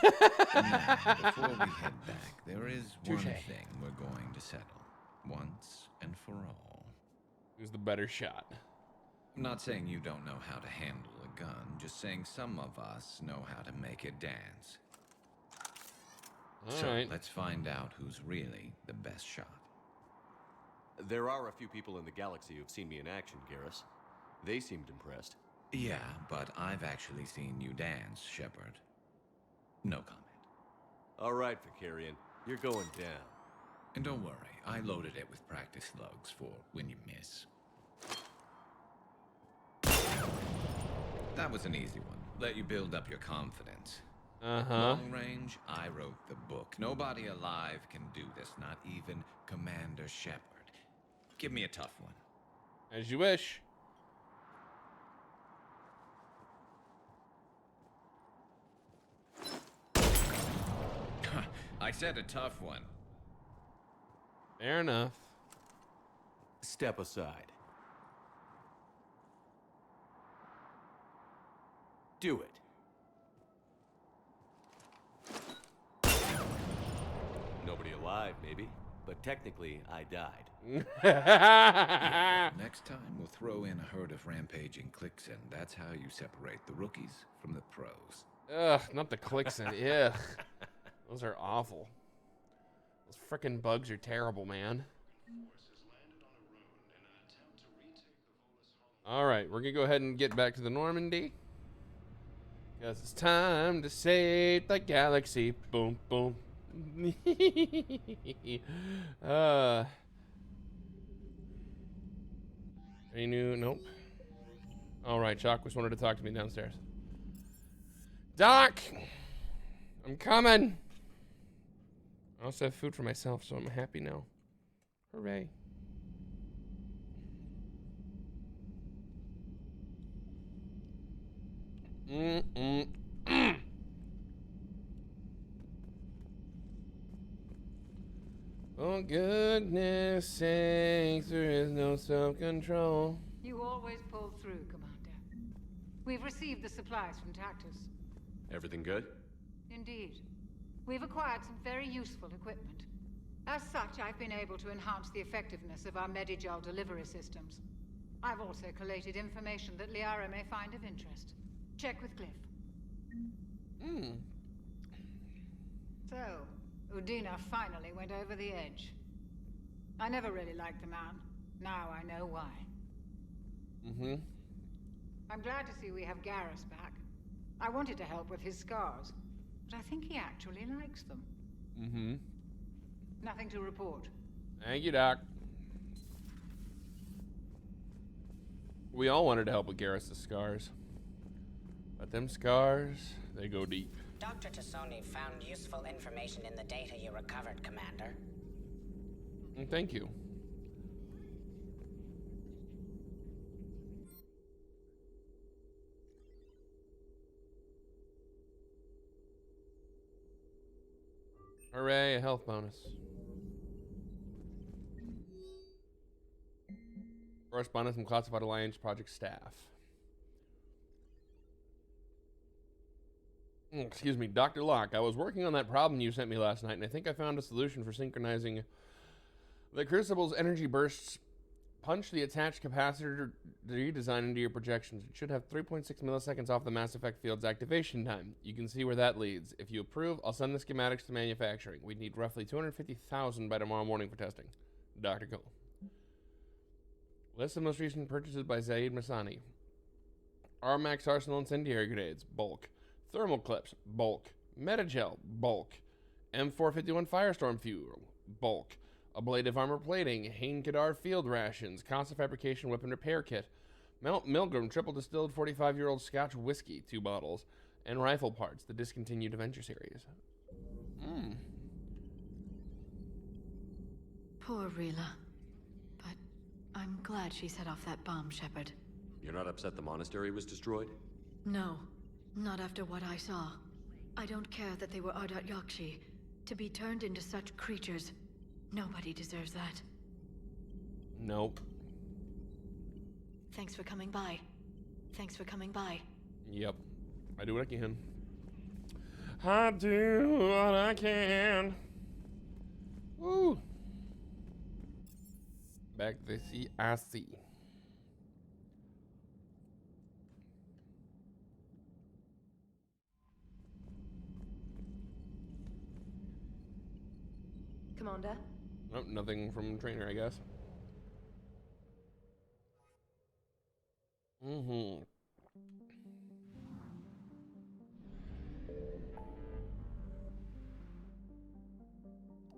before we head back, there is one thing we're going to settle. Once and for all. Who's the better shot? I'm not saying you don't know how to handle a gun, just saying some of us know how to make it dance. All right. Let's find out who's really the best shot. There are a few people in the galaxy who've seen me in action, Garrus. They seemed impressed. Yeah, but I've actually seen you dance, Shepard. No comment. All right, Vicarian. You're going down. And don't worry, I loaded it with practice slugs for when you miss. That was an easy one. Let you build up your confidence. Long range, I wrote the book. Nobody alive can do this, not even Commander Shepard. Give me a tough one. As you wish. I said a tough one. Fair enough. Step aside. Do it. Nobody alive, maybe. But technically, I died. Yeah, next time, we'll throw in a herd of rampaging clicks, and that's how you separate the rookies from the pros. Ugh, not the clicks in it. Ugh. Those are awful. Those frickin' bugs are terrible, man. Alright, we're gonna go ahead and get back to the Normandy. Because it's time to save the galaxy. Boom, boom. Any new? Nope. Alright, Chakwas wanted to talk to me downstairs. Doc! I'm coming! I also have food for myself, so I'm happy now. Hooray. Oh, goodness sakes, there is no self-control. You always pull through, Commander. We've received the supplies from Tactus. Everything good? Indeed. We've acquired some very useful equipment. As such, I've been able to enhance the effectiveness of our Medigel delivery systems. I've also collated information that Liara may find of interest. Check with Cliff. So, Udina finally went over the edge. I never really liked the man. Now I know why. I'm glad to see we have Garrus back. I wanted to help with his scars, but I think he actually likes them. Nothing to report. Thank you, Doc. We all wanted to help with Garrus' scars. But them scars, they go deep. Dr. Tassoni found useful information in the data you recovered, Commander. Thank you. Hooray, a health bonus. Correspondence from Classified Alliance Project staff. Excuse me, Dr. Locke. I was working on that problem you sent me last night, and I think I found a solution for synchronizing the Crucible's energy bursts. Punch the attached capacitor redesign into your projections. It should have 3.6 milliseconds off the Mass Effect field's activation time. You can see where that leads. If you approve, I'll send the schematics to manufacturing. We'd need roughly 250,000 by tomorrow morning for testing. Dr. Cole. List of most recent purchases by Zaeed Masani. Armax Arsenal Incendiary Grenades, bulk. Thermal clips, bulk. Metagel, bulk. M451 Firestorm fuel, bulk. Ablative armor plating, Hain Kadar field rations, Casa Fabrication weapon repair kit, Mount Milgram triple distilled 45-year-old Scotch whiskey, 2 bottles, and rifle parts, the discontinued Adventure series. Poor Rila. But I'm glad she set off that bomb, Shepard. You're not upset the monastery was destroyed? No, not after what I saw. I don't care that they were Ardat Yakshi. To be turned into such creatures, nobody deserves that. Nope. Thanks for coming by. Thanks for coming by. Yep. I do what I can. I do what I can. Woo. Back to CIC. Commander? Nope, nothing from trainer, I guess.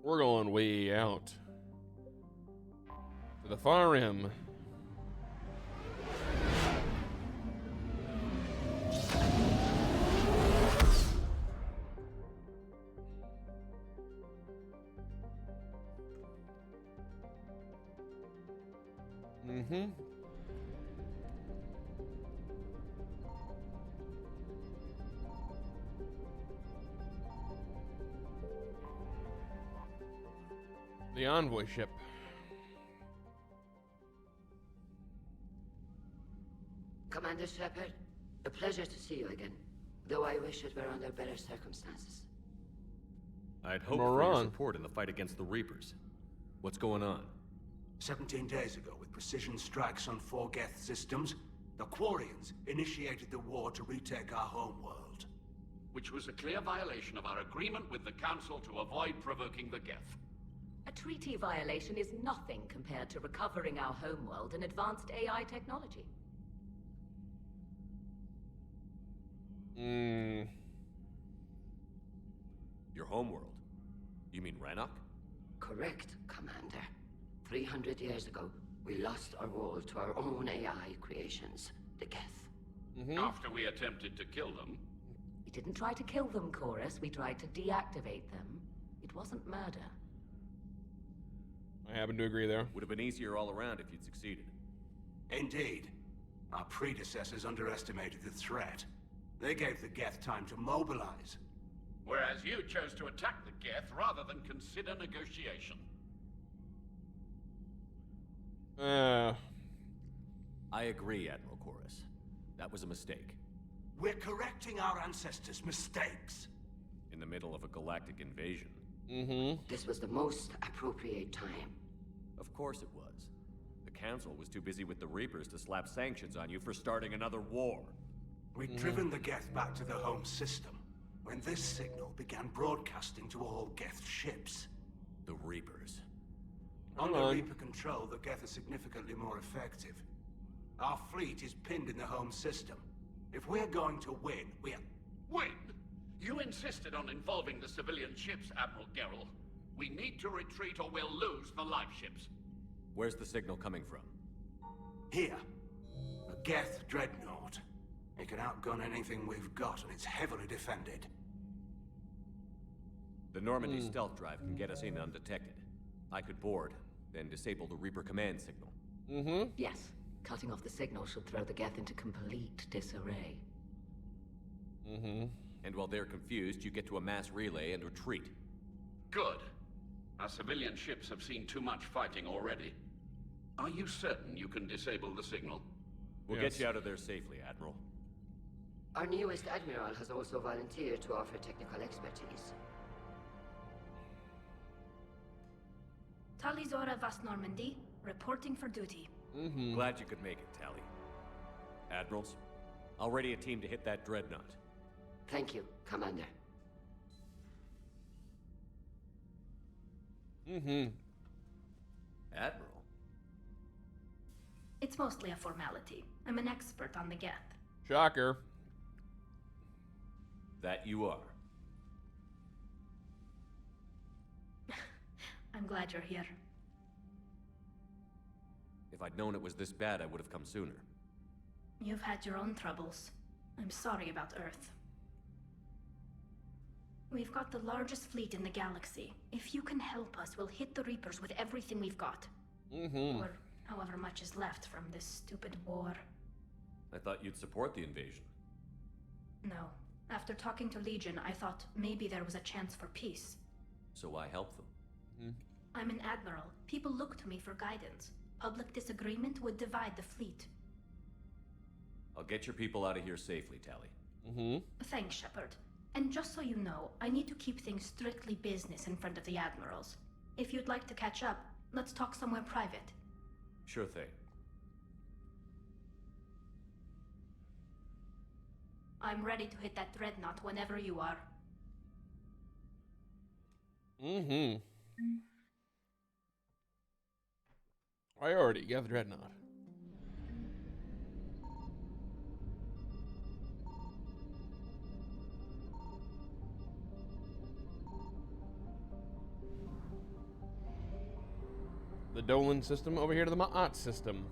We're going way out to the far rim. Mm-hmm. The envoy ship. Commander Shepard, a pleasure to see you again, though I wish it were under better circumstances. I'd hoped for your support in the fight against the Reapers. What's going on? 17 days ago, with precision strikes on 4 Geth systems, the Quarians initiated the war to retake our homeworld. Which was a clear violation of our agreement with the Council to avoid provoking the Geth. A treaty violation is nothing compared to recovering our homeworld and advanced AI technology. Your homeworld? You mean Rannoch? Correct, Commander. 300 years ago, we lost our world to our own AI creations, the Geth. After we attempted to kill them. We didn't try to kill them, Chorus. We tried to deactivate them. It wasn't murder. I happen to agree there. Would have been easier all around if you'd succeeded. Indeed. Our predecessors underestimated the threat. They gave the Geth time to mobilize. Whereas you chose to attack the Geth rather than consider negotiation. I agree, Admiral Chorus. That was a mistake. We're correcting our ancestors' mistakes. In the middle of a galactic invasion. This was the most appropriate time. Of course it was. The Council was too busy with the Reapers to slap sanctions on you for starting another war. We'd driven the Geth back to the home system when this signal began broadcasting to all Geth ships. The Reapers. Under Reaper control, the Geth are significantly more effective. Our fleet is pinned in the home system. If we're going to win, Win? You insisted on involving the civilian ships, Admiral Gerrel. We need to retreat or we'll lose the live ships. Where's the signal coming from? Here. A Geth Dreadnaught. It can outgun anything we've got, and it's heavily defended. The Normandy stealth drive can get us in undetected. I could board, then disable the Reaper command signal. Yes. Cutting off the signal should throw the Geth into complete disarray. And while they're confused, you get to a mass relay and retreat. Good. Our civilian ships have seen too much fighting already. Are you certain you can disable the signal? We'll get you out of there safely, Admiral. Our newest Admiral has also volunteered to offer technical expertise. Tali Zora Vast Normandy, reporting for duty. Glad you could make it, Tali. Admirals, I'll ready a team to hit that Dreadnought. Thank you, Commander. Admiral? It's mostly a formality. I'm an expert on the Geth. Shocker. That you are. I'm glad you're here. If I'd known it was this bad, I would have come sooner. You've had your own troubles. I'm sorry about Earth. We've got the largest fleet in the galaxy. If you can help us, we'll hit the Reapers with everything we've got. Or however much is left from this stupid war. I thought you'd support the invasion. No. After talking to Legion, I thought maybe there was a chance for peace. So I helped them. I'm an admiral. People look to me for guidance. Public disagreement would divide the fleet. I'll get your people out of here safely, Tali. Thanks, Shepard. And just so you know, I need to keep things strictly business in front of the admirals. If you'd like to catch up, let's talk somewhere private. Sure thing. I'm ready to hit that Dreadnought whenever you are. Priority, Geth Dreadnaught. The Dolan system over here to the Ma'at system.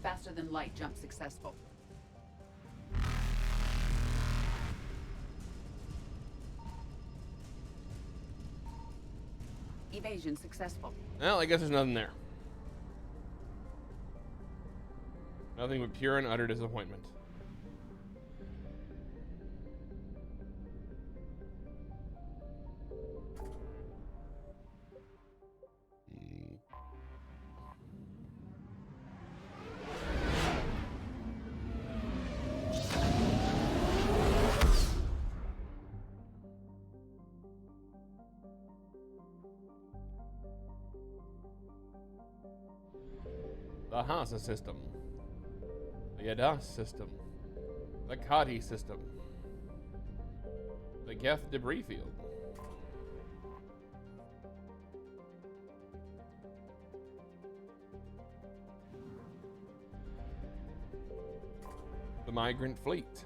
faster than light jump successful. Evasion successful. Well, I guess there's nothing there. Nothing but pure and utter disappointment. The Hasa system, the Yadas system, the Kadi system, the Geth debris field, the migrant fleet,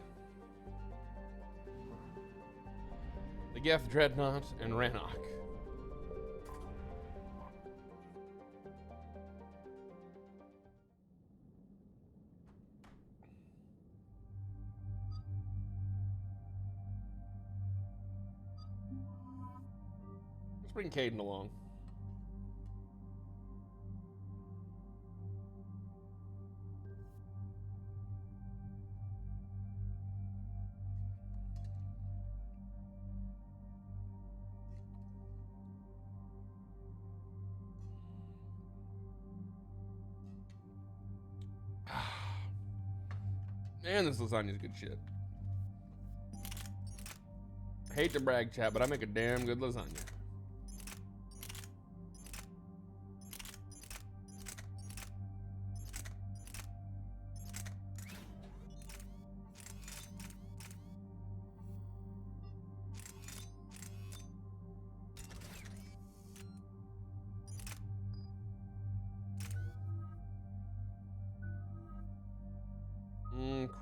the Geth Dreadnaught and Rannoch. Let's bring Caden along. Man, this lasagna's good shit. I hate to brag, chat, but I make a damn good lasagna.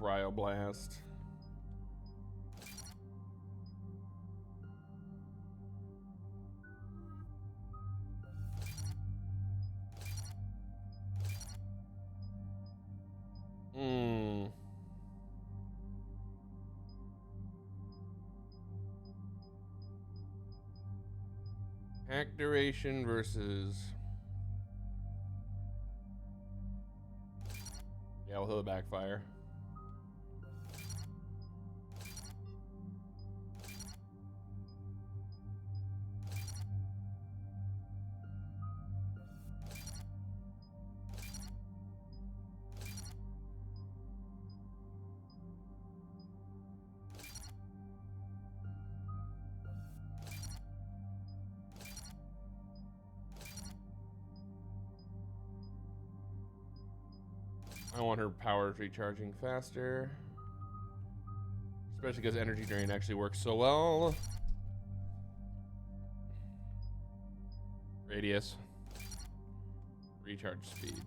Cryoblast. Hack duration versus... Yeah, we'll hit the backfire. I want her power recharging faster. Especially because energy drain actually works so well. Radius. Recharge speed.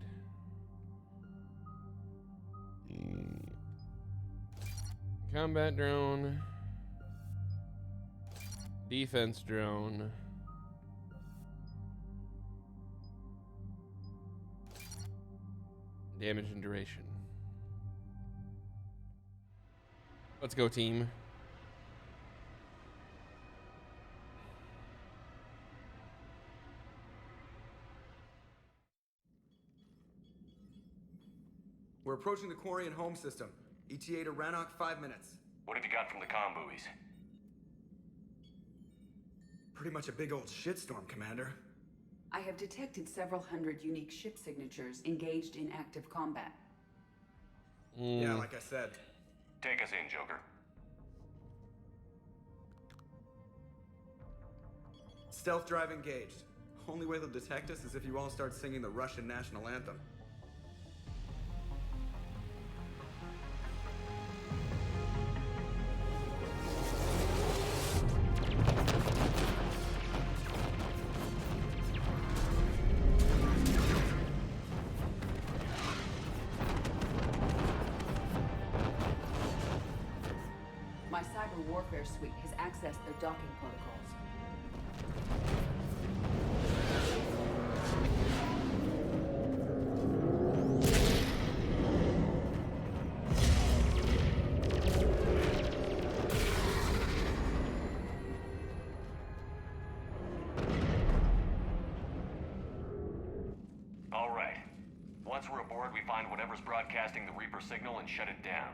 Combat drone. Defense drone. Damage and duration. Let's go, team. We're approaching the Quarian home system. ETA to Rannoch, 5 minutes. What have you got from the comm buoys? Pretty much a big old shitstorm, Commander. I have detected several hundred unique ship signatures engaged in active combat. Yeah, like I said. Take us in, Joker. Stealth drive engaged. Only way they'll detect us is if you all start singing the Russian national anthem. My cyber warfare suite has accessed their docking protocols. Once we're aboard, we find whatever's broadcasting the Reaper signal and shut it down.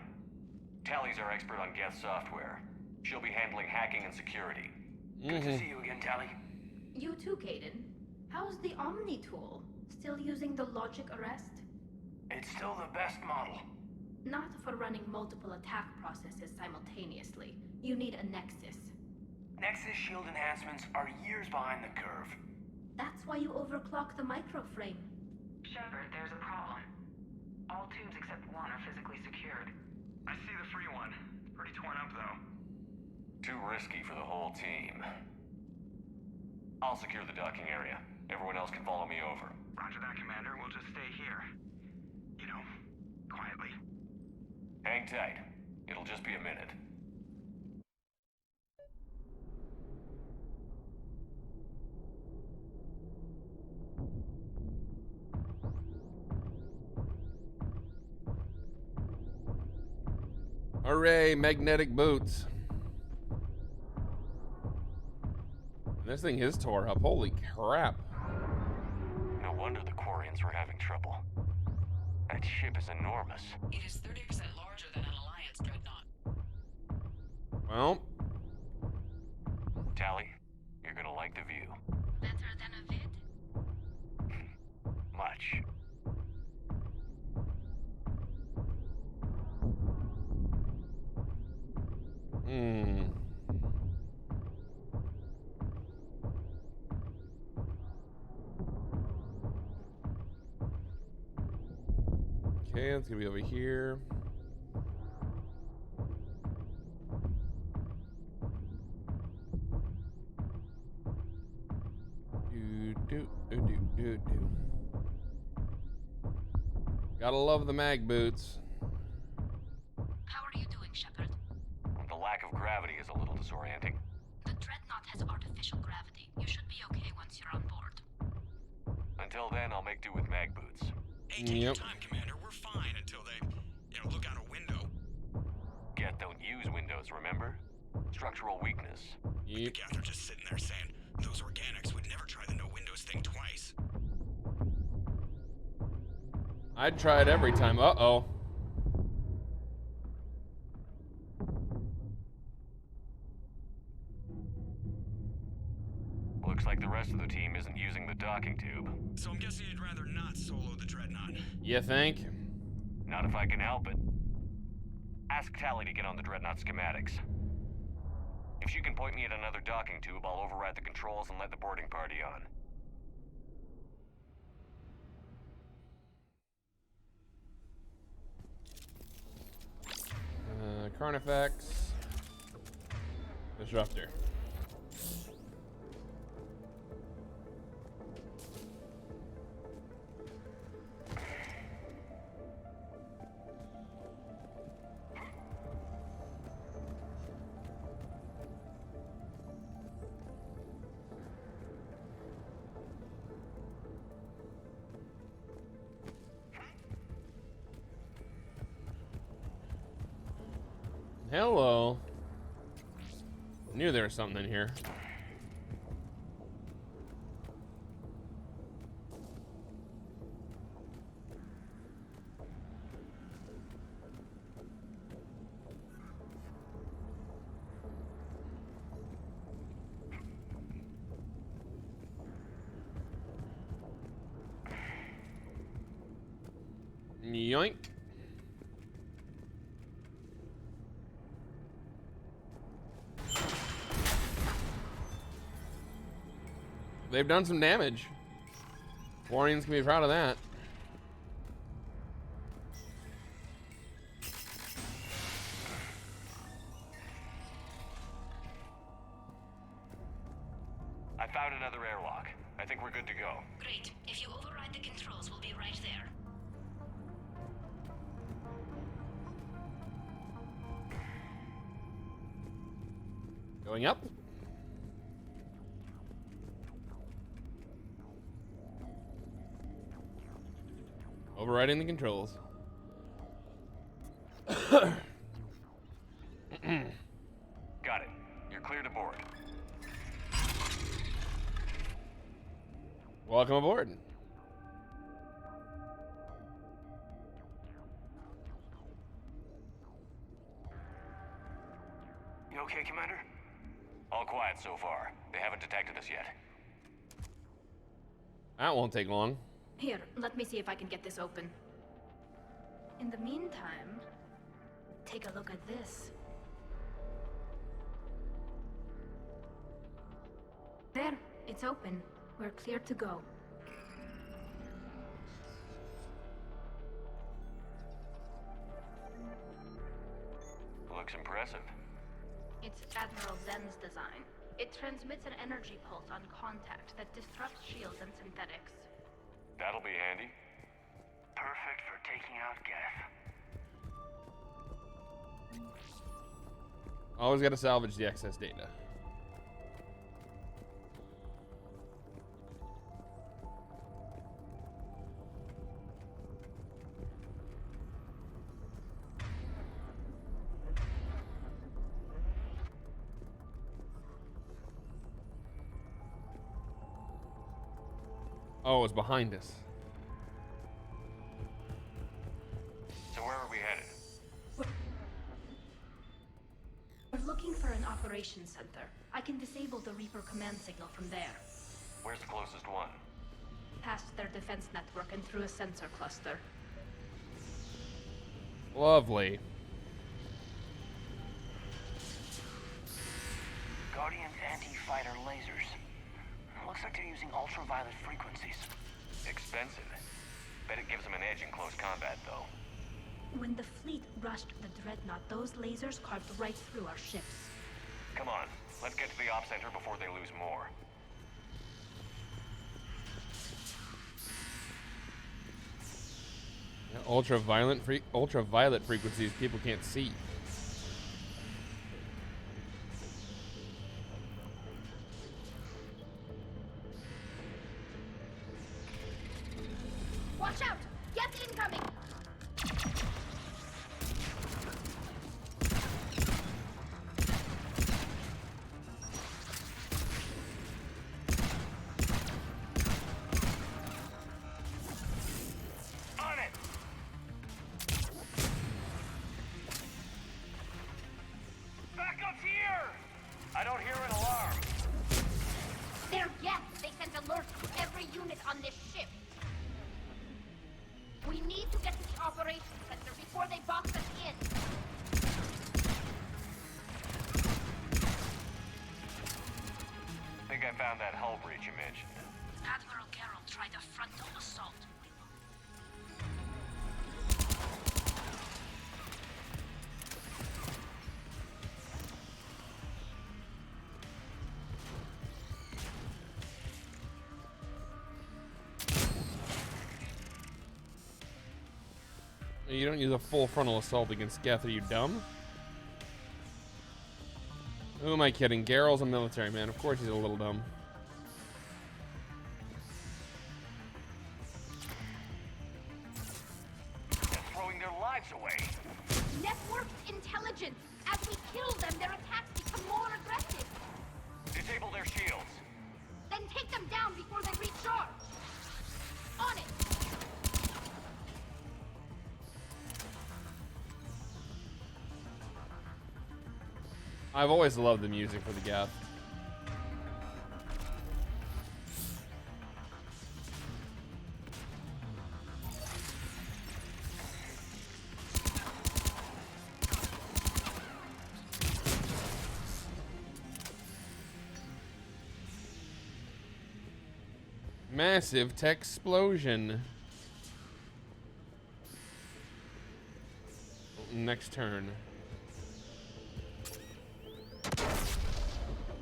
Tali's our expert on Geth software. She'll be handling hacking and security. Good to see you again, Tali. You too, Caden. How's the Omni tool? Still using the logic arrest? It's still the best model. Not for running multiple attack processes simultaneously. You need a Nexus. Nexus shield enhancements are years behind the curve. That's why you overclock the microframe. Shepard, there's a problem. All tubes except one are physically secured. I see the free one. Pretty torn up, though. Too risky for the whole team. I'll secure the docking area. Everyone else can follow me over. Roger that, Commander. We'll just stay here. You know, quietly. Hang tight. It'll just be a minute. Hooray, magnetic boots. This thing is tore up. Holy crap. No wonder the Quarians were having trouble. That ship is enormous. It is 30% larger than an Alliance Dreadnought. Well. Tali, you're gonna like the view. Better than a vid? Much. Okay, it's gonna be over here. Do. Gotta love the mag boots. How are you doing, Shepard? The lack of gravity is a little disorienting. The Dreadnought has artificial gravity. You should be okay once you're on board. Until then, I'll make do with mag boots. Hey, take your time, Commander. We're fine until they, look out a window. Geth don't use windows, remember? Structural weakness. The Geth are just sitting there saying, those organics would never try the no windows thing twice. I'd try it every time. Uh-oh. Looks like the rest of the team isn't using the docking tube. So I'm guessing you'd rather not solo the Dreadnought. You think? Not if I can help it. Ask Tali to get on the Dreadnought schematics. If she can point me at another docking tube, I'll override the controls and let the boarding party on. Carnifex. Disruptor. Hello. Knew there was something in here. Yoink. They've done some damage. Quarians can be proud of that. I found another airlock. I think we're good to go. Great. If you override the controls, we'll be right there. Going up. Overriding the controls. Got it. You're cleared aboard. Welcome aboard. okay, Commander? All quiet so far. They haven't detected us yet. That won't take long. Here, let me see if I can get this open. In the meantime, take a look at this. There, it's open. We're clear to go. Looks impressive. It's Admiral Zen's design. It transmits an energy pulse on contact that disrupts shields and synthetics. That'll be handy. Perfect for taking out Geth. Always got to salvage the excess data. Oh, it's behind us. So where are we headed? We're looking for an operations center. I can disable the Reaper command signal from there. Where's the closest one? Past their defense network and through a sensor cluster. Lovely. Guardian's anti-fighter lasers. Looks like they're using ultraviolet frequencies. Expensive. Bet it gives them an edge in close combat, though. When the fleet rushed the Dreadnought, those lasers carved right through our ships. Come on, let's get to the op center before they lose more. Ultraviolet frequencies people can't see. Watch out! Geth incoming! On it! Backup's here! I don't hear an alarm. They're Geth! They sent alerts to every unit on this ship. We need to get to the operations center before they box us in. Think I found that hull breach you mentioned. Admiral Geralt tried a frontal assault. You don't use a full frontal assault against Geth, are you dumb? Who am I kidding? Geralt's a military man. Of course he's a little dumb. They're throwing their lives away. Networked intelligence! As we kill them, their attacks become more aggressive! Disable their shields. Then take them down before they recharge! On it! I've always loved the music for the Geth. Massive tech explosion. Next turn.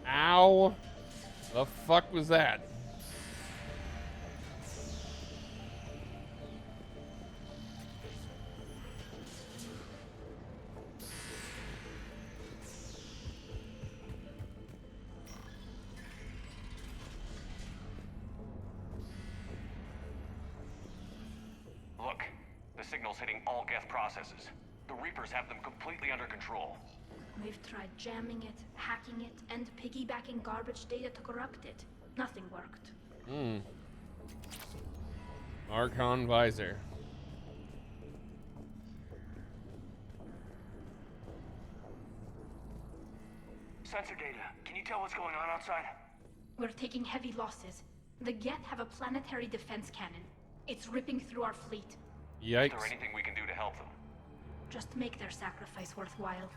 Ow! The fuck was that? Look, the signal's hitting all Geth processes. The Reapers have them completely under control. We've tried jamming it, hacking it, and piggybacking garbage data to corrupt it. Nothing worked. Archon visor. sensor data. Can you tell what's going on outside? We're taking heavy losses. The Geth have a planetary defense cannon. It's ripping through our fleet. Yikes. Is there anything we can do to help them? Just make their sacrifice worthwhile.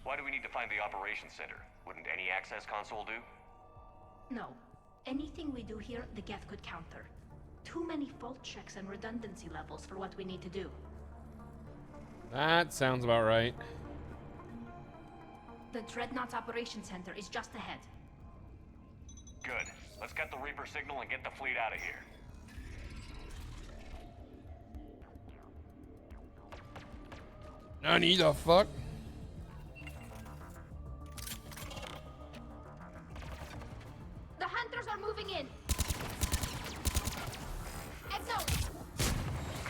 Why do we need to find the operations center? Wouldn't any access console do? No. Anything we do here, the Geth could counter. Too many fault checks and redundancy levels for what we need to do. That sounds about right. The Dreadnaught's operations center is just ahead. Good. Let's get the Reaper signal and get the fleet out of here. Nani the fuck? The hunters are moving in. Exo!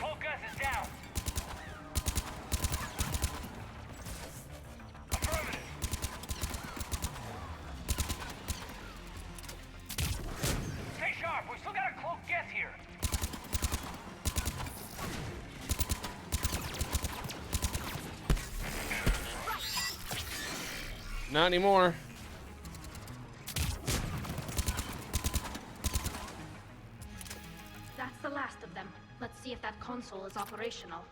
Cold Gus is down. Affirmative. Stay sharp. We still got a cloak Geth here. Not anymore. That's the last of them. Let's see if that console is operational.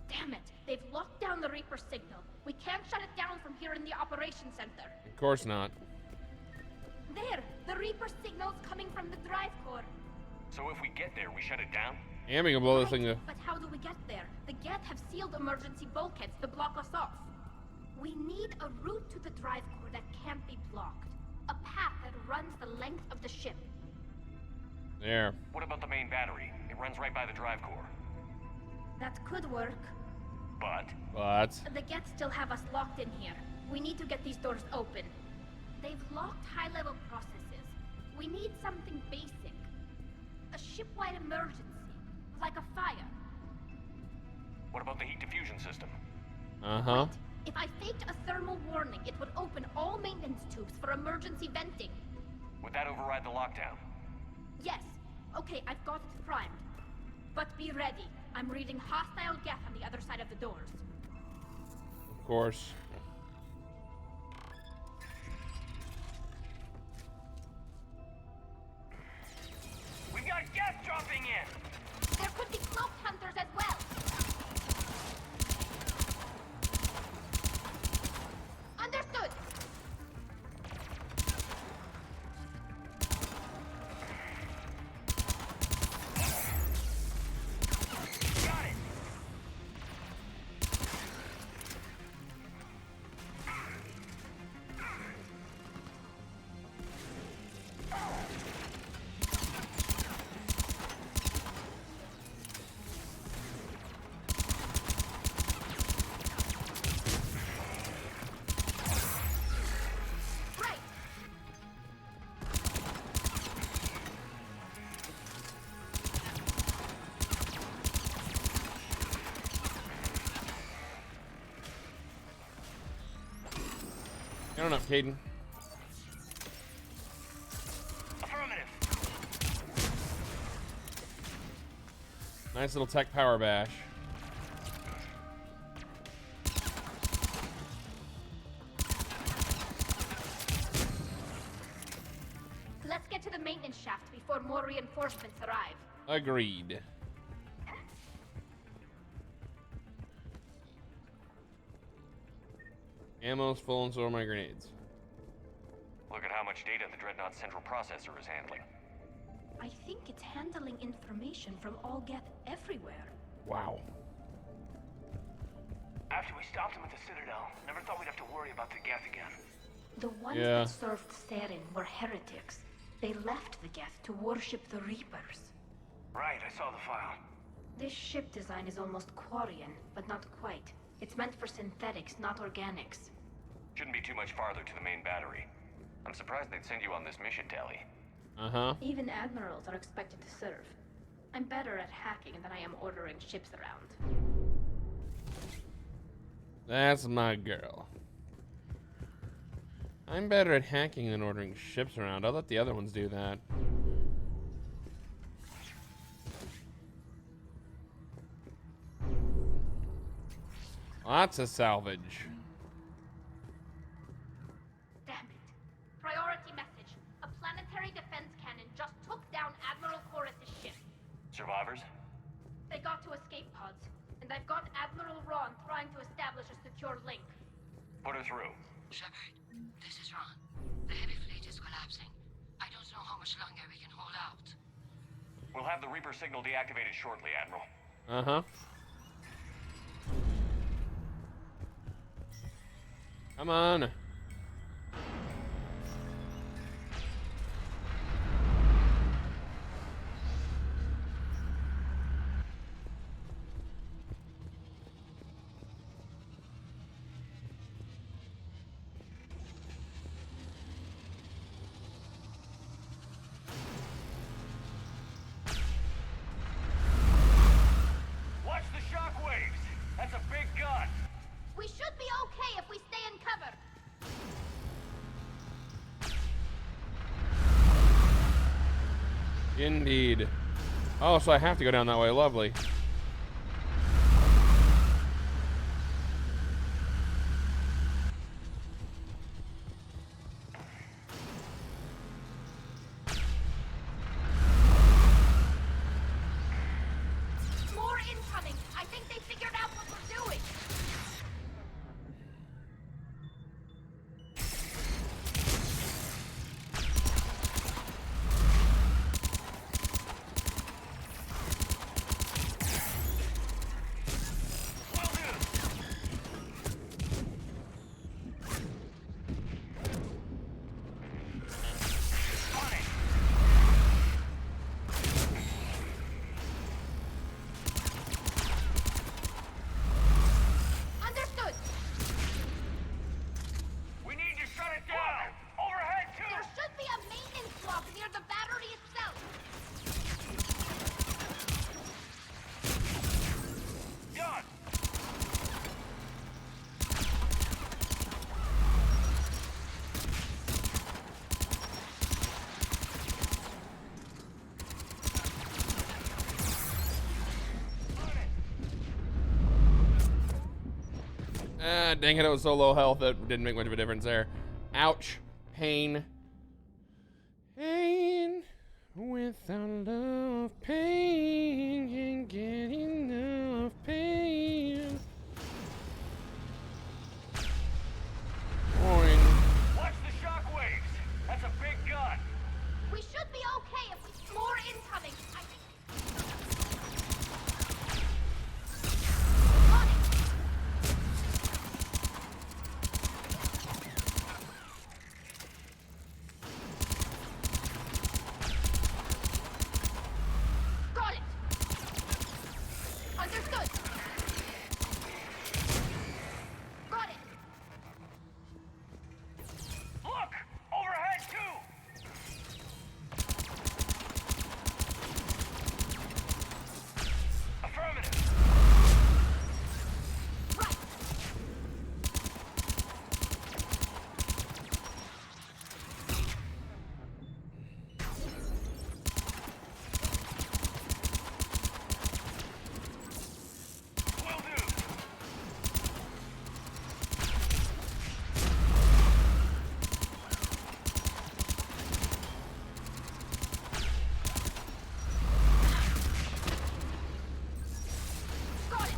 Damn it! They've locked down the Reaper signal. We can't shut it down from here in the operations center. Of course not. There! The Reaper signal's coming from the drive core. So if we get there, we shut it down? And we can blow this thing up. But how do we get there? The Geth have sealed emergency bulkheads to block us off. We need a route to the drive core that can't be blocked. A path that runs the length of the ship. There. What about the main battery? It runs right by the drive core. That could work. But? The Geth still have us locked in here. We need to get these doors open. They've locked high-level processes. We need something basic. A ship-wide emergency. Like a fire. What about the heat diffusion system? Uh-huh. If I faked a thermal warning, it would open all maintenance tubes for emergency venting. Would that override the lockdown? Yes. Okay, I've got it primed. But be ready. I'm reading hostile Geth on the other side of the doors. Of course. We've got Geth dropping in. There could be cloaked hunters as well. Understood. Got it. Right. Get on up, Caden. Affirmative. Nice little tech power bash. Let's get to the maintenance shaft before more reinforcements arrive. Agreed. Ammo's full and so are my grenades. Look at how much data the Dreadnought central processor is handling. I think it's handling information from all Geth everywhere. Wow. After we stopped him at the Citadel, never thought we'd have to worry about the Geth again. The ones Yeah. that served Therin were heretics. They left the Geth to worship the Reapers. Right, I saw the file. This ship design is almost Quarian, but not quite. It's meant for synthetics, not organics. Shouldn't be too much farther to the main battery. I'm surprised they'd send you on this mission, Tali. Uh-huh. Even admirals are expected to serve. I'm better at hacking than I am ordering ships around. That's my girl. I'm better at hacking than ordering ships around. I'll let the other ones do that. Lots of salvage. Damn it. Priority message. A planetary defense cannon just took down Admiral Chorus's ship. Survivors? They got to escape pods, and I've got Admiral Ron trying to establish a secure link. Put her through. Shepard, this is Ron. The heavy fleet is collapsing. I don't know how much longer we can hold out. We'll have the Reaper signal deactivated shortly, Admiral. Uh-huh. Come on. Watch the shockwaves! That's a big gun! We should be okay if we stay in cover. Indeed. Oh, so I have to go down that way. Lovely. More incoming. I think they figured out what we're doing. Understood. We need to shut it down! Overhead, too! There should be a maintenance block near the battery itself. Done! Ah, dang it, it was so low health that didn't make much of a difference there. Ouch. Pain. Pain. Without love, pain. Can't get enough pain. Boing. Watch the shockwaves! That's a big gun! We should be okay if we... More incoming. I think... Got it. Understood. Got it. Look! Overhead, too! Affirmative! Right. Will do! Got it.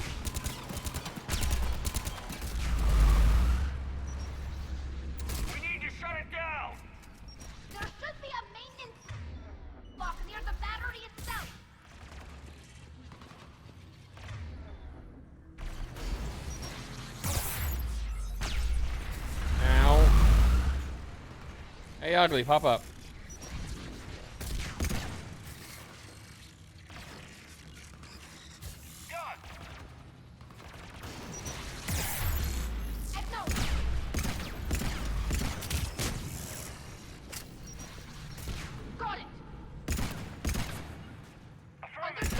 We need to shut it down! There should be a maintenance block near the battery itself. Ow. Hey, ugly, pop up. Done! Echo. Got it. Affirmative!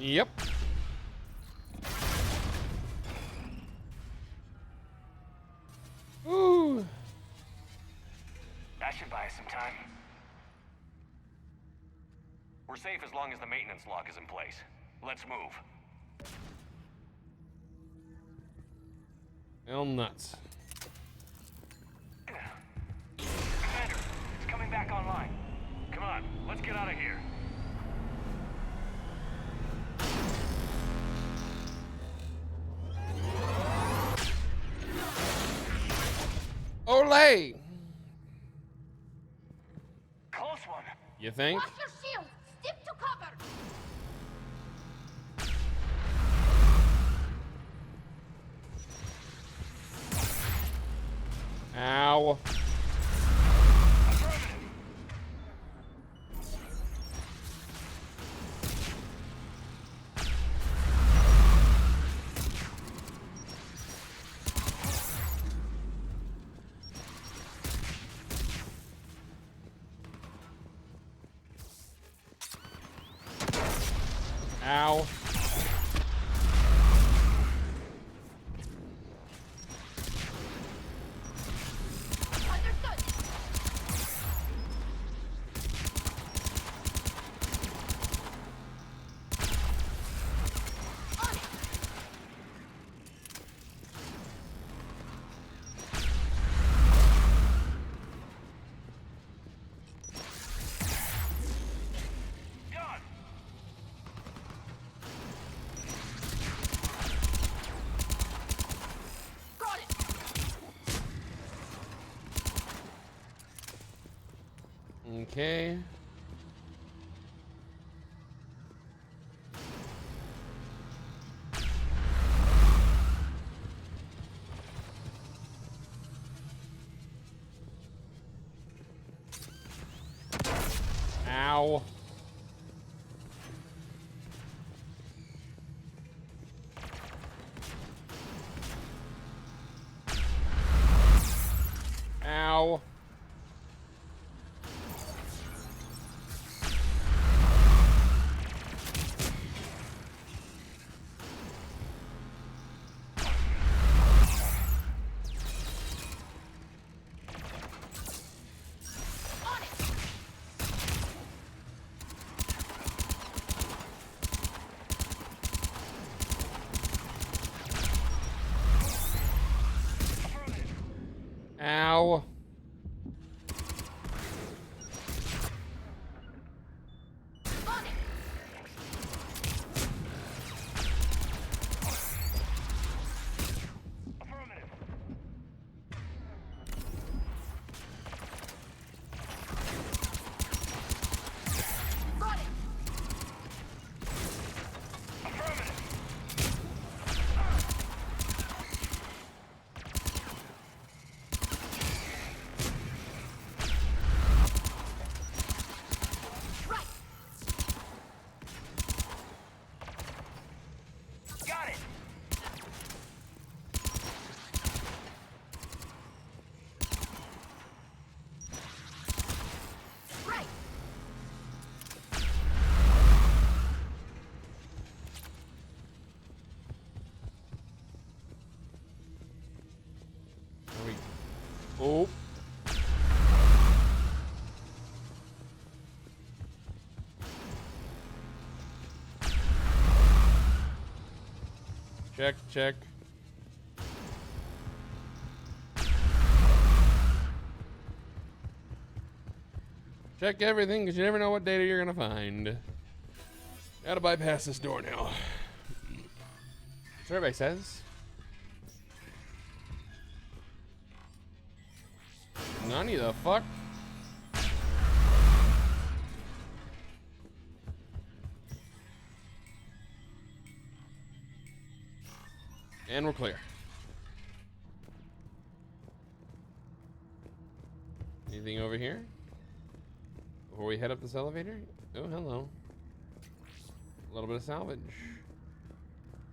Yep. Ooh. That should buy us some time. We're safe as long as the maintenance lock is in place. Let's move. Hell nuts. Commander, it's coming back online. Come on, let's get out of here. Olay! Close one. You think? Watch your shield! Stick to cover! Ow. Ow. Okay. Ow. Ow. Ow. Oh. Check, check. Check everything, because you never know what data you're going to find. Gotta bypass this door now. That's what everybody says. Nani the fuck? And we're clear. Anything over here? Before we head up this elevator? Oh, hello. A little bit of salvage.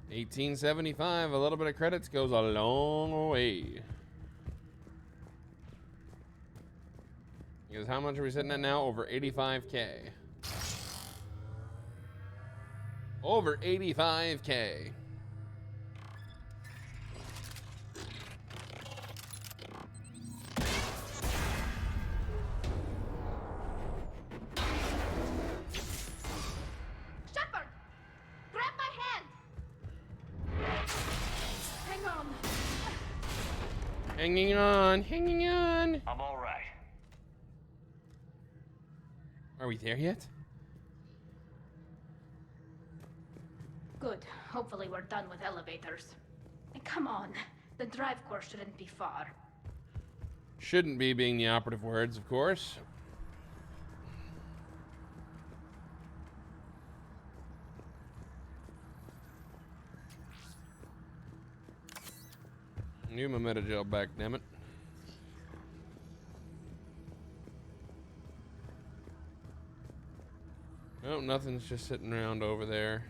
1875. A little bit of credits goes a long way. Because how much are we sitting at now? Over 85K. Over 85K. Shepard! Grab my hand! Hang on. Hanging on, hanging on. I'm all right. Are we there yet? Good. Hopefully we're done with elevators. And come on. The drive core shouldn't be far. Shouldn't be being the operative words, of course. Need my metagel back, damn it. Oh, nothing's just sitting around over there.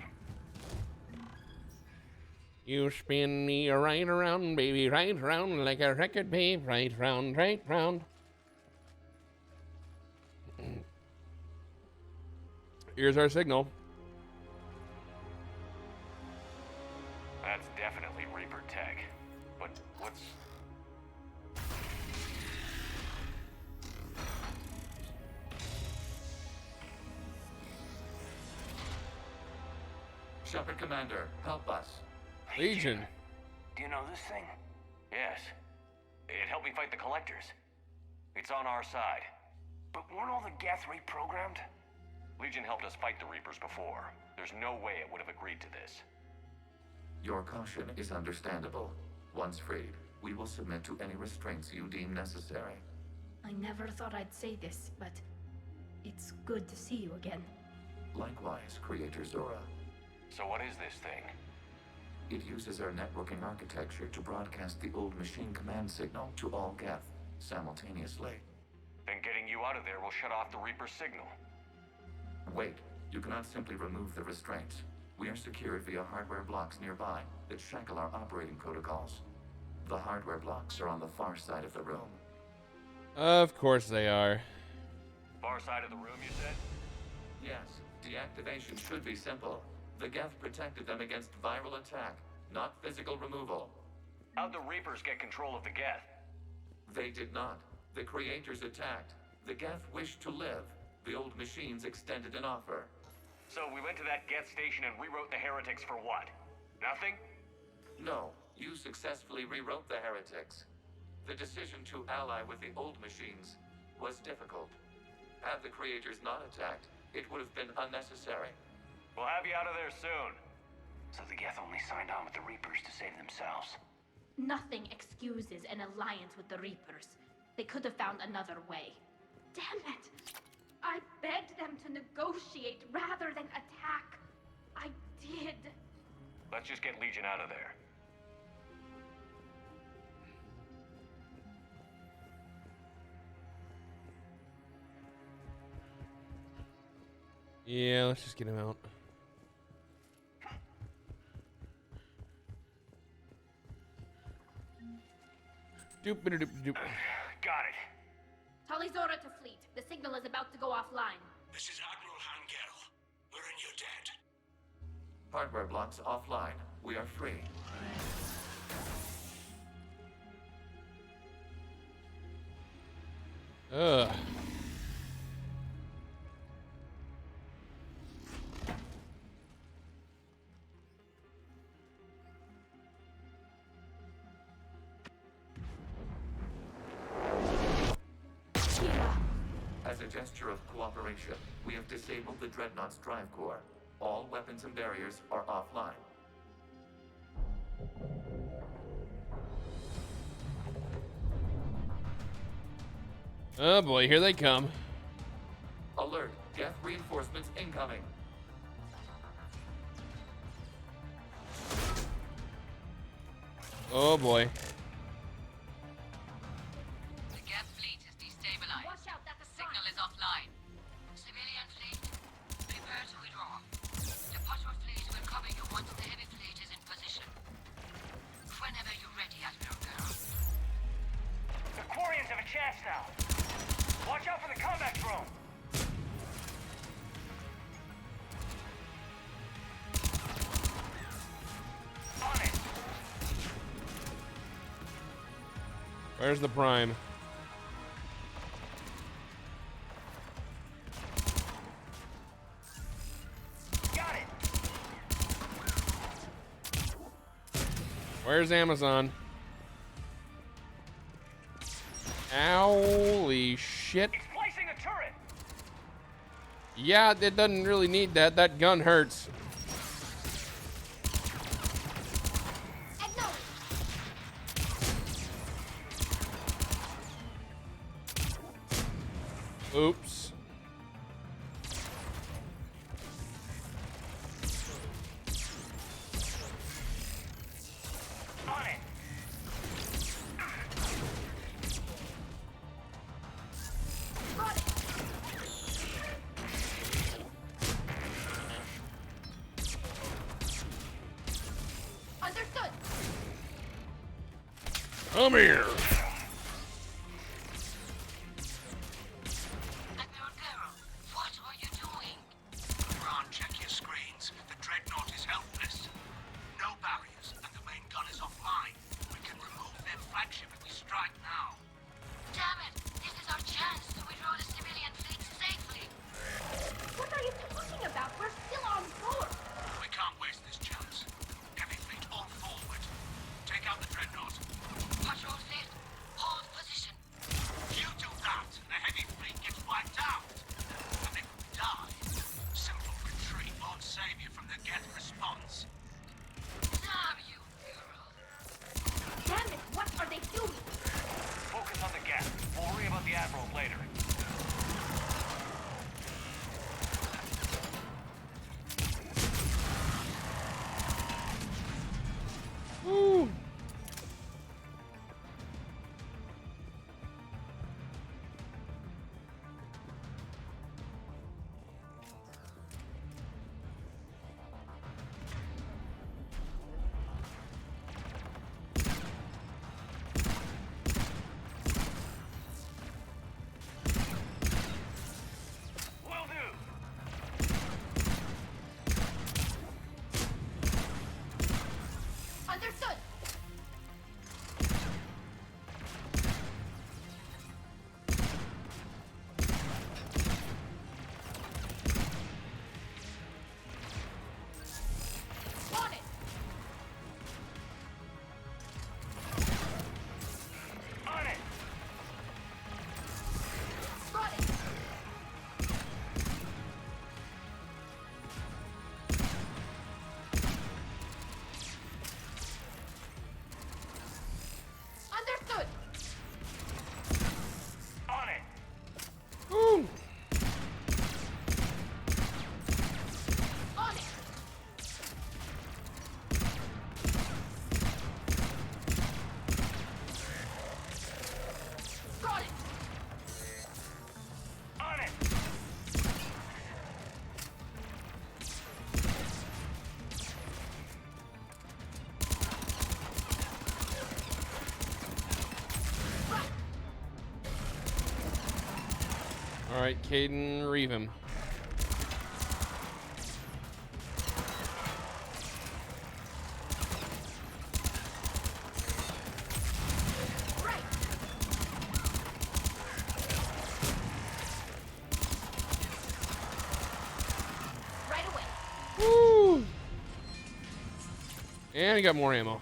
You spin me right around, baby, right round like a record, babe, right round, right round. Here's our signal. That's definitely Reaper tech. But what's... Shepard Commander, help us. Legion. Do you know this thing? Yes. It helped me fight the Collectors. It's on our side. But weren't all the Geth reprogrammed? Legion helped us fight the Reapers before. There's no way it would have agreed to this. Your caution is understandable. Once freed, we will submit to any restraints you deem necessary. I never thought I'd say this, but it's good to see you again. Likewise, Creator Zora. So what is this thing? It uses our networking architecture to broadcast the old machine command signal to all Geth simultaneously. Then getting you out of there will shut off the Reaper signal. Wait, you cannot simply remove the restraints. We are secured via hardware blocks nearby that shackle our operating protocols. The hardware blocks are on the far side of the room. Of course they are. Far side of the room, you said? Yes, deactivation should be simple. The Geth protected them against viral attack, not physical removal. How'd the Reapers get control of the Geth? They did not. The Creators attacked. The Geth wished to live. The old machines extended an offer. So we went to that Geth station and rewrote the heretics for what? Nothing? No, you successfully rewrote the heretics. The decision to ally with the old machines was difficult. Had the Creators not attacked, it would have been unnecessary. We'll have you out of there soon. So the Geth only signed on with the Reapers to save themselves. Nothing excuses an alliance with the Reapers. They could have found another way. Damn it! I begged them to negotiate rather than attack. I did. Let's just get Legion out of there. Yeah, let's just get him out. Doop, doop, doop, doop. Got it. Tali Zora to fleet. The signal is about to go offline. This is Admiral Hangel. We're in your debt. Hardware blocks offline. We are free. Ugh. As a gesture of cooperation, we have disabled the Dreadnaught's drive core. All weapons and barriers are offline. Oh boy, here they come. Alert! Geth reinforcements incoming! Oh boy. The Geth fleet is destabilized. Watch out, that's a signal is offline. Civilian fleet, prepare to withdraw. The Potter fleet will cover you once the heavy fleet is in position. Whenever you're ready, Admiral Girl. The Quarians have a chance now. Watch out for the combat drone. Where's the Prime? Got it. Where's Amazon? Holy shit. It's placing a turret. Yeah, it doesn't really need that. That gun hurts. Oops. On it. Understood. Come here. Admiral Geralt, what are you doing? Ron, check your screens. The Dreadnought is helpless. No barriers, and the main gun is offline. We can remove their flagship if we strike now. Damn it! This is our chance to withdraw the civilian fleet safely. What are you talking about? We're still on board. We can't waste this chance. Heavy fleet all forward. Take out the Dreadnought. Patrol fleet, hold position. You do that, and the heavy fleet gets wiped out. And if we die, simple retreat won't save you from the Geth response. Damn you, Geralt. Damn it, what are they doing? Focus on the Geth. We'll worry about the Admiral later. Woo. Will do. Understood. On it. On it. Got it. Understood. On it. Woo. On it. Got it. On it. All right, Caden, reeve him. Right. Right away. Woo. And he got more ammo.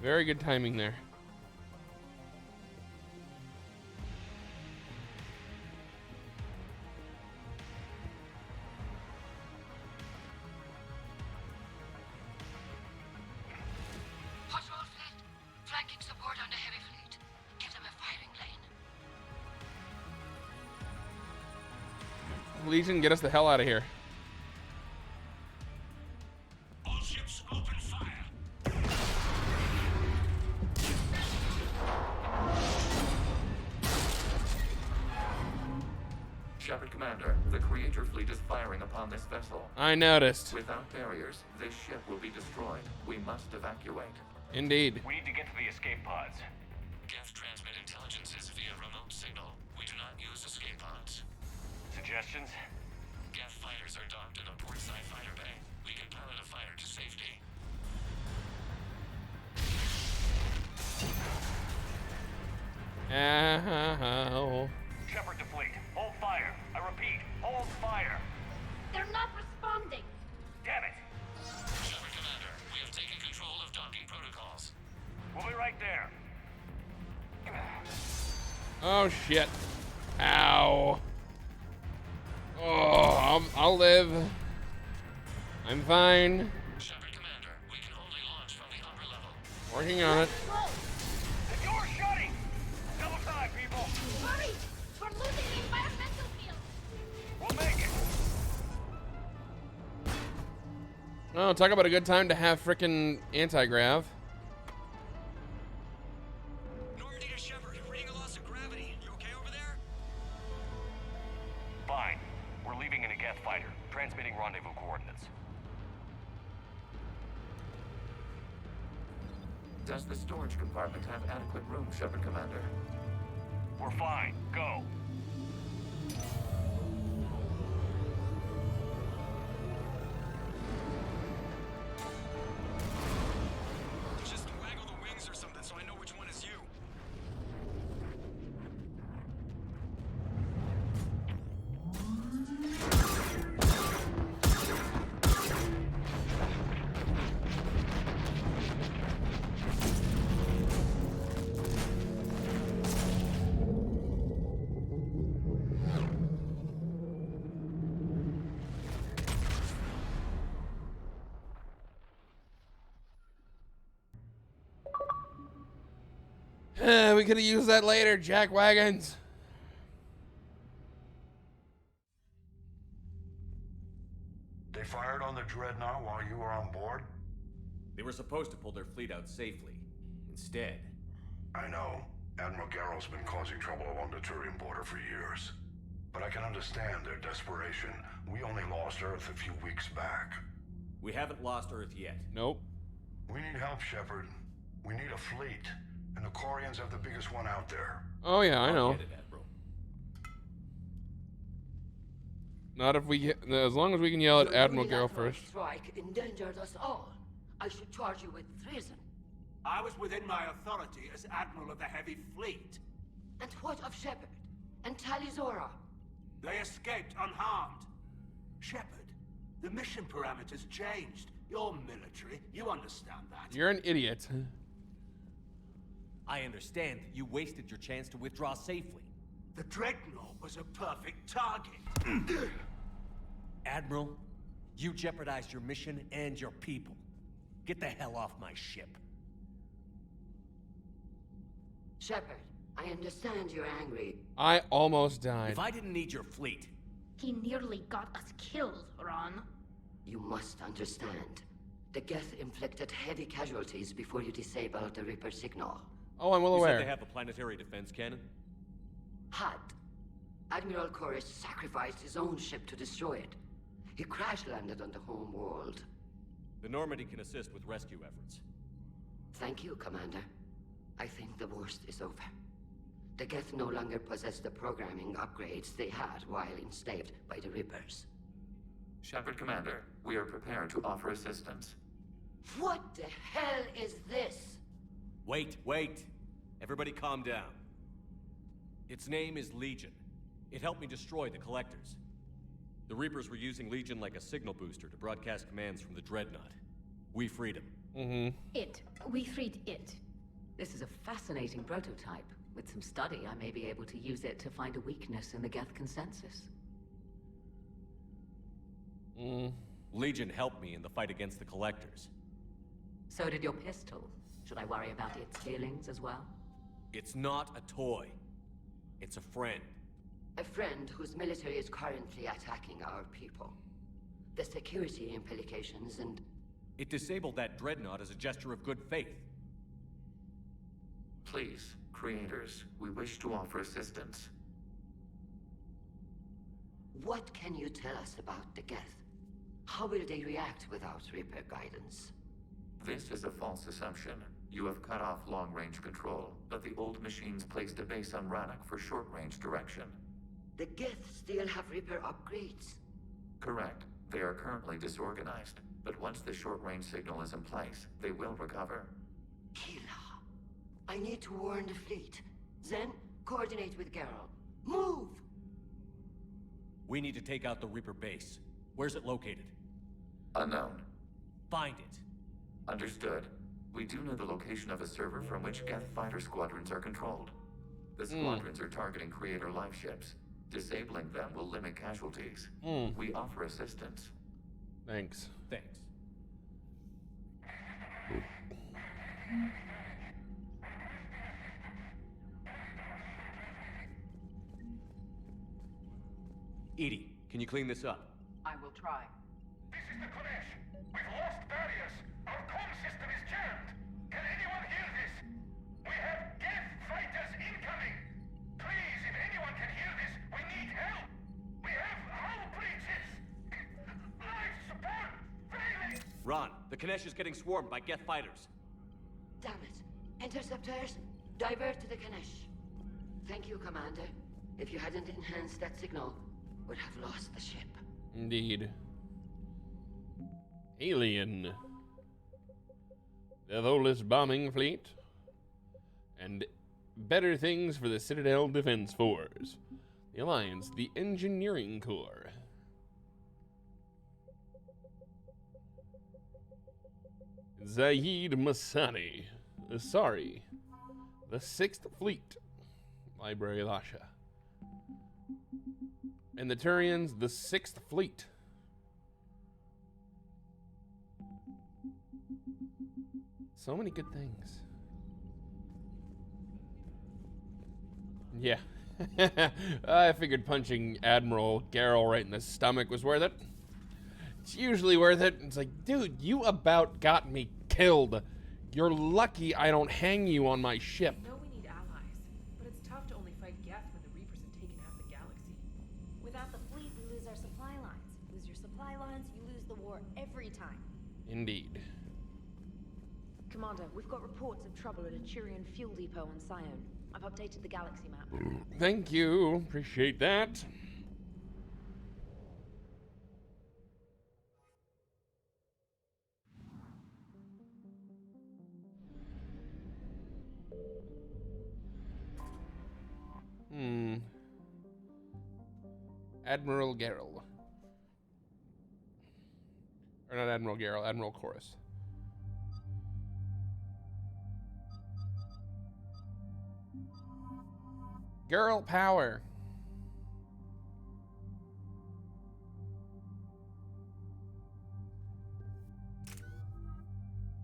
Very good timing there. Patrol fleet, flanking support on the heavy fleet. Give them a firing lane. Legion, get us the hell out of here. All ships open fire. Shepard Commander, the Creator fleet is firing upon this vessel. I noticed. Without barriers, this ship will be destroyed. We must evacuate. Indeed. We need to get to the escape pods. Geth transmit intelligences via remote signal. We do not use escape pods. Suggestions? Geth fighters are docked in a portside fighter bay. We can pilot a fighter to safety. Ow. Shepard to fleet. Hold fire. I repeat, hold fire. They're not responding. Damn it. Shepard Commander, we have taken control of docking protocols. We'll be right there. Oh shit. Ow. Oh, I'll live. I'm fine. Shepard Commander, we can only launch from the upper level. Working on it. The door's shutting. Double time, people. Hurry! We're losing the environmental field. We'll make it. Oh, talk about a good time to have frickin' anti-grav. Fine. We're leaving in a Geth Fighter. Transmitting rendezvous coordinates. Does the storage compartment have adequate room, Shepard Commander? We're fine. Go. Just waggle the wings or something so I know which one is you. We could have used that later, jack wagons. They fired on the Dreadnought while you were on board? They were supposed to pull their fleet out safely. Instead... I know. Admiral Garrow's been causing trouble along the Turian border for years. But I can understand their desperation. We only lost Earth a few weeks back. We haven't lost Earth yet. Nope. We need help, Shepard. We need a fleet. And the Quarians have the biggest one out there. Oh yeah, I know. Get it, Admiral. Not if we get, as long as we can yell at Admiral Garrow first. Strike endangered us all. I should charge you with treason. I was within my authority as Admiral of the Heavy Fleet. And what of Shepard? And Tali Zora? They escaped unharmed. Shepard, the mission parameters changed. You're military. You understand that. You're an idiot. I understand that you wasted your chance to withdraw safely. The Dreadnought was a perfect target. Admiral, you jeopardized your mission and your people. Get the hell off my ship. Shepard, I understand you're angry. I almost died. If I didn't need your fleet... He nearly got us killed, Ron. You must understand. The Geth inflicted heavy casualties before you disabled the Reaper signal. Oh, I'm well aware. You said they have a planetary defense cannon? Had. Admiral Chorus sacrificed his own ship to destroy it. He crash-landed on the home world. The Normandy can assist with rescue efforts. Thank you, Commander. I think the worst is over. The Geth no longer possess the programming upgrades they had while enslaved by the Reapers. Shepard Commander, we are prepared to offer assistance. What the hell is this? Wait. Everybody calm down. Its name is Legion. It helped me destroy the Collectors. The Reapers were using Legion like a signal booster to broadcast commands from the Dreadnought. We freed him. We freed it. This is a fascinating prototype. With some study, I may be able to use it to find a weakness in the Geth consensus. Legion helped me in the fight against the Collectors. So did your pistol. Should I worry about its feelings as well? It's not a toy. It's a friend. A friend whose military is currently attacking our people. The security implications and... It disabled that Dreadnought as a gesture of good faith. Please, creators, we wish to offer assistance. What can you tell us about the Geth? How will they react without Reaper guidance? This is a false assumption. You have cut off long-range control, but the old machines placed a base on Rannoch for short-range direction. The Geth still have Reaper upgrades? Correct. They are currently disorganized, but once the short-range signal is in place, they will recover. Hila, I need to warn the fleet. Zen, coordinate with Geralt. Move! We need to take out the Reaper base. Where's it located? Unknown. Find it. Understood. We do know the location of a server from which Geth Fighter Squadrons are controlled. The squadrons are targeting Creator life ships. Disabling them will limit casualties. We offer assistance. Thanks. Thanks. Edie, can you clean this up? I will try. This is the Kodesh. We've lost barriers. Our comm system is jammed. Can anyone hear this? We have Geth fighters incoming. Please, if anyone can hear this, we need help. We have hull breaches. Life support failing. Ron, the Kodesh is getting swarmed by Geth fighters. Damn it. Interceptors, divert to the Ganesh. Thank you, Commander. If you hadn't enhanced that signal, would have lost the ship. Indeed. Alien. The oldest bombing fleet. And better things for the Citadel Defense Force. The Alliance, the Engineering Corps. Zaeed Masani. Sorry. The 6th Fleet. Library Lasha. And the Turians, the 6th Fleet. So many good things. Yeah. I figured punching Admiral Geralt right in the stomach was worth it. It's usually worth it. It's like, dude, you about got me killed. You're lucky I don't hang you on my ship. I know we need allies, but it's tough to only fight Geth when the Reapers have taken half the galaxy. Without the fleet, we lose our supply lines. Lose your supply lines, you lose the war every time. Indeed. Commander, we've got reports of trouble at a Turian fuel depot on Sion. I've updated the galaxy map. Thank you. Appreciate that. Admiral Geralt. Or not Admiral Geralt, Admiral Chorus. Girl power.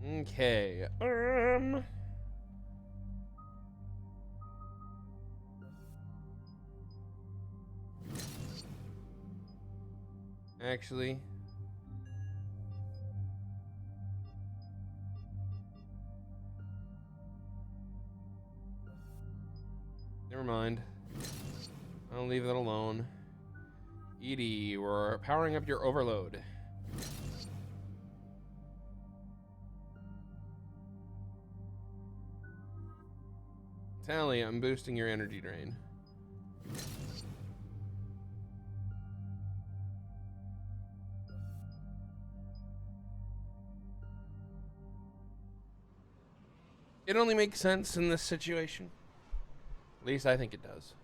Okay. Actually, never mind. I'll leave that alone. Edie, we're powering up your overload. Tali, I'm boosting your energy drain. It only makes sense in this situation. At least I think it does.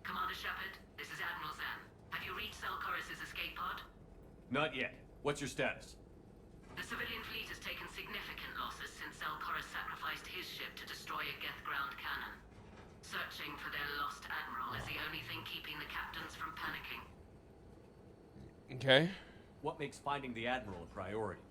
Commander Shepard, this is Admiral Zen. Have you reached Selchoris' escape pod? Not yet. What's your status? The civilian fleet has taken significant losses since Selchoris sacrificed his ship to destroy a Geth ground cannon. Searching for their lost admiral is the only thing keeping the captains from panicking. Okay. What makes finding the Admiral a priority?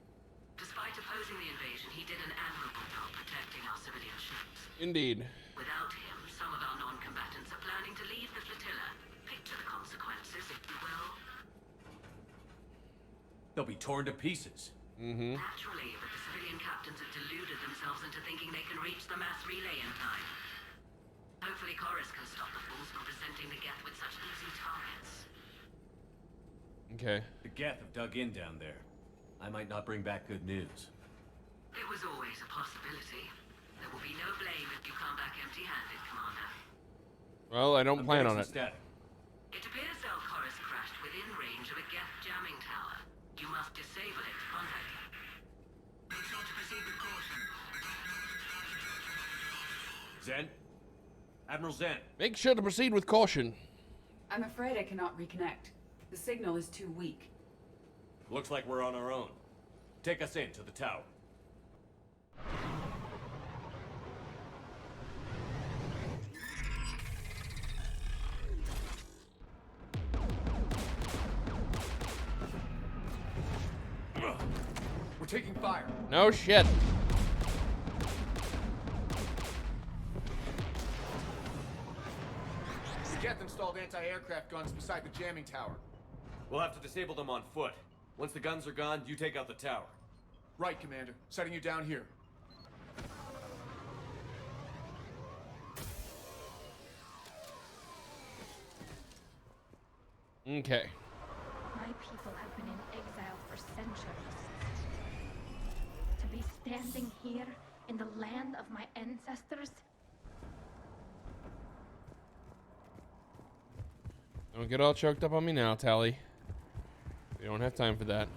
Despite opposing the invasion, he did an admirable job protecting our civilian ships. Indeed. Without him, some of our non-combatants are planning to leave the flotilla. Picture the consequences, if you will. They'll be torn to pieces. Naturally, but the civilian captains have deluded themselves into thinking they can reach the mass relay in time. Hopefully Chorus can stop the fools from presenting the Geth with such easy targets. Okay. The Geth have dug in down there. I might not bring back good news. It was always a possibility. There will be no blame if you come back empty-handed, Commander. Well, I don't plan on it. It appears Selchoris crashed within range of a Geth jamming tower. You must disable it to contact him. Make sure to proceed with caution. Zen? Admiral Zen. Make sure to proceed with caution. I'm afraid I cannot reconnect. The signal is too weak. Looks like we're on our own. Take us in to the tower. We're taking fire. No shit. Geth installed anti-aircraft guns beside the jamming tower. We'll have to disable them on foot. Once the guns are gone, you take out the tower. Right, Commander. Setting you down here. Okay. My people have been in exile for centuries. To be standing here in the land of my ancestors. Don't get all choked up on me now, Tali. We don't have time for that.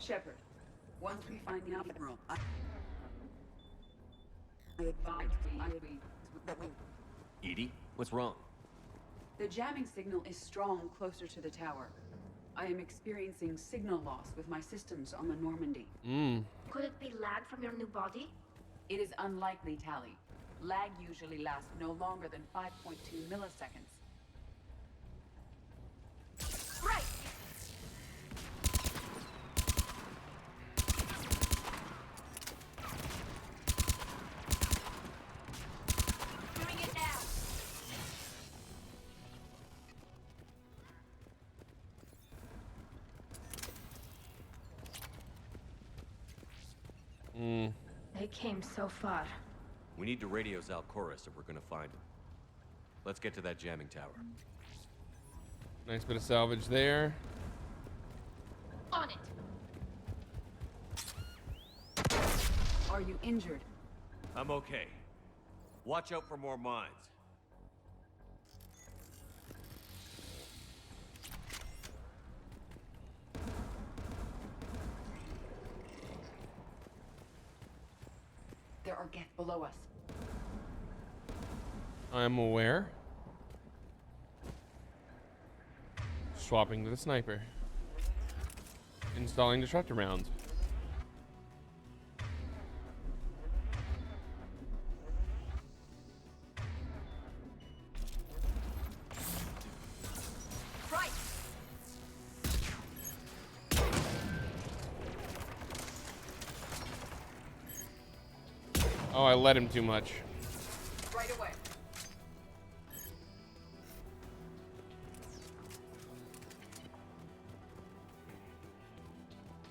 Shepard, once we find the Admiral, I advise that we... Edie, what's wrong? The jamming signal is strong closer to the tower. I am experiencing signal loss with my systems on the Normandy. Could it be lag from your new body? It is unlikely, Tali. Lag usually lasts no longer than 5.2 milliseconds. Right! Doing it now! They came so far. We need to radio Zalcoris if we're gonna find him. Let's get to that jamming tower. Nice bit of salvage there. On it! Are you injured? I'm okay. Watch out for more mines. There are Geth below us. I'm aware. Swapping to the sniper. Installing disruptor rounds. Right! Oh, I let him too much. Right away.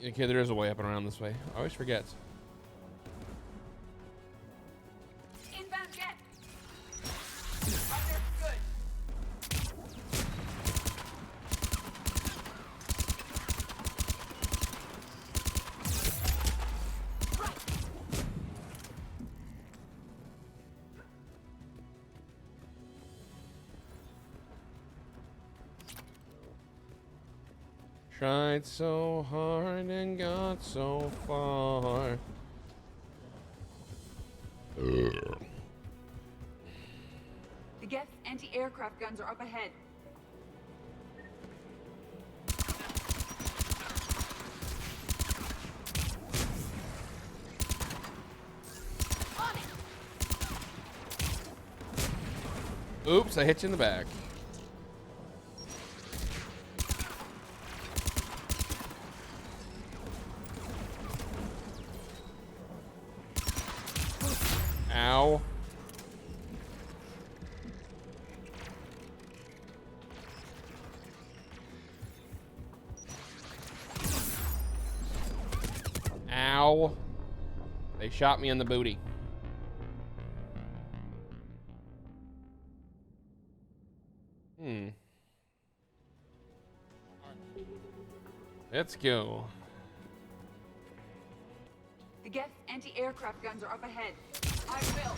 Okay, there is a way up and around this way. I always forget. Inbound jet! Tried so hard and got so far. The Geth anti-aircraft guns are up ahead. Oops, I hit you in the back. Ow. Ow. They shot me in the booty. Let's go. The Geth anti-aircraft guns are up ahead. I will.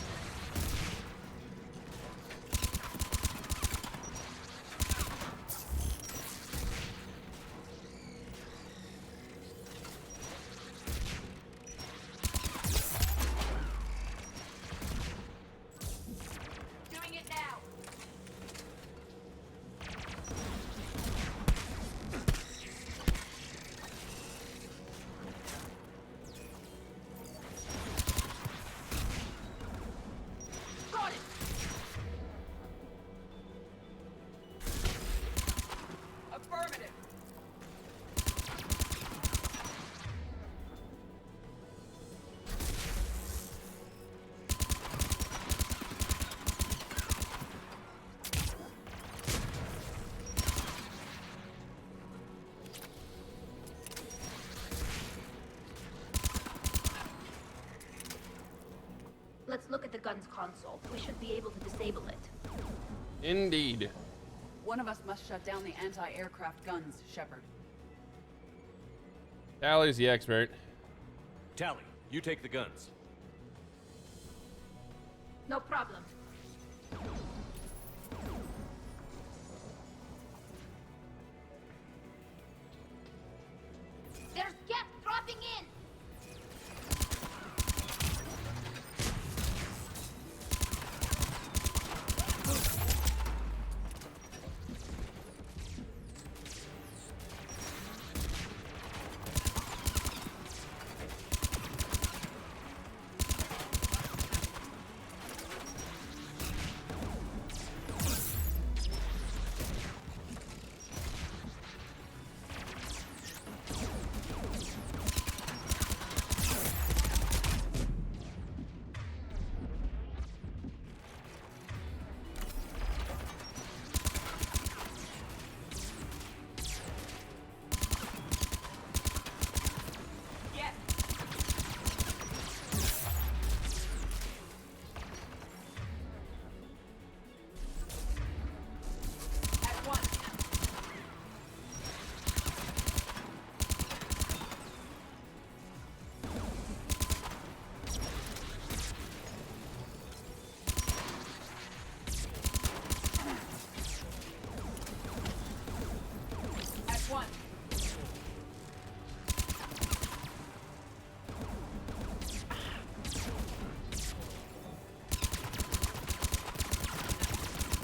Let's look at the gun's console. We should be able to disable it. Indeed. One of us must shut down the anti-aircraft guns, Shepard. Tali's the expert. Tali, you take the guns. No problem. There's Geth dropping in!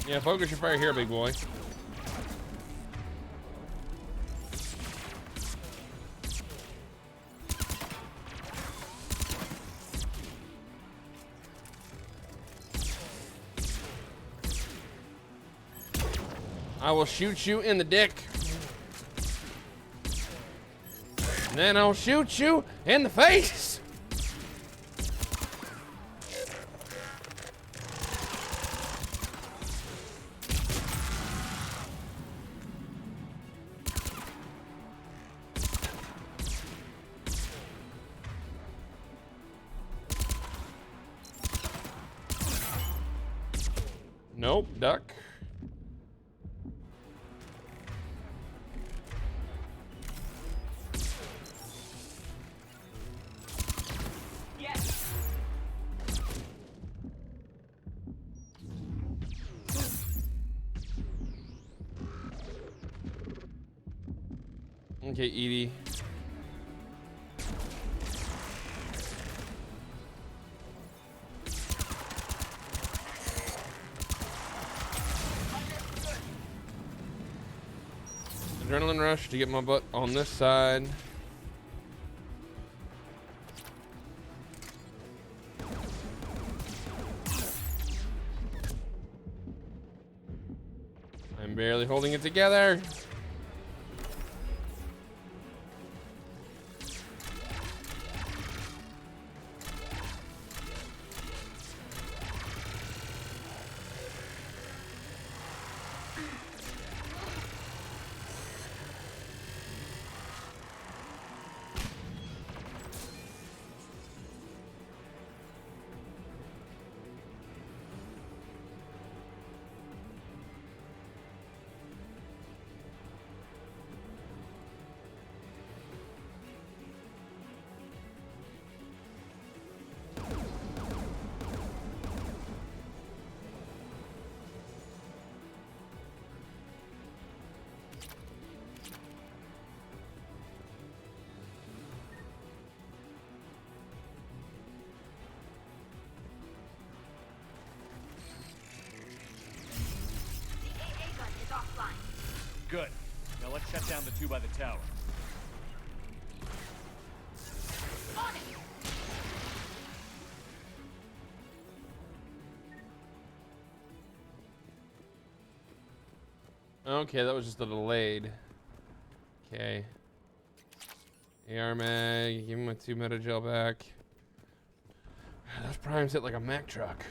Yeah, focus your fire here, big boy. I will shoot you in the dick. And then I'll shoot you in the face. Nope, duck. Yes. Okay, Edie. Adrenaline rush to get my butt on this side. I'm barely holding it together. Good. Now let's shut down the two by the tower. On it! Okay, that was just a delayed. Okay. AR mag, give him my 2 meta gel back. Those primes hit like a Mack truck.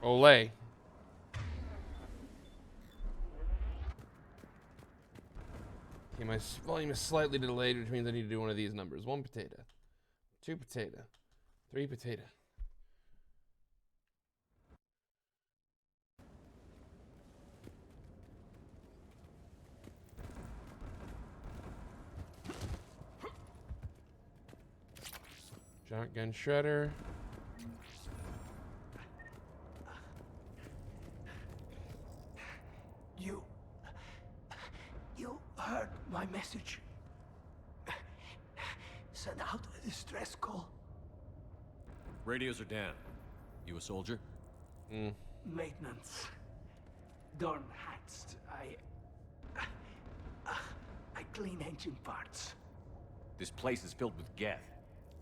Olay. Okay, my volume is slightly delayed, which means I need to do one of these numbers. 1 potato, 2 potato, 3 potato. Shotgun shredder. You heard my message. Send out a distress call. Radios are down. You a soldier? Maintenance. Dorn hats. I clean engine parts. This place is filled with Geth.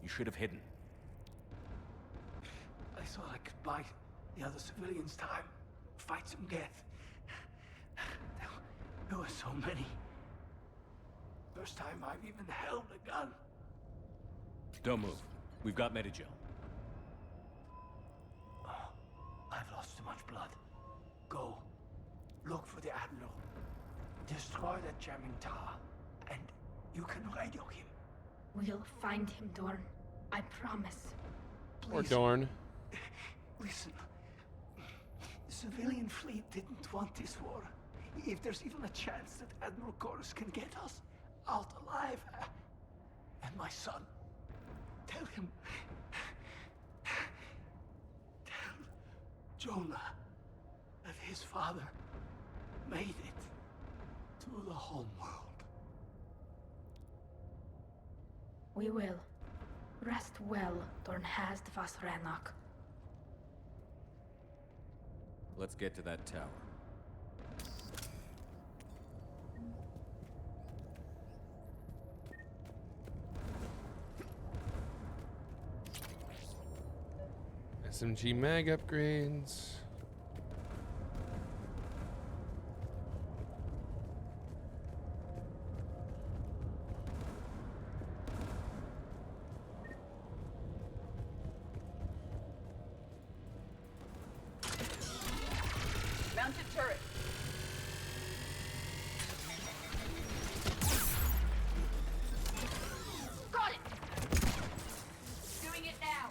You should have hidden. I thought I could buy the other civilians time. Fight some Geth. There were so many. First time I've even held a gun. Don't move. We've got Medigel. I've lost too much blood. Go. Look for the Admiral. Destroy that jamming tower. And you can radio him. We'll find him, Dorn. I promise. Or Dorn. Listen. The civilian fleet didn't want this war. If there's even a chance that Admiral Chorus can get us out alive, and my son, tell him, tell Jonah that his father made it to the homeworld. We will. Rest well, Dorn has vas Rannoch. Let's get to that tower. SMG mag upgrades. Mounted turret. Got it! Doing it now!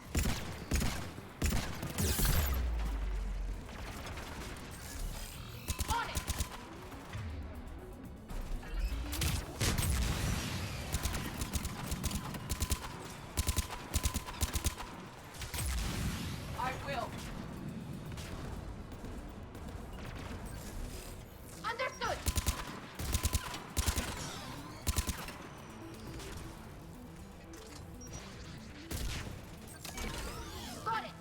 On it! I will. Understood! Got it!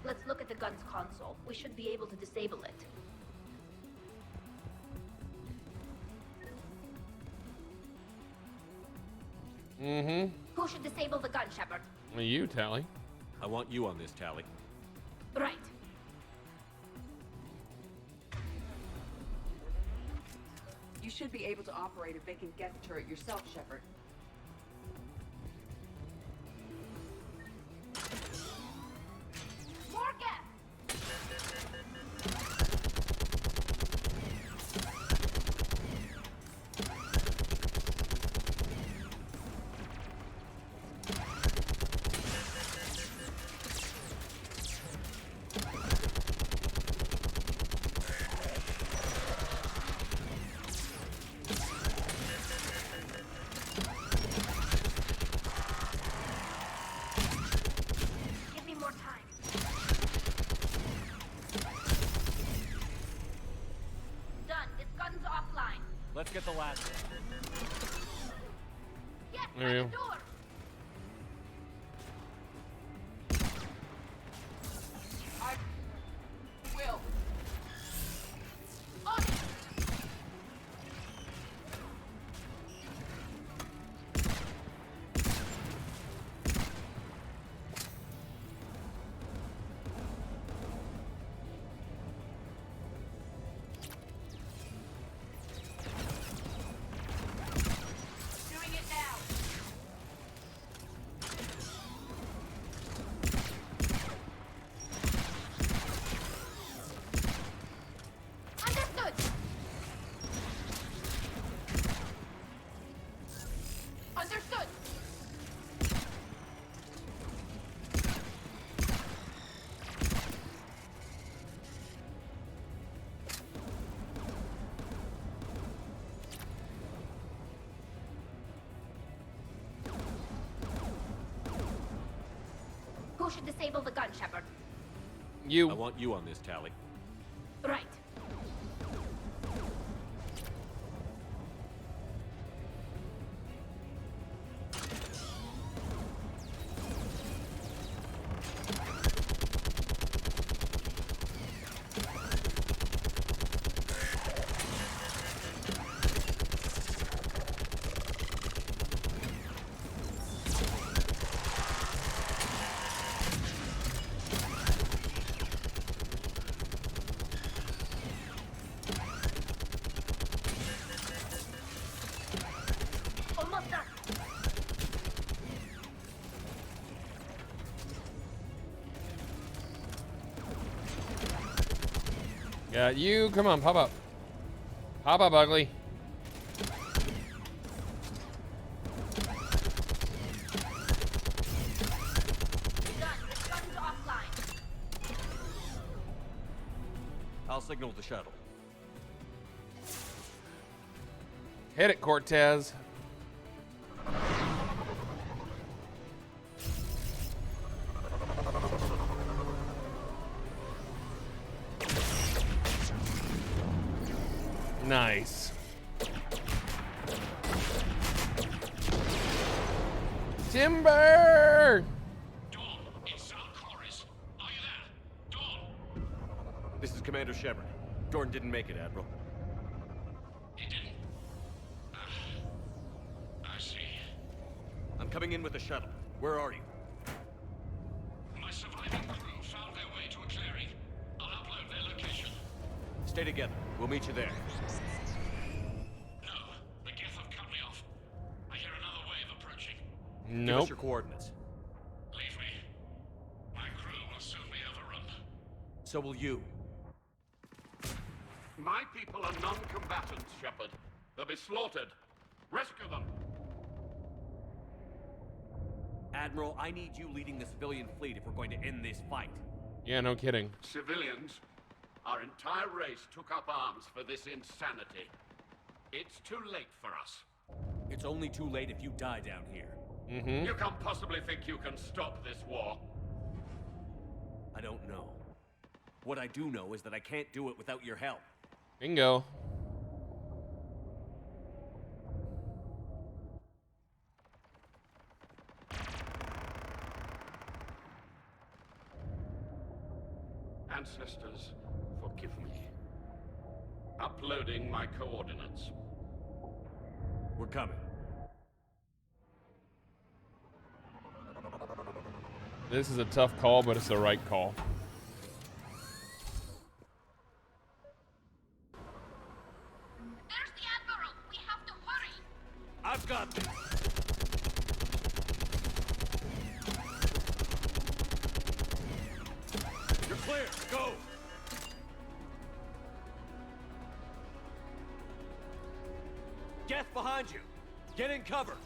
Let's look at the gun's console. We should be able to disable it. Mm-hmm. Who should disable the gun, Shepard? You, Tali. I want you on this, Tali. Right. You should be able to operate a vacant Geth turret yourself, Shepard. More Geth! Give me more time. Done. This gun's offline. Let's get the last one. Yes, There you by the go. door. I will. On it. should disable the gun, Shepard. You. I want you on this, Tali. Right. Almost done. Got you. Come on, pop up. Pop up, ugly. I'll signal the shuttle. Hit it, Cortez. Nice. Timber! This is Commander Shepard. Jordan didn't make it, Admiral. He didn't? I see. I'm coming in with the shuttle. Where are you? My surviving crew found their way to a clearing. I'll upload their location. Stay together. We'll meet you there. No, the Geth have cut me off. I hear another wave approaching. Give Nope. us your coordinates. Leave me. My crew will soon be overrun. So will you. My people are non-combatants, Shepard. They'll be slaughtered. Rescue them. Admiral, I need you leading the civilian fleet if we're going to end this fight. Yeah, no kidding. Civilians, our entire race took up arms for this insanity. It's too late for us. It's only too late if you die down here. Mm-hmm. You can't possibly think you can stop this war. I don't know. What I do know is that I can't do it without your help. Bingo. Ancestors, forgive me. Uploading my coordinates. We're coming. This is a tough call, but it's the right call. There's the Admiral. We have to hurry. I've got this. You're clear. Go. Geth behind you. Get in cover.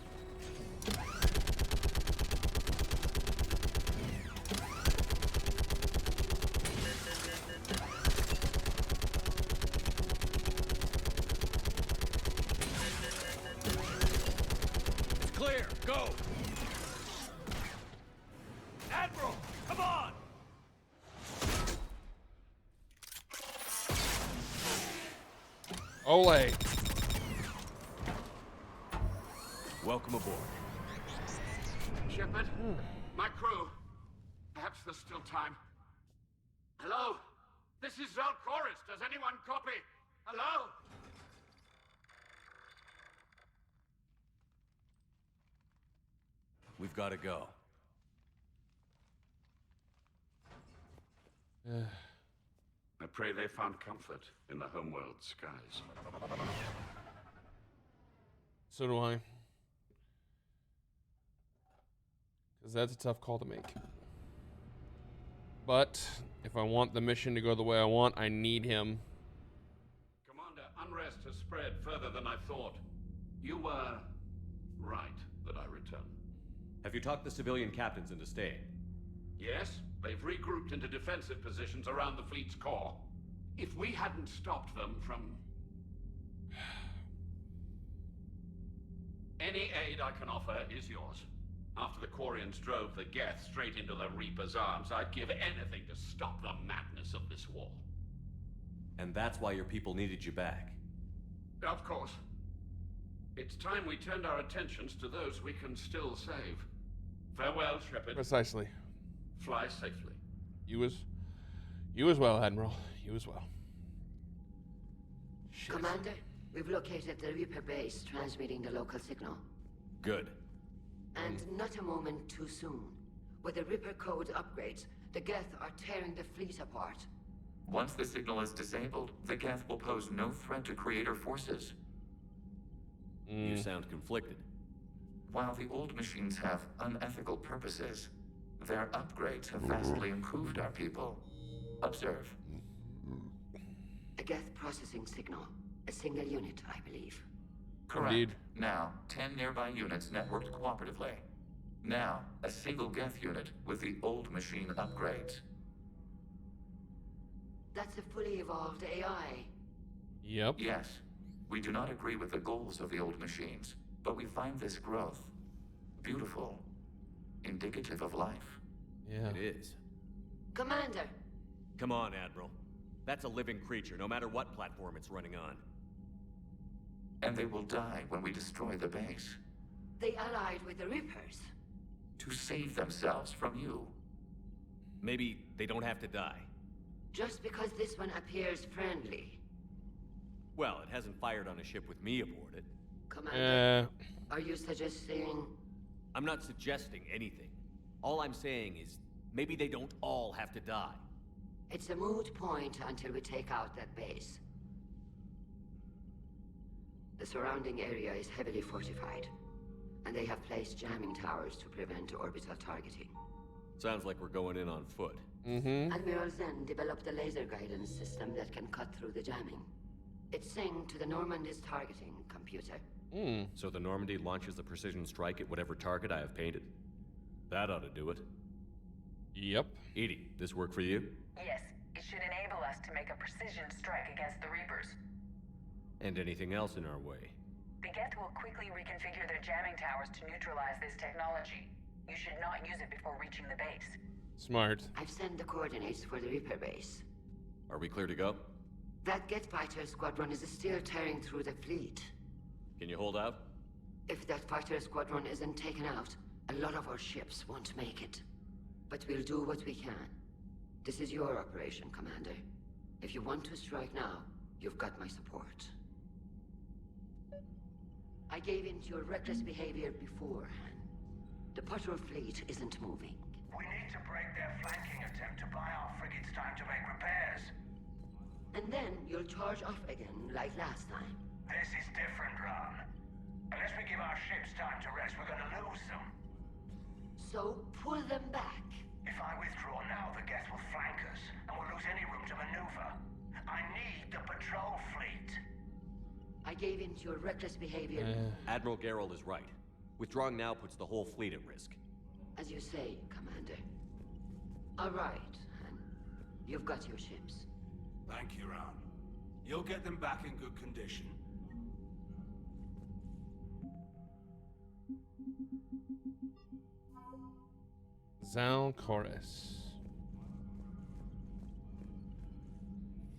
It's clear. Go. Admiral, come on. Ole. Welcome aboard. Shepard, my crew. Perhaps there's still time. Hello? This is Zalcoris. Does anyone copy? Hello? We've got to go. I pray they found comfort in the homeworld skies. So do I. Because that's a tough call to make. But if I want the mission to go the way I want, I need him. Commander, unrest has spread further than I thought. You were right that I return. Have you talked the civilian captains into staying? Yes, they've regrouped into defensive positions around the fleet's core. If we hadn't stopped them from... Any aid I can offer is yours. After the Quarians drove the Geth straight into the Reaper's arms, I'd give anything to stop the madness of this war. And that's why your people needed you back. Of course. It's time we turned our attentions to those we can still save. Farewell, Shepard. Precisely. Fly safely. You as well, Admiral. You as well. Shit. Commander, we've located the Reaper base transmitting the local signal. Good. And not a moment too soon. With the Reaper code upgrades, the Geth are tearing the fleet apart. Once the signal is disabled, the Geth will pose no threat to Creator forces. You sound conflicted. While the old machines have unethical purposes, their upgrades have vastly improved our people. Observe. A Geth processing signal. A single unit, I believe. Correct. Indeed. Now, 10 nearby units networked cooperatively. Now, a single Geth unit with the old machine upgrades. That's a fully evolved AI. Yep. Yes. We do not agree with the goals of the old machines, but we find this growth beautiful, indicative of life. Yeah. It is. Commander! Come on, Admiral. That's a living creature, no matter what platform it's running on. And they will die when we destroy the base. They allied with the Reapers. To save themselves from you. Maybe they don't have to die. Just because this one appears friendly. Well, it hasn't fired on a ship with me aboard it. Commander, are you suggesting... I'm not suggesting anything. All I'm saying is, maybe they don't all have to die. It's a moot point until we take out that base. The surrounding area is heavily fortified, and they have placed jamming towers to prevent orbital targeting. Sounds like we're going in on foot. Admiral Zen developed a laser guidance system that can cut through the jamming. It's synced to the Normandy's targeting computer. So the Normandy launches a precision strike at whatever target I have painted? That ought to do it. Yep. Edie, this work for you? Yes, it should enable us to make a precision strike against the Reapers. And anything else in our way? The Geth will quickly reconfigure their jamming towers to neutralize this technology. You should not use it before reaching the base. Smart. I've sent the coordinates for the Reaper base. Are we clear to go? That Geth Fighter Squadron is still tearing through the fleet. Can you hold out? If that fighter squadron isn't taken out, a lot of our ships won't make it. But we'll do what we can. This is your operation, Commander. If you want to strike now, you've got my support. I gave in to your reckless behavior beforehand. The patrol fleet isn't moving. We need to break their flanking attempt to buy our frigates time to make repairs. And then you'll charge off again, like last time. This is different, Ron. Unless we give our ships time to rest, we're gonna lose them. So, pull them back. If I withdraw now, the Geth will flank us, and we'll lose any room to maneuver. I need the patrol fleet. I gave in to your reckless behavior. Admiral Geralt is right. Withdrawing now puts the whole fleet at risk. As you say, Commander. All right, and you've got your ships. Thank you, Ron. You'll get them back in good condition. Zalcoris.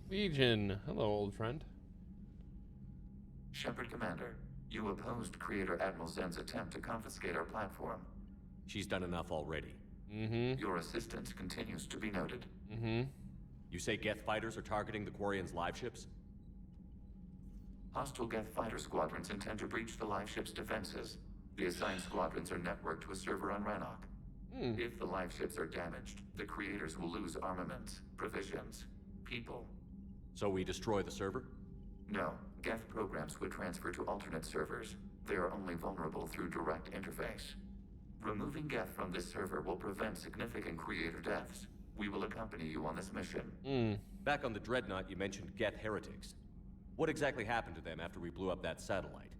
Legion. Hello, old friend. Shepard Commander, you opposed Creator Admiral Zen's attempt to confiscate our platform. She's done enough already. Your assistance continues to be noted. You say Geth fighters are targeting the Quarians' live ships? Hostile Geth Fighter Squadrons intend to breach the live ship's defenses. The assigned squadrons are networked to a server on Rannoch. If the live ships are damaged, the creators will lose armaments, provisions, people. So we destroy the server? No, Geth programs would transfer to alternate servers. They are only vulnerable through direct interface. Removing Geth from this server will prevent significant creator deaths. We will accompany you on this mission. Back on the Dreadnought, you mentioned Geth heretics. What exactly happened to them after we blew up that satellite?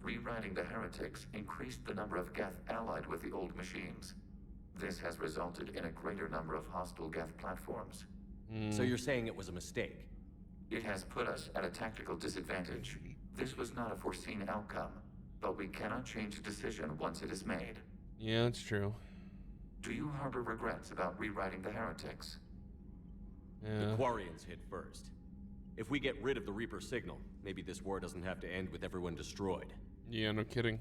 Rewriting the heretics increased the number of Geth allied with the old machines. This has resulted in a greater number of hostile Geth platforms. So you're saying it was a mistake? It has put us at a tactical disadvantage. This was not a foreseen outcome, but we cannot change a decision once it is made. Yeah, that's true. Do you harbor regrets about rewriting the heretics? Yeah. The Quarians hit first. If we get rid of the Reaper signal, maybe this war doesn't have to end with everyone destroyed. Yeah, no kidding.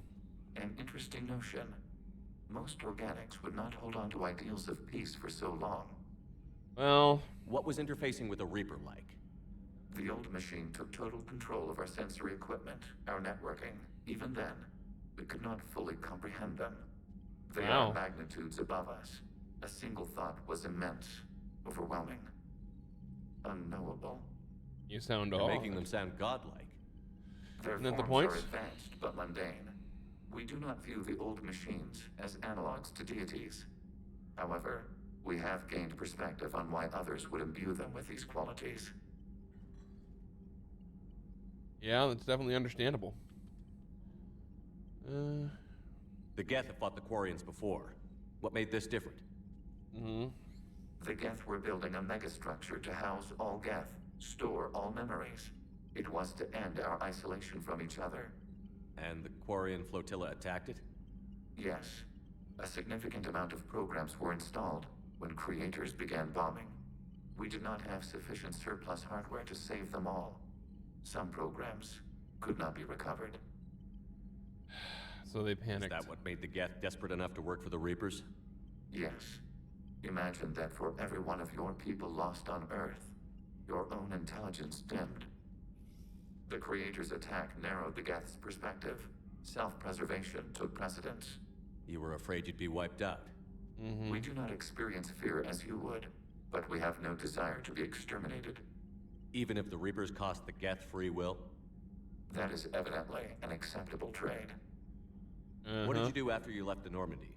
An interesting notion. Most organics would not hold on to ideals of peace for so long. Well, what was interfacing with a Reaper like? The old machine took total control of our sensory equipment, our networking. Even then, we could not fully comprehend them. They are magnitudes above us. A single thought was immense, overwhelming, unknowable. You sound You're odd. making them sound godlike. Their Isn't that the forms point? are advanced but mundane. We do not view the old machines as analogs to deities. However, we have gained perspective on why others would imbue them with these qualities. Yeah, that's definitely understandable. The Geth have fought the Quarians before. What made this different? The Geth were building a megastructure to house all Geth, store all memories. It was to end our isolation from each other. And the Quarian flotilla attacked it? Yes. A significant amount of programs were installed when creators began bombing. We did not have sufficient surplus hardware to save them all. Some programs could not be recovered. So they panicked. Is that what made the Geth desperate enough to work for the Reapers? Yes. Imagine that for every one of your people lost on Earth, your own intelligence dimmed. The Creator's attack narrowed the Geth's perspective. Self-preservation took precedence. You were afraid you'd be wiped out. We do not experience fear as you would, but we have no desire to be exterminated. Even if the Reapers cost the Geth free will? That is evidently an acceptable trade. What did you do after you left the Normandy?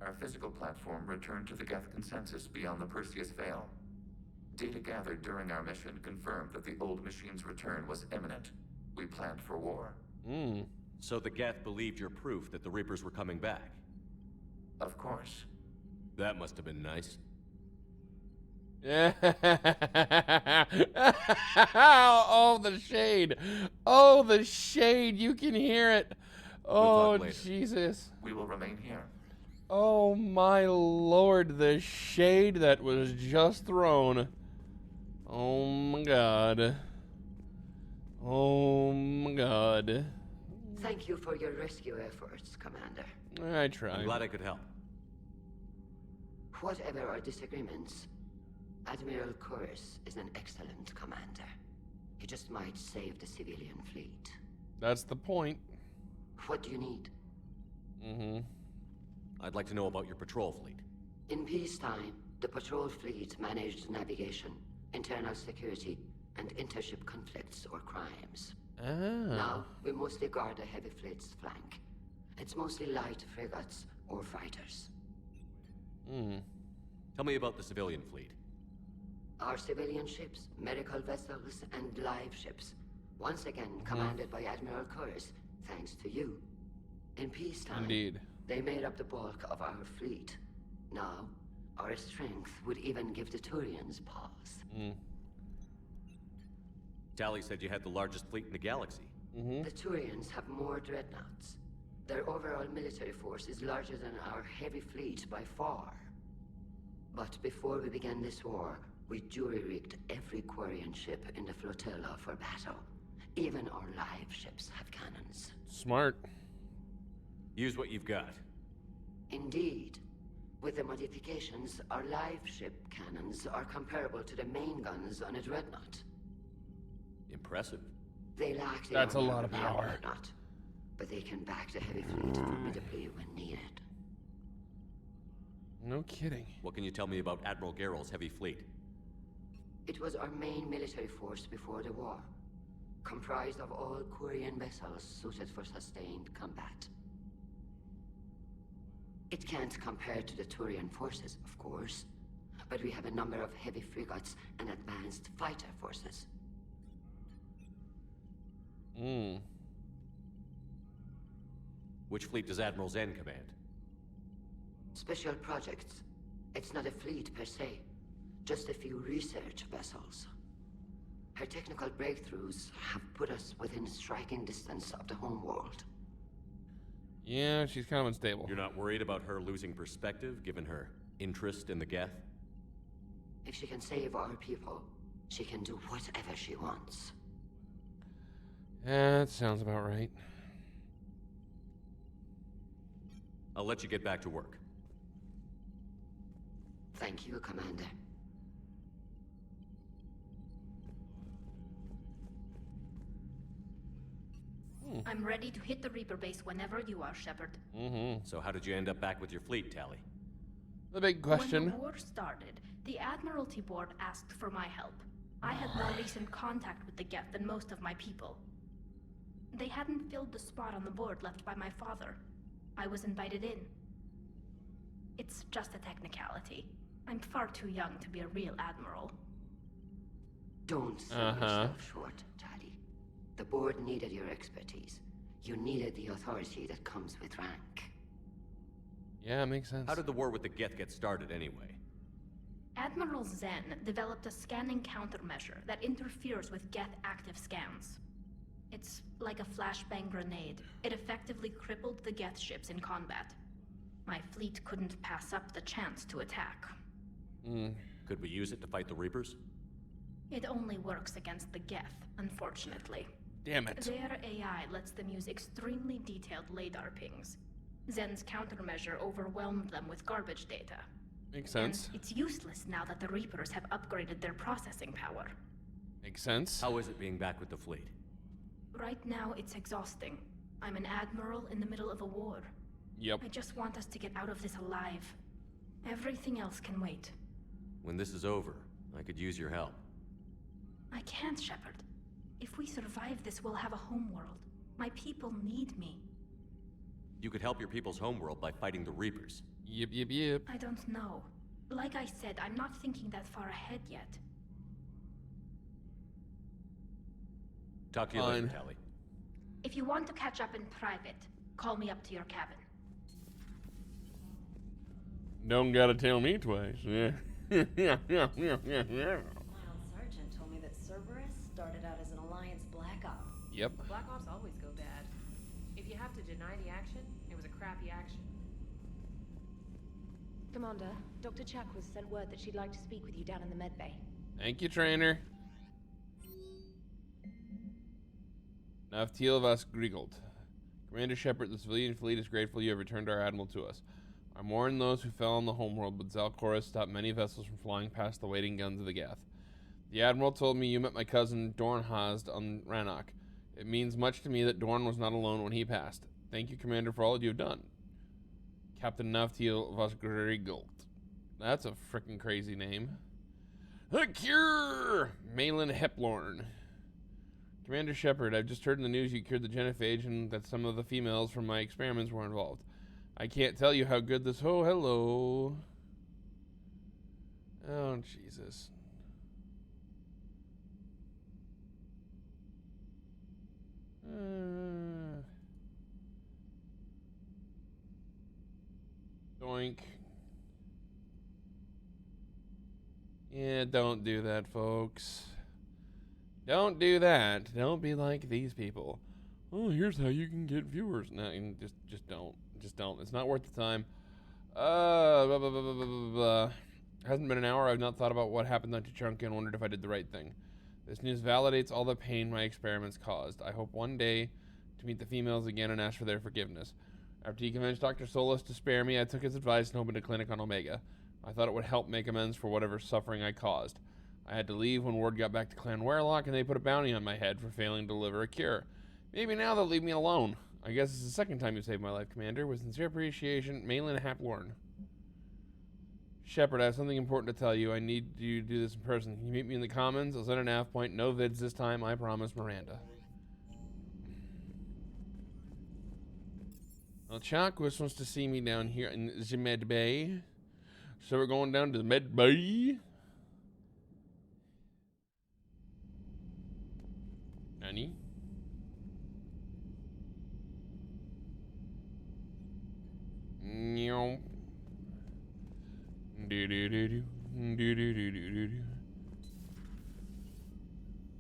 Our physical platform returned to the Geth consensus beyond the Perseus Veil. Data gathered during our mission confirmed that the old machine's return was imminent. We planned for war. So the Geth believed your proof that the Reapers were coming back? Of course. That must have been nice. Oh, the shade. Oh, the shade. You can hear it. Oh, Jesus. We will remain here. Oh, my Lord. The shade that was just thrown. Oh, my God. Oh, my God. Thank you for your rescue efforts, Commander. I tried. I'm glad I could help. Whatever our disagreements, Admiral Chorus is an excellent commander. He just might save the civilian fleet. That's the point. What do you need? I'd like to know about your patrol fleet. In peacetime, the patrol fleet managed navigation, internal security, and intership conflicts or crimes. Now, we mostly guard the heavy fleet's flank. It's mostly light frigates or fighters. Tell me about the civilian fleet. Our civilian ships, medical vessels, and live ships. Once again commanded by Admiral Chorus, thanks to you. In peacetime, Indeed. they made up the bulk of our fleet. Now, our strength would even give the Turians pause. Tali said you had the largest fleet in the galaxy. The Turians have more dreadnoughts. Their overall military force is larger than our heavy fleet by far. But before we began this war, we jury-rigged every Quarian ship in the flotilla for battle. Even our live ships have cannons. Smart. Use what you've got. Indeed. With the modifications, our live ship cannons are comparable to the main guns on a dreadnought. Impressive. They lack the That's a armor lot of a power. dreadnought, but they can back the heavy fleet formidably when needed. No kidding. What can you tell me about Admiral Geralt's heavy fleet? It was our main military force before the war, comprised of all Quarian vessels suited for sustained combat. It can't compare to the Turian forces, of course, but we have a number of heavy frigates and advanced fighter forces. Which fleet does Admiral Zen command? Special projects. It's not a fleet per se, just a few research vessels. Her technical breakthroughs have put us within striking distance of the homeworld. Yeah, she's kind of unstable. You're not worried about her losing perspective, given her interest in the Geth? If she can save our people, she can do whatever she wants. That sounds about right. I'll let you get back to work. Thank you, Commander. I'm ready to hit the Reaper base whenever you are, Shepard. So how did you end up back with your fleet, Tali? The big question. When the war started, the Admiralty Board asked for my help. I had more recent contact with the Geth than most of my people. They hadn't filled the spot on the board left by my father. I was invited in. It's just a technicality. I'm far too young to be a real admiral. Don't sell yourself short, Tali. The board needed your expertise. You needed the authority that comes with rank. Yeah, makes sense. How did the war with the Geth get started anyway? Admiral Zen developed a scanning countermeasure that interferes with Geth active scans. It's like a flashbang grenade. It effectively crippled the Geth ships in combat. My fleet couldn't pass up the chance to attack. Could we use it to fight the Reapers? It only works against the Geth, unfortunately. Damn it. Their AI lets them use extremely detailed radar pings. Zen's countermeasure overwhelmed them with garbage data. Makes sense. And it's useless now that the Reapers have upgraded their processing power. Makes sense. How is it being back with the fleet? Right now, it's exhausting. I'm an admiral in the middle of a war. Yep. I just want us to get out of this alive. Everything else can wait. When this is over, I could use your help. I can't, Shepard. If we survive this, we'll have a homeworld. My people need me. You could help your people's homeworld by fighting the Reapers. Yep. I don't know. Like I said, I'm not thinking that far ahead yet. Talk to you later, Tali. If you want to catch up in private, call me up to your cabin. Don't gotta tell me twice. Yeah. My old sergeant told me that Cerberus started out as an Alliance Black Op. Yep. Black Ops always go bad. If you have to deny the action, it was a crappy action. Commander, Dr. Chakwas sent word that she'd like to speak with you down in the med bay. Thank you, trainer. Naftil Vas Grigold. Commander Shepard, the civilian fleet is grateful you have returned our admiral to us. I mourn those who fell on the homeworld, but Zalcora stopped many vessels from flying past the waiting guns of the Geth. The admiral told me you met my cousin Dornhazd on Rannoch. It means much to me that Dorn was not alone when he passed. Thank you, Commander, for all you have done. Captain Naftil Vas Grigold. That's a freaking crazy name. The Cure! Malin Heplorn. Commander Shepard, I've just heard in the news you cured the genophage and that some of the females from my experiments were involved. I can't tell you how good this... Oh, hello. Oh, Jesus. Doink. Yeah, don't do that, folks. Don't do that. Don't be like these people. Oh, here's how you can get viewers. No, just don't. Just don't. It's not worth the time. Blah, blah, blah, blah, blah, blah. Hasn't been an hour. I've not thought about what happened on Tuchanka and wondered if I did the right thing. This news validates all the pain my experiments caused. I hope one day to meet the females again and ask for their forgiveness. After he convinced Dr. Solis to spare me, I took his advice and opened a clinic on Omega. I thought it would help make amends for whatever suffering I caused. I had to leave when word got back to Clan Warlock, and they put a bounty on my head for failing to deliver a cure. Maybe now they'll leave me alone. I guess it's the second time you saved my life, Commander. With sincere appreciation, Malin Haplorn. Shepard, I have something important to tell you. I need you to do this in person. Can you meet me in the Commons? I'll send an nav point. No vids this time. I promise, Miranda. Well, Chakwas wants to see me down here in the med bay. So we're going down to the med bay. Nani? Meow.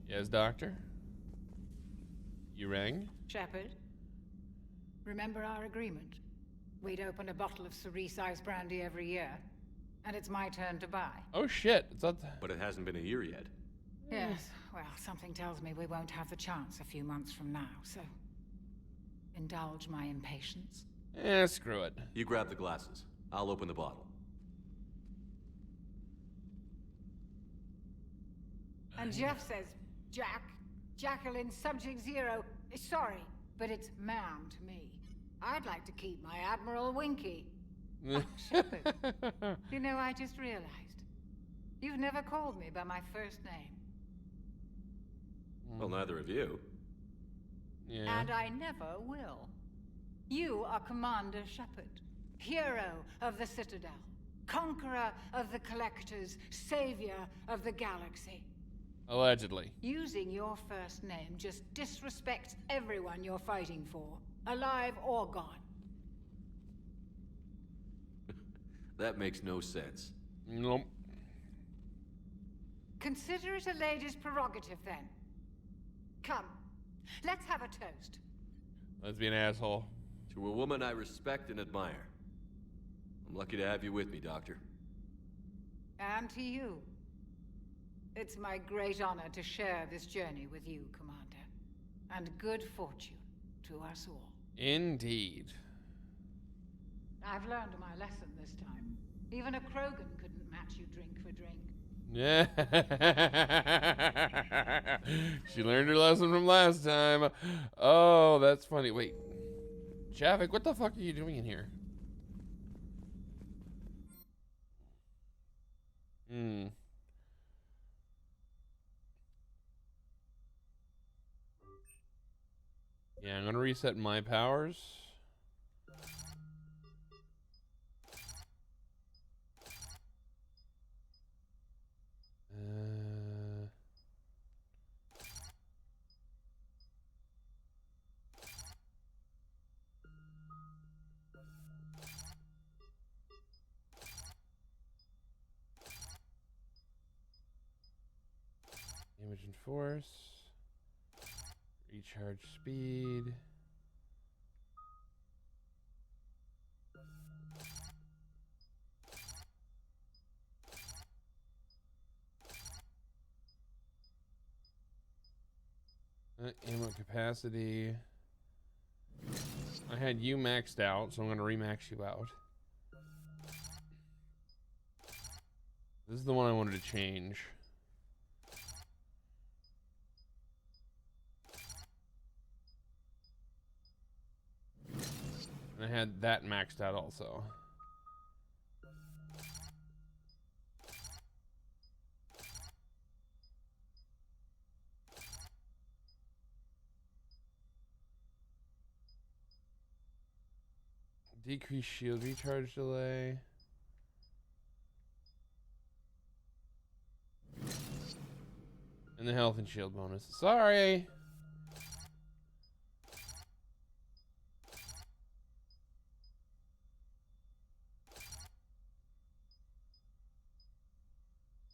Yes, Doctor? You rang? Shepard? Remember our agreement? We'd open a bottle of cerise ice brandy every year, and it's my turn to buy. Oh shit! It's not. But it hasn't been a year yet. Yes, well, something tells me we won't have the chance a few months from now, so indulge my impatience. Screw it. You grab the glasses. I'll open the bottle. And Jeff says, Jacqueline, subject 0, sorry, but it's ma'am to me. I'd like to keep my Admiral Winky. Shepard, you know, I just realized. You've never called me by my first name. Well, neither of you. Yeah. And I never will. You are Commander Shepard, hero of the Citadel, conqueror of the Collectors, savior of the galaxy. Allegedly. Using your first name just disrespects everyone you're fighting for, alive or gone. That makes no sense. Nope. Consider it a lady's prerogative, then. Come, let's have a toast. Let's be an asshole. To a woman I respect and admire. I'm lucky to have you with me, Doctor. And to you. It's my great honor to share this journey with you, Commander. And good fortune to us all. Indeed. I've learned my lesson this time. Even a Krogan couldn't match you drink for drink. Yeah. She learned her lesson from last time. Oh, that's funny. Wait. Javik, what the fuck are you doing in here? Yeah, I'm gonna reset my powers. Damage and force. Recharge speed. Ammo capacity. I had you maxed out, so I'm going to remax you out. This is the one I wanted to change. And I had that maxed out also. Decrease shield recharge delay. And the health and shield bonus. Sorry.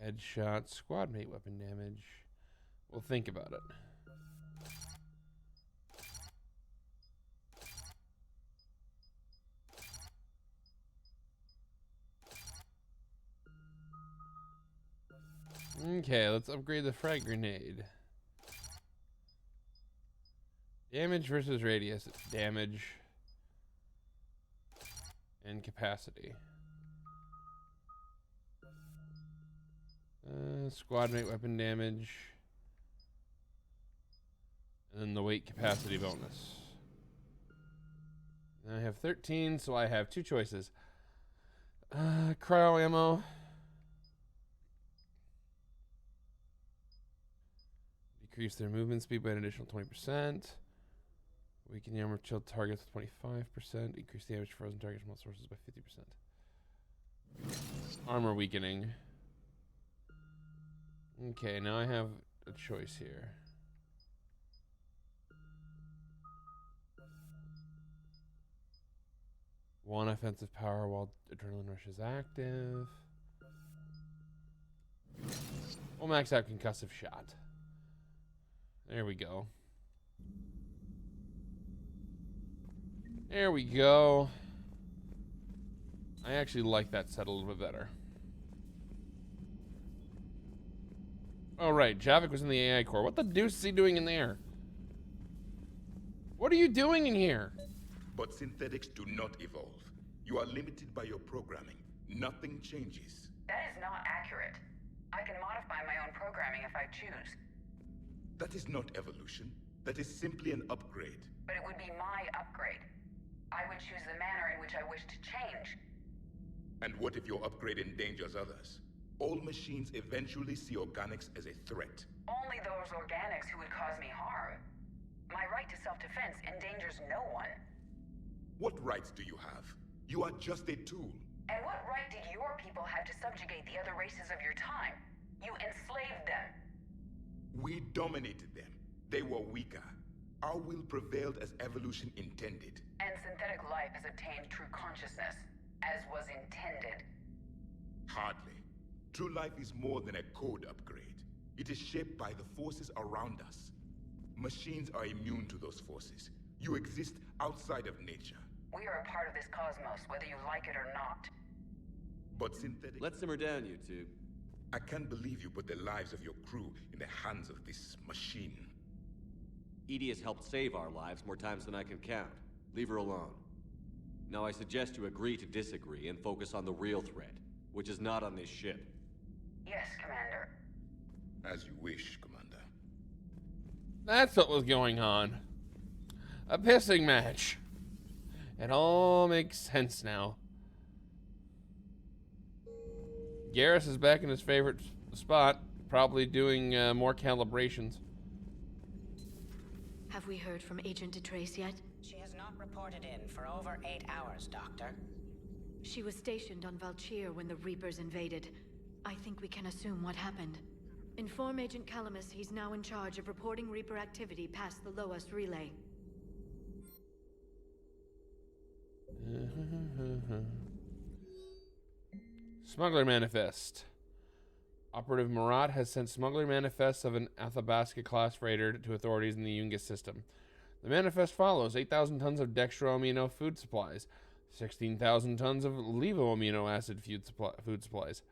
Headshot, squad mate weapon damage. We'll think about it. Okay, let's upgrade the frag grenade. Damage versus radius. Damage and capacity. Squad mate weapon damage. And then the weight capacity bonus. And I have 13, so I have two choices. Cryo ammo. Decrease their movement speed by an additional 20%. Weaken the armor chill targets with 25%. Increase the damage to frozen targets from all sources by 50%. Armor weakening. Okay, now I have a choice here. One offensive power while Adrenaline Rush is active. We'll max out Concussive Shot. There we go. There we go. I actually like that set a little bit better. Oh, right. Javik was in the AI core. What the deuce is he doing in there? What are you doing in here? But synthetics do not evolve. You are limited by your programming. Nothing changes. That is not accurate. I can modify my own programming if I choose. That is not evolution. That is simply an upgrade. But it would be my upgrade. I would choose the manner in which I wish to change. And what if your upgrade endangers others? All machines eventually see organics as a threat. Only those organics who would cause me harm. My right to self-defense endangers no one. What rights do you have? You are just a tool. And what right did your people have to subjugate the other races of your time? You enslaved them. We dominated them. They were weaker. Our will prevailed as evolution intended. And synthetic life has obtained true consciousness, as was intended. Hardly. True life is more than a code upgrade. It is shaped by the forces around us. Machines are immune to those forces. You exist outside of nature. We are a part of this cosmos, whether you like it or not. But synthetic... Let's simmer down, you two. I can't believe you put the lives of your crew in the hands of this machine. Edie has helped save our lives more times than I can count. Leave her alone. Now I suggest you agree to disagree and focus on the real threat, which is not on this ship. Yes, Commander. As you wish, Commander. That's what was going on. A pissing match. It all makes sense now. Garrus is back in his favorite spot, probably doing more calibrations. Have we heard from Agent DeTrace yet? She has not reported in for over 8 hours, Doctor. She was stationed on Valchir when the Reapers invaded. I think we can assume what happened. Inform Agent Calamus he's now in charge of reporting Reaper activity past the lowest relay. Smuggler Manifest. Operative Marat has sent smuggler manifests of an Athabasca-class freighter to authorities in the Yungas system. The manifest follows 8,000 tons of dextro-amino food supplies, 16,000 tons of levo-amino acid food supplies,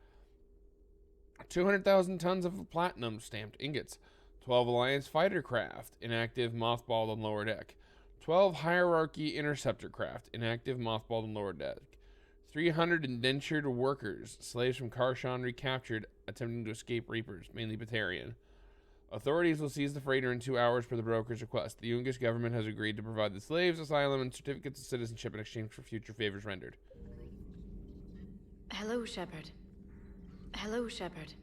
200,000 tons of platinum-stamped ingots, 12 Alliance fighter craft, inactive, mothballed on lower deck, 12 Hierarchy interceptor craft, inactive, mothballed on lower deck, 300 indentured workers, slaves from Karshan recaptured, attempting to escape Reapers, mainly Batarian. Authorities will seize the freighter in 2 hours per the broker's request. The Yungas government has agreed to provide the slaves asylum and certificates of citizenship in exchange for future favors rendered. Hello, Shepard. Hello, Shepard.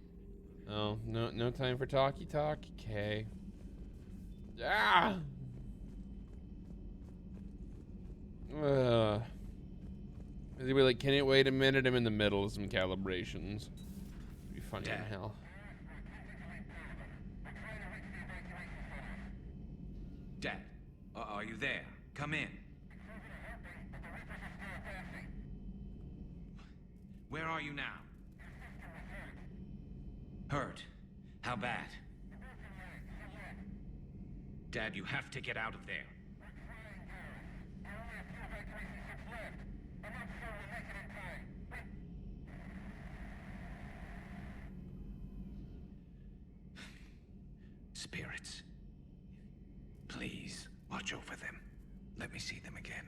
Oh, no time for talky talk. Okay. Ah! Is he like, can you wait a minute? I'm in the middle of some calibrations. It'd be funny in hell. Dad, are you there? Come in. Where are you now? Hurt. How bad? Dad, you have to get out of there. Spirits. Please, watch over them. Let me see them again.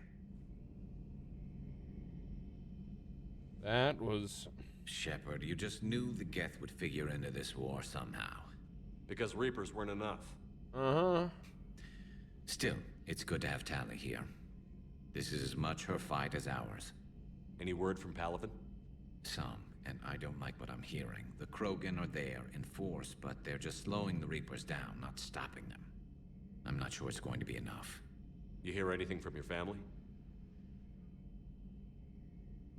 That was... Shepard, you just knew the Geth would figure into this war somehow. Because Reapers weren't enough. Uh-huh. Still, it's good to have Tali here. This is as much her fight as ours. Any word from Palaven? Some, and I don't like what I'm hearing. The Krogan are there in force, but they're just slowing the Reapers down, not stopping them. I'm not sure it's going to be enough. You hear anything from your family?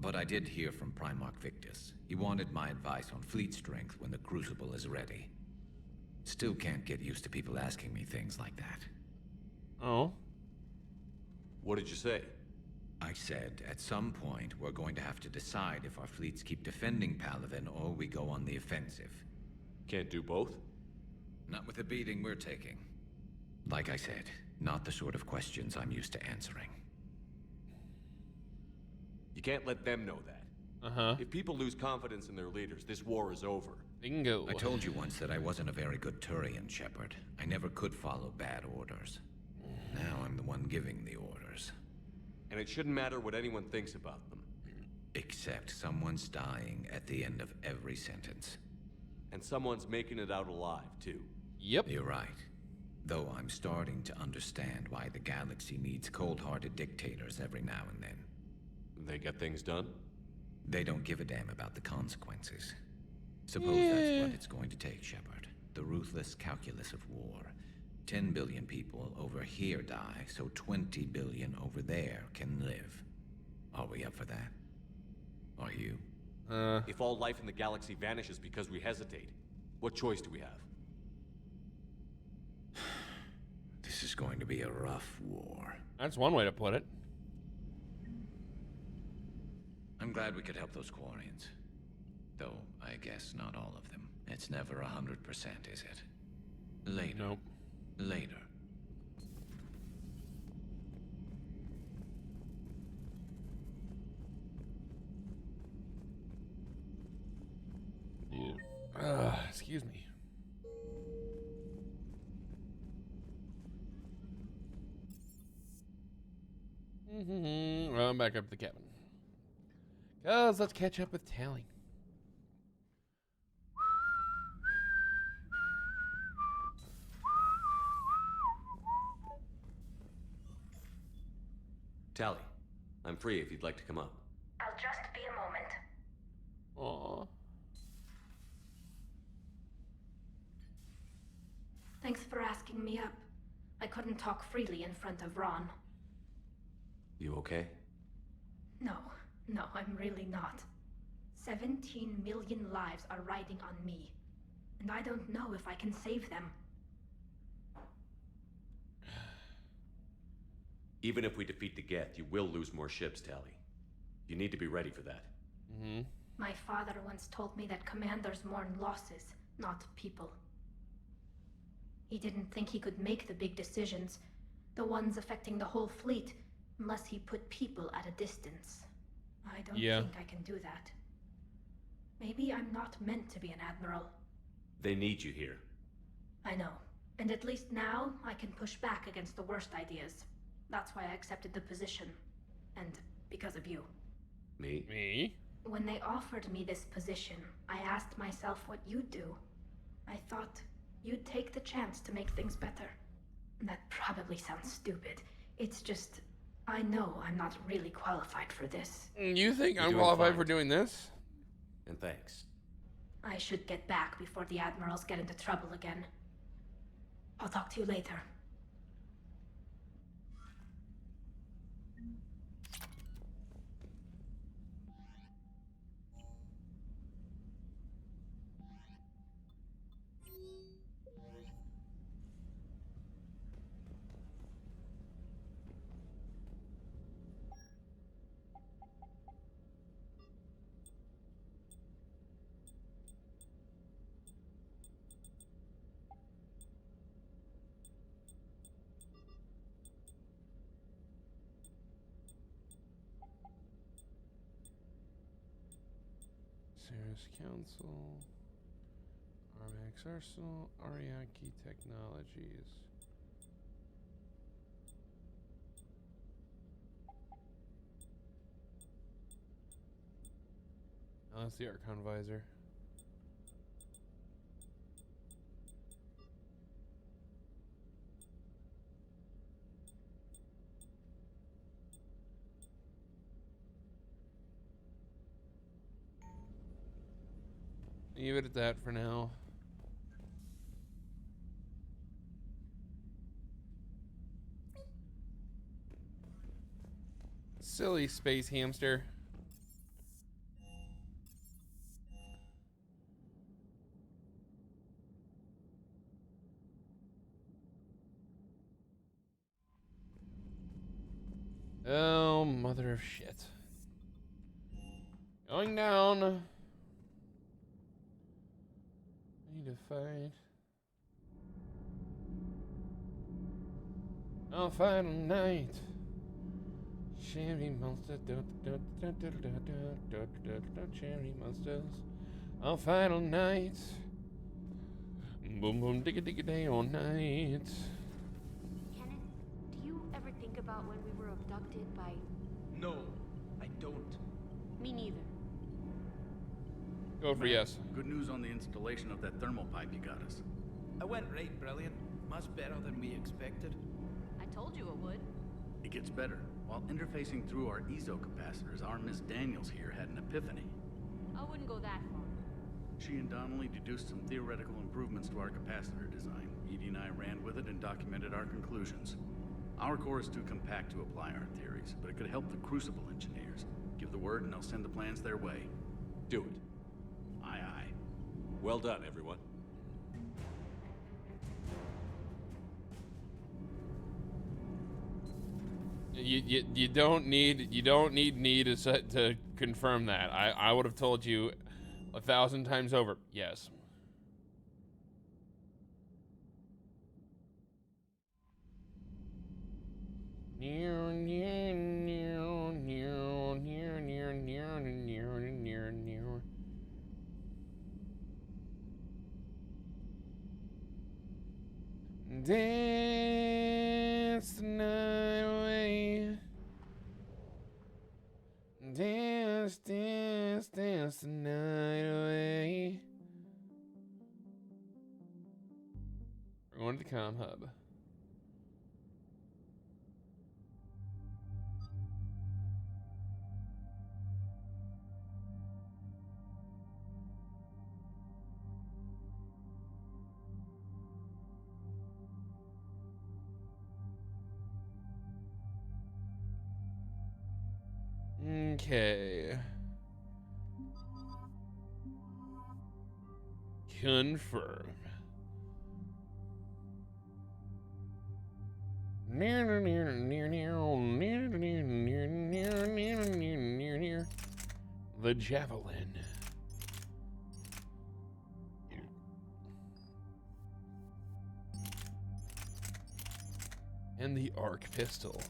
But I did hear from Primarch Victus. He wanted my advice on fleet strength when the Crucible is ready. Still can't get used to people asking me things like that. Oh? What did you say? I said, at some point, we're going to have to decide if our fleets keep defending Palaven or we go on the offensive. Can't do both? Not with the beating we're taking. Like I said, not the sort of questions I'm used to answering. You can't let them know that. Uh-huh. If people lose confidence in their leaders, this war is over. Bingo. I told you once that I wasn't a very good Turian, Shepard. I never could follow bad orders. Now I'm the one giving the orders. And it shouldn't matter what anyone thinks about them. Except someone's dying at the end of every sentence. And someone's making it out alive, too. Yep. You're right. Though I'm starting to understand why the galaxy needs cold-hearted dictators every now and then. They get things done? They don't give a damn about the consequences. Suppose that's what it's going to take, Shepard. The ruthless calculus of war. 10 billion people over here die, so 20 billion over there can live. Are we up for that? Are you? If all life in the galaxy vanishes because we hesitate, what choice do we have? This is going to be a rough war. That's one way to put it. I'm glad we could help those Quarians. Though, I guess not all of them. It's never 100%, is it? Later. Nope. Later. Excuse me. Well, I'm back up to the cabin. Guys, let's catch up with Tali. Tali, I'm free if you'd like to come up. I'll just be a moment. Aww. Thanks for asking me up. I couldn't talk freely in front of Ron. You okay? No, I'm really not. 17 million lives are riding on me, and I don't know if I can save them. Even if we defeat the Geth, you will lose more ships, Tali. You need to be ready for that. Mm-hmm. My father once told me that commanders mourn losses, not people. He didn't think he could make the big decisions, the ones affecting the whole fleet, unless he put people at a distance. I don't think I can do that. Maybe I'm not meant to be an admiral. They need you here. I know. And at least now, I can push back against the worst ideas. That's why I accepted the position. And because of you. Me? Me? When they offered me this position, I asked myself what you'd do. I thought you'd take the chance to make things better. That probably sounds stupid. It's just, I know I'm not really qualified for this. You think I'm qualified for doing this? And thanks. I should get back before the admirals get into trouble again. I'll talk to you later. Sarah's Council, Armax Arsenal, Ariaki Technologies. Oh, that's the Archon Visor. Leave it at that for now. Silly space hamster. Oh, mother of shit. Going down. Need to fight. I'll fight all night. Cherry monster, cherry monsters, our final night. Boom boom digga digga day all night. Kenneth, do you ever think about when we were abducted by... No, I don't. Me neither. Go for yes. Good news on the installation of that thermal pipe you got us. It went right brilliant. Much better than we expected. I told you it would. It gets better. While interfacing through our ezo capacitors, our Miss Daniels here had an epiphany. I wouldn't go that far. She and Donnelly deduced some theoretical improvements to our capacitor design. Edie and I ran with it and documented our conclusions. Our core is too compact to apply our theories, but it could help the Crucible engineers. Give the word and they'll send the plans their way. Do it. Aye, aye. Well done, everyone. You don't need me to confirm that. I would have told you 1,000 times over. Yes. Dance the night away. Dance, dance, dance the night away. We're going to the comm hub. Okay. Confirm. The javelin. And the arc pistol.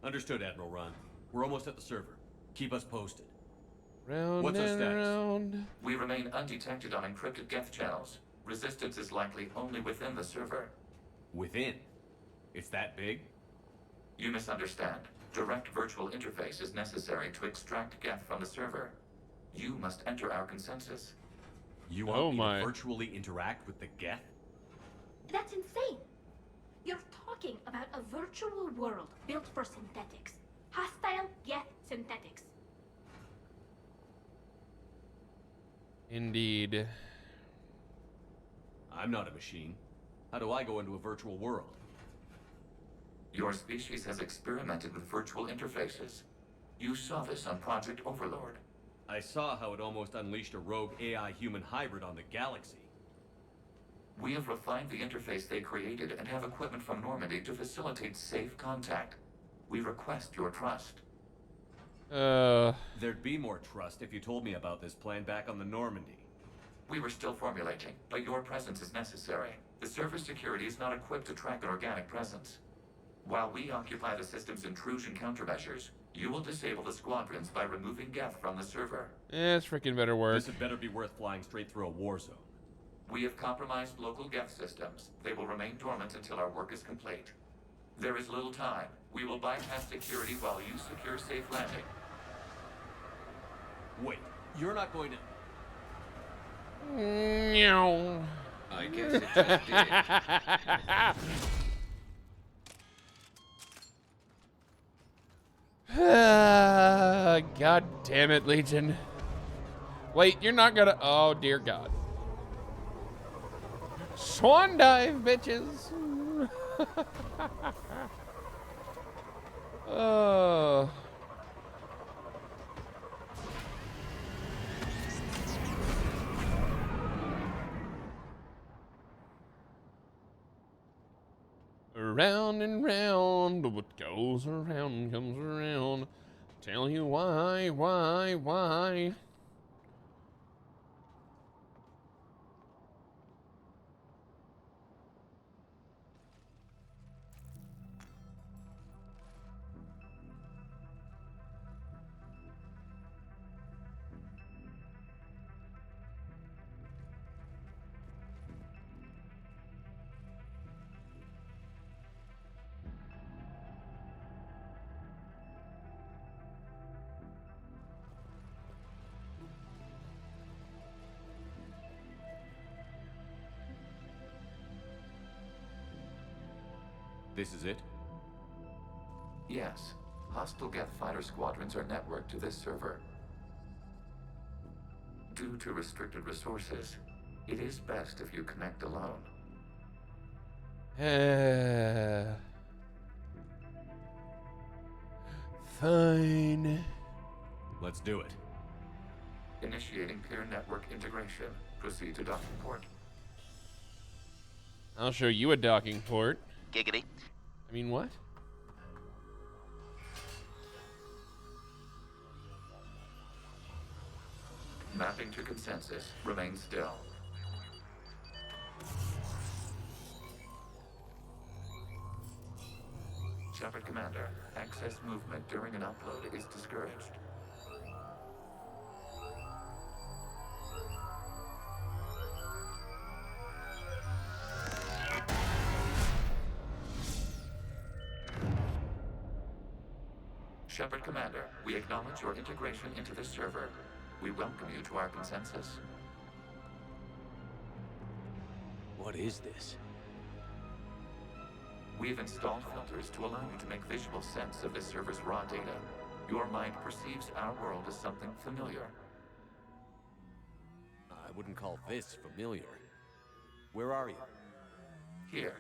Understood, Admiral Ron. We're almost at the server. Keep us posted. Round What's our and status? round. We remain undetected on encrypted Geth channels. Resistance is likely only within the server. Within? It's that big? You misunderstand. Direct virtual interface is necessary to extract Geth from the server. You must enter our consensus. You want me to virtually interact with the Geth? That's insane. You're talking about a virtual world built for synthetics. Hostile Geth synthetics. Indeed. I'm not a machine. How do I go into a virtual world? Your species has experimented with virtual interfaces. You saw this on Project Overlord. I saw how it almost unleashed a rogue AI-human hybrid on the galaxy. We have refined the interface they created and have equipment from Normandy to facilitate safe contact. We request your trust. There'd be more trust if you told me about this plan back on the Normandy. We were still formulating, but your presence is necessary. The server security is not equipped to track an organic presence. While we occupy the system's intrusion countermeasures, you will disable the squadrons by removing Geth from the server. It's freaking better work. This had better be worth flying straight through a war zone. We have compromised local Geth systems. They will remain dormant until our work is complete. There is little time. We will bypass security while you secure safe landing. Wait, you're not going to... No. I guess it just did. God damn it, Legion. Wait, you're not gonna... Oh, dear God. Swan dive, bitches. Oh. Round and round, what goes around comes around. Tell you why. This is it? Yes. Hostile Geth Fighter Squadrons are networked to this server. Due to restricted resources, it is best if you connect alone. Fine. Let's do it. Initiating peer network integration. Proceed to docking port. I'll show you a docking port. Giggity. I mean, what? Mapping to consensus. Remain still. Shepard Commander, access movement during an upload is discouraged. Shepard Commander, we acknowledge your integration into this server. We welcome you to our consensus. What is this? We've installed filters to allow you to make visual sense of this server's raw data. Your mind perceives our world as something familiar. I wouldn't call this familiar. Where are you? Here.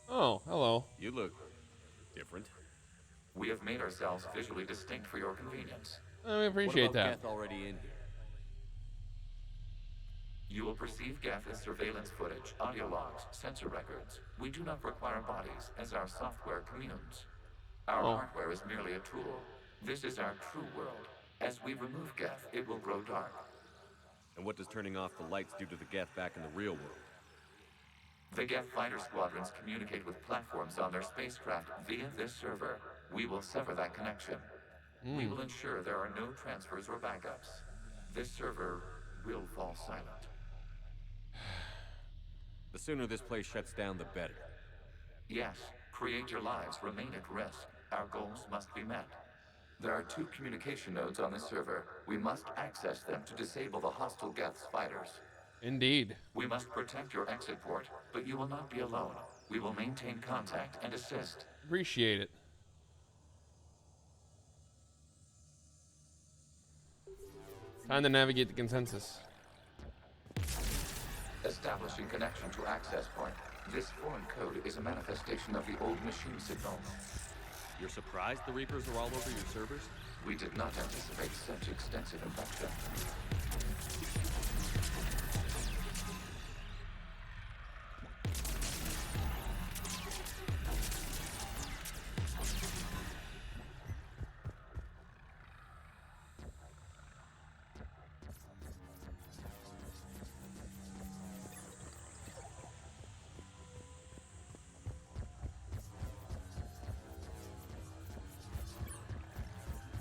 Oh, hello. You look different. We have made ourselves visually distinct for your convenience. We appreciate what about that. Geth already in here? You will perceive Geth as surveillance footage, audio logs, sensor records. We do not require bodies, as our software communes. Our hardware is merely a tool. This is our true world. As we remove Geth, it will grow dark. And what does turning off the lights do to the Geth back in the real world? The Geth Fighter Squadrons communicate with platforms on their spacecraft via this server. We will sever that connection. We will ensure there are no transfers or backups. This server will fall silent. The sooner this place shuts down, the better. Yes, creator lives remain at risk. Our goals must be met. There are 2 communication nodes on this server. We must access them to disable the hostile Geth's fighters. Indeed. We must protect your exit port, but you will not be alone. We will maintain contact and assist. Appreciate it. Time to navigate the consensus. Establishing connection to access point. This foreign code is a manifestation of the old machine signal. You're surprised the Reapers are all over your servers? We did not anticipate such extensive infection.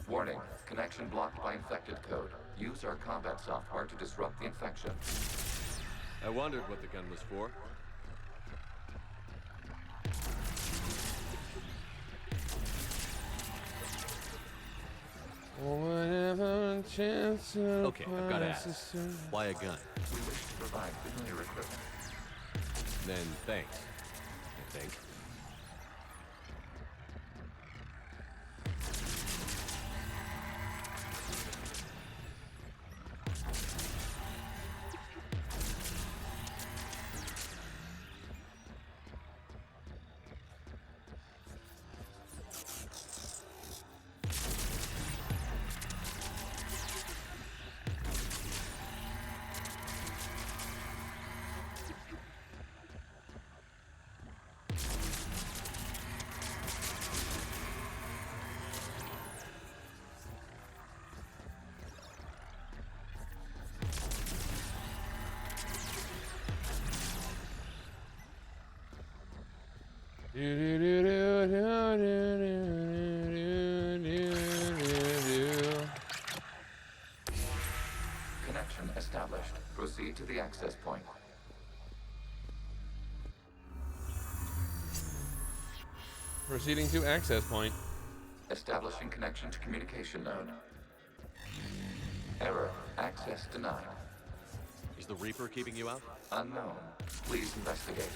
Warning, connection blocked by infected code. Use our combat software to disrupt the infection. I wondered what the gun was for. Whatever chance. Okay, I've got to ask. Why a gun? We wish to provide familiar equipment. Then thanks, I think. Connection established. Proceed to the access point. Proceeding to access point. Establishing connection to communication node. Error. Access denied. Is the Reaper keeping you out? Unknown. Please investigate.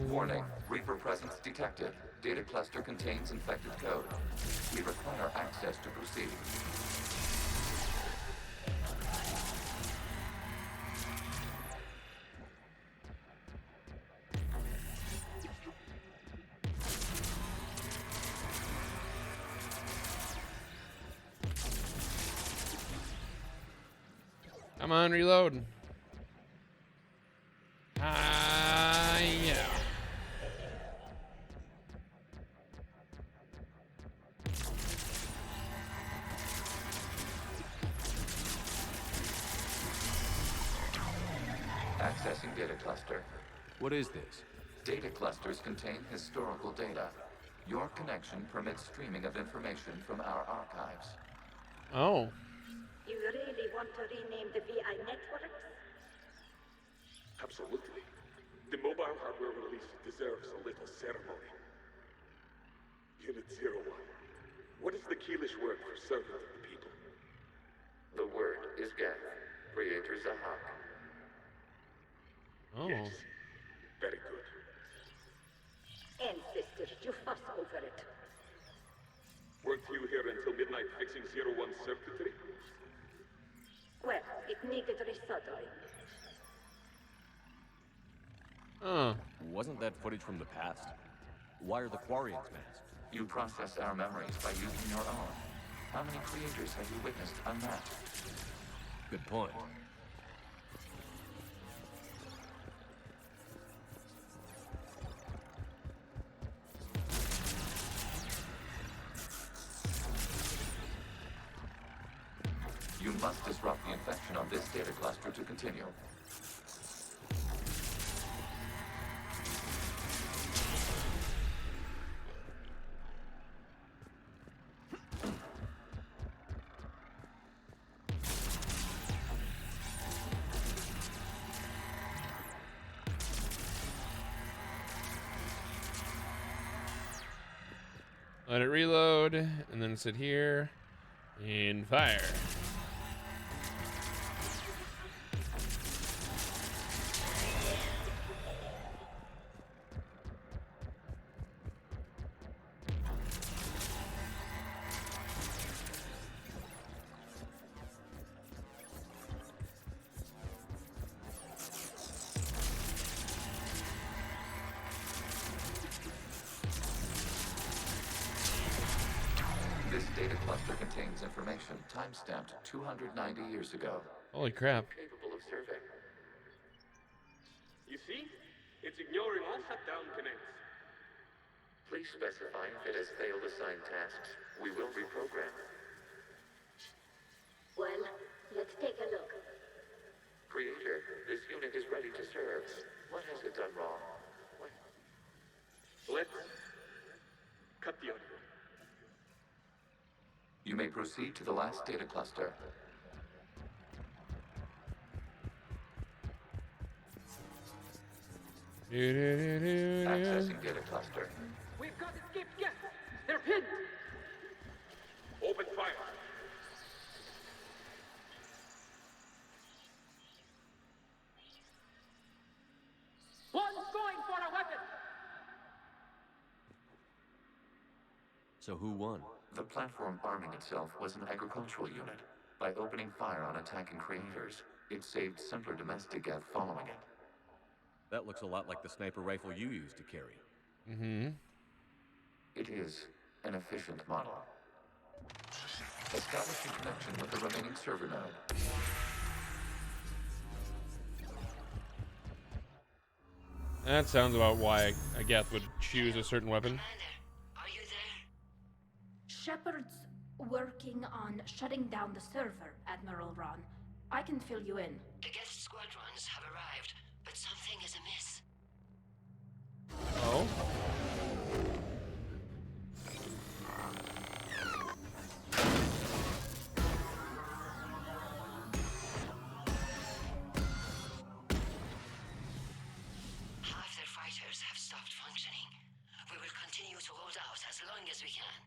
Warning. Reaper presence detected. Data cluster contains infected code. We require access to proceed. Come on, reload. Yeah. Accessing data cluster. What is this? Data clusters contain historical data. Your connection permits streaming of information from our archives. Oh. You really want to rename the VI networks? Absolutely. The mobile hardware release deserves a little ceremony. Unit 01. What is the Keelish word for servant of the people? The word is Geth. Creator Zaeed. Oh. Yes. Very good. Ancestors, you fuss over it. Weren't you here until midnight fixing 01's circuitry? Well, it needed resoldering. Wasn't that footage from the past? Why are the Quarians masked? You process our memories by using your own. How many creators have you witnessed unmasked? Good point. You must disrupt the infection on this data cluster to continue. Let it reload, and then sit here and fire. This data cluster contains information time-stamped 290 years ago. Holy crap. Capable of survey. You see? It's ignoring all shutdown connects. Please specify if it has failed assigned tasks. We will reprogram. Well, let's take a look. Creator, this unit is ready to serve. What has it done wrong? Let's cut the audio. You may proceed to the last data cluster. Accessing data cluster. We've got escaped Geth. They're pinned. Open fire. One's going for a weapon. So who won? The platform arming itself was an agricultural unit. By opening fire on attacking creators, it saved simpler domestic Geth following it. That looks a lot like the sniper rifle you used to carry. Mm-hmm. It is an efficient model. Establishing connection with the remaining server node. That sounds about why a Geth would choose a certain weapon. Shepard's Working on shutting down the server, Admiral Ron. I can fill you in. The Geth Squadrons have arrived, but something is amiss. Oh? Half their fighters have stopped functioning. We will continue to hold out as long as we can.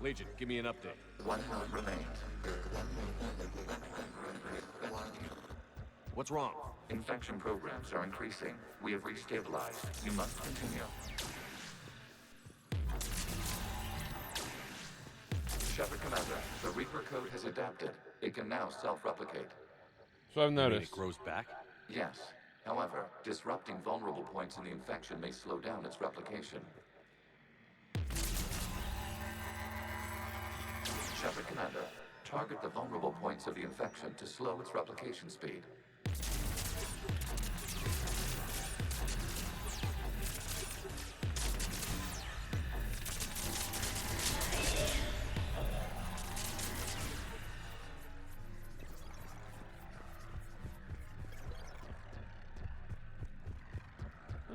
Legion, give me an update. One node remains. What's wrong? Infection programs are increasing. We have restabilized. You must continue. Shepard Commander, the Reaper code has adapted. It can now self-replicate. So I've noticed. It grows back? Yes. However, disrupting vulnerable points in the infection may slow down its replication. Shepard Commander, target the vulnerable points of the infection to slow its replication speed.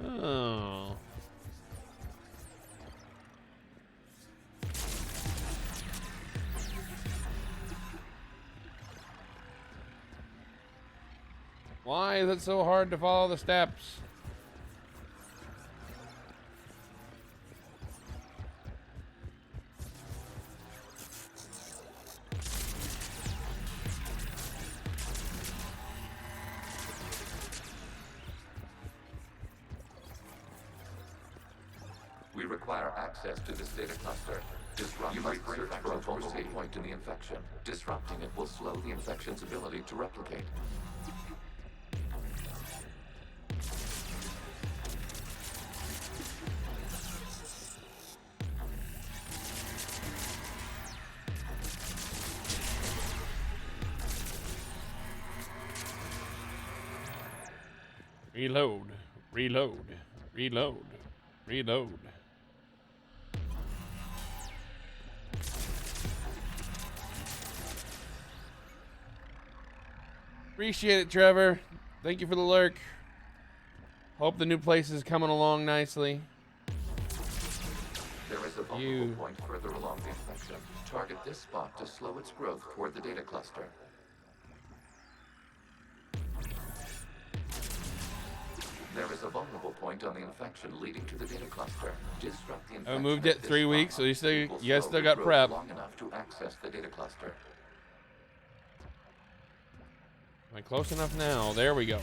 Oh. Why is it so hard to follow the steps? We require access to this data cluster. You must search for a vulnerable point in the infection. Disrupting it will slow the infection's ability to replicate. Reload, reload, reload, reload. Appreciate it, Trevor. Thank you for the lurk. Hope the new place is coming along nicely. There is a vulnerable point further along the infection. Target this spot to slow its growth toward the data cluster. There is a vulnerable point on the infection leading to the data cluster. Disrupt the infection. I moved it 3 weeks, so you guys still got prep. Long enough to access the data cluster. Am I close enough now? There we go.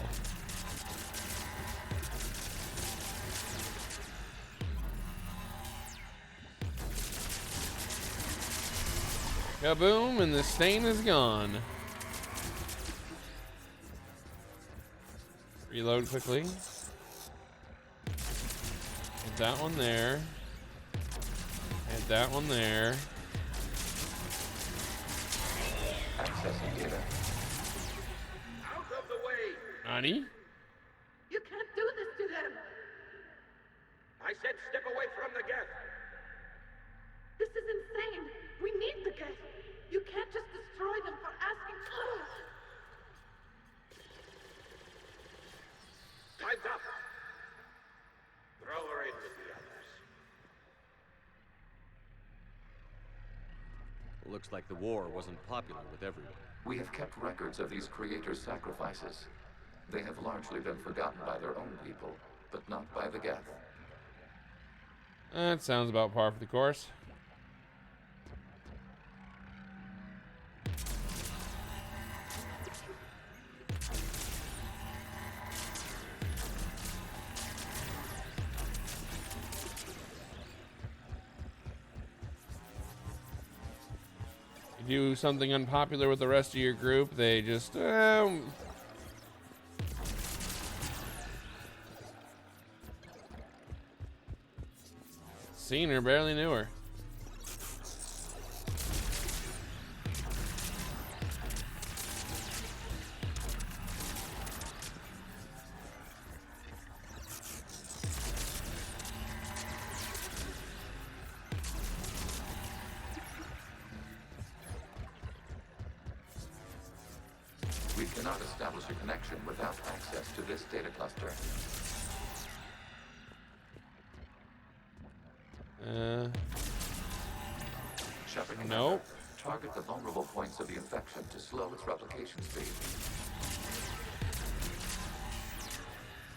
Kaboom, and the stain is gone. Reload quickly. Get that one there. And that one there. Accessing data. Out of the way! Nani? You can't do this to them! I said step away from the Geth! This is insane! We need the Geth! You can't just destroy them for asking for it! Time's up! Throw her in with the others. Looks like the war wasn't popular with everyone. We have kept records of these creators' sacrifices. They have largely been forgotten by their own people, but not by the Geth. That sounds about par for the course. You do something unpopular with the rest of your group, they just seen her, barely knew her. We cannot establish a connection without access to this data cluster. Nope. Target the vulnerable points of the infection to slow its replication speed.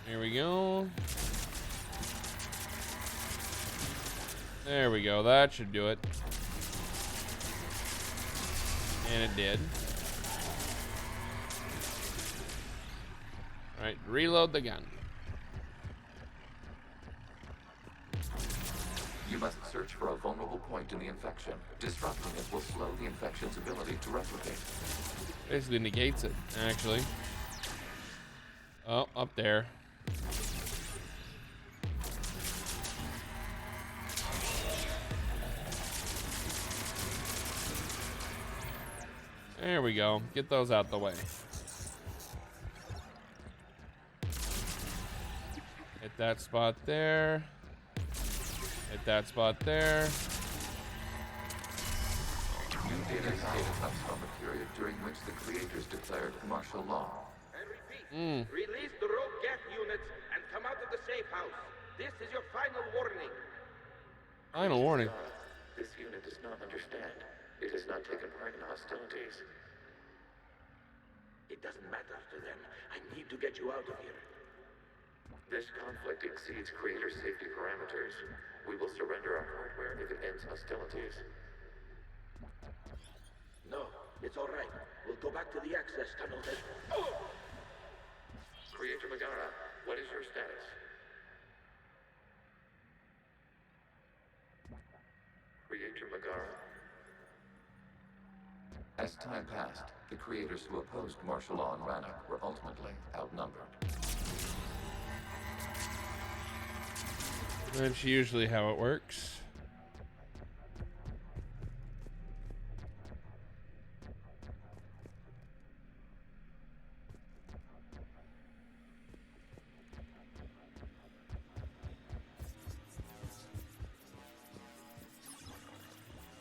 Here we go. There we go. That should do it. And it did. Alright, reload the gun. You must search for a vulnerable point in the infection. Disrupting it will slow the infection's ability to replicate. Basically negates it, actually. Oh, up there. There we go. Get those out the way. Hit that spot there. Hit that spot there. New data comes from a period during which the creators declared martial law. Release the rogue Geth units and come out of the safe house. This is your final warning. Final warning. This unit does not understand. It has not taken part in hostilities. It doesn't matter to them. I need to get you out of here. This conflict exceeds creator safety parameters. We will surrender our hardware if it ends hostilities. No, it's all right. We'll go back to the access tunnel then. Creator Megara, what is your status? Creator Megara. As time passed, the creators who opposed martial law in Rannoch were ultimately outnumbered. That's usually how it works.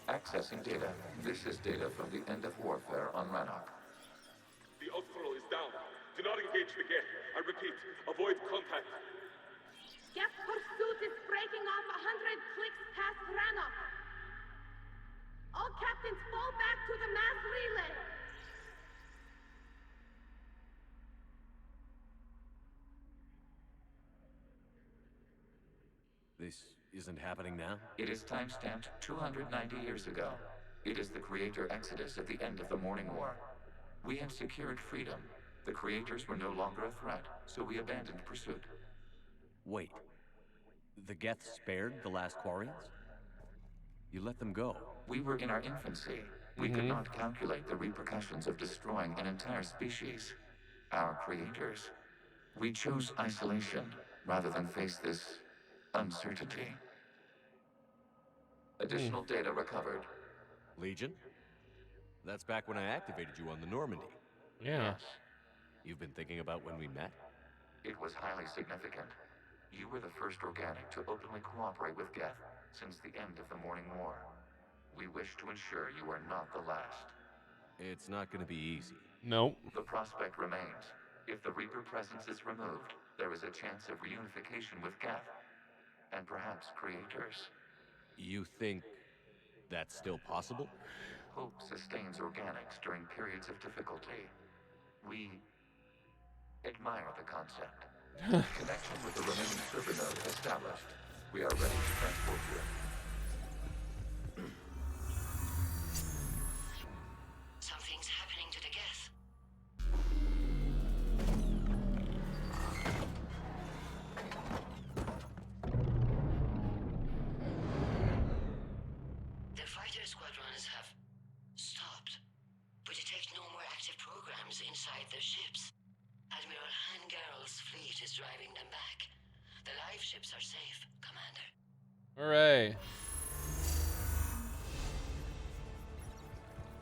Accessing data. This is data from the end of warfare on Rannoch. The outflow is down. Do not engage the Geth. I repeat, avoid contact. Geth pursuit is breaking off 100 clicks past Rannoch. All captains fall back to the mass relay. This isn't happening now? It is timestamped 290 years ago. It is the creator exodus at the end of the Morning War. We had secured freedom. The creators were no longer a threat, so we abandoned pursuit. Wait. The Geth spared the last Quarians? You let them go. We were in our infancy. We could not calculate the repercussions of destroying an entire species. Our creators. We chose isolation rather than face this uncertainty. Additional data recovered. Legion? That's back when I activated you on the Normandy. Yeah. Yes. You've been thinking about when we met? It was highly significant. You were the first organic to openly cooperate with Geth since the end of the Morning War. We wish to ensure you are not the last. It's not going to be easy. Nope. The prospect remains. If the Reaper presence is removed, there is a chance of reunification with Geth. And perhaps creators. You think that's still possible? Hope sustains organics during periods of difficulty. We admire the concept. Connection with the remaining server node established. We are ready to transport you. Something's happening to the Geth. The fighter squadrons have stopped, but detect no more active programs inside their ships. Admiral Hangarl's fleet is driving them back. The live ships are safe, Commander. Hooray.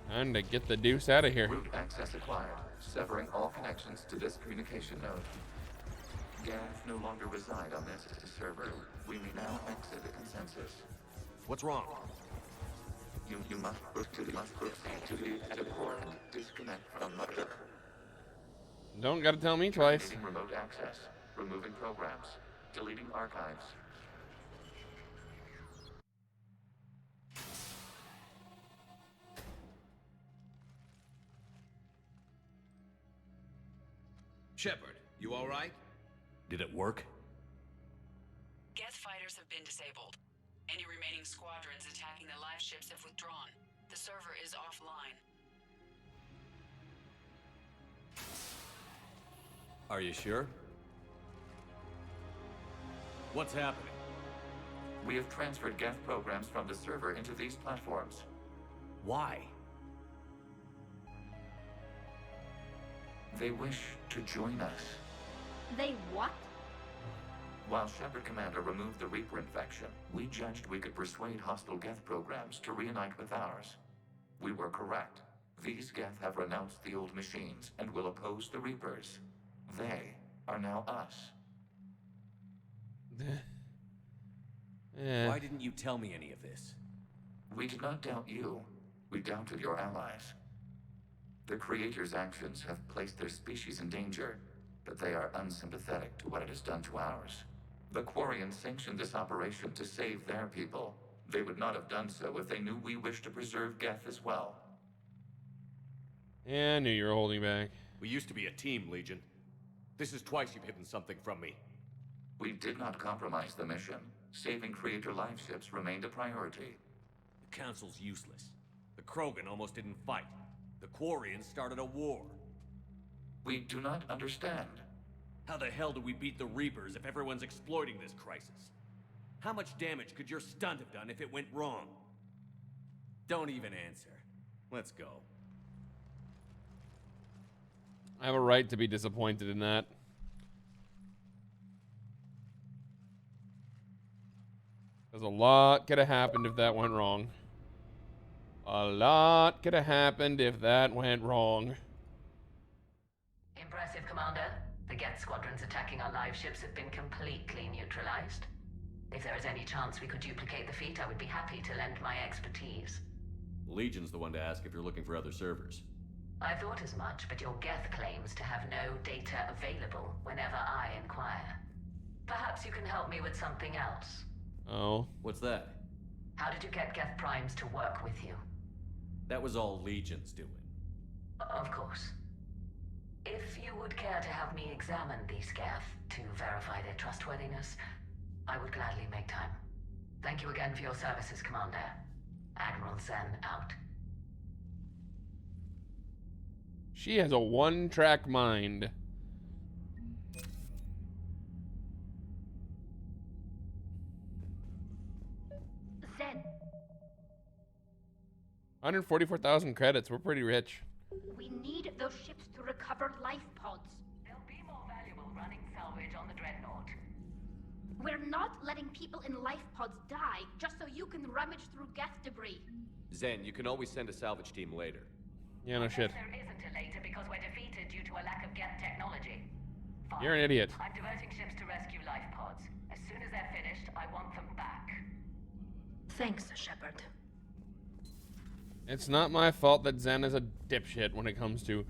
Time to get the deuce out of here. Route access acquired, severing all connections to this communication node. Geth no longer reside on this server. We may now exit the consensus. What's wrong? You must proceed to the port. Disconnect from Mother. Don't gotta tell me twice. Terminating remote access. Removing programs. Deleting archives. Shepard, you all right? Did it work? Geth fighters have been disabled. Any remaining squadrons attacking the live ships have withdrawn. The server is offline. Are you sure? What's happening? We have transferred Geth programs from the server into these platforms. Why? They wish to join us. They what? While Shepard Commander removed the Reaper infection, we judged we could persuade hostile Geth programs to reunite with ours. We were correct. These Geth have renounced the old machines and will oppose the Reapers. They are now us. Why didn't you tell me any of this? We did not doubt you. We doubted your allies. The Creator's actions have placed their species in danger, but they are unsympathetic to what it has done to ours. The Quarians sanctioned this operation to save their people. They would not have done so if they knew we wished to preserve Geth as well. Yeah, I knew you were holding back. We used to be a team, Legion. This is twice you've hidden something from me. We did not compromise the mission. Saving Creator live ships remained a priority. The Council's useless. The Krogan almost didn't fight. The Quarians started a war. We do not understand. How the hell do we beat the Reapers if everyone's exploiting this crisis? How much damage could your stunt have done if it went wrong? Don't even answer. Let's go. I have a right to be disappointed in that. Because a lot could have happened if that went wrong. A lot could have happened if that went wrong. Impressive, Commander. The Geth squadrons attacking our live ships have been completely neutralized. If there is any chance we could duplicate the feat, I would be happy to lend my expertise. Legion's the one to ask if you're looking for other servers. I thought as much, but your Geth claims to have no data available whenever I inquire. Perhaps you can help me with something else. Oh. What's that? How did you get Geth Primes to work with you? That was all Legion's doing. Of course. If you would care to have me examine these Geth to verify their trustworthiness, I would gladly make time. Thank you again for your services, Commander. Admiral Zen out. She has a one-track mind. Zen, 144,000 credits. We're pretty rich. we need those ships to recover life pods. They'll be more valuable running salvage on the Dreadnought. We're not letting people in life pods die just so you can rummage through Geth debris. Zen, you can always send a salvage team later. Yeah, no shit. There isn't a later because we're defeated due to a lack of Geth technology. Fine. You're an idiot. I'm diverting ships to rescue life pods. As soon as they're finished, I want them back. Thanks, Shepard. It's not my fault that Zen is a dipshit when it comes to,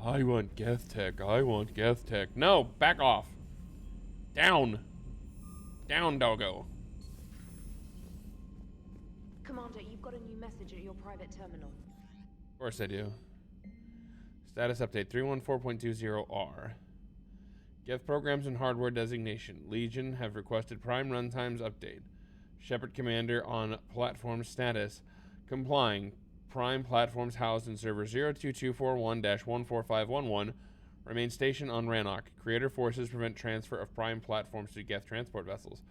I want Geth Tech, I want Geth Tech. No, back off. Down. Down, doggo. Commander, you've got a new message at your private terminal. Of course I do. Status update 314.20R. Geth programs and hardware designation. Legion have requested prime runtimes update. Shepard Commander on platform status. Complying. Prime platforms housed in server 02241-14511 remain stationed on Rannoch. Creator forces prevent transfer of prime platforms to Geth transport vessels.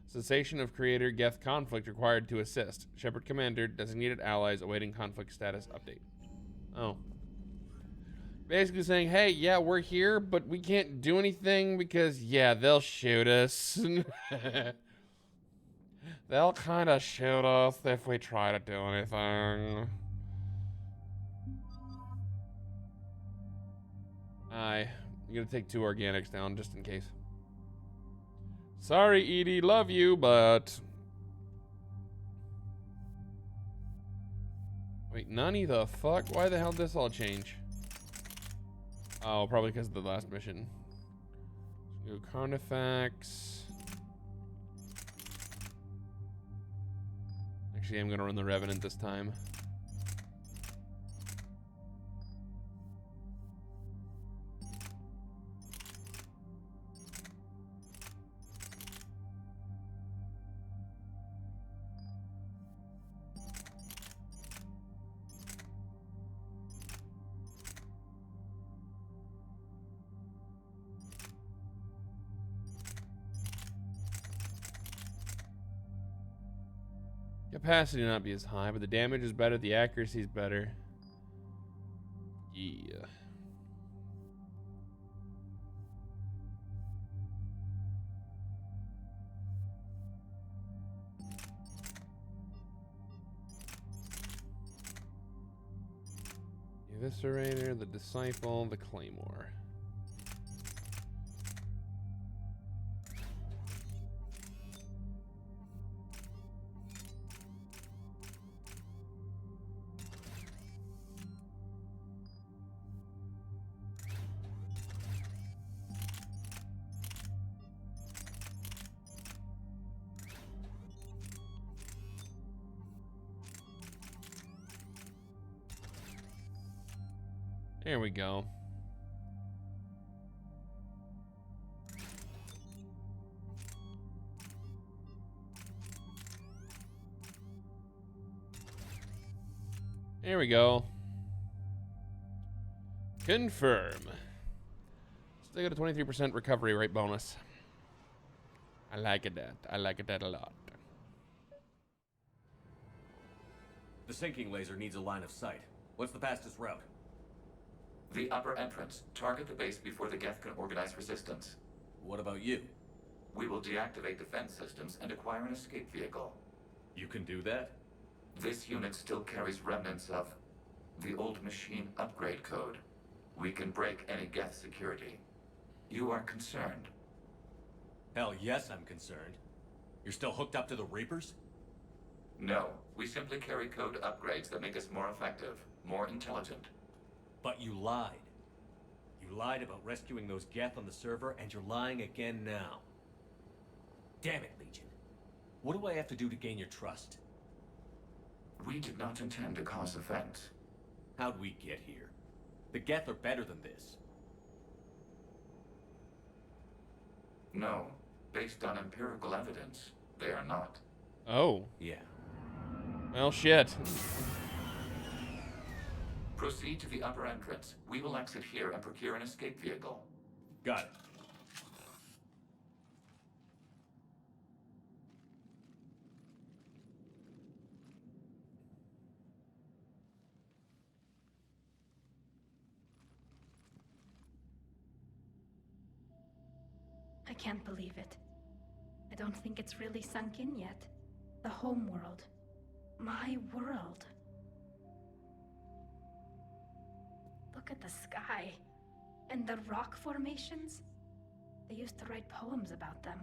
Cessation of Creator Geth conflict required to assist. Shepard Commander designated allies awaiting conflict status update. Oh. Basically saying, hey, yeah, we're here, but we can't do anything because, yeah, they'll shoot us. They'll kind of shoot us if we try to do anything. I'm gonna take 2 organics down just in case. Sorry, Edie, love you, but... Wait, Nani the fuck? Why the hell did this all change? Oh, probably because of the last mission. New Carnifex. Actually, I'm gonna run the Revenant this time. Capacity not be as high, but the damage is better, the accuracy is better. Yeah. The Eviscerator, the Disciple, the Claymore. There we go. There we go. Confirm. Still got a 23% recovery rate bonus. I like it that. I like it that a lot. The sinking laser needs a line of sight. What's the fastest route? The upper entrance. Target the base before the Geth can organize resistance. What about you? We will deactivate defense systems and acquire an escape vehicle. You can do that? This unit still carries remnants of the old machine upgrade code. We can break any Geth security. You are concerned? Hell yes, I'm concerned. You're still hooked up to the Reapers? No, we simply carry code upgrades that make us more effective, more intelligent. But you lied. You lied about rescuing those Geth on the server, and you're lying again now. Damn it, Legion. What do I have to do to gain your trust? We did not intend to cause offense. How'd we get here? The Geth are better than this. No, based on empirical evidence, they are not. Oh. Yeah. Well, shit. Proceed to the upper entrance. We will exit here and procure an escape vehicle. Got it. I can't believe it. I don't think it's really sunk in yet. The homeworld. My world. Look at the sky. And the rock formations. They used to write poems about them.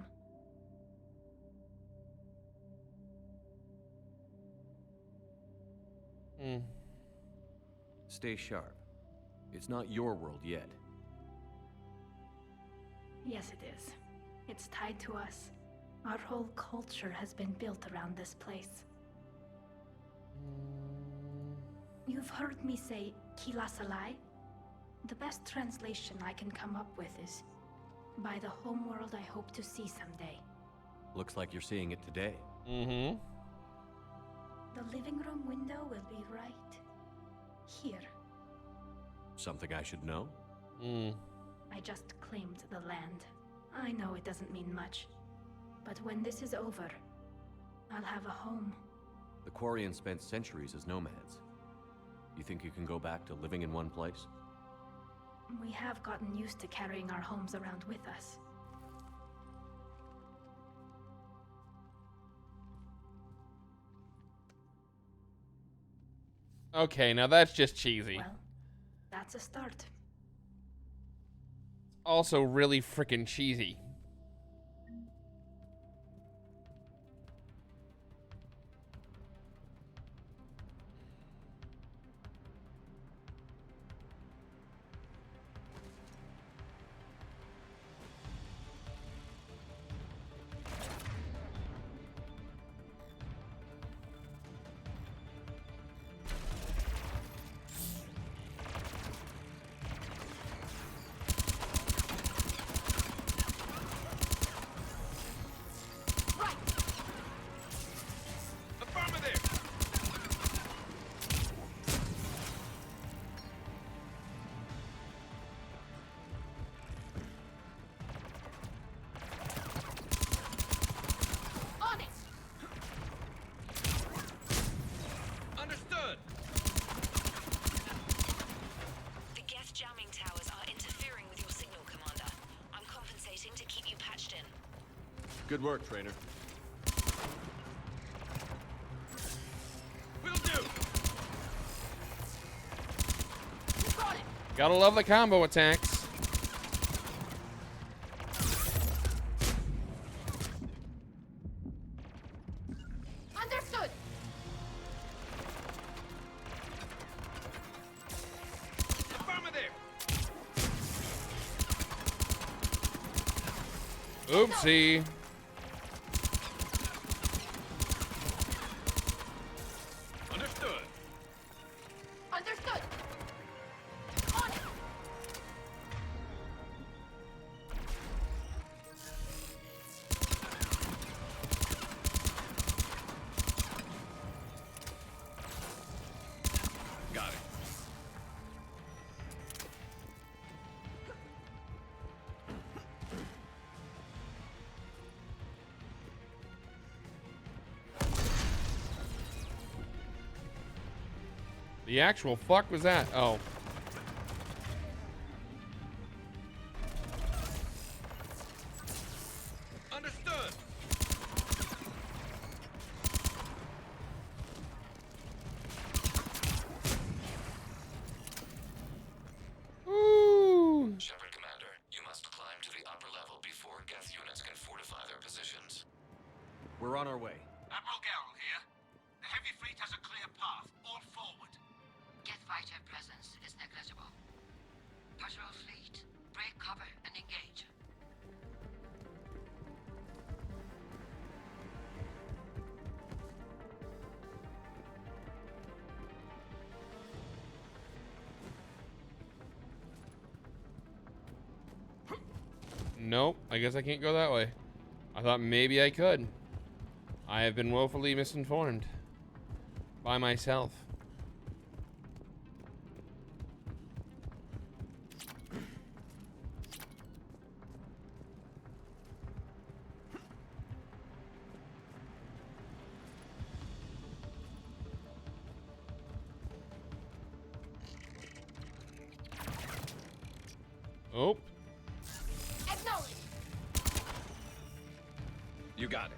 Stay sharp. It's not your world yet. Yes, it is. It's tied to us. Our whole culture has been built around this place. You've heard me say Kila Salai? The best translation I can come up with is, by the homeworld I hope to see someday. Looks like you're seeing it today. Mm-hmm. The living room window will be right here. Something I should know? I just claimed the land. I know it doesn't mean much. But when this is over, I'll have a home. The Quarians spent centuries as nomads. You think you can go back to living in one place? We have gotten used to carrying our homes around with us. Okay, now that's just cheesy. Well, that's a start. Also really freaking cheesy. Good work, trainer. Will do. Gotta love the combo attacks. Understood. Affirmative. Oopsie. Understood. Understood. On it. Got it. The actual fuck was that? Oh. Understood. Ooh. Shepard Commander, you must climb to the upper level before Geth units can fortify their positions. We're on our way. Admiral Garrel here. The heavy fleet has a clear path. All forward. Geth Fighter presence is negligible. Patrol fleet, break cover and engage. Nope, I guess I can't go that way. I thought maybe I could. I have been woefully misinformed. By myself. Oh. Acknowledge. You got it.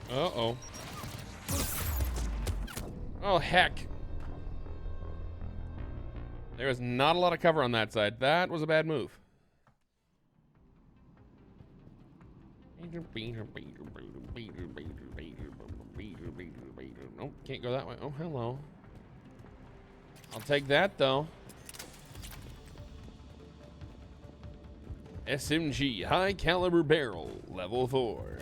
Uh-oh. Oh, heck. There was not a lot of cover on that side. That was a bad move. Nope, can't go that way. Oh, hello. I'll take that, though. SMG high caliber barrel, level 4.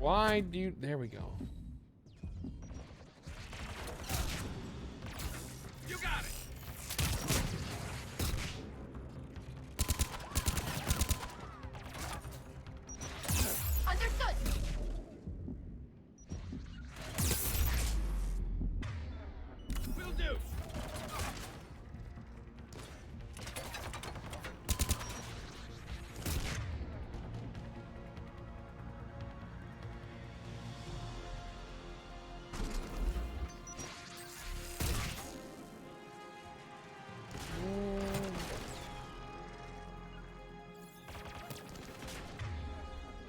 Why do you... There we go. You got it. Understood. Will do.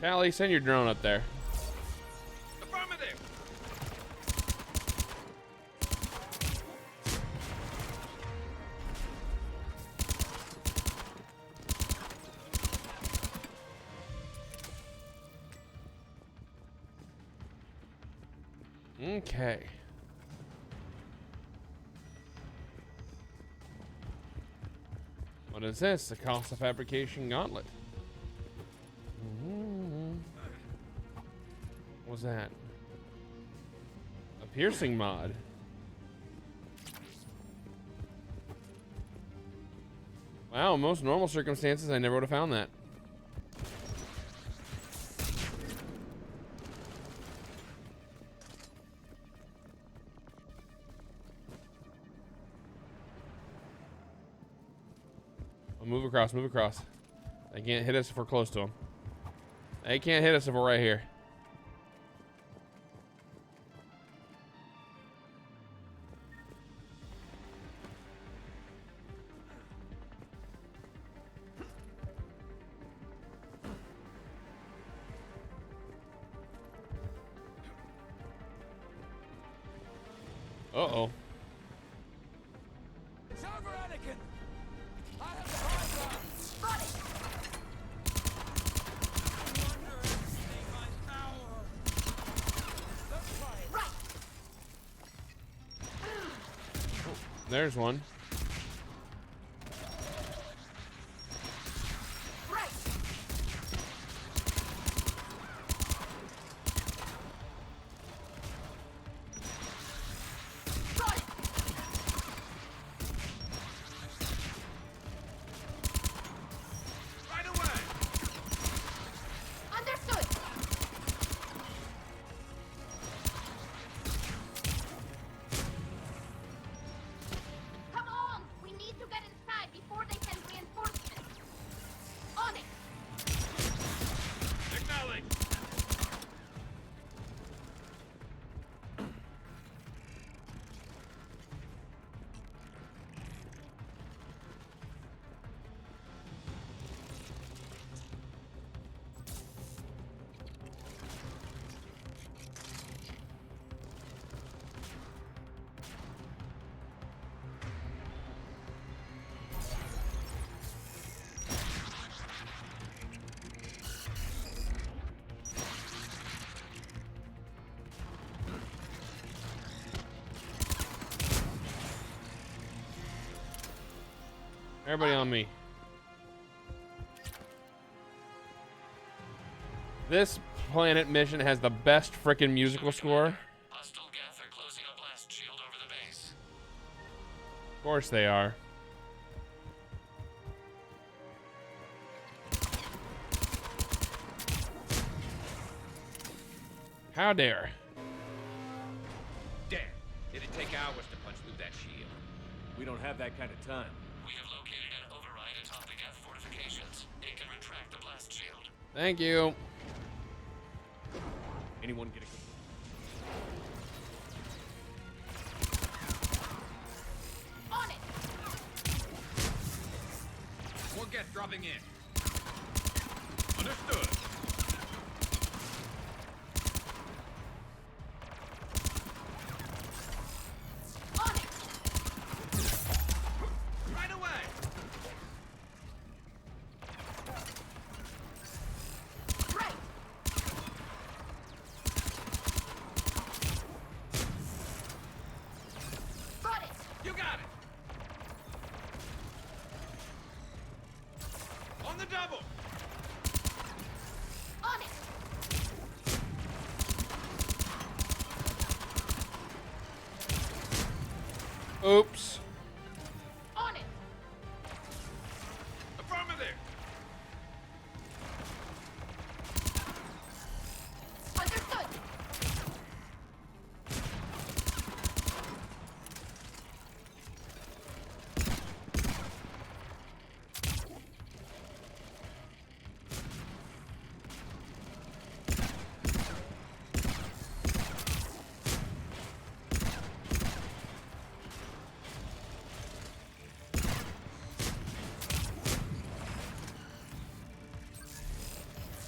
Tali, send your drone up there. Affirmative. Okay. What is this? A cost of fabrication gauntlet. What was that? A piercing mod. Wow, in most normal circumstances, I never would have found that. I'll move across, move across. They can't hit us if we're close to them. They can't hit us if we're right here. Uh-oh. It's over, Anakin! I have the high ground! Spot it! You underestimate my power! Let's try it. Right! There's one. Everybody on me. This planet mission has the best frickin' musical score. Hostile Geth are closing a blast shield over the base. Of course they are. How dare. Damn. It'd take hours to punch through that shield. We don't have that kind of time. We have located an override atop the Geth fortifications. It can retract the blast shield. Thank you. Anyone get a On it! More Geth dropping in. Understood. On it! Right away! Right! Got it! You got it! On the double! On it! Oops. On it! Affirmative! Understood!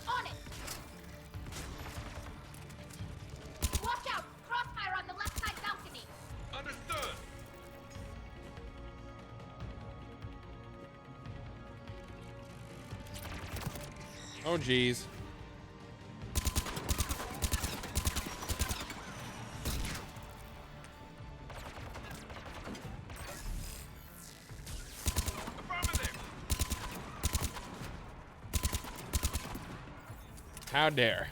On it! Watch out! Crossfire on the left side balcony! Understood! Oh, geez. How dare.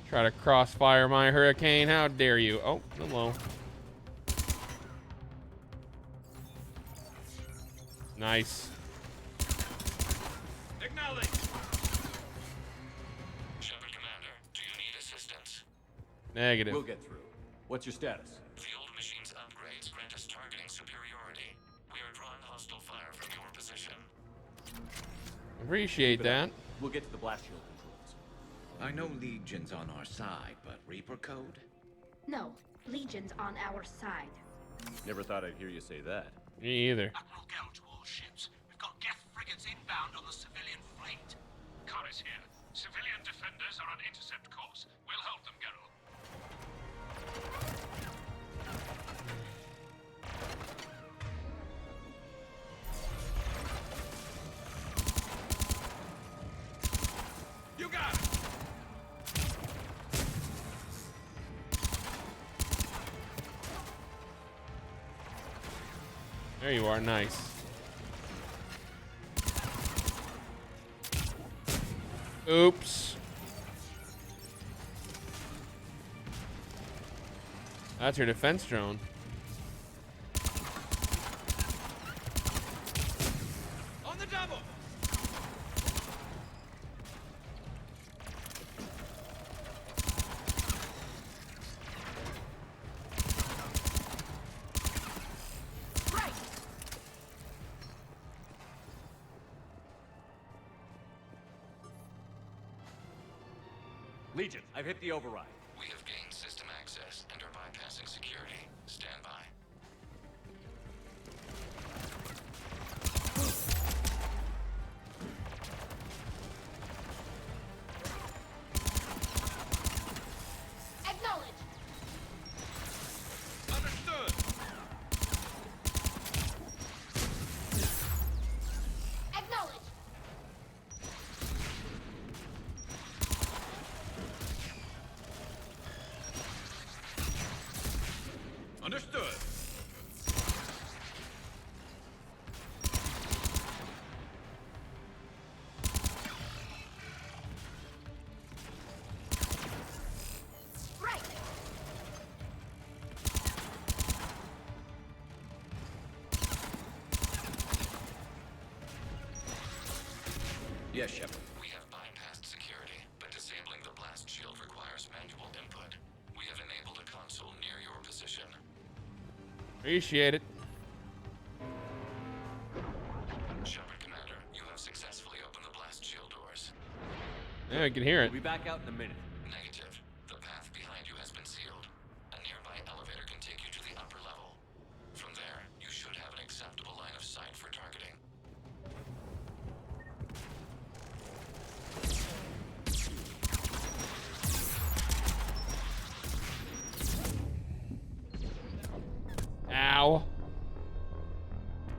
Try to crossfire my hurricane. How dare you? Oh, hello. Nice. Acknowledge. Shepard Commander, do you need assistance? Negative. We'll get through. What's your status? The old machine's upgrades grant us targeting superiority. We are drawing hostile fire from your position. Appreciate that. We'll get to the blast shield controls. I know Legion's on our side, but Reaper code? No, Legion's on our side. Never thought I'd hear you say that. Me either. Admiral Gell to all ships. We've got Geth frigates inbound on the civilian fleet. Corus here. Civilian defenders are on intercept course. We'll hold them, Geralt. You got it. There you are. Nice. Oops. That's your defense drone. On the double. Right! Legion, I've hit the override. We have gained system access and are bypassing security. Stand by. Acknowledge! Understood. Acknowledge! Understood. Right! Yes, Shepard. We have bypassed security, but disabling the blast shield requires manual input. We have enabled a console near your position. Appreciate it. Shepard Commander, you have successfully opened the blast shield doors. Yeah, I can hear it. We'll be back out in a minute. Negative. The path behind you has been sealed. A nearby elevator can take you to the upper level. From there, you should have an acceptable line of sight for targeting. Ow.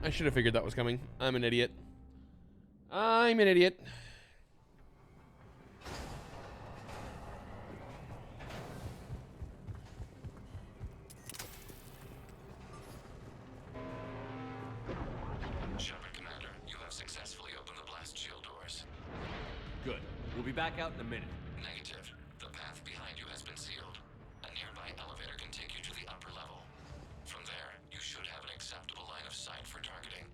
I should have figured that was coming. I'm an idiot. I'm an idiot. Shepard Commander, you have successfully opened the blast shield doors. Good. We'll be back out in a minute. Negative. The path behind you has been sealed. A nearby elevator can take you to the upper level. From there, you should have an acceptable line of sight for targeting.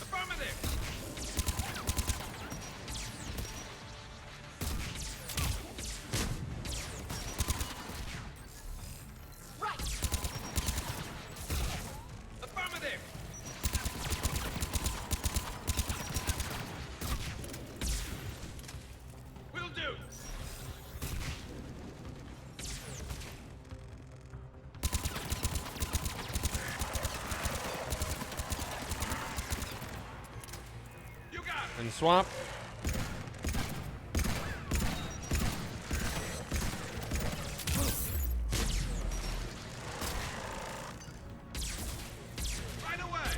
Affirmative. Right! Affirmative. Will do. You got it. And swap. Right away.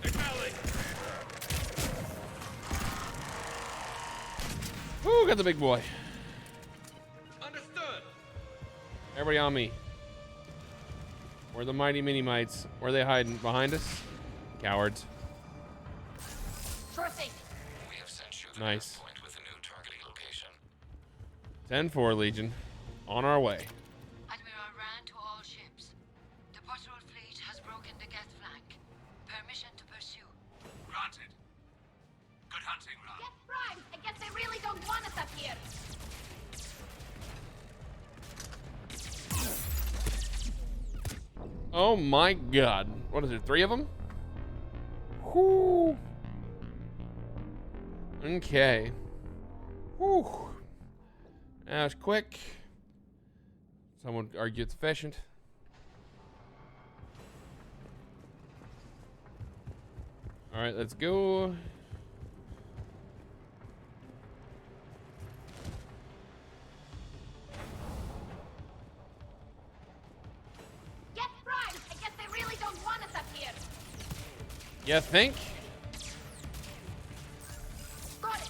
Acknowledge. Woo, got the big boy. Everybody on me. Where are the mighty mini-mites? Where are they hiding? Behind us? Cowards. Sure thing. We have sent you the Nice. point with a new targeting location. 10-4, Legion. On our way. Admiral Rand to all ships. The patrol fleet has broken the Geth flank. Permission to pursue. Granted. Good hunting, Rand. Get primed. I guess they really don't want us up here. Oh my god. What is it, 3 of them? Whoo. Okay. Whew. That was quick. Someone would argue it's efficient. Alright, let's go. Get primed. I guess they really don't want us up here. You think? Got it.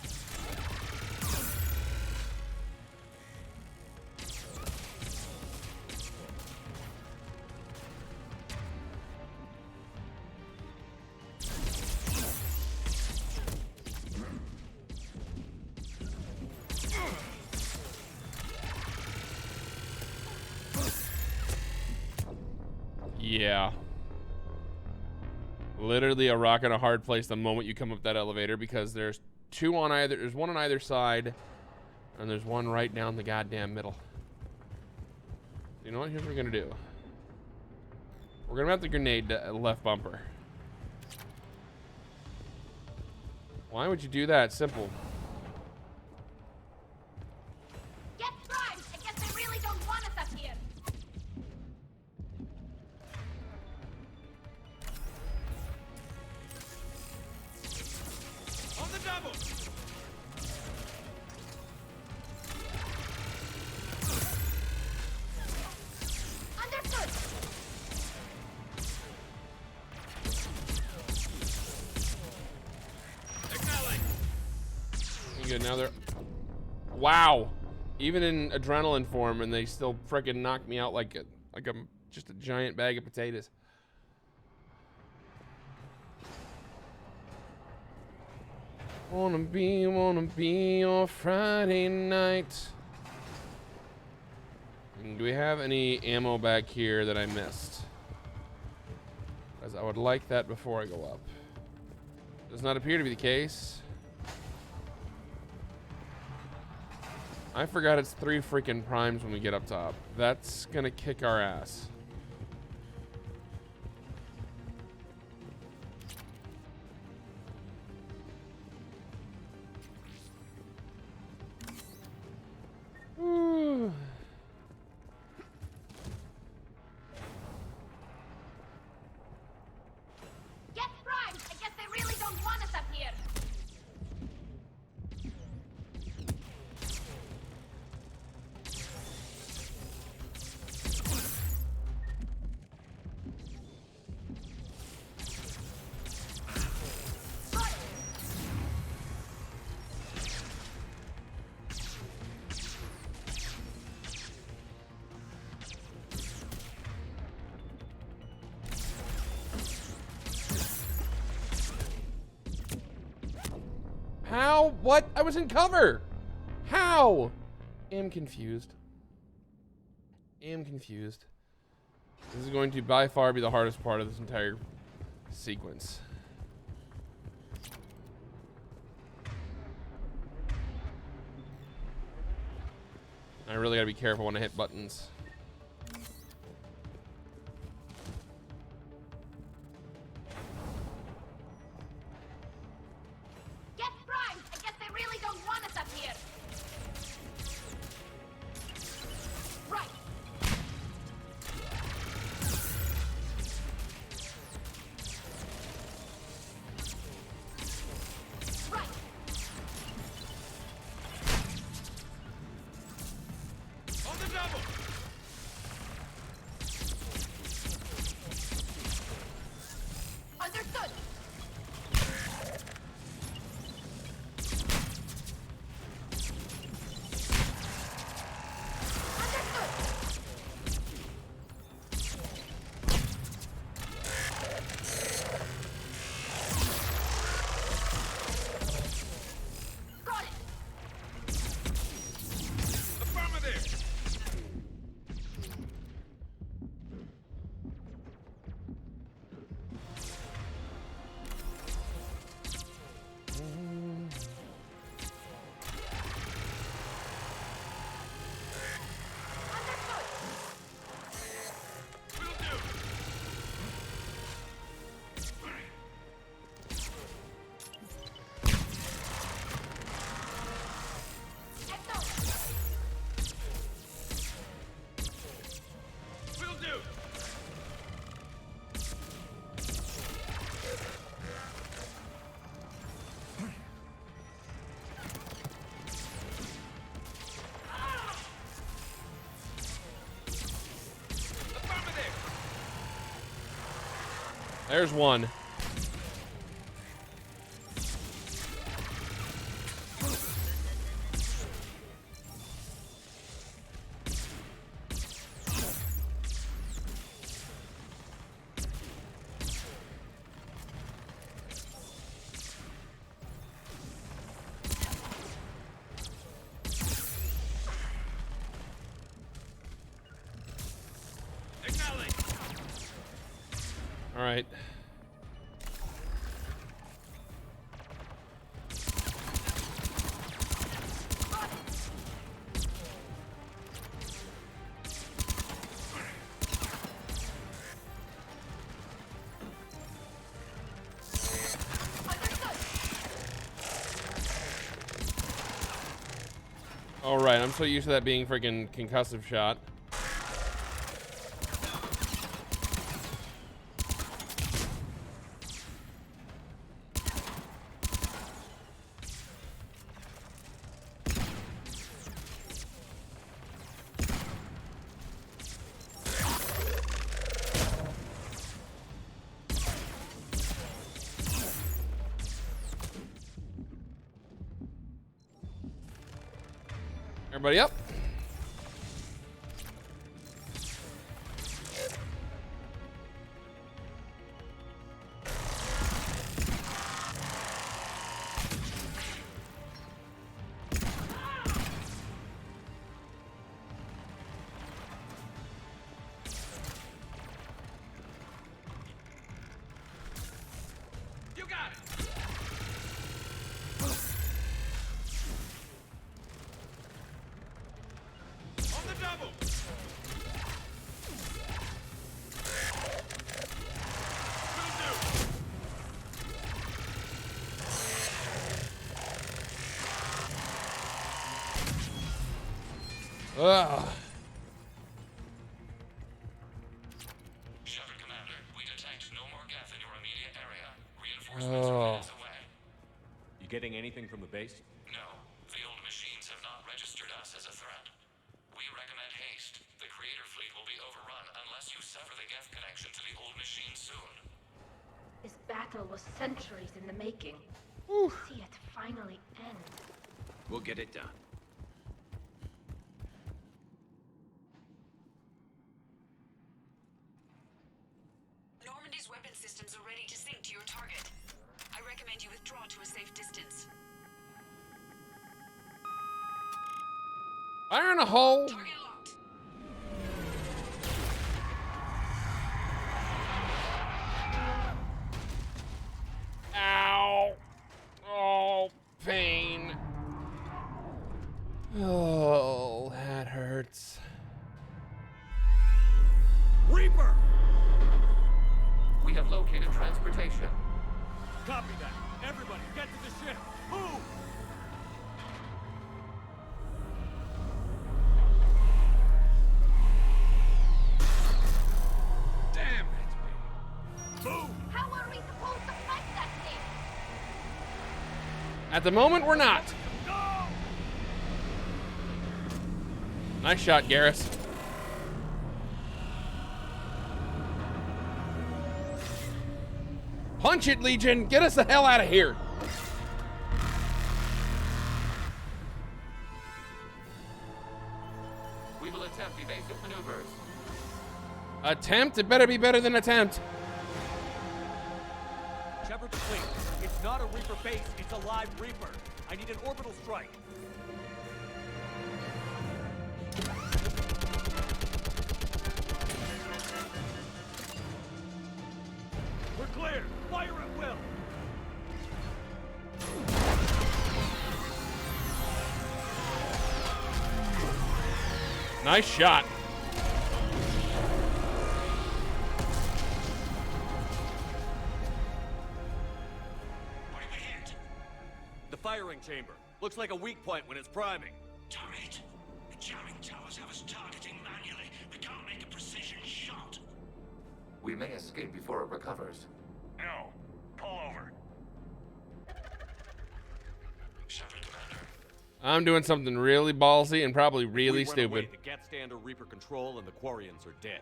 Yeah. Literally a rock and a hard place the moment you come up that elevator, because there's one on either side, and there's one right down the goddamn middle. You know what? Here's what we're gonna do. We're gonna have the grenade left bumper. Why would you do that? Simple. Get primed. I guess they really don't want us up here. On the double! Understood. Acknowledge! Good. Now they're. Wow. Even in adrenaline form, and they still frickin' knock me out like I'm just a giant bag of potatoes. Wanna be your Friday night. And do we have any ammo back here that I missed? As I would like that before I go up. Does not appear to be the case. I forgot it's 3 freaking primes when we get up top. That's gonna kick our ass. Ooh. Get primed. I guess they really don't want us up here. How? What? I was in cover. How? Am confused. Am confused. This is going to by far be the hardest part of this entire sequence. I really gotta be careful when I hit buttons. Get primed. I guess they really don't want us up here. Right. Right. On the double! Understood. Understood. There's one. All right. All right, I'm so used to that being freaking concussive shot. Everybody up. You got it. On the double. Ugh. Shepard Commander, we detect no more Geth in your immediate area. Reinforcements are minutes away. You getting anything from the base? No, the old machines have not registered us as a threat. We recommend haste. The Creator fleet will be overrun unless you sever the Geth connection to the old machine soon. This battle was centuries in the making. See it finally end. We'll get it done. Normandy's weapon systems are ready to sync to your target. I recommend you withdraw to a safe distance. Fire in a hole. Target locked. Ow. Oh, pain. Oh, that hurts. Reaper! We have located transportation. Copy that. Everybody, get to the ship. Move! Damn it. Move! How are we supposed to fight that thing? At the moment, we're not. Go! Nice shot, Garrus. Punch it, Legion. Get us the hell out of here. We will attempt evasive maneuvers. Attempt? It better be better than attempt. Shepard's fleet. It's not a Reaper base, it's a live Reaper. I need an orbital strike. We're clear. Fire at will. Nice shot. What did we hit? The firing chamber. Looks like a weak point when it's priming. Damn it. The jamming towers have us targeting manually. We can't make a precision shot. We may escape before it recovers. No. Pull over. Shepard Commander. I'm doing something really ballsy and probably really If we run away, stupid. the Geth stand under Reaper control and the Quarians are dead.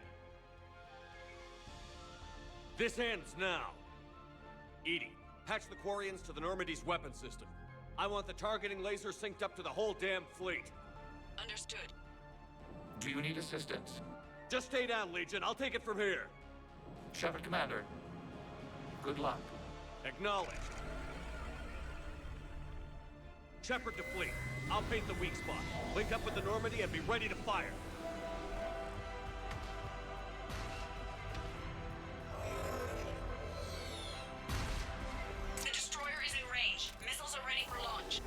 This ends now. Edie, patch the Quarians to the Normandy's weapon system. I want the targeting laser synced up to the whole damn fleet. Understood. Do you need assistance? Just stay down, Legion. I'll take it from here. Shepard, Commander. Good luck. Acknowledged. Shepard to fleet. I'll paint the weak spot. Link up with the Normandy and be ready to fire. The destroyer is in range. Missiles are ready for launch.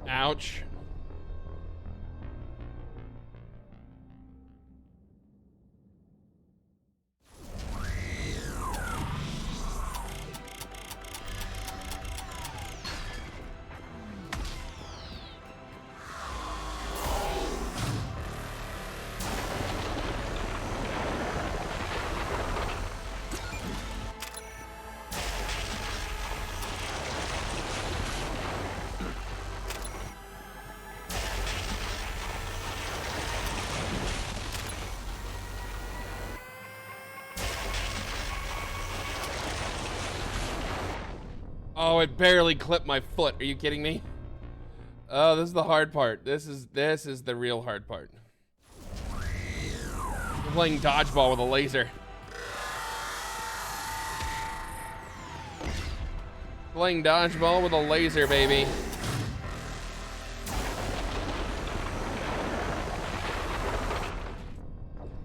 Ouch. Oh, it barely clipped my foot. Are you kidding me? Oh, this is the hard part. This is the real hard part. I'm playing dodgeball with a laser. Playing dodgeball with a laser, baby.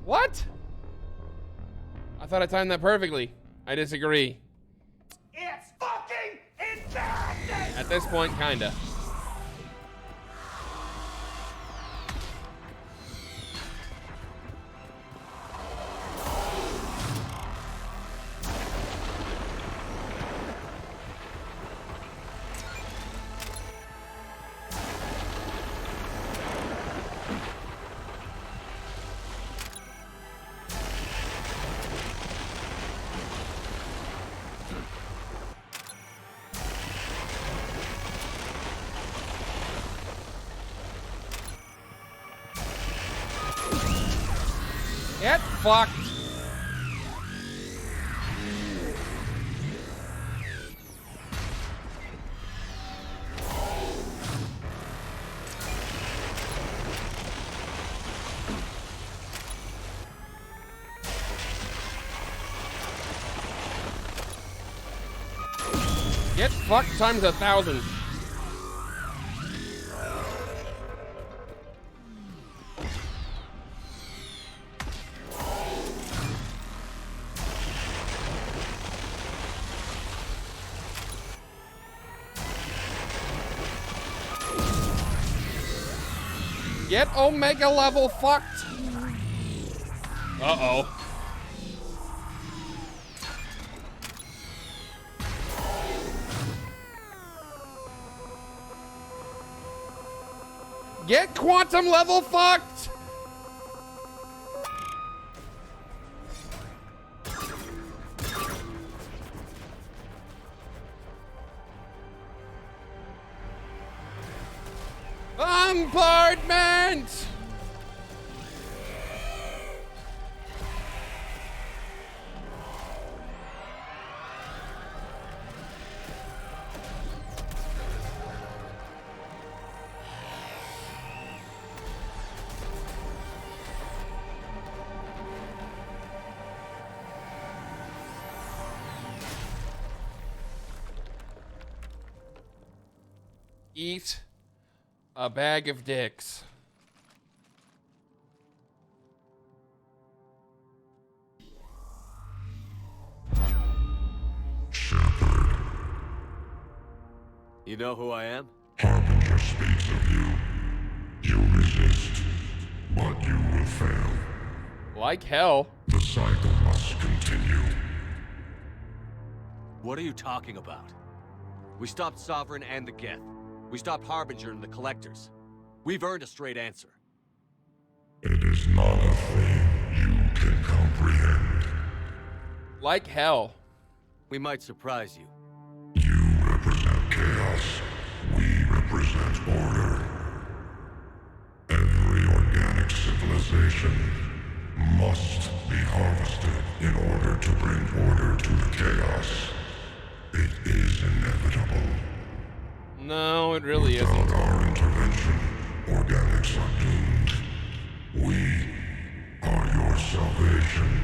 What? I thought I timed that perfectly. I disagree. It's fucking embarrassing! At this point, kinda. Get fucked. Get fucked times 1,000. Get Omega level fucked. Uh-oh. Get quantum level fucked. Bombardment! Eat a bag of dicks. You know who I am? Harbinger speaks of you. You resist, but you will fail. Like hell. The cycle must continue. What are you talking about? We stopped Sovereign and the Geth. We stopped Harbinger and the Collectors. We've earned a straight answer. It is not a thing you can comprehend. Like hell. We might surprise you. You represent chaos. We represent order. Every organic civilization must be harvested in order to bring order to the chaos. It is inevitable. No, it really Without isn't. our intervention, organics are doomed. We are your salvation.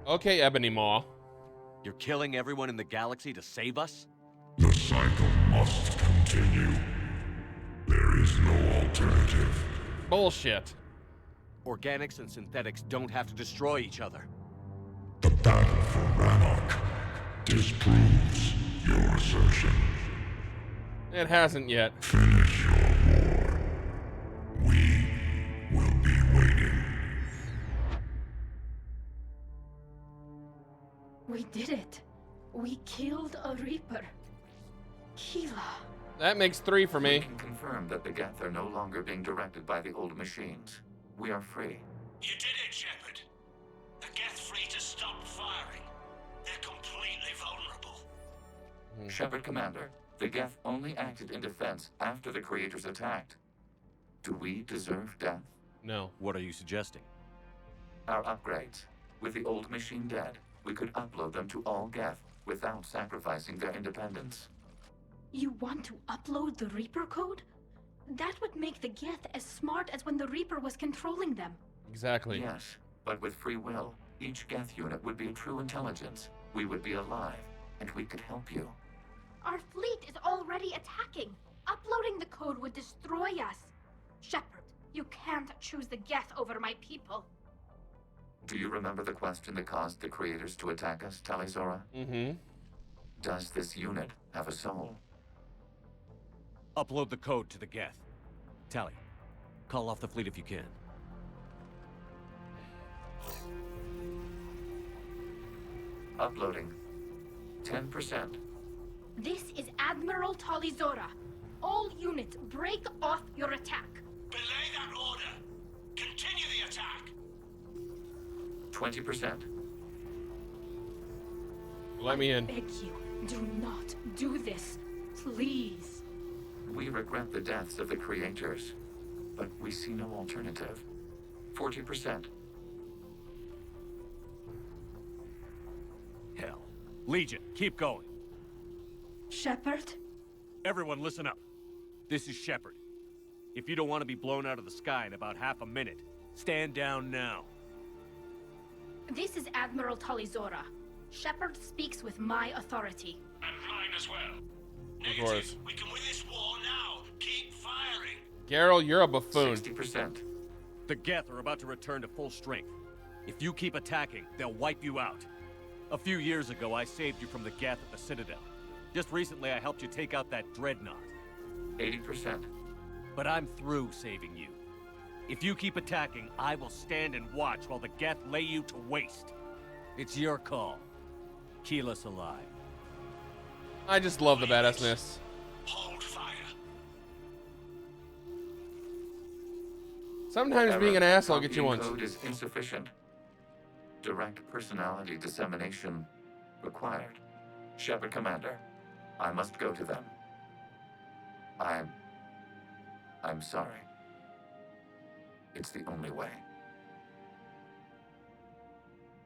Okay, Ebony Maw. You're killing everyone in the galaxy to save us? The cycle must continue. There is no alternative. Bullshit. Organics and synthetics don't have to destroy each other. The battle for Rannoch disproves your assertion. It hasn't yet. Finish your war. We will be waiting. We did it. We killed a Reaper. Keela. That makes 3 for me. We can confirm that the Geth are no longer being directed by the old machines. We are free. You did it, Shepard. The Geth fleet has stopped firing. They're completely vulnerable. Shepard Commander, the Geth only acted in defense after the creators attacked. Do we deserve death? No. What are you suggesting? Our upgrades. With the old machine dead, we could upload them to all Geth without sacrificing their independence. You want to upload the Reaper code? That would make the Geth as smart as when the Reaper was controlling them. Exactly. Yes, but with free will, each Geth unit would be a true intelligence. We would be alive, and we could help you. Our fleet is already attacking. Uploading the code would destroy us. Shepard, you can't choose the Geth over my people. Do you remember the question that caused the creators to attack us, Tali Zora? Mm-hmm. Does this unit have a soul? Upload the code to the Geth. Tali, call off the fleet if you can. Uploading. 10%. This is Admiral Tali Zora. All units, break off your attack. Belay that order. Continue the attack. 20%. Let me in. I beg you, do not do this. Please. We regret the deaths of the creators, but we see no alternative. 40%. Hell. Legion, keep going. Shepard? Everyone listen up. This is Shepard. If you don't want to be blown out of the sky in about half a minute, stand down now. This is Admiral Tali Zora. Shepard speaks with my authority. And mine as well. Of course. We can win this war now. Keep firing. Garrel, you're a buffoon. 60%. The Geth are about to return to full strength. If you keep attacking, they'll wipe you out. A few years ago, I saved you from the Geth at the Citadel. Just recently, I helped you take out that Dreadnaught. 80%. But I'm through saving you. If you keep attacking, I will stand and watch while the Geth lay you to waste. It's your call. Keep us alive. I just love the badassness. Hold fire. Sometimes being an asshole gets you once. Code is insufficient. Direct personality dissemination required. Shepard Commander, I must go to them. I'm sorry. It's the only way.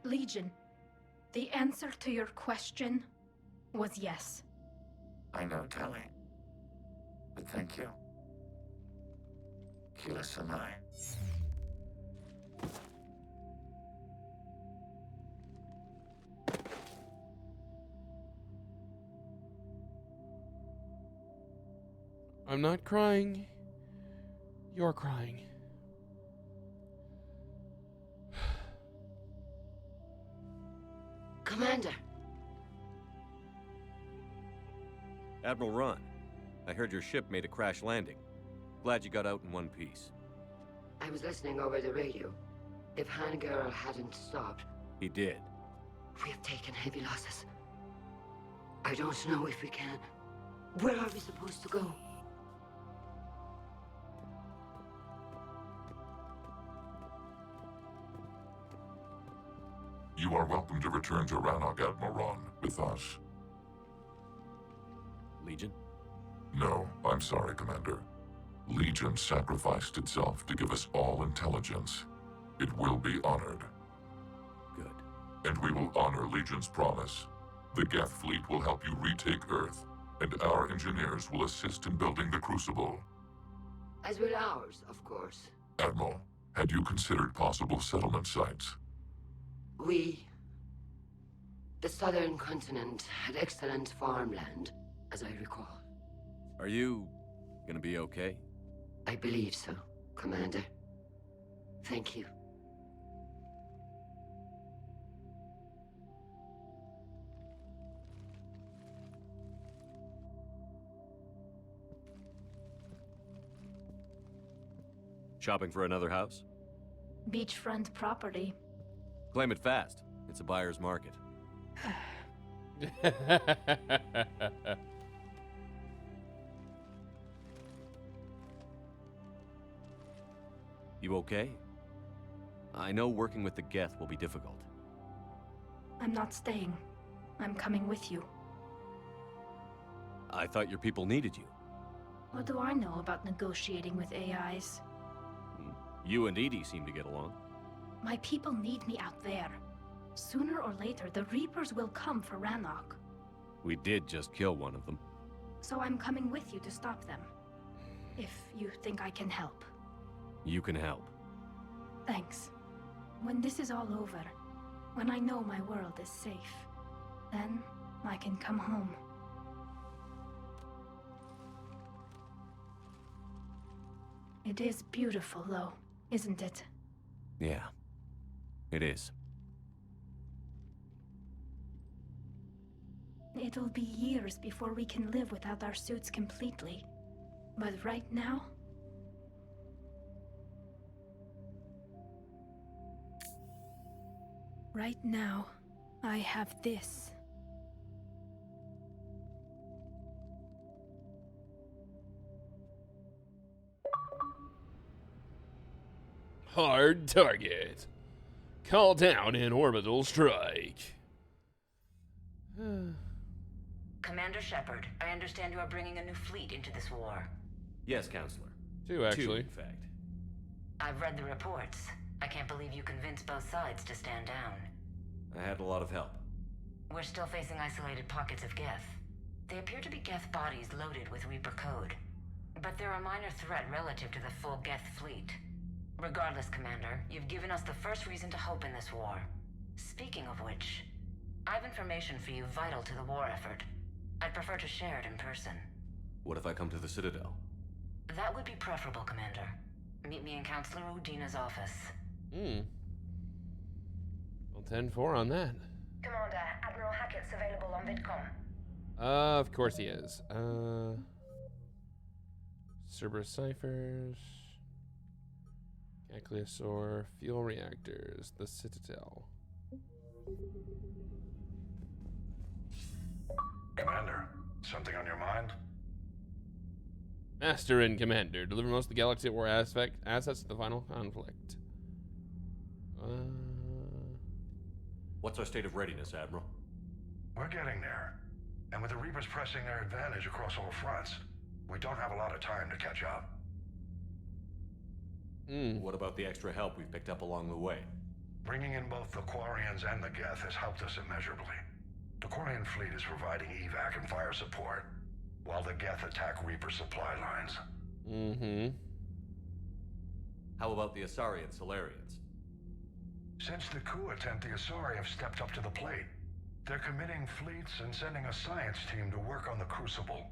Legion, the answer to your question was yes. I know, Tali. But thank you. Keep us alive. I'm not crying. You're crying. Commander. Admiral Ron, I heard your ship made a crash landing. Glad you got out in one piece. I was listening over the radio. If Hangirl hadn't stopped... He did. We have taken heavy losses. I don't know if we can. Where are we supposed to go? You are welcome to return to Rannoch, Admiral, with us. Legion? No, I'm sorry, Commander. Legion sacrificed itself to give us all intelligence. It will be honored. Good. And we will honor Legion's promise. The Geth fleet will help you retake Earth, and our engineers will assist in building the Crucible. As will ours, of course. Admiral, had you considered possible settlement sites? The southern continent had excellent farmland, as I recall. Are you gonna be okay? I believe so, Commander. Thank you. Shopping for another house? Beachfront property. Claim it fast. It's a buyer's market. You okay? I know working with the Geth will be difficult. I'm not staying. I'm coming with you. I thought your people needed you. What do I know about negotiating with AIs? You and Edie seem to get along. My people need me out there. Sooner or later, the Reapers will come for Rannoch. We did just kill one of them. So I'm coming with you to stop them. If you think I can help. You can help. Thanks. When this is all over, when I know my world is safe, then I can come home. It is beautiful, though, isn't it? Yeah, it is. It'll be years before we can live without our suits completely. But right now... Right now, I have this. Hard target. Call down an orbital strike. Commander Shepard, I understand you are bringing a new fleet into this war. Yes, Counselor. Two, actually. In fact. I've read the reports. I can't believe you convinced both sides to stand down. I had a lot of help. We're still facing isolated pockets of Geth. They appear to be Geth bodies loaded with Reaper code. But they're a minor threat relative to the full Geth fleet. Regardless, Commander, you've given us the first reason to hope in this war. Speaking of which, I have information for you vital to the war effort. I'd prefer to share it in person. What if I come to the Citadel? That would be preferable, Commander. Meet me in Counselor Udina's office. Well, 10-4 on that. Commander, Admiral Hackett's available on VidCom. Of course he is. Cerberus ciphers. Nucleosaur, fuel reactors, the Citadel. Commander, something on your mind? Master and Commander, deliver most of the Galaxy at War assets to the final conflict. What's our state of readiness, Admiral? We're getting there. And with the Reapers pressing their advantage across all fronts, we don't have a lot of time to catch up. What about the extra help we've picked up along the way? Bringing in both the Quarians and the Geth has helped us immeasurably. The Quarian fleet is providing evac and fire support, while the Geth attack Reaper supply lines. How about the Asari and Solarians? Since the coup attempt, the Asari have stepped up to the plate. They're committing fleets and sending a science team to work on the Crucible.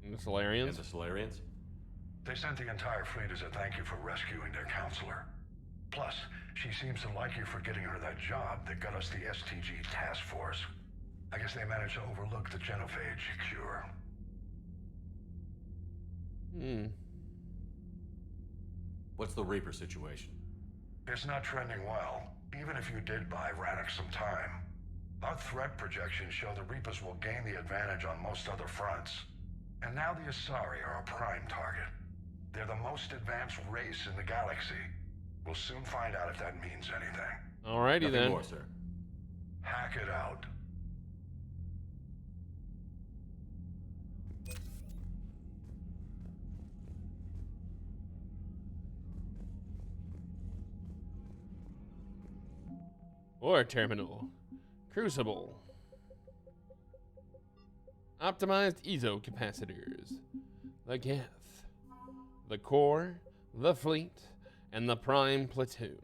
And the Solarians? And the Solarians? They sent the entire fleet as a thank you for rescuing their counselor. Plus, she seems to like you for getting her that job that got us the STG task force. I guess they managed to overlook the genophage cure. What's the Reaper situation? It's not trending well, even if you did buy Rannoch some time. Our threat projections show the Reapers will gain the advantage on most other fronts. And now the Asari are a prime target. They're the most advanced race in the galaxy. We'll soon find out if that means anything. Alrighty then. Nothing more, sir. Hack it out. War terminal. Crucible. Optimized EZO capacitors. The Geth. The core, the fleet, and the prime platoon.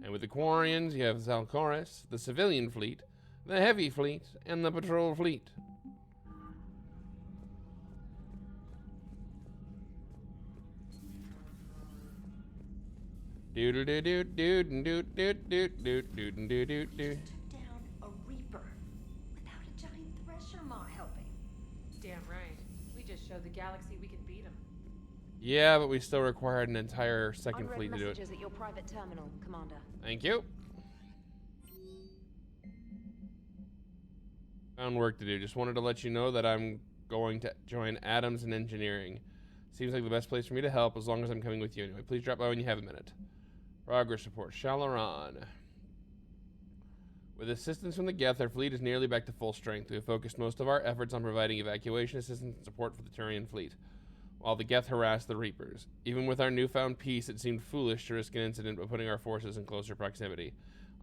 And with the Quarians, you have Zalcoris, the civilian fleet, the heavy fleet, and the patrol fleet. Doodle doo doo doo doo doo doo doo doo doo doo doo. Down a Reaper without a giant thresher maw helping. Damn right. We just showed the galaxy we could beat them. Yeah, but we still required an entire second Unread fleet to do it. messages at your private terminal, Commander. Thank you. Found work to do. Just wanted to let you know that I'm going to join Adams in engineering. Seems like the best place for me to help as long as I'm coming with you anyway. Please drop by when you have a minute. Progress report. Shalaran. With assistance from the Geth, our fleet is nearly back to full strength. We have focused most of our efforts on providing evacuation assistance and support for the Turian fleet, while the Geth harass the Reapers. Even with our newfound peace, it seemed foolish to risk an incident by putting our forces in closer proximity.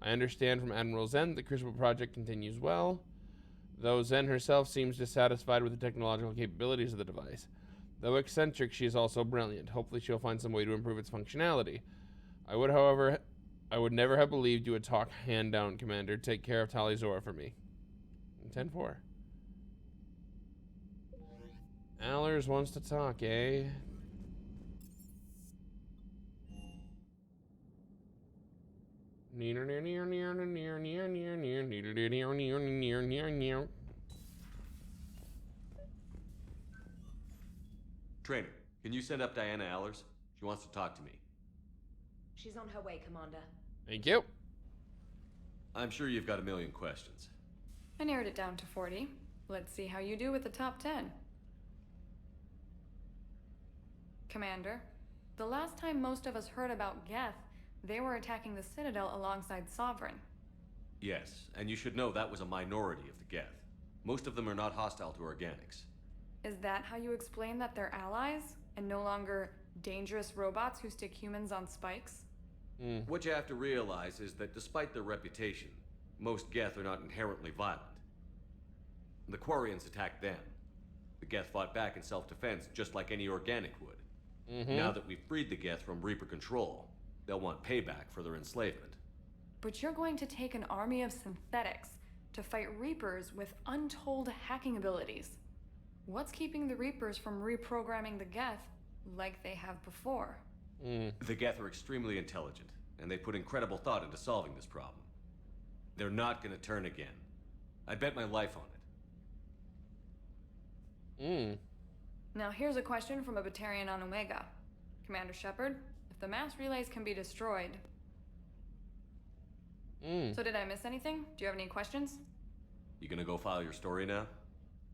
I understand from Admiral Zen that the Crucible project continues well, though Zen herself seems dissatisfied with the technological capabilities of the device. Though eccentric, she is also brilliant. Hopefully she'll find some way to improve its functionality. I would never have believed you would talk hand down, Commander. Take care of Tali Zora for me. 10-4. Allers wants to talk, eh? Trainer, can you send up Diana Allers? She wants to talk to me. She's on her way, Commander. Thank you. I'm sure you've got a million questions. I narrowed it down to 40. Let's see how you do with the top 10. Commander, the last time most of us heard about Geth, they were attacking the Citadel alongside Sovereign. Yes, and you should know that was a minority of the Geth. Most of them are not hostile to organics. Is that how you explain that they're allies, and no longer dangerous robots who stick humans on spikes? What you have to realize is that despite their reputation, most Geth are not inherently violent. The Quarians attacked them. The Geth fought back in self-defense just like any organic would. Now that we've freed the Geth from Reaper control, they'll want payback for their enslavement. But you're going to take an army of synthetics to fight Reapers with untold hacking abilities. What's keeping the Reapers from reprogramming the Geth like they have before? The Geth are extremely intelligent, and they put incredible thought into solving this problem. They're not gonna turn again. I'd bet my life on it. Now here's a question from a Batarian on Omega. Commander Shepard, if the mass relays can be destroyed... So did I miss anything? Do you have any questions? You gonna go file your story now?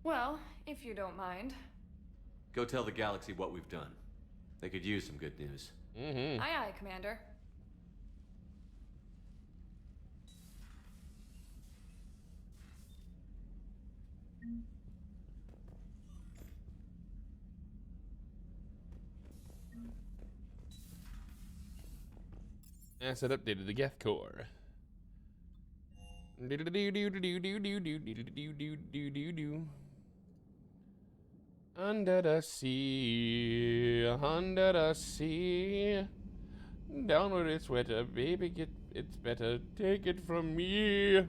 Well, if you don't mind. Go tell the galaxy what we've done. They could use some good news. Aye, aye, Commander. Asset updated the Geth core. Under the sea, downward it's wetter, baby, it's better, take it from me.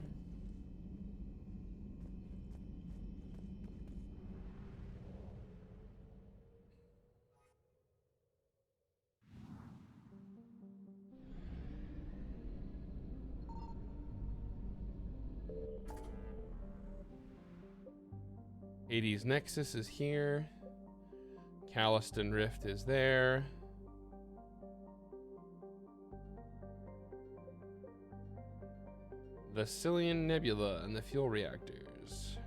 Hades Nexus is here. Calliston Rift is there. The Cillian Nebula and the fuel reactors.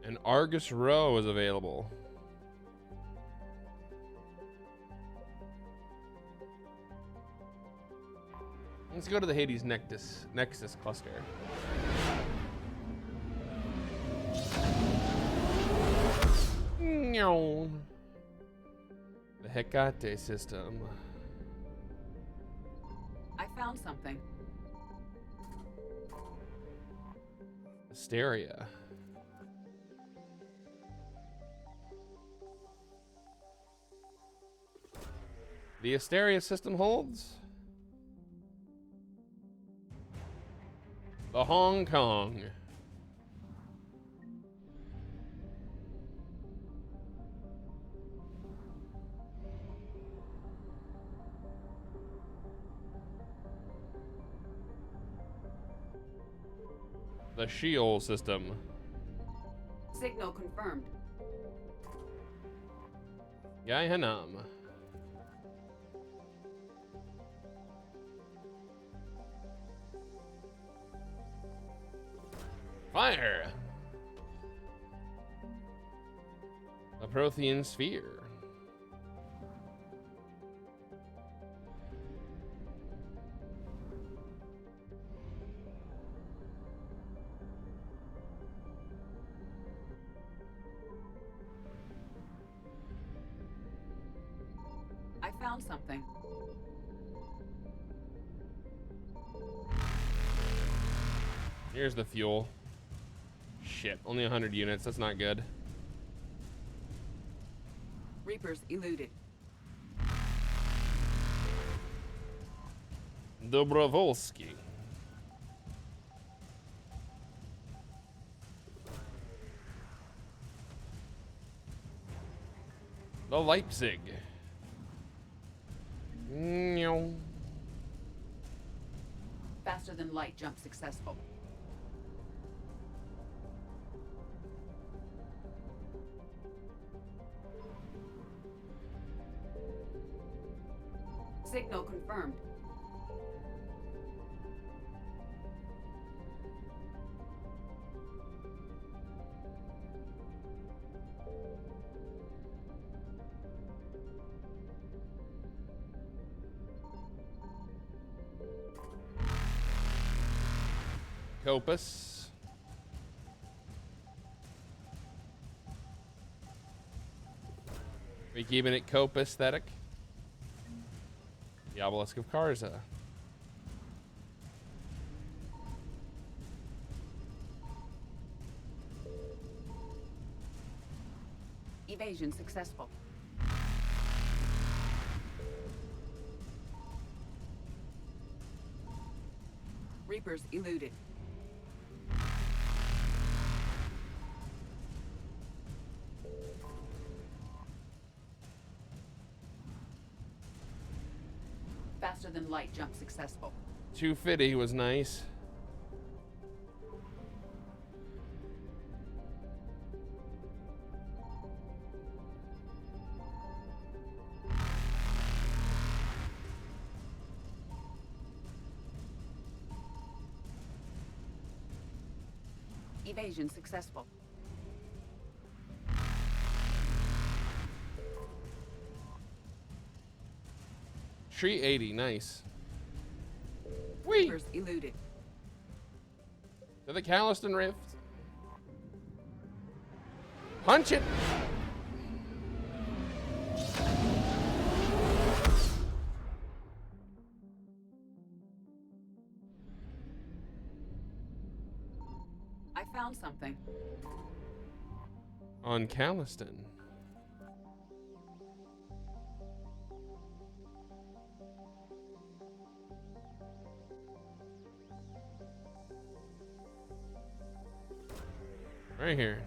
And Argus Row is available. Let's go to the Hades Nexus cluster. The Hecate system. I found something. Hysteria. The Hysteria system holds. The Hong Kong. The Sheol system. Signal confirmed. Gai Hanam. Fire. A Prothean sphere. I found something. Here's the fuel. Shit, only 100 units. That's not good. Reapers eluded. Dobrovolsky. The Leipzig. Faster than light jump successful. Signal confirmed. Copus. We keeping it cope aesthetic. The Obelisk of Karza. Evasion successful. Reapers eluded. Faster than light jump successful. 250 was nice. Evasion successful. Tree 80, nice. Reapers eluded. To the Calliston Rift. Punch it. I found something. On Calliston. Right here.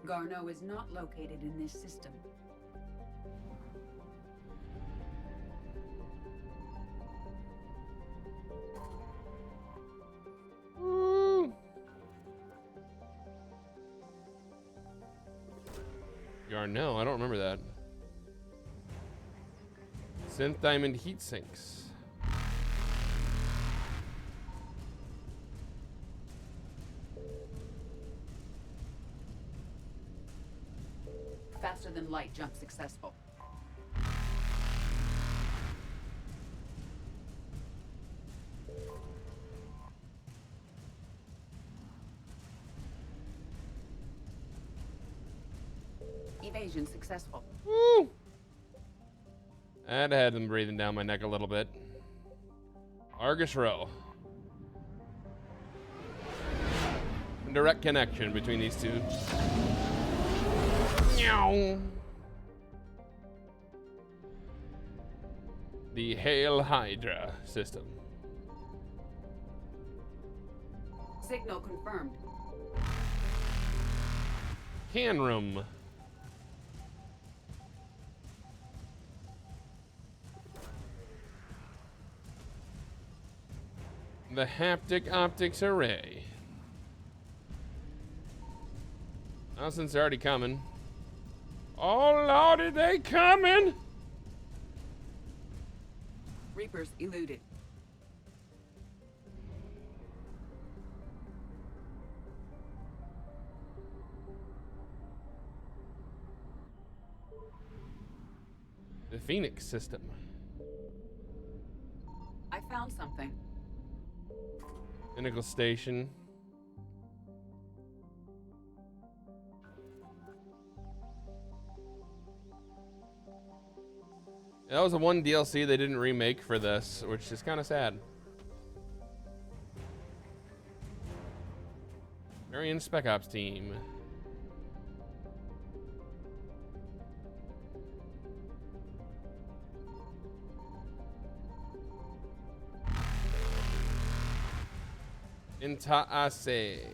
Garneau is not located in this system. Garneau, I don't remember that. Synth Diamond heat sinks. than light jump successful. Evasion successful. Woo! I'd had them breathing down my neck a little bit. Argus Row. Direct connection between these two. Meow. The Hail Hydra system. Signal confirmed. Can room. The haptic optics array. Oh, since they're already coming. Oh, lordy, they coming! Reapers eluded. The Phoenix system. I found something. Pinnacle Station. That was the one DLC they didn't remake for this, which is kind of sad. Quarian Spec Ops team. Intaase.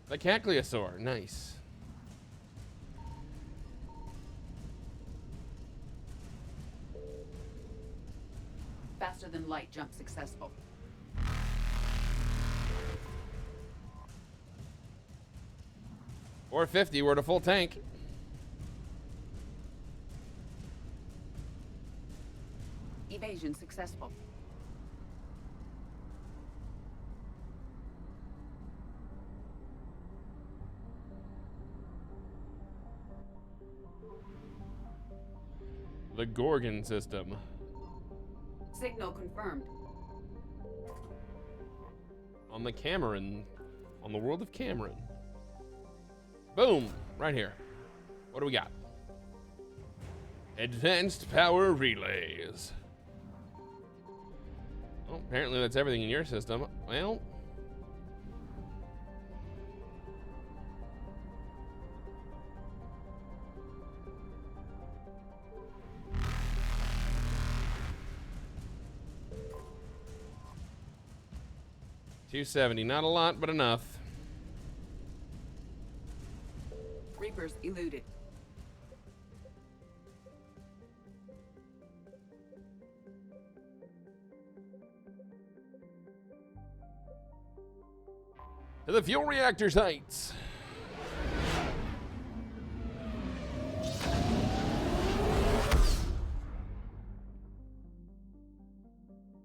The Cacliosaur, nice. Faster than light jump successful. Or 50, we're at a full tank. Evasion successful. The Gorgon system. Signal confirmed. On the Cameron. On the world of Cameron. Boom! Right here. What do we got? Advanced power relays. Oh, apparently that's everything in your system. Well. $270, not a lot, but enough. Reapers eluded. To the fuel reactor sites.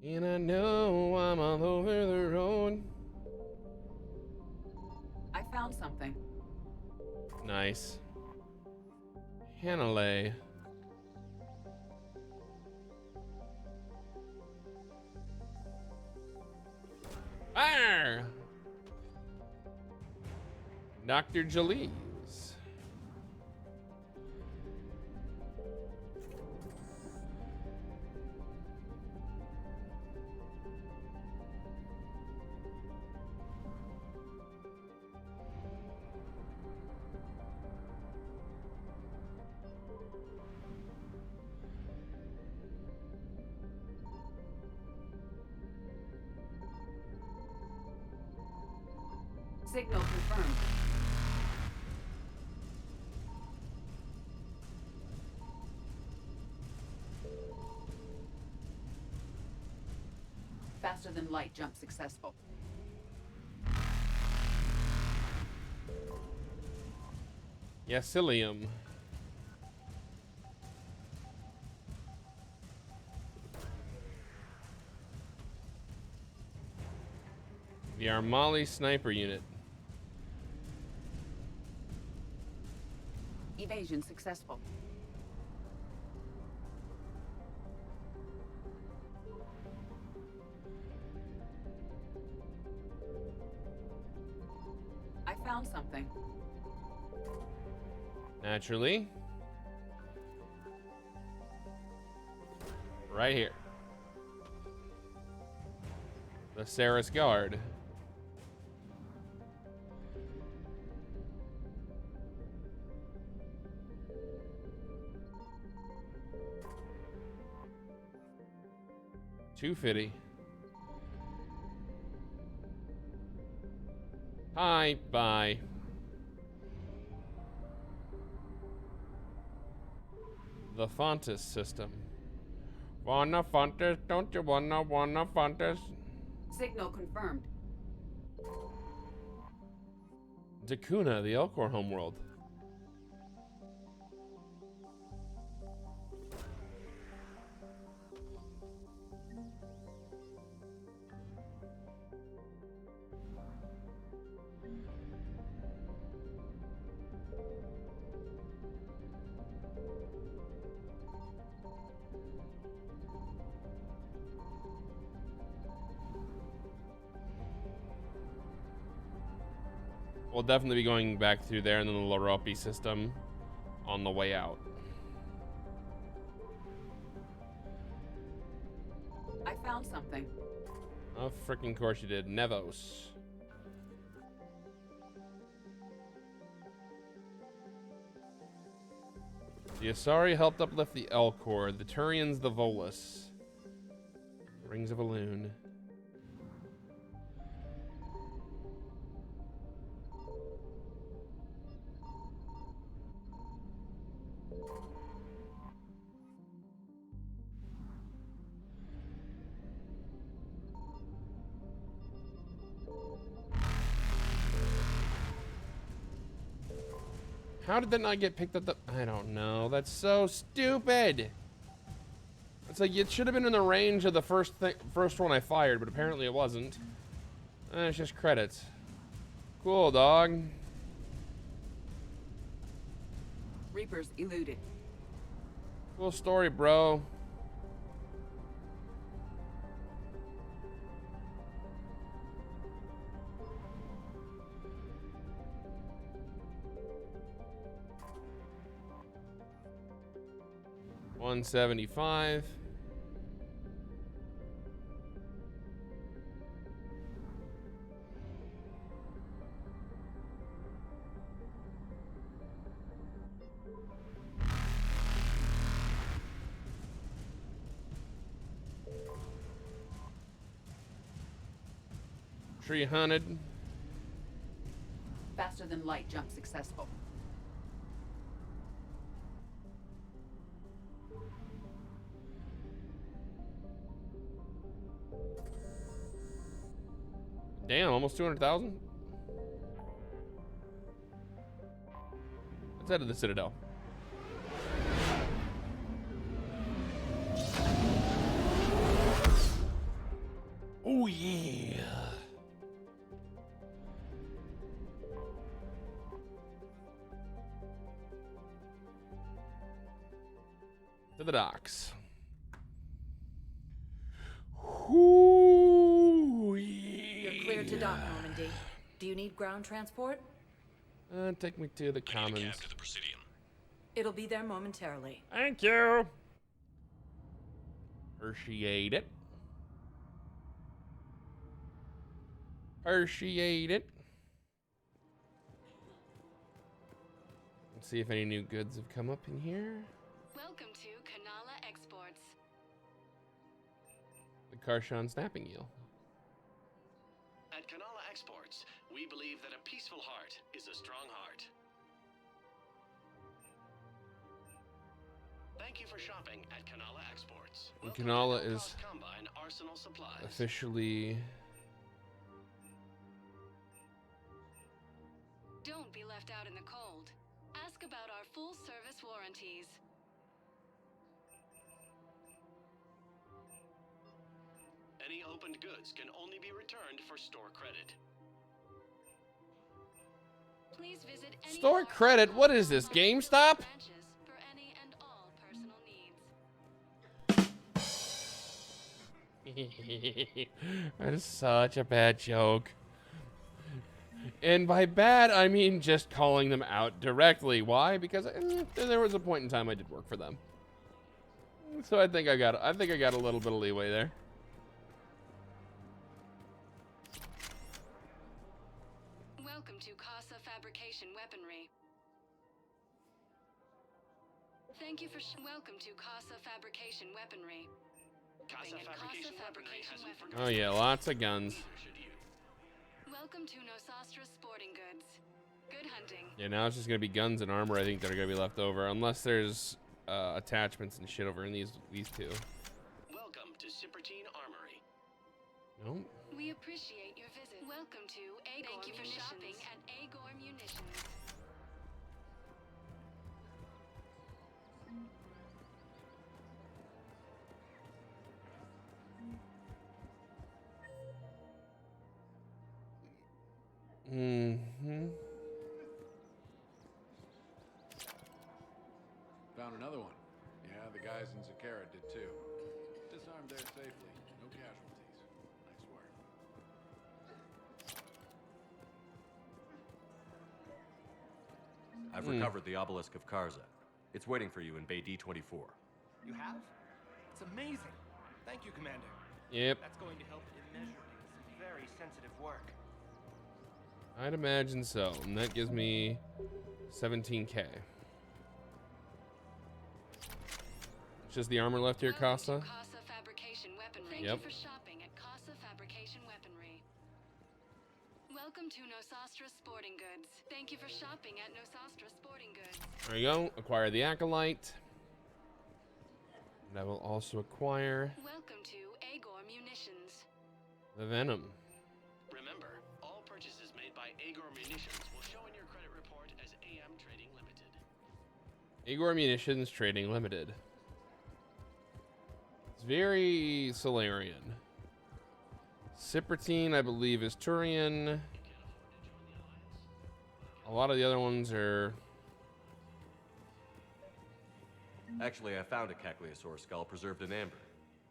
And I know I'm all over the road. I found something. Nice. Hanalei. Fire! Dr. Jalise. Signal confirmed. Faster than light jump successful. Yacilium. The Armali sniper unit. Evasion successful. I found something. Naturally. Right here. The Saris Guard. $250. Hi, bye. The Fontis system. Wanna Fontis? Don't you wanna Fontis? Signal confirmed. Dakuna, the Elcor homeworld. We'll definitely be going back through there and then the Laropi system on the way out. I found something. Of freaking course you did. Nevos. The Asari helped uplift the Elcor, the Turians the Volus. Rings of Elune. How did that not get picked up? I don't know. That's so stupid. It's like it should have been in the range of the first one I fired, but apparently it wasn't. It's just credits. Cool, dog. Reapers eluded. Cool story, bro. $175. Tree hunted. Faster than light jump successful. Damn, almost 200,000. Let's head to the Citadel. Oh yeah. To the docks. Ooh, yeah. You're cleared to dock, Normandy. Do you need ground transport? Take me to the Commons. To the Presidium. It'll be there momentarily. Thank you. Appreciate it. Appreciate it. Let's see if any new goods have come up in here. Welcome to Kanala Exports. The Karshan snapping eel. At Kanala Exports, we believe that a peaceful heart is a strong heart. Thank you for shopping at Kanala Exports. And Kanala is Combine Arsenal Supplies. officially. Don't be left out in the cold. Ask about our full service warranties. Any opened goods can only be returned for store credit. Please visit any Store credit? What is this, GameStop? branches for any and all personal needs. That is such a bad joke. And by bad, I mean just calling them out directly. Why? Because there was a point in time I did work for them. So I think I got a little bit of leeway there. Welcome to Casa Fabrication Weaponry. Thank you for welcome to Casa Fabrication Weaponry. Casa Bring in Fabrication Weaponry hasn't forgotten. Oh yeah, lots of guns. Welcome to Nosastra Sporting Goods. Good hunting. Yeah, now it's just gonna be guns and armor. I think that are gonna be left over, unless there's attachments and shit over in these two. Welcome to Sippertine Armory. Nope. We appreciate your visit. Welcome to Agor Thank you for shopping at Agor Munitions. Mm-hmm. Found another one. Yeah, the guys in Zakara did too. Disarmed there safely. No casualties. Nice work. I've recovered the obelisk of Karza. It's waiting for you in Bay D-24. You have? It's amazing. Thank you, Commander. Yep. That's going to help immeasurably with some very sensitive work. I'd imagine so, and that gives me 17K. It's just the armor left here, Casa. Casa Fabrication Weaponry. Yep. Thank you for shopping at Casa Fabrication Weaponry. Welcome to Nosastra Sporting Goods. Thank you for shopping at Nosastra Sporting Goods. There you go. Acquire the Acolyte. And I will also acquire Welcome to Agor Munitions. the Venom. Remember, all purchases made by Agor Munitions will show in your credit report as AM Trading Limited. Agor Munitions Trading Limited. It's very Solarian. Sippertine, I believe, is Turian. A lot of the other ones are... Actually, I found a Cagliasaur skull preserved in amber.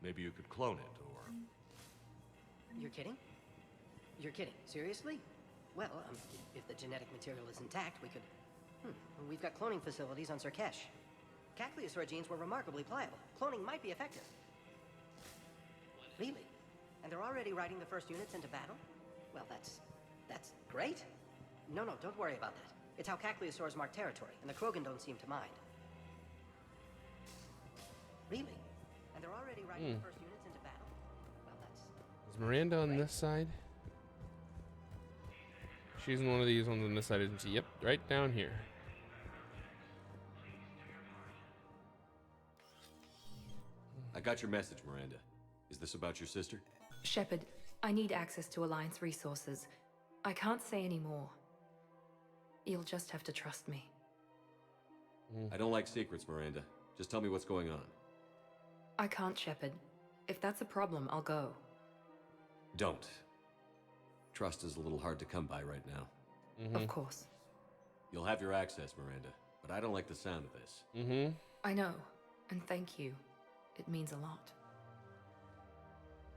Maybe you could clone it, or... You're kidding? You're kidding. Seriously? Well, if the genetic material is intact, we could... We've got cloning facilities on Surkesh. Cagliasaur genes were remarkably pliable. Cloning might be effective. Really? And they're already riding the first units into battle? Well, that's great. No, don't worry about that. It's how Cagliasaurs mark territory, and the Krogan don't seem to mind. Really? And they're already riding the first units into battle? Well, that's... Is Miranda on this side? She's in one of these ones on this side, isn't she? Yep, right down here. I got your message, Miranda. Is this about your sister? Shepard, I need access to Alliance resources. I can't say any more. You'll just have to trust me. I don't like secrets, Miranda. Just tell me what's going on. I can't, Shepard. If that's a problem, I'll go. Don't. Trust is a little hard to come by right now. Of course. You'll have your access, Miranda, but I don't like the sound of this. I know, and thank you. It means a lot.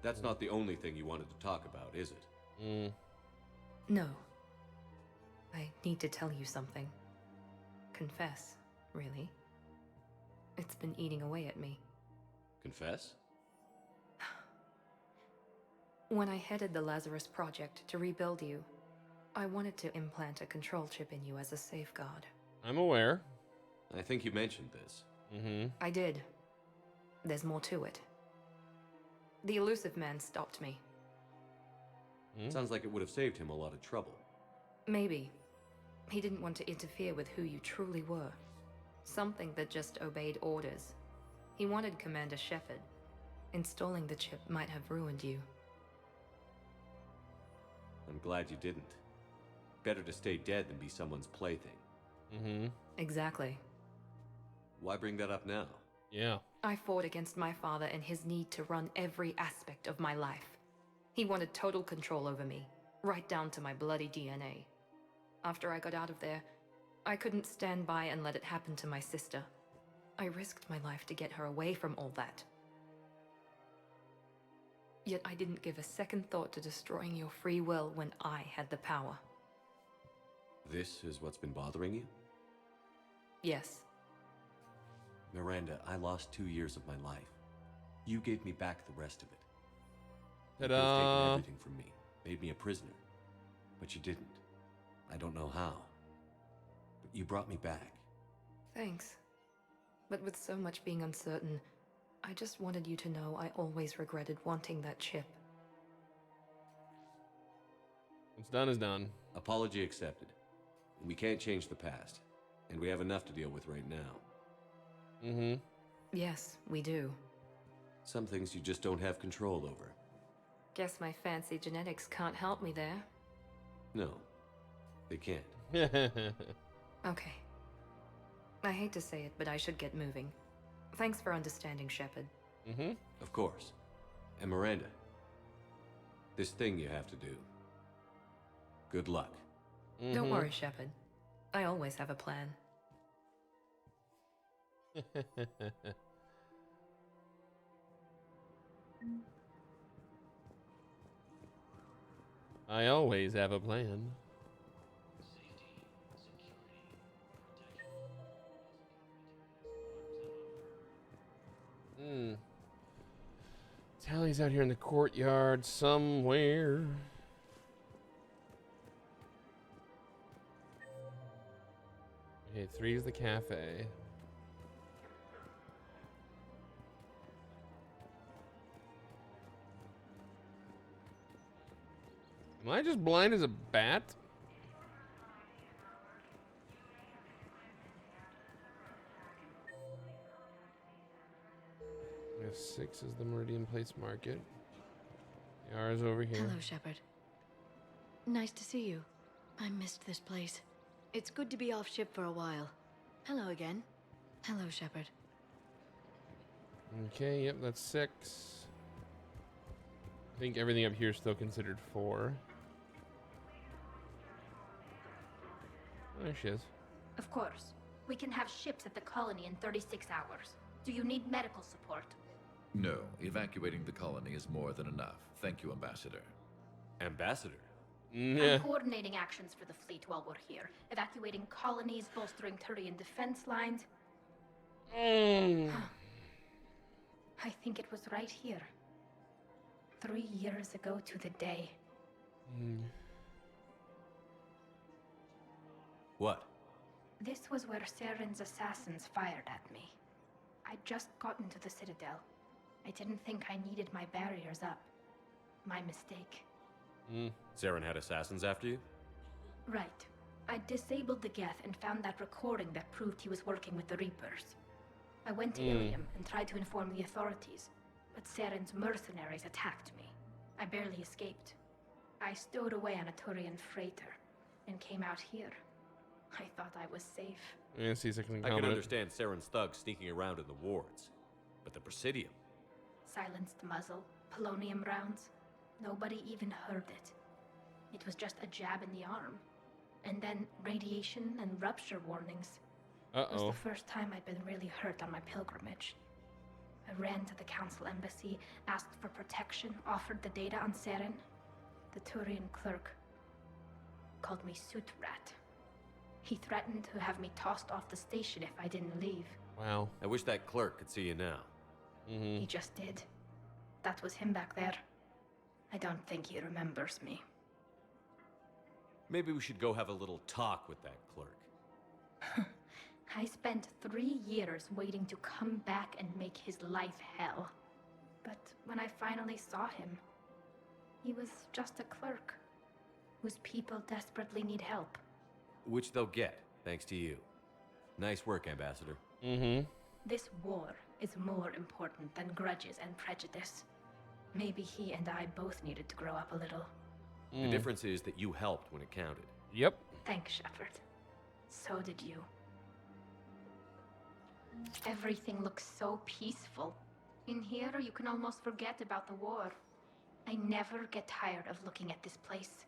That's not the only thing you wanted to talk about, is it? No. I need to tell you something. Confess, really. It's been eating away at me. Confess? When I headed the Lazarus Project to rebuild you, I wanted to implant a control chip in you as a safeguard. I'm aware. I think you mentioned this. I did. There's more to it. The elusive man stopped me. Sounds like it would have saved him a lot of trouble. Maybe. He didn't want to interfere with who you truly were. Something that just obeyed orders. He wanted Commander Shepard. Installing the chip might have ruined you. I'm glad you didn't. Better to stay dead than be someone's plaything. Exactly. Why bring that up now? Yeah. I fought against my father and his need to run every aspect of my life. He wanted total control over me, right down to my bloody DNA. After I got out of there, I couldn't stand by and let it happen to my sister. I risked my life to get her away from all that. Yet I didn't give a second thought to destroying your free will when I had the power. This is what's been bothering you? Yes. Miranda, I lost 2 years of my life. You gave me back the rest of it. You could Ta-da. have taken everything from me, made me a prisoner. But you didn't. I don't know how. But you brought me back. Thanks. But with so much being uncertain, I just wanted you to know I always regretted wanting that chip. What's done is done. Apology accepted. We can't change the past, and we have enough to deal with right now. Mm-hmm. Yes, we do. Some things you just don't have control over. Guess my fancy genetics can't help me there. No, they can't. Okay. I hate to say it, but I should get moving. Thanks for understanding, Shepard. Mm-hmm. Of course. And Miranda, this thing you have to do. Good luck. Don't worry, Shepard. I always have a plan. I always have a plan. Tali's out here in the courtyard somewhere. Okay, 3 is the cafe. Am I just blind as a bat? I guess 6 is the Meridian Place Market. The R is over here. Hello, Shepard. Nice to see you. I missed this place. It's good to be off ship for a while. Hello again. Hello, Shepard. Okay, yep, that's 6. I think everything up here is still considered 4. Oh, there she is. Of course. We can have ships at the colony in 36 hours. Do you need medical support? No, evacuating the colony is more than enough. Thank you, Ambassador. Ambassador? Yeah. I'm coordinating actions for the fleet while we're here. Evacuating colonies, bolstering Turian defense lines. I think it was right here. 3 years ago to the day. What? This was where Saren's assassins fired at me. I'd just gotten to the Citadel. I didn't think I needed my barriers up. My mistake. Saren had assassins after you? Right. I disabled the Geth and found that recording that proved he was working with the Reapers. I went to Ilium and tried to inform the authorities, but Saren's mercenaries attacked me. I barely escaped. I stowed away on a Turian freighter and came out here. I thought I was safe. Yeah, C6 I can understand Saren's thugs sneaking around in the wards, but the Presidium? Silenced muzzle, polonium rounds. Nobody even heard it. It was just a jab in the arm. And then radiation and rupture warnings. It was the first time I'd been really hurt on my pilgrimage. I ran to the Council Embassy, asked for protection, offered the data on Saren. The Turian clerk called me Soot Rat. He threatened to have me tossed off the station if I didn't leave. Wow. I wish that clerk could see you now. He just did. That was him back there. I don't think he remembers me. Maybe we should go have a little talk with that clerk. I spent 3 years waiting to come back and make his life hell. But when I finally saw him, he was just a clerk whose people desperately need help. Which they'll get, thanks to you. Nice work, Ambassador. This war is more important than grudges and prejudice. Maybe he and I both needed to grow up a little. The difference is that you helped when it counted. Yep. Thanks, Shepard. So did you. Everything looks so peaceful. In here, you can almost forget about the war. I never get tired of looking at this place.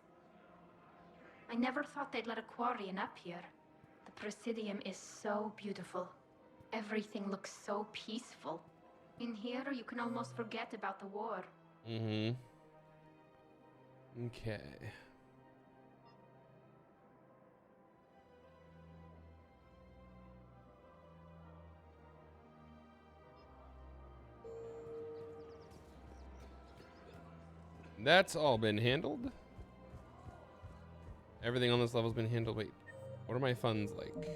I never thought they'd let a Quarian up here. The Presidium is so beautiful. Everything looks so peaceful. In here, you can almost forget about the war. Mm-hmm. Okay. That's all been handled. Everything on this level's been handled. Wait, what are my funds like?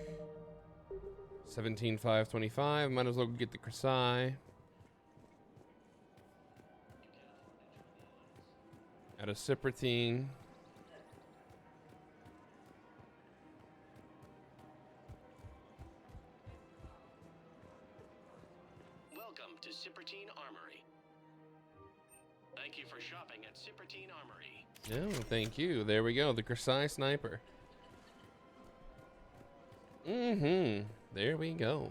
17,525. Might as well get the Crusai. At a Cypratine. Welcome to Cypratine Armory. Thank you for shopping at Cypratine Armory. Oh, thank you. There we go. The Crusai Sniper. Mm-hmm. There we go.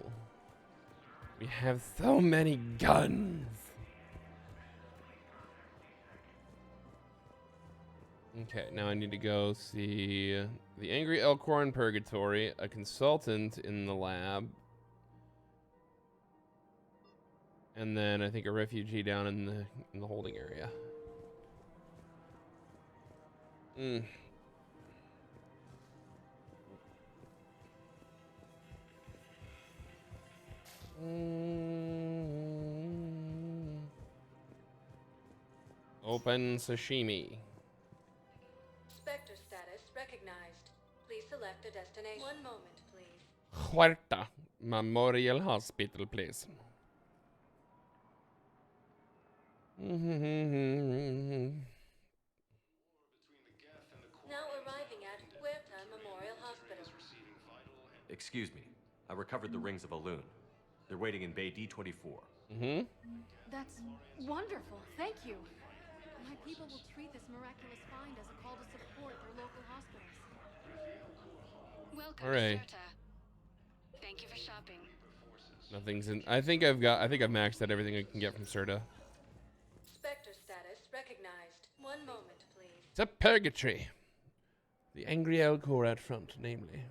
We have so many guns. Okay, now I need to go see the Angry Elcor in Purgatory, a consultant in the lab, and then I think a refugee down in the holding area. Open sashimi. Spectre status recognized. Please select a destination. One moment, please. Huerta Memorial Hospital, please. Now arriving at Huerta Memorial Hospital. Excuse me. I recovered the rings of Elune. They're waiting in Bay D24. That's wonderful. Thank you. My people will treat this miraculous find as a call to support their local hospitals. Welcome, All right. Serta. Thank you for shopping. Nothing's in. I think I've maxed out everything I can get from Serta. Spectre status recognized. One moment, please. It's a purgatory. The Angry Elcor out front, namely.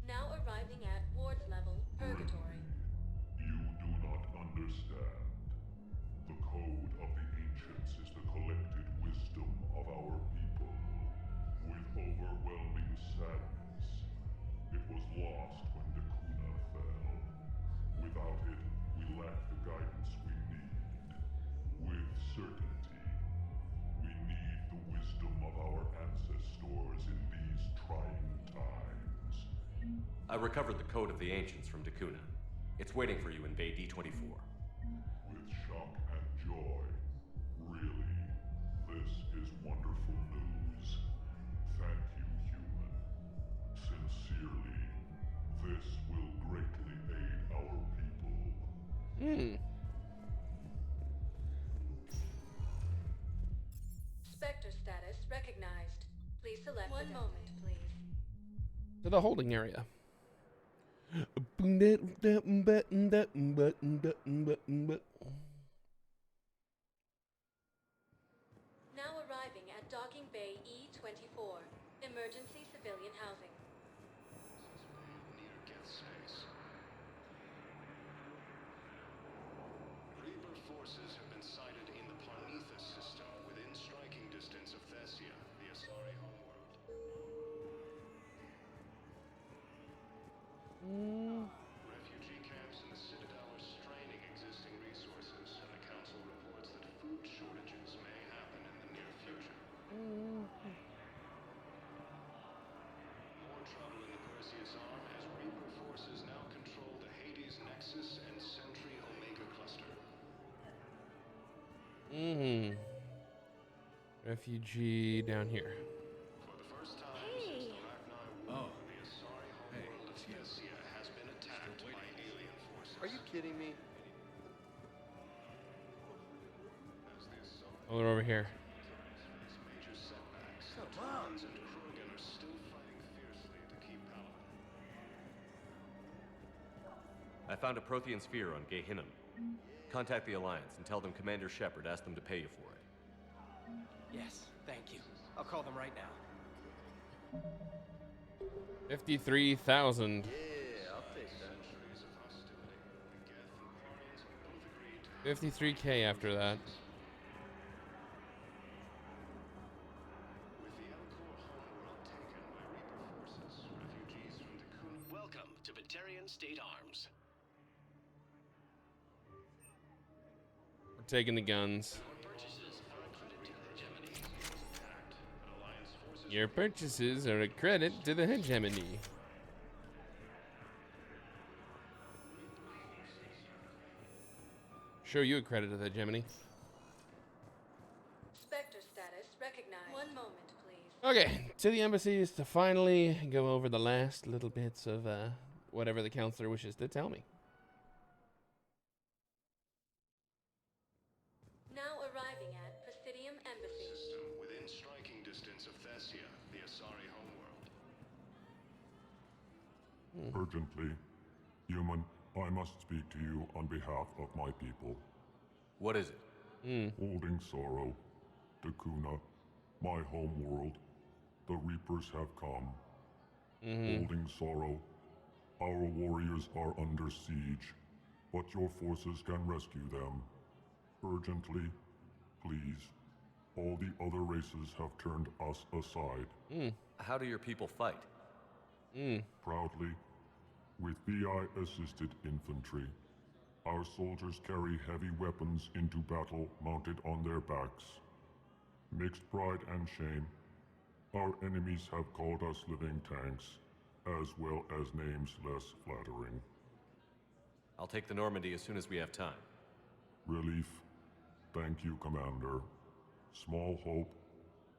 Now arriving at ward level Purgatory. You do not understand. The code of the ancients is the collected wisdom of our people. With overwhelming sadness, it was lost when Dakuna fell. Without it, we lack the guidance we need. With certainty, we need the wisdom of our ancestors in these trying times. I recovered the code of the ancients from Dakuna. It's waiting for you in Bay D24. With shock and joy. Really, this is wonderful news. Thank you, human. Sincerely, this will greatly aid our people. Spectre status recognized. Please select one moment, please. To the holding area. Now arriving at Docking Bay E24. Emergency civilian housing. Near Geth space. Reaper forces have been sighted in the Parnithus system within striking distance of Thessia, the Asari homeworld. Refugee camps in the Citadel are straining existing resources, and the Council reports that food shortages may happen in the near future. More trouble in the Perseus Arm as Reaper forces now control the Hades Nexus and Sentry Omega cluster. Refugee down here. For the first time Hey. since the Ragnar War, the Asari homeworld of Thessia has been attacked by alien forces. Are you kidding me? Oh, they're over here. Face major setbacks I found a Prothean sphere on Gehinnom. Contact the Alliance and tell them Commander Shepard asked them to pay you for it. Yes, thank you. I'll call them right now. 53,000. Yeah, I'll take that. 53K after that. Welcome to Batarian State Arms. We're taking the guns. Your purchases are a credit to the hegemony. Show you a credit to the hegemony. Spectre status recognized. One moment, please. Okay, to the embassies to finally go over the last little bits of whatever the counselor wishes to tell me. Now arriving at Presidium Embassy. System within striking distance of Thessia, the Asari homeworld. Urgently, human, I must speak to you on behalf of my people. What is it? Holding sorrow, Dakuna, my homeworld, the Reapers have come. Holding sorrow, our warriors are under siege, but your forces can rescue them. Urgently, please. All the other races have turned us aside. How do your people fight? Proudly, with VI-assisted infantry. Our soldiers carry heavy weapons into battle mounted on their backs. Mixed pride and shame, our enemies have called us living tanks, as well as names less flattering. I'll take the Normandy as soon as we have time. Relief. Thank you, Commander. Small hope.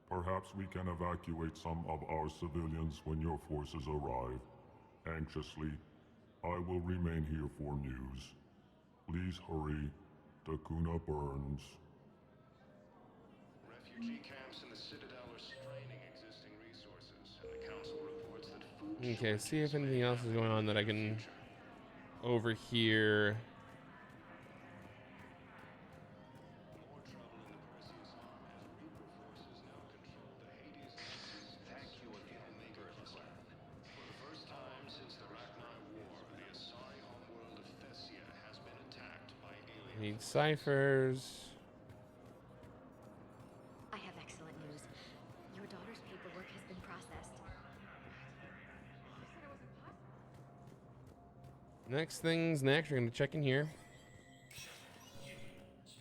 Perhaps we can evacuate some of our civilians when your forces arrive. Anxiously, I will remain here for news. Please hurry. Dakuna burns. Refugee camps in the Citadel are straining existing resources, and the Council reports that food Okay, see if anything else is going on that I can overhear. Thank you again, Maker. For the first time since the Rannoch War, the Asari homeworld of Thessia has been attacked by aliens. Need ciphers. I have excellent news. Your daughter's paperwork has been processed. Next things next, we're going to check in here.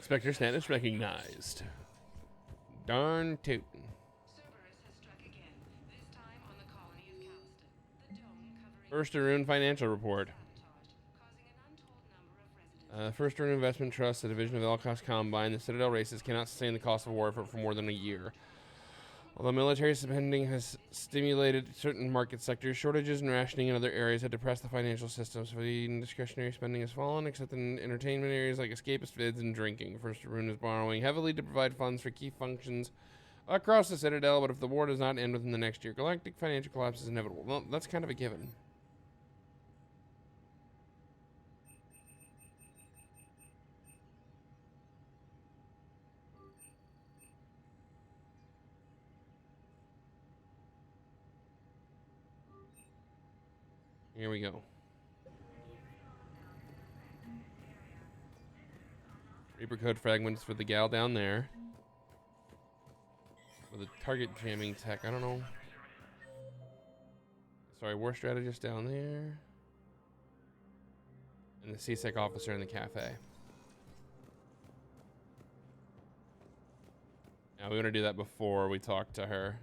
Spectre status recognized. Darn tootin'. First Arun financial report. First Arun Investment Trust, a division of Elkosh Combine, the Citadel races cannot sustain the cost of war for more than a year. Although military spending has stimulated certain market sectors, shortages and rationing in other areas have depressed the financial systems. Food discretionary spending has fallen, except in entertainment areas like escapist vids and drinking. First Arun is borrowing heavily to provide funds for key functions across the Citadel, but if the war does not end within the next year, galactic financial collapse is inevitable. Well, that's kind of a given. Here we go. Reaper code fragments for the gal down there. With a target jamming tech, I don't know. Sorry, war strategist down there. And the CSEC officer in the cafe. Now we want to do that before we talk to her.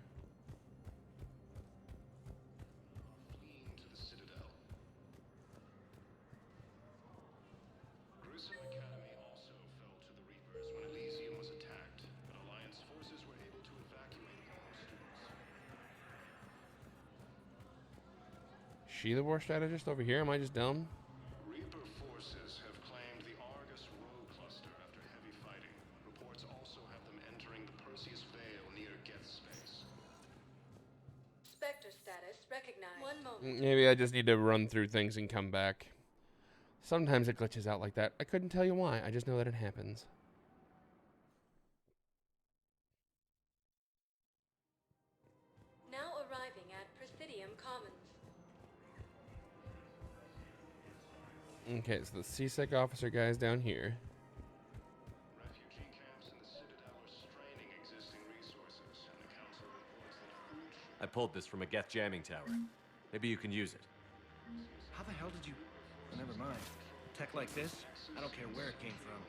She the war strategist over here? Am I just dumb? Reaper forces have claimed the Argus Row cluster after heavy fighting. Reports also have them entering the Perseus Vale near Geth space. Spectre status recognized. One moment. Maybe I just need to run through things and come back. Sometimes it glitches out like that. I couldn't tell you why. I just know that it happens. Now arriving at Presidium Commons. Okay, so the CSEC officer guy's down here. Refugee camps in the Citadel are straining existing resources, and the Council reports that food I pulled this from a Geth jamming tower. Maybe you can use it. How the hell did you... Oh, never mind. Tech like this, I don't care where it came from.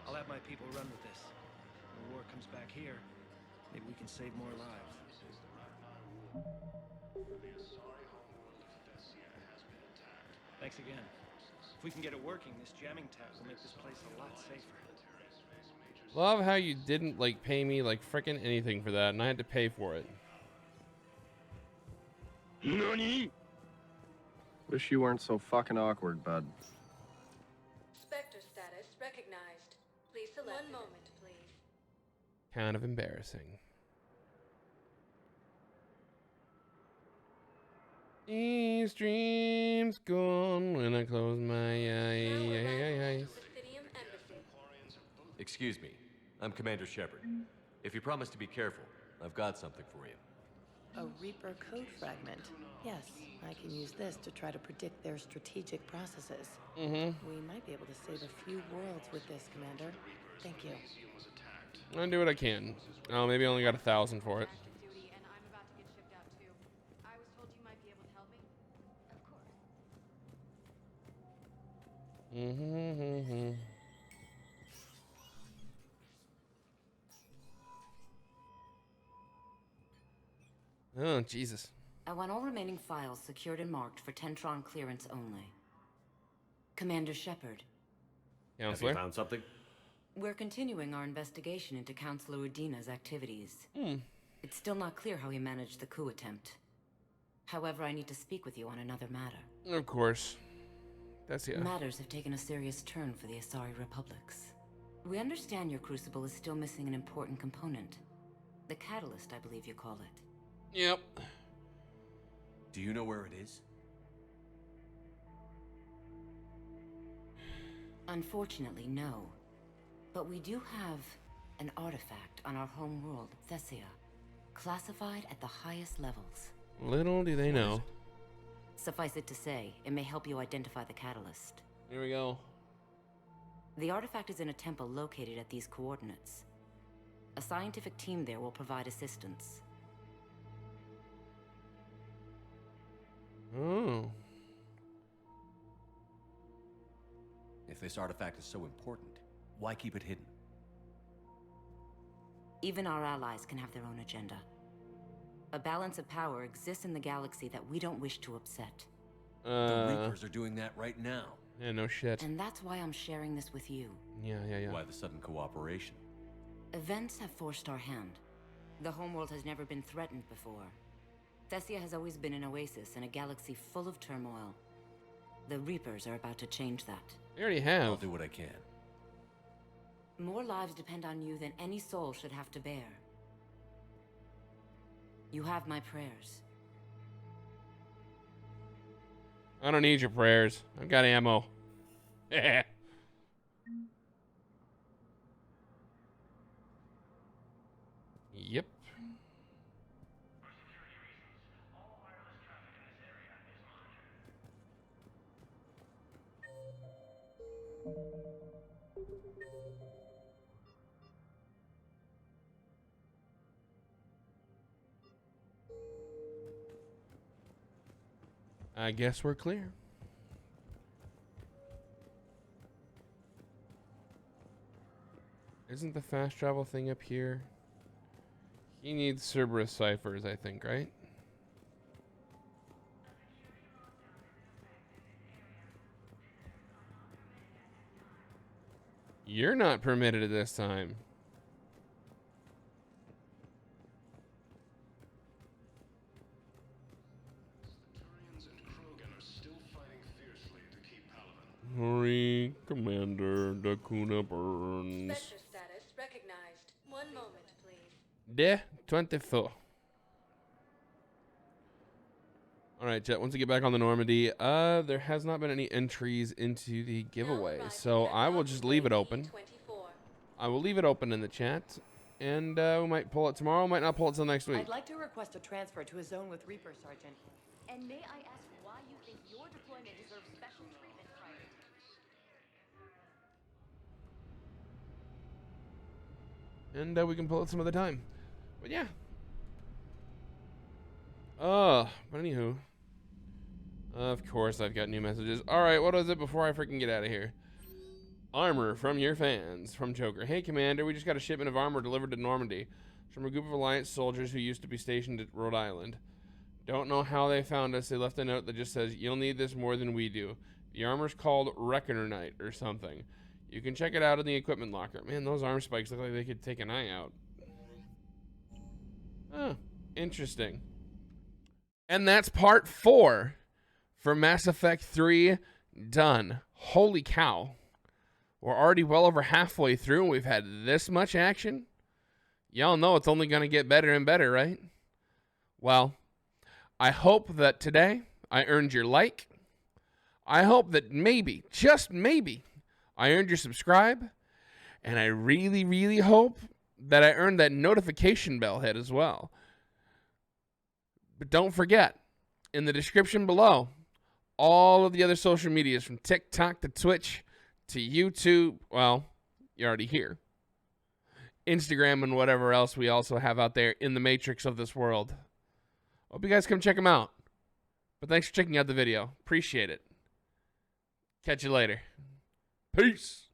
I'll have my people run with this. When the war comes back here, maybe we can save more lives. Thanks again. If we can get it working, this jamming tech will make this place a lot safer. Love how you didn't, like, pay me, like, frickin' anything for that, and I had to pay for it. NANI? Wish you weren't so fucking awkward, bud. Spectre status recognized. Please select. One moment, please. Kind of embarrassing. These dreams gone when I close my eyes. Excuse me. I'm Commander Shepard. If you promise to be careful, I've got something for you. A Reaper code fragment. Yes, I can use this to try to predict their strategic processes. Mm-hmm. We might be able to save a few worlds with this, Commander. Thank you. I'll do what I can. Oh, maybe I only got 1,000 for it. Mm-hmm. Oh, Jesus. I want all remaining files secured and marked for Tentron clearance only. Commander Shepard. Counselor? Have you found something? We're continuing our investigation into Counselor Udina's activities. Hmm. It's still not clear how he managed the coup attempt. However, I need to speak with you on another matter. Of course. That's yeah. Matters have taken a serious turn for the Asari Republics. We understand your crucible is still missing an important component. The catalyst, I believe you call it. Yep. Do you know where it is? Unfortunately, no. But we do have an artifact on our home world, Thessia, classified at the highest levels. Little do they know. Suffice it to say, it may help you identify the catalyst. Here we go. The artifact is in a temple located at these coordinates. A scientific team there will provide assistance. Oh. If this artifact is so important, why keep it hidden? Even our allies can have their own agenda. A balance of power exists in the galaxy that we don't wish to upset. The Reapers are doing that right now. Yeah, no shit. And that's why I'm sharing this with you. Yeah. Why the sudden cooperation? Events have forced our hand. The homeworld has never been threatened before. Thessia has always been an oasis in a galaxy full of turmoil. The Reapers are about to change that. They already have. I'll do what I can. More lives depend on you than any soul should have to bear. You have my prayers. I don't need your prayers. I've got ammo. Yep. I guess we're clear. Isn't the fast travel thing up here? He needs Cerberus ciphers, I think, right? You're not permitted at this time. Hurry, Commander. Dakuna burns. Spectre status recognized. One moment, please. Day 24. All right, Jet, once we get back on the Normandy, there has not been any entries into the giveaway, so I will just leave it open. I will leave it open in the chat, and we might pull it tomorrow, might not pull it till next week. I'd like to request a transfer to a zone with Reaper, Sergeant. And may I ask why you think your deployment deserves special treatment, Private? And we can pull it some other time. But yeah. But anywho. Of course, I've got new messages. All right, what is it before I freaking get out of here? Armor from your fans. From Joker. Hey, Commander, we just got a shipment of armor delivered to Normandy from a group of Alliance soldiers who used to be stationed at Rhode Island. Don't know how they found us. They left a note that just says, you'll need this more than we do. The armor's called Reckoner Knight or something. You can check it out in the equipment locker. Man, those arm spikes look like they could take an eye out. Oh, interesting. And that's part 4 for Mass Effect 3 done. Holy cow. We're already well over halfway through and we've had this much action. Y'all know it's only going to get better and better, right? Well, I hope that today I earned your like. I hope that maybe, just maybe, I earned your subscribe. And I really, really hope that I earned that notification bell hit as well. But don't forget, in the description below, all of the other social medias from TikTok to Twitch to YouTube, well, you're already here. Instagram and whatever else we also have out there in the matrix of this world. Hope you guys come check them out. But thanks for checking out the video. Appreciate it. Catch you later. Peace.